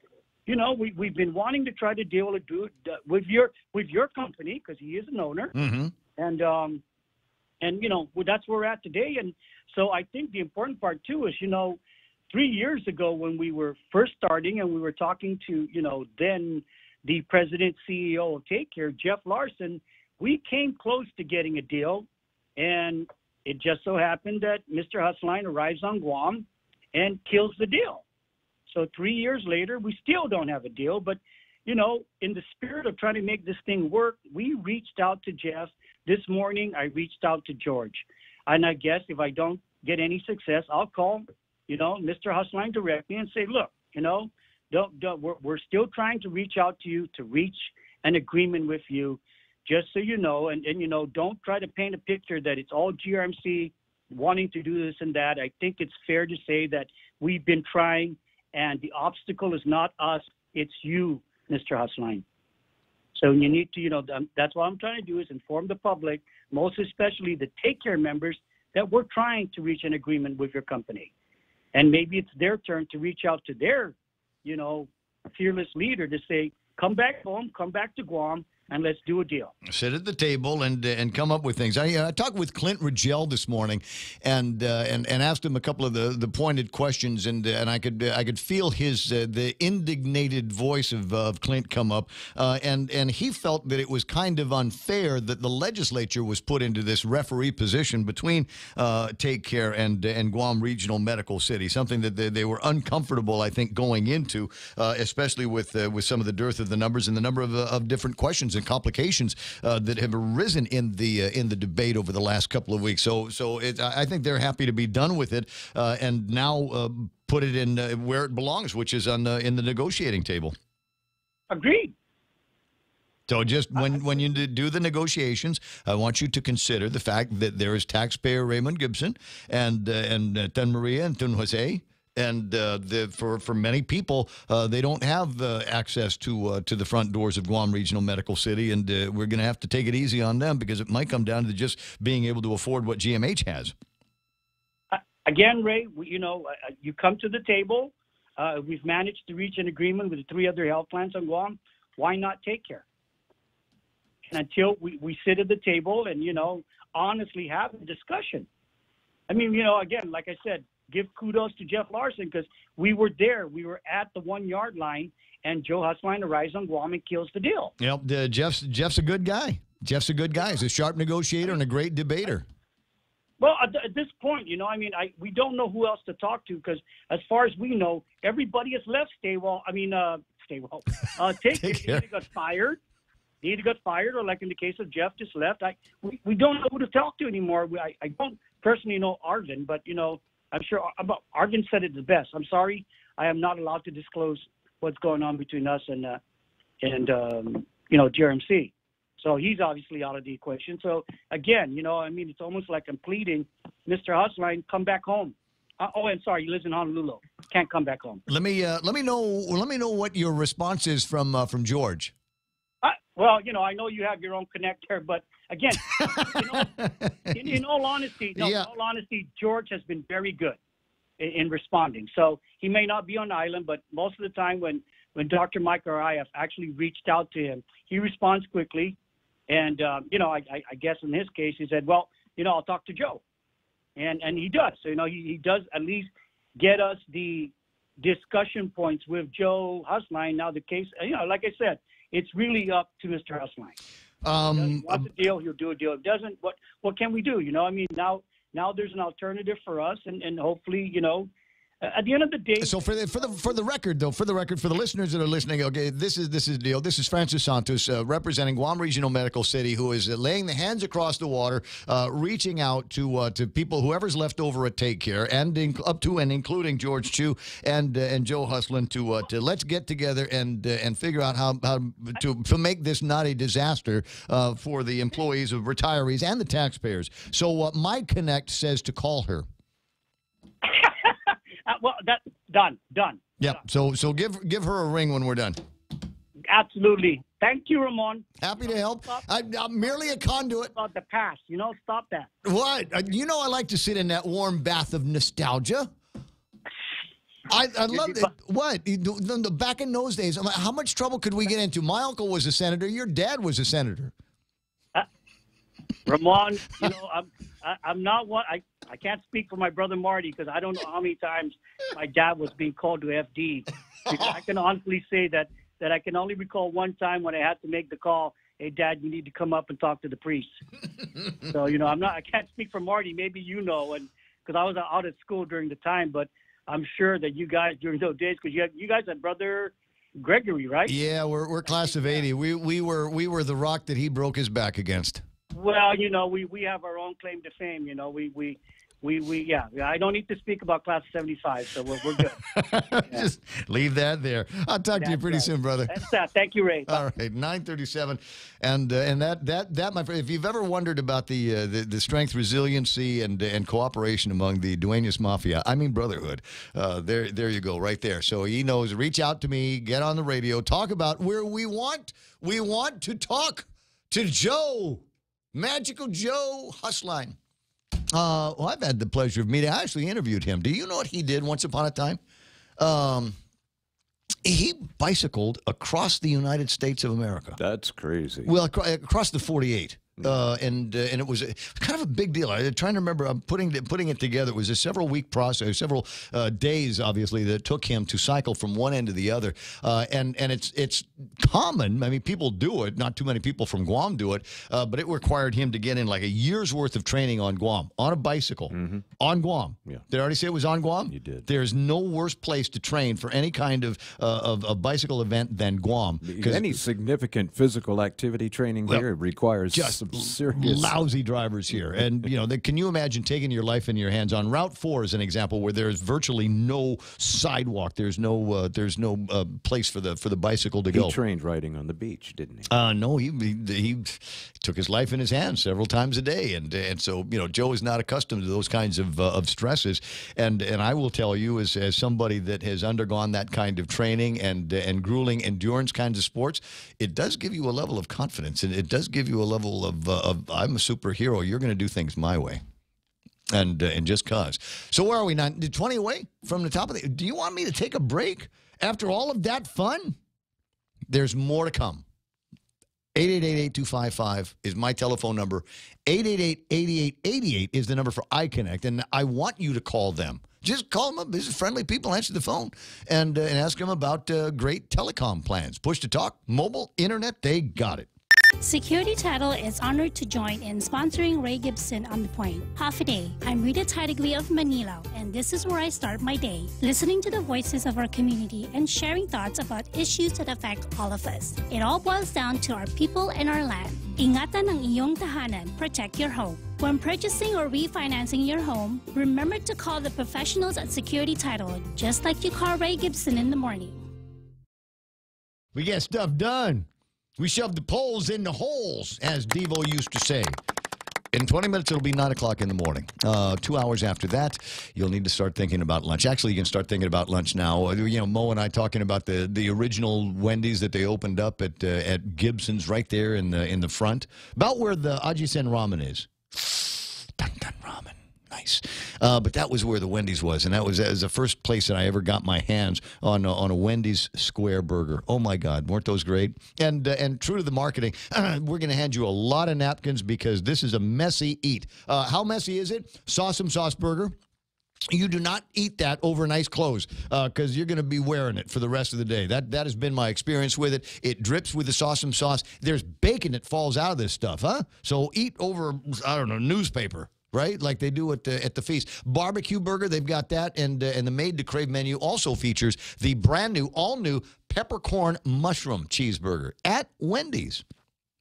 Speaker 7: we've been wanting to try to deal with your company because he is an owner,
Speaker 20: mm-hmm.
Speaker 7: and that's where we're at today. And so I think the important part too is 3 years ago when we were first starting and we were talking to then the president CEO of Take Care, Jeff Larson, we came close to getting a deal, and it just so happened that Mr. Husline arrives on Guam and kills the deal. So 3 years later, we still don't have a deal. But, in the spirit of trying to make this thing work, we reached out to Jeff. This morning, I reached out to George. And I guess if I don't get any success, I'll call, Mr. Husline directly and say, look, we're still trying to reach out to you to reach an agreement with you, just so you know. And don't try to paint a picture that it's all GRMC wanting to do this and that. I think it's fair to say that we've been trying. And the obstacle is not us, it's you, Mr. Husline. So you need to, that's what I'm trying to do is inform the public, most especially the Take Care members, that we're trying to reach an agreement with your company. And maybe it's their turn to reach out to their, fearless leader to say, come back home, come back to Guam, and let's do a deal.
Speaker 20: Sit at the table and come up with things. I talked with Clint Rigel this morning, and asked him a couple of the pointed questions, and I could feel his the indignated voice of Clint come up, and he felt that it was kind of unfair that the legislature was put into this referee position between Take Care and Guam Regional Medical City, something that they were uncomfortable, I think, going into, especially with some of the dearth of the numbers and the number of different questions and complications that have arisen in the debate over the last couple of weeks. So I think they're happy to be done with it and now put it in where it belongs, which is in the negotiating table.
Speaker 7: Agreed.
Speaker 20: So just when you do the negotiations, I want you to consider the fact that there is taxpayer Raymond Gibson and Tan Maria and Tan Jose. And for many people, they don't have access to the front doors of Guam Regional Medical City, and we're going to have to take it easy on them because it might come down to just being able to afford what GMH has.
Speaker 7: Again, Ray, you come to the table. We've managed to reach an agreement with the 3 other health plans on Guam. Why not Take Care? And until we sit at the table and, honestly have a discussion. I mean, again, like I said, give kudos to Jeff Larson because we were there. We were at the 1-yard line, and Joe Husline arrives on Guam and kills the deal.
Speaker 20: Yep, Jeff's a good guy. Jeff's a good guy. He's a sharp negotiator and a great debater.
Speaker 7: Well, at this point, we don't know who else to talk to because as far as we know, everybody has left Take Care. Either got fired. They either got fired or, like in the case of Jeff, just left. We don't know who to talk to anymore. I don't personally know Arvin, but, I'm sure Arvin said it the best. I'm sorry, I am not allowed to disclose what's going on between us and GRMC. So he's obviously out of the equation. So again, it's almost like I'm pleading, Mr. Husline, come back home. I'm sorry, he lives in Honolulu. Can't come back home.
Speaker 20: Let me know what your response is from George.
Speaker 7: Well, I know you have your own connect there, but again, in all honesty, George has been very good in responding. So he may not be on island, but most of the time when Dr. Mike or I have actually reached out to him, he responds quickly. And, I guess in his case, he said, well, I'll talk to Joe. And he does. So, he does at least get us the discussion points with Joe Husline. Now the case, like I said, it's really up to Mr. Husline. If he wants a deal, he'll do a deal. If he doesn't, what can we do? Now there's an alternative for us, and hopefully, at the end of the day.
Speaker 20: So for the record, though, for the listeners that are listening, okay, this is the deal. This is Francis Santos representing Guam Regional Medical City, who is laying the hands across the water, reaching out to people, whoever's left over at Take Care, and up to and including George Chu and Joe Husland to let's get together and figure out how to make this not a disaster for the employees of retirees and the taxpayers. So my connect says to call her.
Speaker 7: Well, that's done.
Speaker 20: Yep. So give her a ring when we're done.
Speaker 7: Absolutely. Thank you, Ramon.
Speaker 20: Happy to help. I'm merely a conduit.
Speaker 7: About the past, stop that.
Speaker 20: What? I like to sit in that warm bath of nostalgia. I love it. What? Back in those days, how much trouble could we get into? My uncle was a senator. Your dad was a senator.
Speaker 7: Ramon, I'm not one. I can't speak for my brother Marty because I don't know how many times my dad was being called to FD. I can honestly say that I can only recall one time when I had to make the call. Hey, Dad, you need to come up and talk to the priest. So I can't speak for Marty. Maybe and because I was out at school during the time, but I'm sure that you guys during those days because you guys had brother Gregory, right?
Speaker 20: Yeah, we're class of '80. We were the rock that he broke his back against.
Speaker 7: Well, we have our own claim to fame. I don't need to speak about class of 75, so we're good. Yeah.
Speaker 20: Just leave that there. I'll talk to you pretty soon, brother.
Speaker 7: That's that. Thank you, Ray.
Speaker 20: All right, 9:37, and that my friend, if you've ever wondered about the strength, resiliency, and cooperation among the Dueñas Mafia, I mean brotherhood, there you go, right there. So he knows. Reach out to me, get on the radio, talk about where we want to talk to Joe. Magical Joe Husline. Well, I've had the pleasure of meeting. I actually interviewed him. Do you know what he did once upon a time? He bicycled across the United States of America.
Speaker 5: That's crazy.
Speaker 20: Well, across the 48. And it was kind of a big deal. I'm trying to remember. I'm putting it together. It was a several-week process, several days, obviously, that it took him to cycle from one end to the other. And it's common. I mean, people do it. Not too many people from Guam do it. But it required him to get in like a year's worth of training on Guam, on a bicycle, on Guam. Yeah. Did I already say it was on Guam?
Speaker 5: You did.
Speaker 20: There's no worse place to train for any kind of a bicycle event than Guam.
Speaker 5: Because any significant physical activity training here requires
Speaker 20: just
Speaker 5: serious
Speaker 20: lousy drivers here. And, you know, can you imagine taking your life in your hands? On Route 4 is an example where there's virtually no sidewalk. There's no place for the bicycle to go.
Speaker 5: He trained riding on the beach, didn't he?
Speaker 20: No, he took his life in his hands several times a day. And so, you know, Joe is not accustomed to those kinds of stresses. And I will tell you, as somebody that has undergone that kind of training and grueling endurance kinds of sports, it does give you a level of confidence. And it does give you a level of I'm a superhero. You're going to do things my way. And just cause. So where are we now? 20 away from the top of the... Do you want me to take a break after all of that fun? There's more to come. 888-8255 is my telephone number. 888-8888 is the number for iConnect. And I want you to call them. Just call them up. These are friendly people. Answer the phone and ask them about great telecom plans. Push to talk, mobile, internet, they got it.
Speaker 8: Security Title is honored to join in sponsoring Ray Gibson on The Point. Half a day. I'm Rita Tidegli of Manila, and this is where I start my day, listening to the voices of our community and sharing thoughts about issues that affect all of us. It all boils down to our people and our land. Ingatan ang iyong tahanan. Protect your home. When purchasing or refinancing your home, remember to call the professionals at Security Title, just like you call Ray Gibson in the morning.
Speaker 20: We get stuff done. We shove the poles in the holes, as Devo used to say. In 20 minutes, it'll be 9 o'clock in the morning. 2 hours after that, you'll need to start thinking about lunch. Actually, you can start thinking about lunch now. You know, Mo and I talking about the original Wendy's that they opened up at Gibson's right there in the front, about where the Ajisen Ramen is. Dun dun ramen. Nice. But that was where the Wendy's was, and that was the first place that I ever got my hands on a Wendy's Square Burger. Oh, my God. Weren't those great? And true to the marketing, we're going to hand you a lot of napkins because this is a messy eat. How messy is it? Sauce burger. You do not eat that over nice clothes because you're going to be wearing it for the rest of the day. That has been my experience with it. It drips with the sauce. There's bacon that falls out of this stuff, huh? So eat over, I don't know, newspaper. Right, like they do at the feast. Barbecue burger, they've got that, and the Made to Crave menu also features the brand new, all new peppercorn mushroom cheeseburger at Wendy's.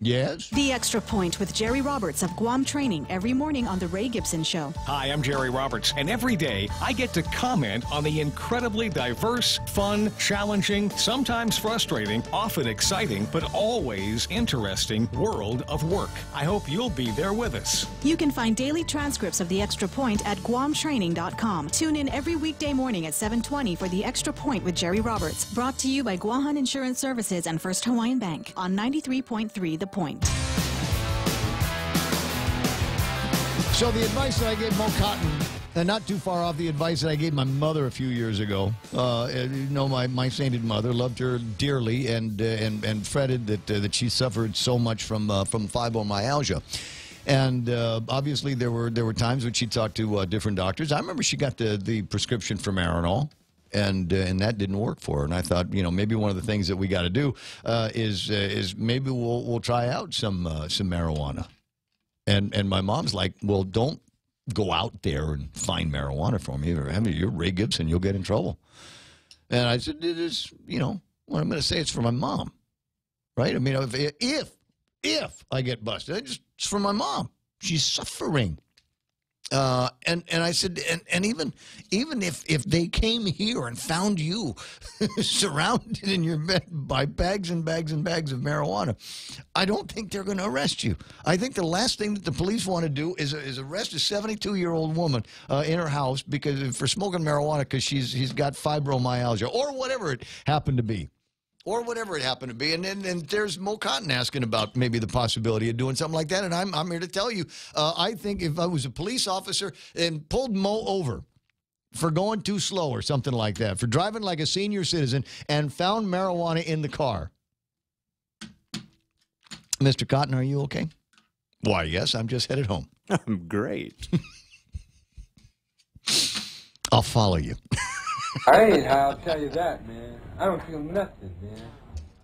Speaker 20: Yes?
Speaker 10: The Extra Point with Jerry Roberts of Guam Training every morning on The Ray Gibson Show.
Speaker 11: Hi, I'm Jerry Roberts, and every day I get to comment on the incredibly diverse, fun, challenging, sometimes frustrating, often exciting, but always interesting world of work. I hope you'll be there with us.
Speaker 10: You can find daily transcripts of The Extra Point at GuamTraining.com. Tune in every weekday morning at 7:20 for The Extra Point with Jerry Roberts. Brought to you by Guahan Insurance Services and First Hawaiian Bank on 93.3 The Point.
Speaker 20: So the advice that I gave Mo Cotton, and not too far off the advice that I gave my mother a few years ago. You know, my sainted mother, loved her dearly and fretted that she suffered so much from fibromyalgia. And obviously there were times when she talked to different doctors. I remember she got the prescription for Marinol. And that didn't work for her. And I thought, you know, maybe one of the things that we got to do is maybe we'll try out some marijuana. And my mom's like, well, don't go out there and find marijuana for me. I mean, you're Ray Gibson, you'll get in trouble. And I said, it is, you know, what I'm going to say, it's for my mom, right? I mean, if I get busted, it's for my mom. She's suffering. And I said, and even if they came here and found you surrounded in your bed by bags and bags and bags of marijuana, I don't think they're going to arrest you. I think the last thing that the police want to do is arrest a 72-year-old woman in her house for smoking marijuana because she's got fibromyalgia or whatever it happened to be. or whatever it happened to be. And there's Mo Cotton asking about maybe the possibility of doing something like that. And I'm here to tell you, I think if I was a police officer and pulled Mo over for going too slow or something like that, for driving like a senior citizen and found marijuana in the car. Mr. Cotton, are you okay? Why, yes, I'm just headed home.
Speaker 5: I'm great.
Speaker 20: I'll follow you.
Speaker 2: I ain't high, I'll tell you that, man. I don't feel nothing, man.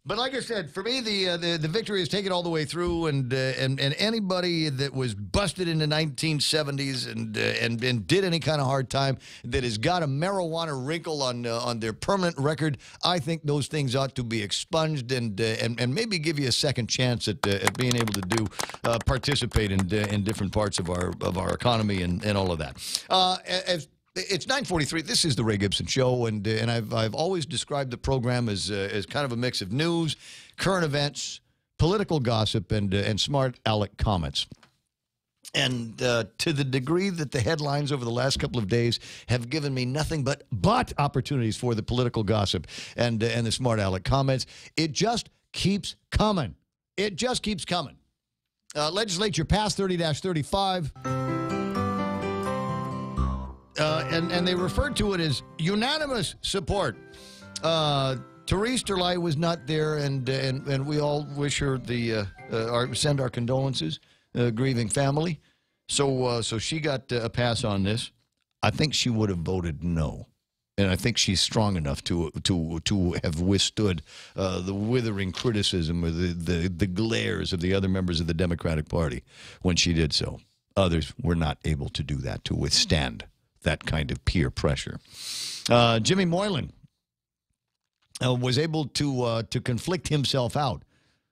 Speaker 20: But like I said, for me, the victory is taken all the way through, and anybody that was busted in the 1970s and did any kind of hard time that has got a marijuana wrinkle on their permanent record, I think those things ought to be expunged and maybe give you a second chance at being able to participate in different parts of our economy and all of that. It's 9:43. This is the Ray Gibson Show, and I've always described the program as kind of a mix of news, current events, political gossip, and smart aleck comments. And to the degree that the headlines over the last couple of days have given me nothing but opportunities for the political gossip and the smart aleck comments, it just keeps coming. It just keeps coming. Legislature passed 30-35. And they referred to it as unanimous support. Therese Terlai was not there, and we all wish her send our condolences, grieving family. So she got a pass on this. I think she would have voted no, and I think she's strong enough to have withstood the withering criticism or the glares of the other members of the Democratic Party when she did so. Others were not able to do that, to withstand that kind of peer pressure. Jimmy Moylan was able to conflict himself out.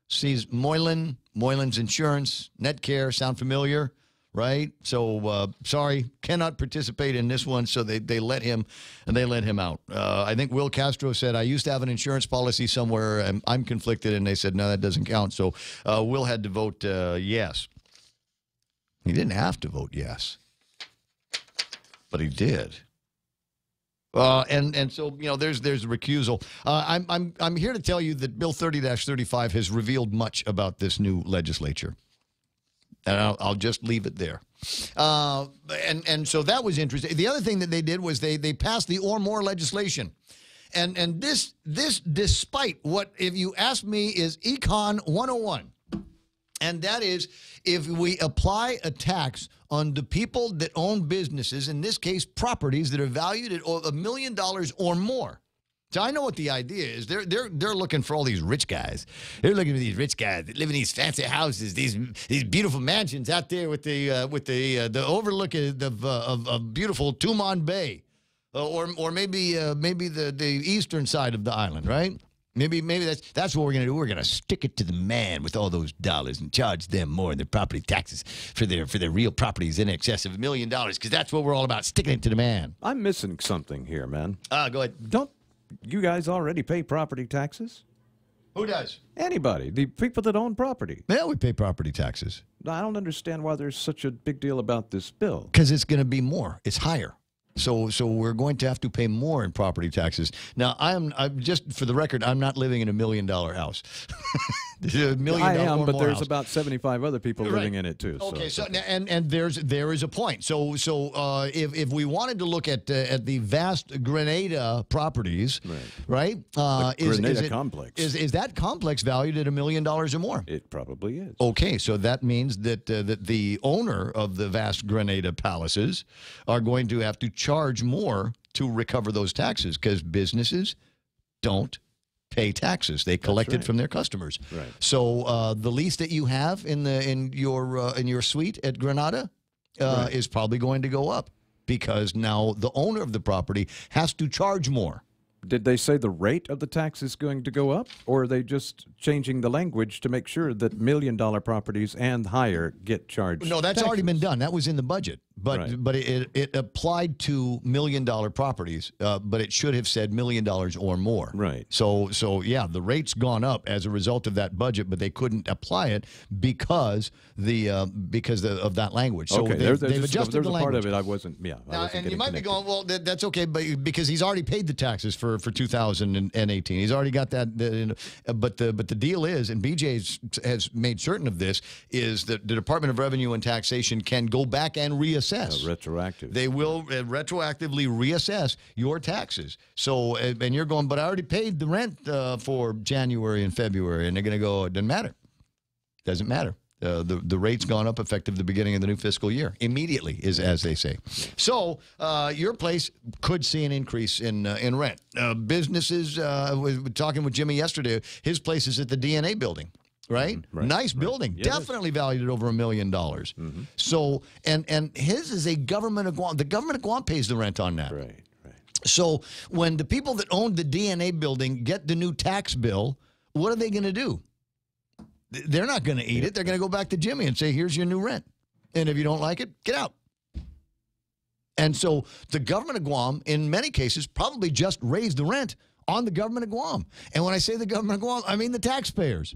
Speaker 20: Sees Moylan's Insurance, Netcare, sound familiar, right? So sorry, cannot participate in this one. So they let him out. I think Will Castro said, I used to have an insurance policy somewhere, and I'm conflicted, and they said no, that doesn't count. So Will had to vote yes. He didn't have to vote yes, but he did. And so, you know, there's a recusal. I'm here to tell you that Bill 30-35 has revealed much about this new legislature. And I'll just leave it there. And so that was interesting. The other thing that they did was they passed the or more legislation. And this despite what, if you ask me, is Econ 101. And that is, if we apply a tax on the people that own businesses, in this case, properties that are valued at $1 million or more. So I know what the idea is. They're looking for all these rich guys. They're looking for these rich guys that live in these fancy houses, these beautiful mansions out there with the overlook of beautiful Tumon Bay, or maybe the eastern side of the island, right? Maybe that's what we're going to do. We're going to stick it to the man with all those dollars and charge them more in their property taxes for their real properties in excess of $1 million, because that's what we're all about, sticking it to the man.
Speaker 5: I'm missing something here, man.
Speaker 20: Go ahead.
Speaker 5: Don't you guys already pay property taxes?
Speaker 20: Who does?
Speaker 5: Anybody. The people that own property.
Speaker 20: Yeah, we pay property taxes.
Speaker 5: I don't understand why there's such a big deal about this bill.
Speaker 20: Because it's going to be more. It's higher. So we're going to have to pay more in property taxes. Now, I'm just for the record, I'm not living in $1 million house. $1 million
Speaker 5: I am, but there's
Speaker 20: house.
Speaker 5: about 75 other people living in it too.
Speaker 20: Okay, so and there is a point. So if we wanted to look at the vast Grenada properties, right?
Speaker 5: Grenada complex
Speaker 20: is that complex valued at $1 million or more?
Speaker 5: It probably is.
Speaker 20: Okay, so that means that that the owner of the vast Grenada palaces are going to have to charge more to recover those taxes, because businesses don't pay taxes. They collect it from their customers.
Speaker 5: Right.
Speaker 20: So the lease that you have in your suite at Granada is probably going to go up, because now the owner of the property has to charge more.
Speaker 5: Did they say the rate of the tax is going to go up, or are they just changing the language to make sure that $1 million properties and higher get charged?
Speaker 20: No, that's
Speaker 5: taxes?
Speaker 20: already been done. That was in the budget. but it applied to $1 million properties, but it should have said $1 million or more.
Speaker 5: Right.
Speaker 20: So yeah, the rate's gone up as a result of that budget, but they couldn't apply it because of that language. So
Speaker 5: Okay,
Speaker 20: they've adjusted
Speaker 5: there's
Speaker 20: the
Speaker 5: a
Speaker 20: language.
Speaker 5: part of it I wasn't. Yeah, I
Speaker 20: Now,
Speaker 5: wasn't
Speaker 20: and you
Speaker 5: getting
Speaker 20: might be
Speaker 5: connected.
Speaker 20: going, well, that's okay, but because he's already paid the taxes for 2018, he's already got that. But the deal is, and BJ has made certain of this, is that the Department of Revenue and Taxation can go back and reassess.
Speaker 5: Retroactive.
Speaker 20: They will retroactively reassess your taxes. So, and you're going, but I already paid the rent for January and February, and they're going to go, it doesn't matter. Doesn't matter. The rate's gone up effective the beginning of the new fiscal year. Immediately, as they say. So your place could see an increase in rent. Businesses, we were talking with Jimmy yesterday, his place is at the DNA building. Right? Nice building.
Speaker 5: Yeah,
Speaker 20: definitely valued at over $1 million. So, and his is a government of Guam. The government of Guam pays the rent on that.
Speaker 5: Right.
Speaker 20: So when the people that owned the DNA building get the new tax bill, what are they going to do? They're not going to eat it. They're going to go back to Jimmy and say, here's your new rent. And if you don't like it, get out. And so the government of Guam, in many cases, probably just raised the rent on the government of Guam. And when I say the government of Guam, I mean the taxpayers.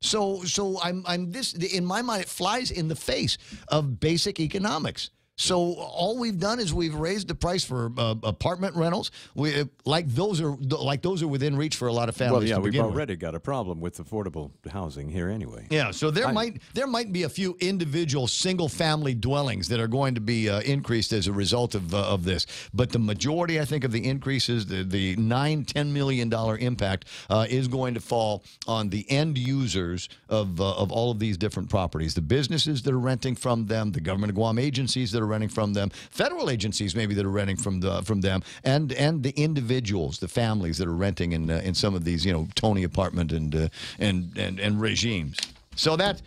Speaker 20: So I'm this, in my mind, it flies in the face of basic economics. So all we've done is we've raised the price for apartment rentals. Those are within reach for a lot of families.
Speaker 5: Well, yeah,
Speaker 20: to
Speaker 5: we've
Speaker 20: begin with.
Speaker 5: already got a problem with affordable housing here anyway.
Speaker 20: Yeah, so there might be a few individual single-family dwellings that are going to be increased as a result of this. But the majority, I think, of the increases, the $9-10 million impact, is going to fall on the end users of all of these different properties. The businesses that are renting from them, the government of Guam agencies that are renting from them, federal agencies maybe that are renting from them, and the individuals, the families that are renting in some of these, Tony apartment and regimes. So that,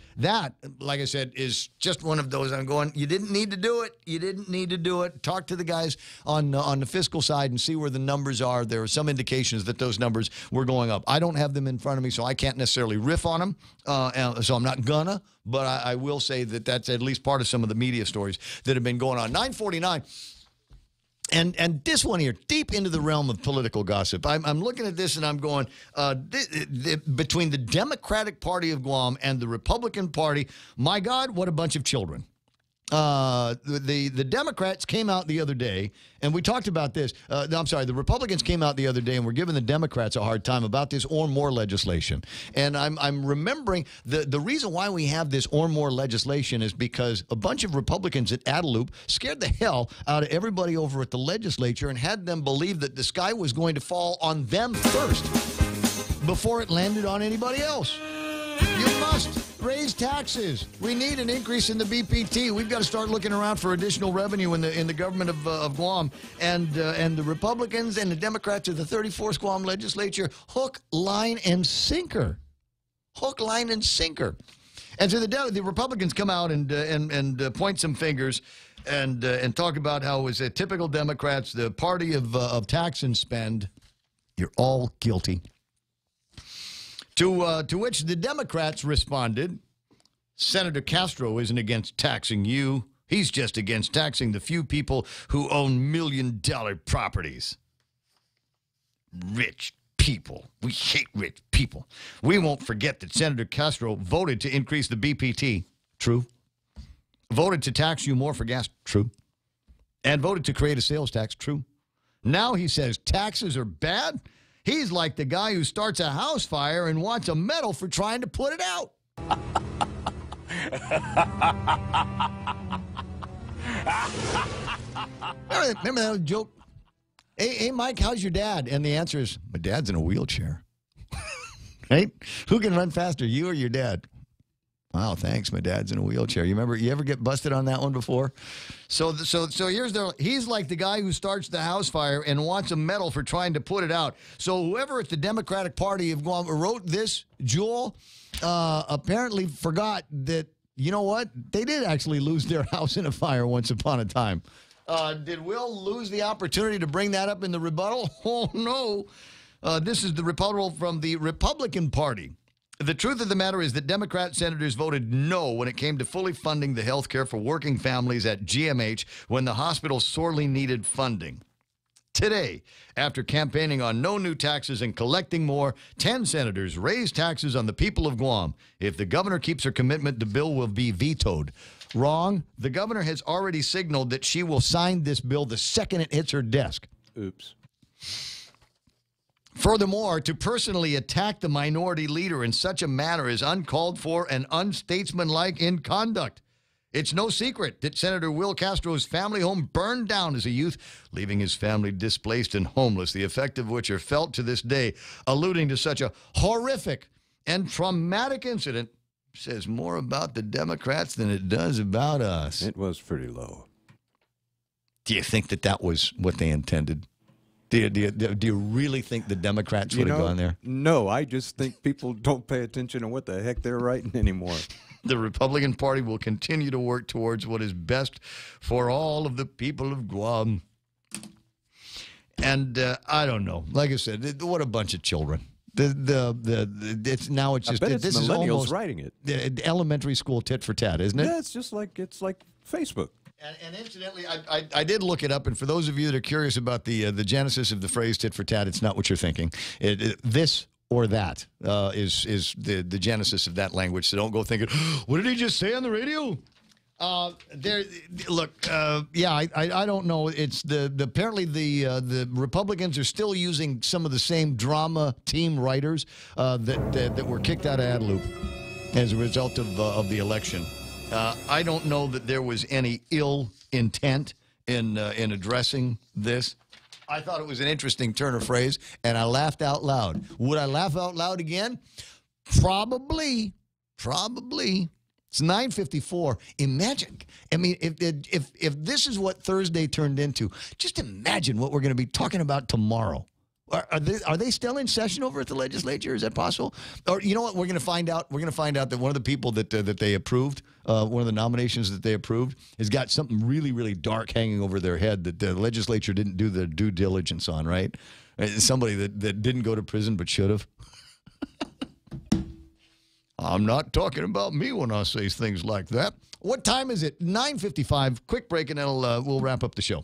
Speaker 20: like I said, is just one of those. I'm going, you didn't need to do it. You didn't need to do it. Talk to the guys on the fiscal side and see where the numbers are. There are some indications that those numbers were going up. I don't have them in front of me, so I can't necessarily riff on them. So I'm not gonna, but I will say that that's at least part of some of the media stories that have been going on. 949. And this one here, deep into the realm of political gossip. I'm looking at this and I'm going, between the Democratic Party of Guam and the Republican Party, my God, what a bunch of children. The Democrats came out the other day, and we talked about this. The Republicans came out the other day and were giving the Democrats a hard time about this or more legislation. And I'm remembering the reason why we have this or more legislation is because a bunch of Republicans at Adelup scared the hell out of everybody over at the legislature and had them believe that the sky was going to fall on them first before it landed on anybody else. You must raise taxes. We need an increase in the BPT. We've got to start looking around for additional revenue in the government of Guam. And the Republicans and the Democrats of the 34th Guam legislature, hook, line, and sinker. Hook, line, and sinker. And so the Republicans come out and point some fingers and talk about how, as typical Democrats, the party of tax and spend, you're all guilty. To which the Democrats responded, Senator Castro isn't against taxing you. He's just against taxing the few people who own $1 million properties. Rich people. We hate rich people. We won't forget that Senator Castro voted to increase the BPT. True. Voted to tax you more for gas. True. And voted to create a sales tax. True. Now he says taxes are bad. He's like the guy who starts a house fire and wants a medal for trying to put it out. Remember that joke? Hey, Mike, how's your dad? And the answer is, my dad's in a wheelchair. Right? Who can run faster, you or your dad? Wow, thanks. My dad's in a wheelchair. You ever get busted on that one before? So he's like the guy who starts the house fire and wants a medal for trying to put it out. So whoever at the Democratic Party of Guam wrote this, Jewel, apparently forgot that, you know what? They did actually lose their house in a fire once upon a time. Did Will lose the opportunity to bring that up in the rebuttal? Oh, no. This is the rebuttal from the Republican Party. The truth of the matter is that Democrat senators voted no when it came to fully funding the health care for working families at GMH when the hospital sorely needed funding. Today, after campaigning on no new taxes and collecting more, 10 senators raised taxes on the people of Guam. If the governor keeps her commitment, the bill will be vetoed. Wrong. The governor has already signaled that she will sign this bill the second it hits her desk.
Speaker 5: Oops.
Speaker 20: Furthermore, to personally attack the minority leader in such a manner is uncalled for and unstatesmanlike in conduct. It's no secret that Senator Will Castro's family home burned down as a youth, leaving his family displaced and homeless, the effect of which are felt to this day. Alluding to such a horrific and traumatic incident says more about the Democrats than it does about us.
Speaker 5: It was pretty low.
Speaker 20: Do you think that that was what they intended? Do you really think the Democrats would have gone there?
Speaker 5: No, I just think people don't pay attention to what the heck they're writing anymore.
Speaker 20: The Republican Party will continue to work towards what is best for all of the people of Guam. And I don't know. Like I said, what a bunch of children. It's now it's just
Speaker 5: I bet it's
Speaker 20: this is
Speaker 5: millennials
Speaker 20: almost
Speaker 5: writing it.
Speaker 20: The elementary school tit for tat, isn't it?
Speaker 5: Yeah, it's like Facebook.
Speaker 20: And incidentally, I did look it up, and for those of you that are curious about the genesis of the phrase "tit for tat," it's not what you're thinking. This or that is the genesis of that language. So don't go thinking, "What did he just say on the radio?" I don't know. It's apparently the Republicans are still using some of the same drama team writers that were kicked out of Adelup as a result of the election. I don't know that there was any ill intent in addressing this. I thought it was an interesting turn of phrase, and I laughed out loud. Would I laugh out loud again? Probably. It's 9:54. Imagine. I mean, if this is what Thursday turned into, just imagine what we're going to be talking about tomorrow. Are they still in session over at the legislature? Is that possible? Or you know what? We're going to find out. We're going to find out that one of the people that they approved, one of the nominations that they approved, has got something really, really dark hanging over their head that the legislature didn't do their due diligence on. Right? Somebody that didn't go to prison but should have. I'm not talking about me when I say things like that. What time is it? 9:55. Quick break, and then we'll wrap up the show.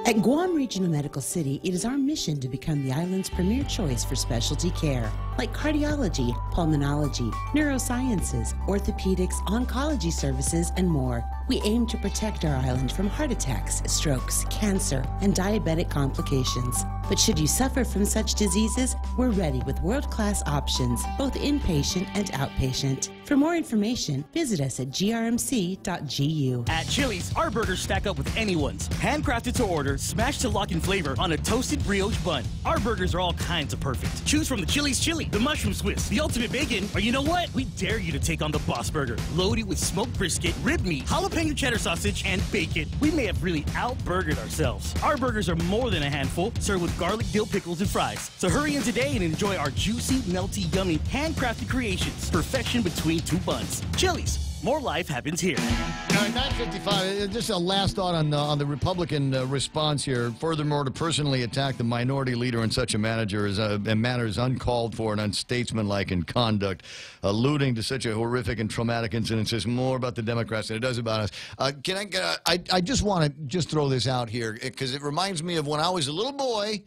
Speaker 12: At Guam Regional Medical City, it is our mission to become the island's premier choice for specialty care, like cardiology, pulmonology, neurosciences, orthopedics, oncology services, and more. We aim to protect our island from heart attacks, strokes, cancer, and diabetic complications. But should you suffer from such diseases, we're ready with world-class options, both inpatient and outpatient. For more information, visit us at grmc.gu.
Speaker 13: At Chili's, our burgers stack up with anyone's. Handcrafted to order, smashed to lock in flavor on a toasted brioche bun. Our burgers are all kinds of perfect. Choose from the Chili's Chili, the Mushroom Swiss, the Ultimate Bacon, or you know what? We dare you to take on the Boss Burger, loaded with smoked brisket, rib meat, jalapeno cheddar sausage, and bacon. We may have really out-burgered ourselves. Our burgers are more than a handful, served with garlic dill pickles and fries. So hurry in today and enjoy our juicy, melty, yummy, handcrafted creations. Perfection between two buns. Chili's. More life happens here.
Speaker 20: All right, 9:55. Just a last thought on the Republican response here. Furthermore, to personally attack the minority leader in such a manner is uncalled for and unstatesmanlike in conduct. Alluding to such a horrific and traumatic incident says more about the Democrats than it does about us. I just want to just throw this out here because it reminds me of when I was a little boy,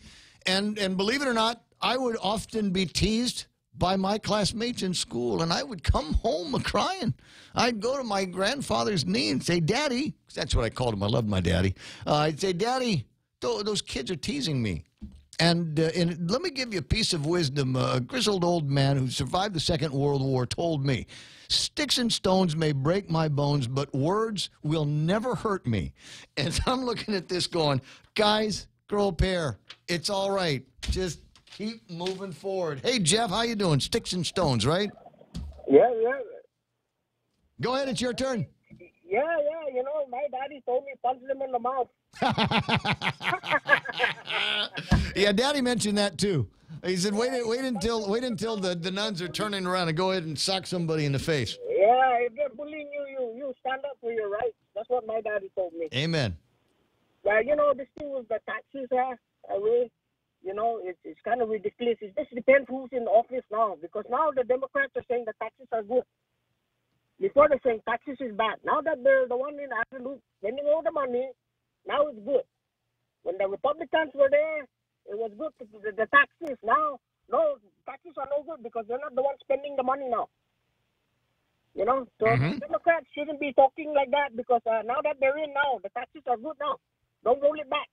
Speaker 20: and believe it or not, I would often be teased by my classmates in school, and I would come home a-crying. I'd go to my grandfather's knee and say, "Daddy," 'cause that's what I called him. I loved my daddy. I'd say, "Daddy, those kids are teasing me." And let me give you a piece of wisdom. A grizzled old man who survived the Second World War told me, "Sticks and stones may break my bones, but words will never hurt me." And I'm looking at this going, guys, grow a pair. It's all right. Just keep moving forward. Hey, Jeff, how you doing? Sticks and stones, right?
Speaker 14: Yeah.
Speaker 20: Go ahead, it's your turn.
Speaker 14: Yeah. You know, my daddy told me punch them in the mouth.
Speaker 20: Yeah, Daddy mentioned that too. He said, wait until the nuns are turning around and go ahead and sock somebody in the face.
Speaker 14: Yeah, if they're bullying you stand up for your rights. That's what my daddy told me.
Speaker 20: Amen.
Speaker 14: Yeah, you know, this thing with the taxes, You know, it's kind of ridiculous. It just depends who's in office now, because now the Democrats are saying the taxes are good. Before they're saying taxes is bad. Now that they're the one in absolute spending all the money, now it's good. When the Republicans were there, it was good, the taxes. Now, no, taxes are no good because they're not the ones spending the money now. You know, so the Democrats shouldn't be talking like that, because now that they're in now, the taxes are good now. Don't roll it back.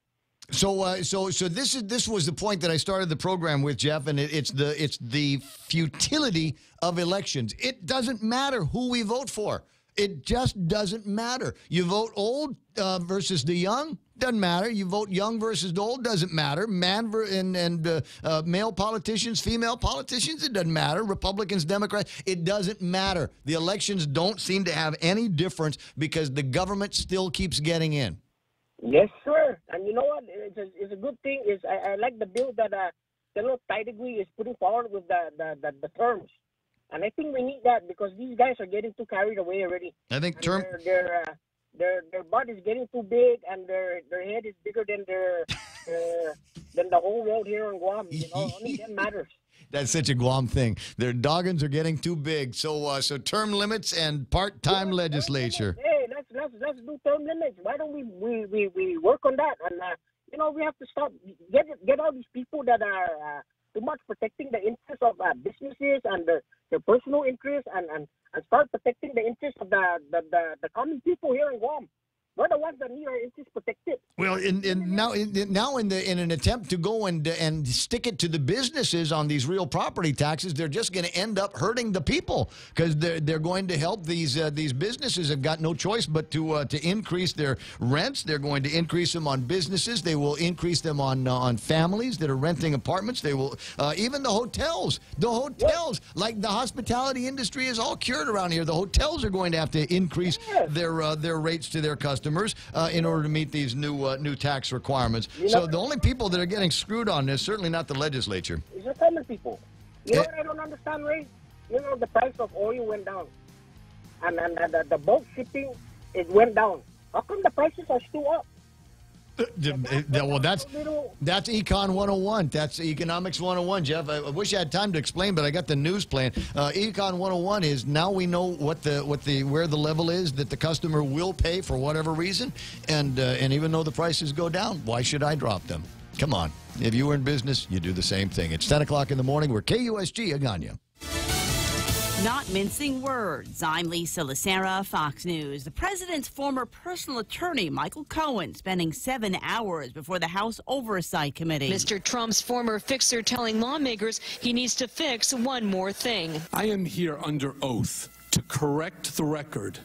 Speaker 20: So this was the point that I started the program with, Jeff, and it's the futility of elections. It doesn't matter who we vote for. It just doesn't matter. You vote old versus the young, doesn't matter. You vote young versus old, doesn't matter. Man and male politicians, female politicians, it doesn't matter. Republicans, Democrats, it doesn't matter. The elections don't seem to have any difference because the government still keeps getting in.
Speaker 14: Yes, sir. And you know what? It's a good thing. I like the bill that Senator Tydegui is putting forward with the terms. And I think we need that, because these guys are getting too carried away already.
Speaker 20: I think
Speaker 14: their butt is getting too big, and their head is bigger than than the whole world here in Guam. You know, only that matters.
Speaker 20: That's such a Guam thing. Their doggins are getting too big. So term limits and part-time legislature.
Speaker 14: Hey, let's do term limits. Why don't we work on that? And you know, we have to stop get all these people that are too much protecting the interests of businesses and their personal interests, and start protecting the interests of the common people here in Guam. We're the ones that need our interests protected.
Speaker 20: Well, now in an attempt to go and stick it to the businesses on these real property taxes, they're just going to end up hurting the people, because they're going to help these businesses have got no choice but to increase their rents. They're going to increase them on businesses. They will increase them on families that are renting apartments. They will even the hotels. Like the hospitality industry is all cured around here. The hotels are going to have to increase their rates to their customers in order to meet these new tax requirements. So the only people that are getting screwed on this, certainly not the legislature.
Speaker 14: It's the common people. You know what I don't understand, Ray? You know, the price of oil went down, and the bulk shipping, it went down. How come the prices are still up?
Speaker 20: Well, that's Econ 101. That's Economics 101, Jeff. I wish I had time to explain, but I got the news plan. Econ 101 is now we know where the level is that the customer will pay for whatever reason, and even though the prices go down, why should I drop them? Come on. If you were in business, you do the same thing. It's 10 o'clock in the morning. We're KUSG Agana.
Speaker 16: Not mincing words. I'm Lisa Lacera, Fox News. The president's former personal attorney, Michael Cohen, spending 7 hours before the House Oversight Committee.
Speaker 17: Mr. Trump's former fixer telling lawmakers he needs to fix one more thing.
Speaker 21: I am here under oath to correct the record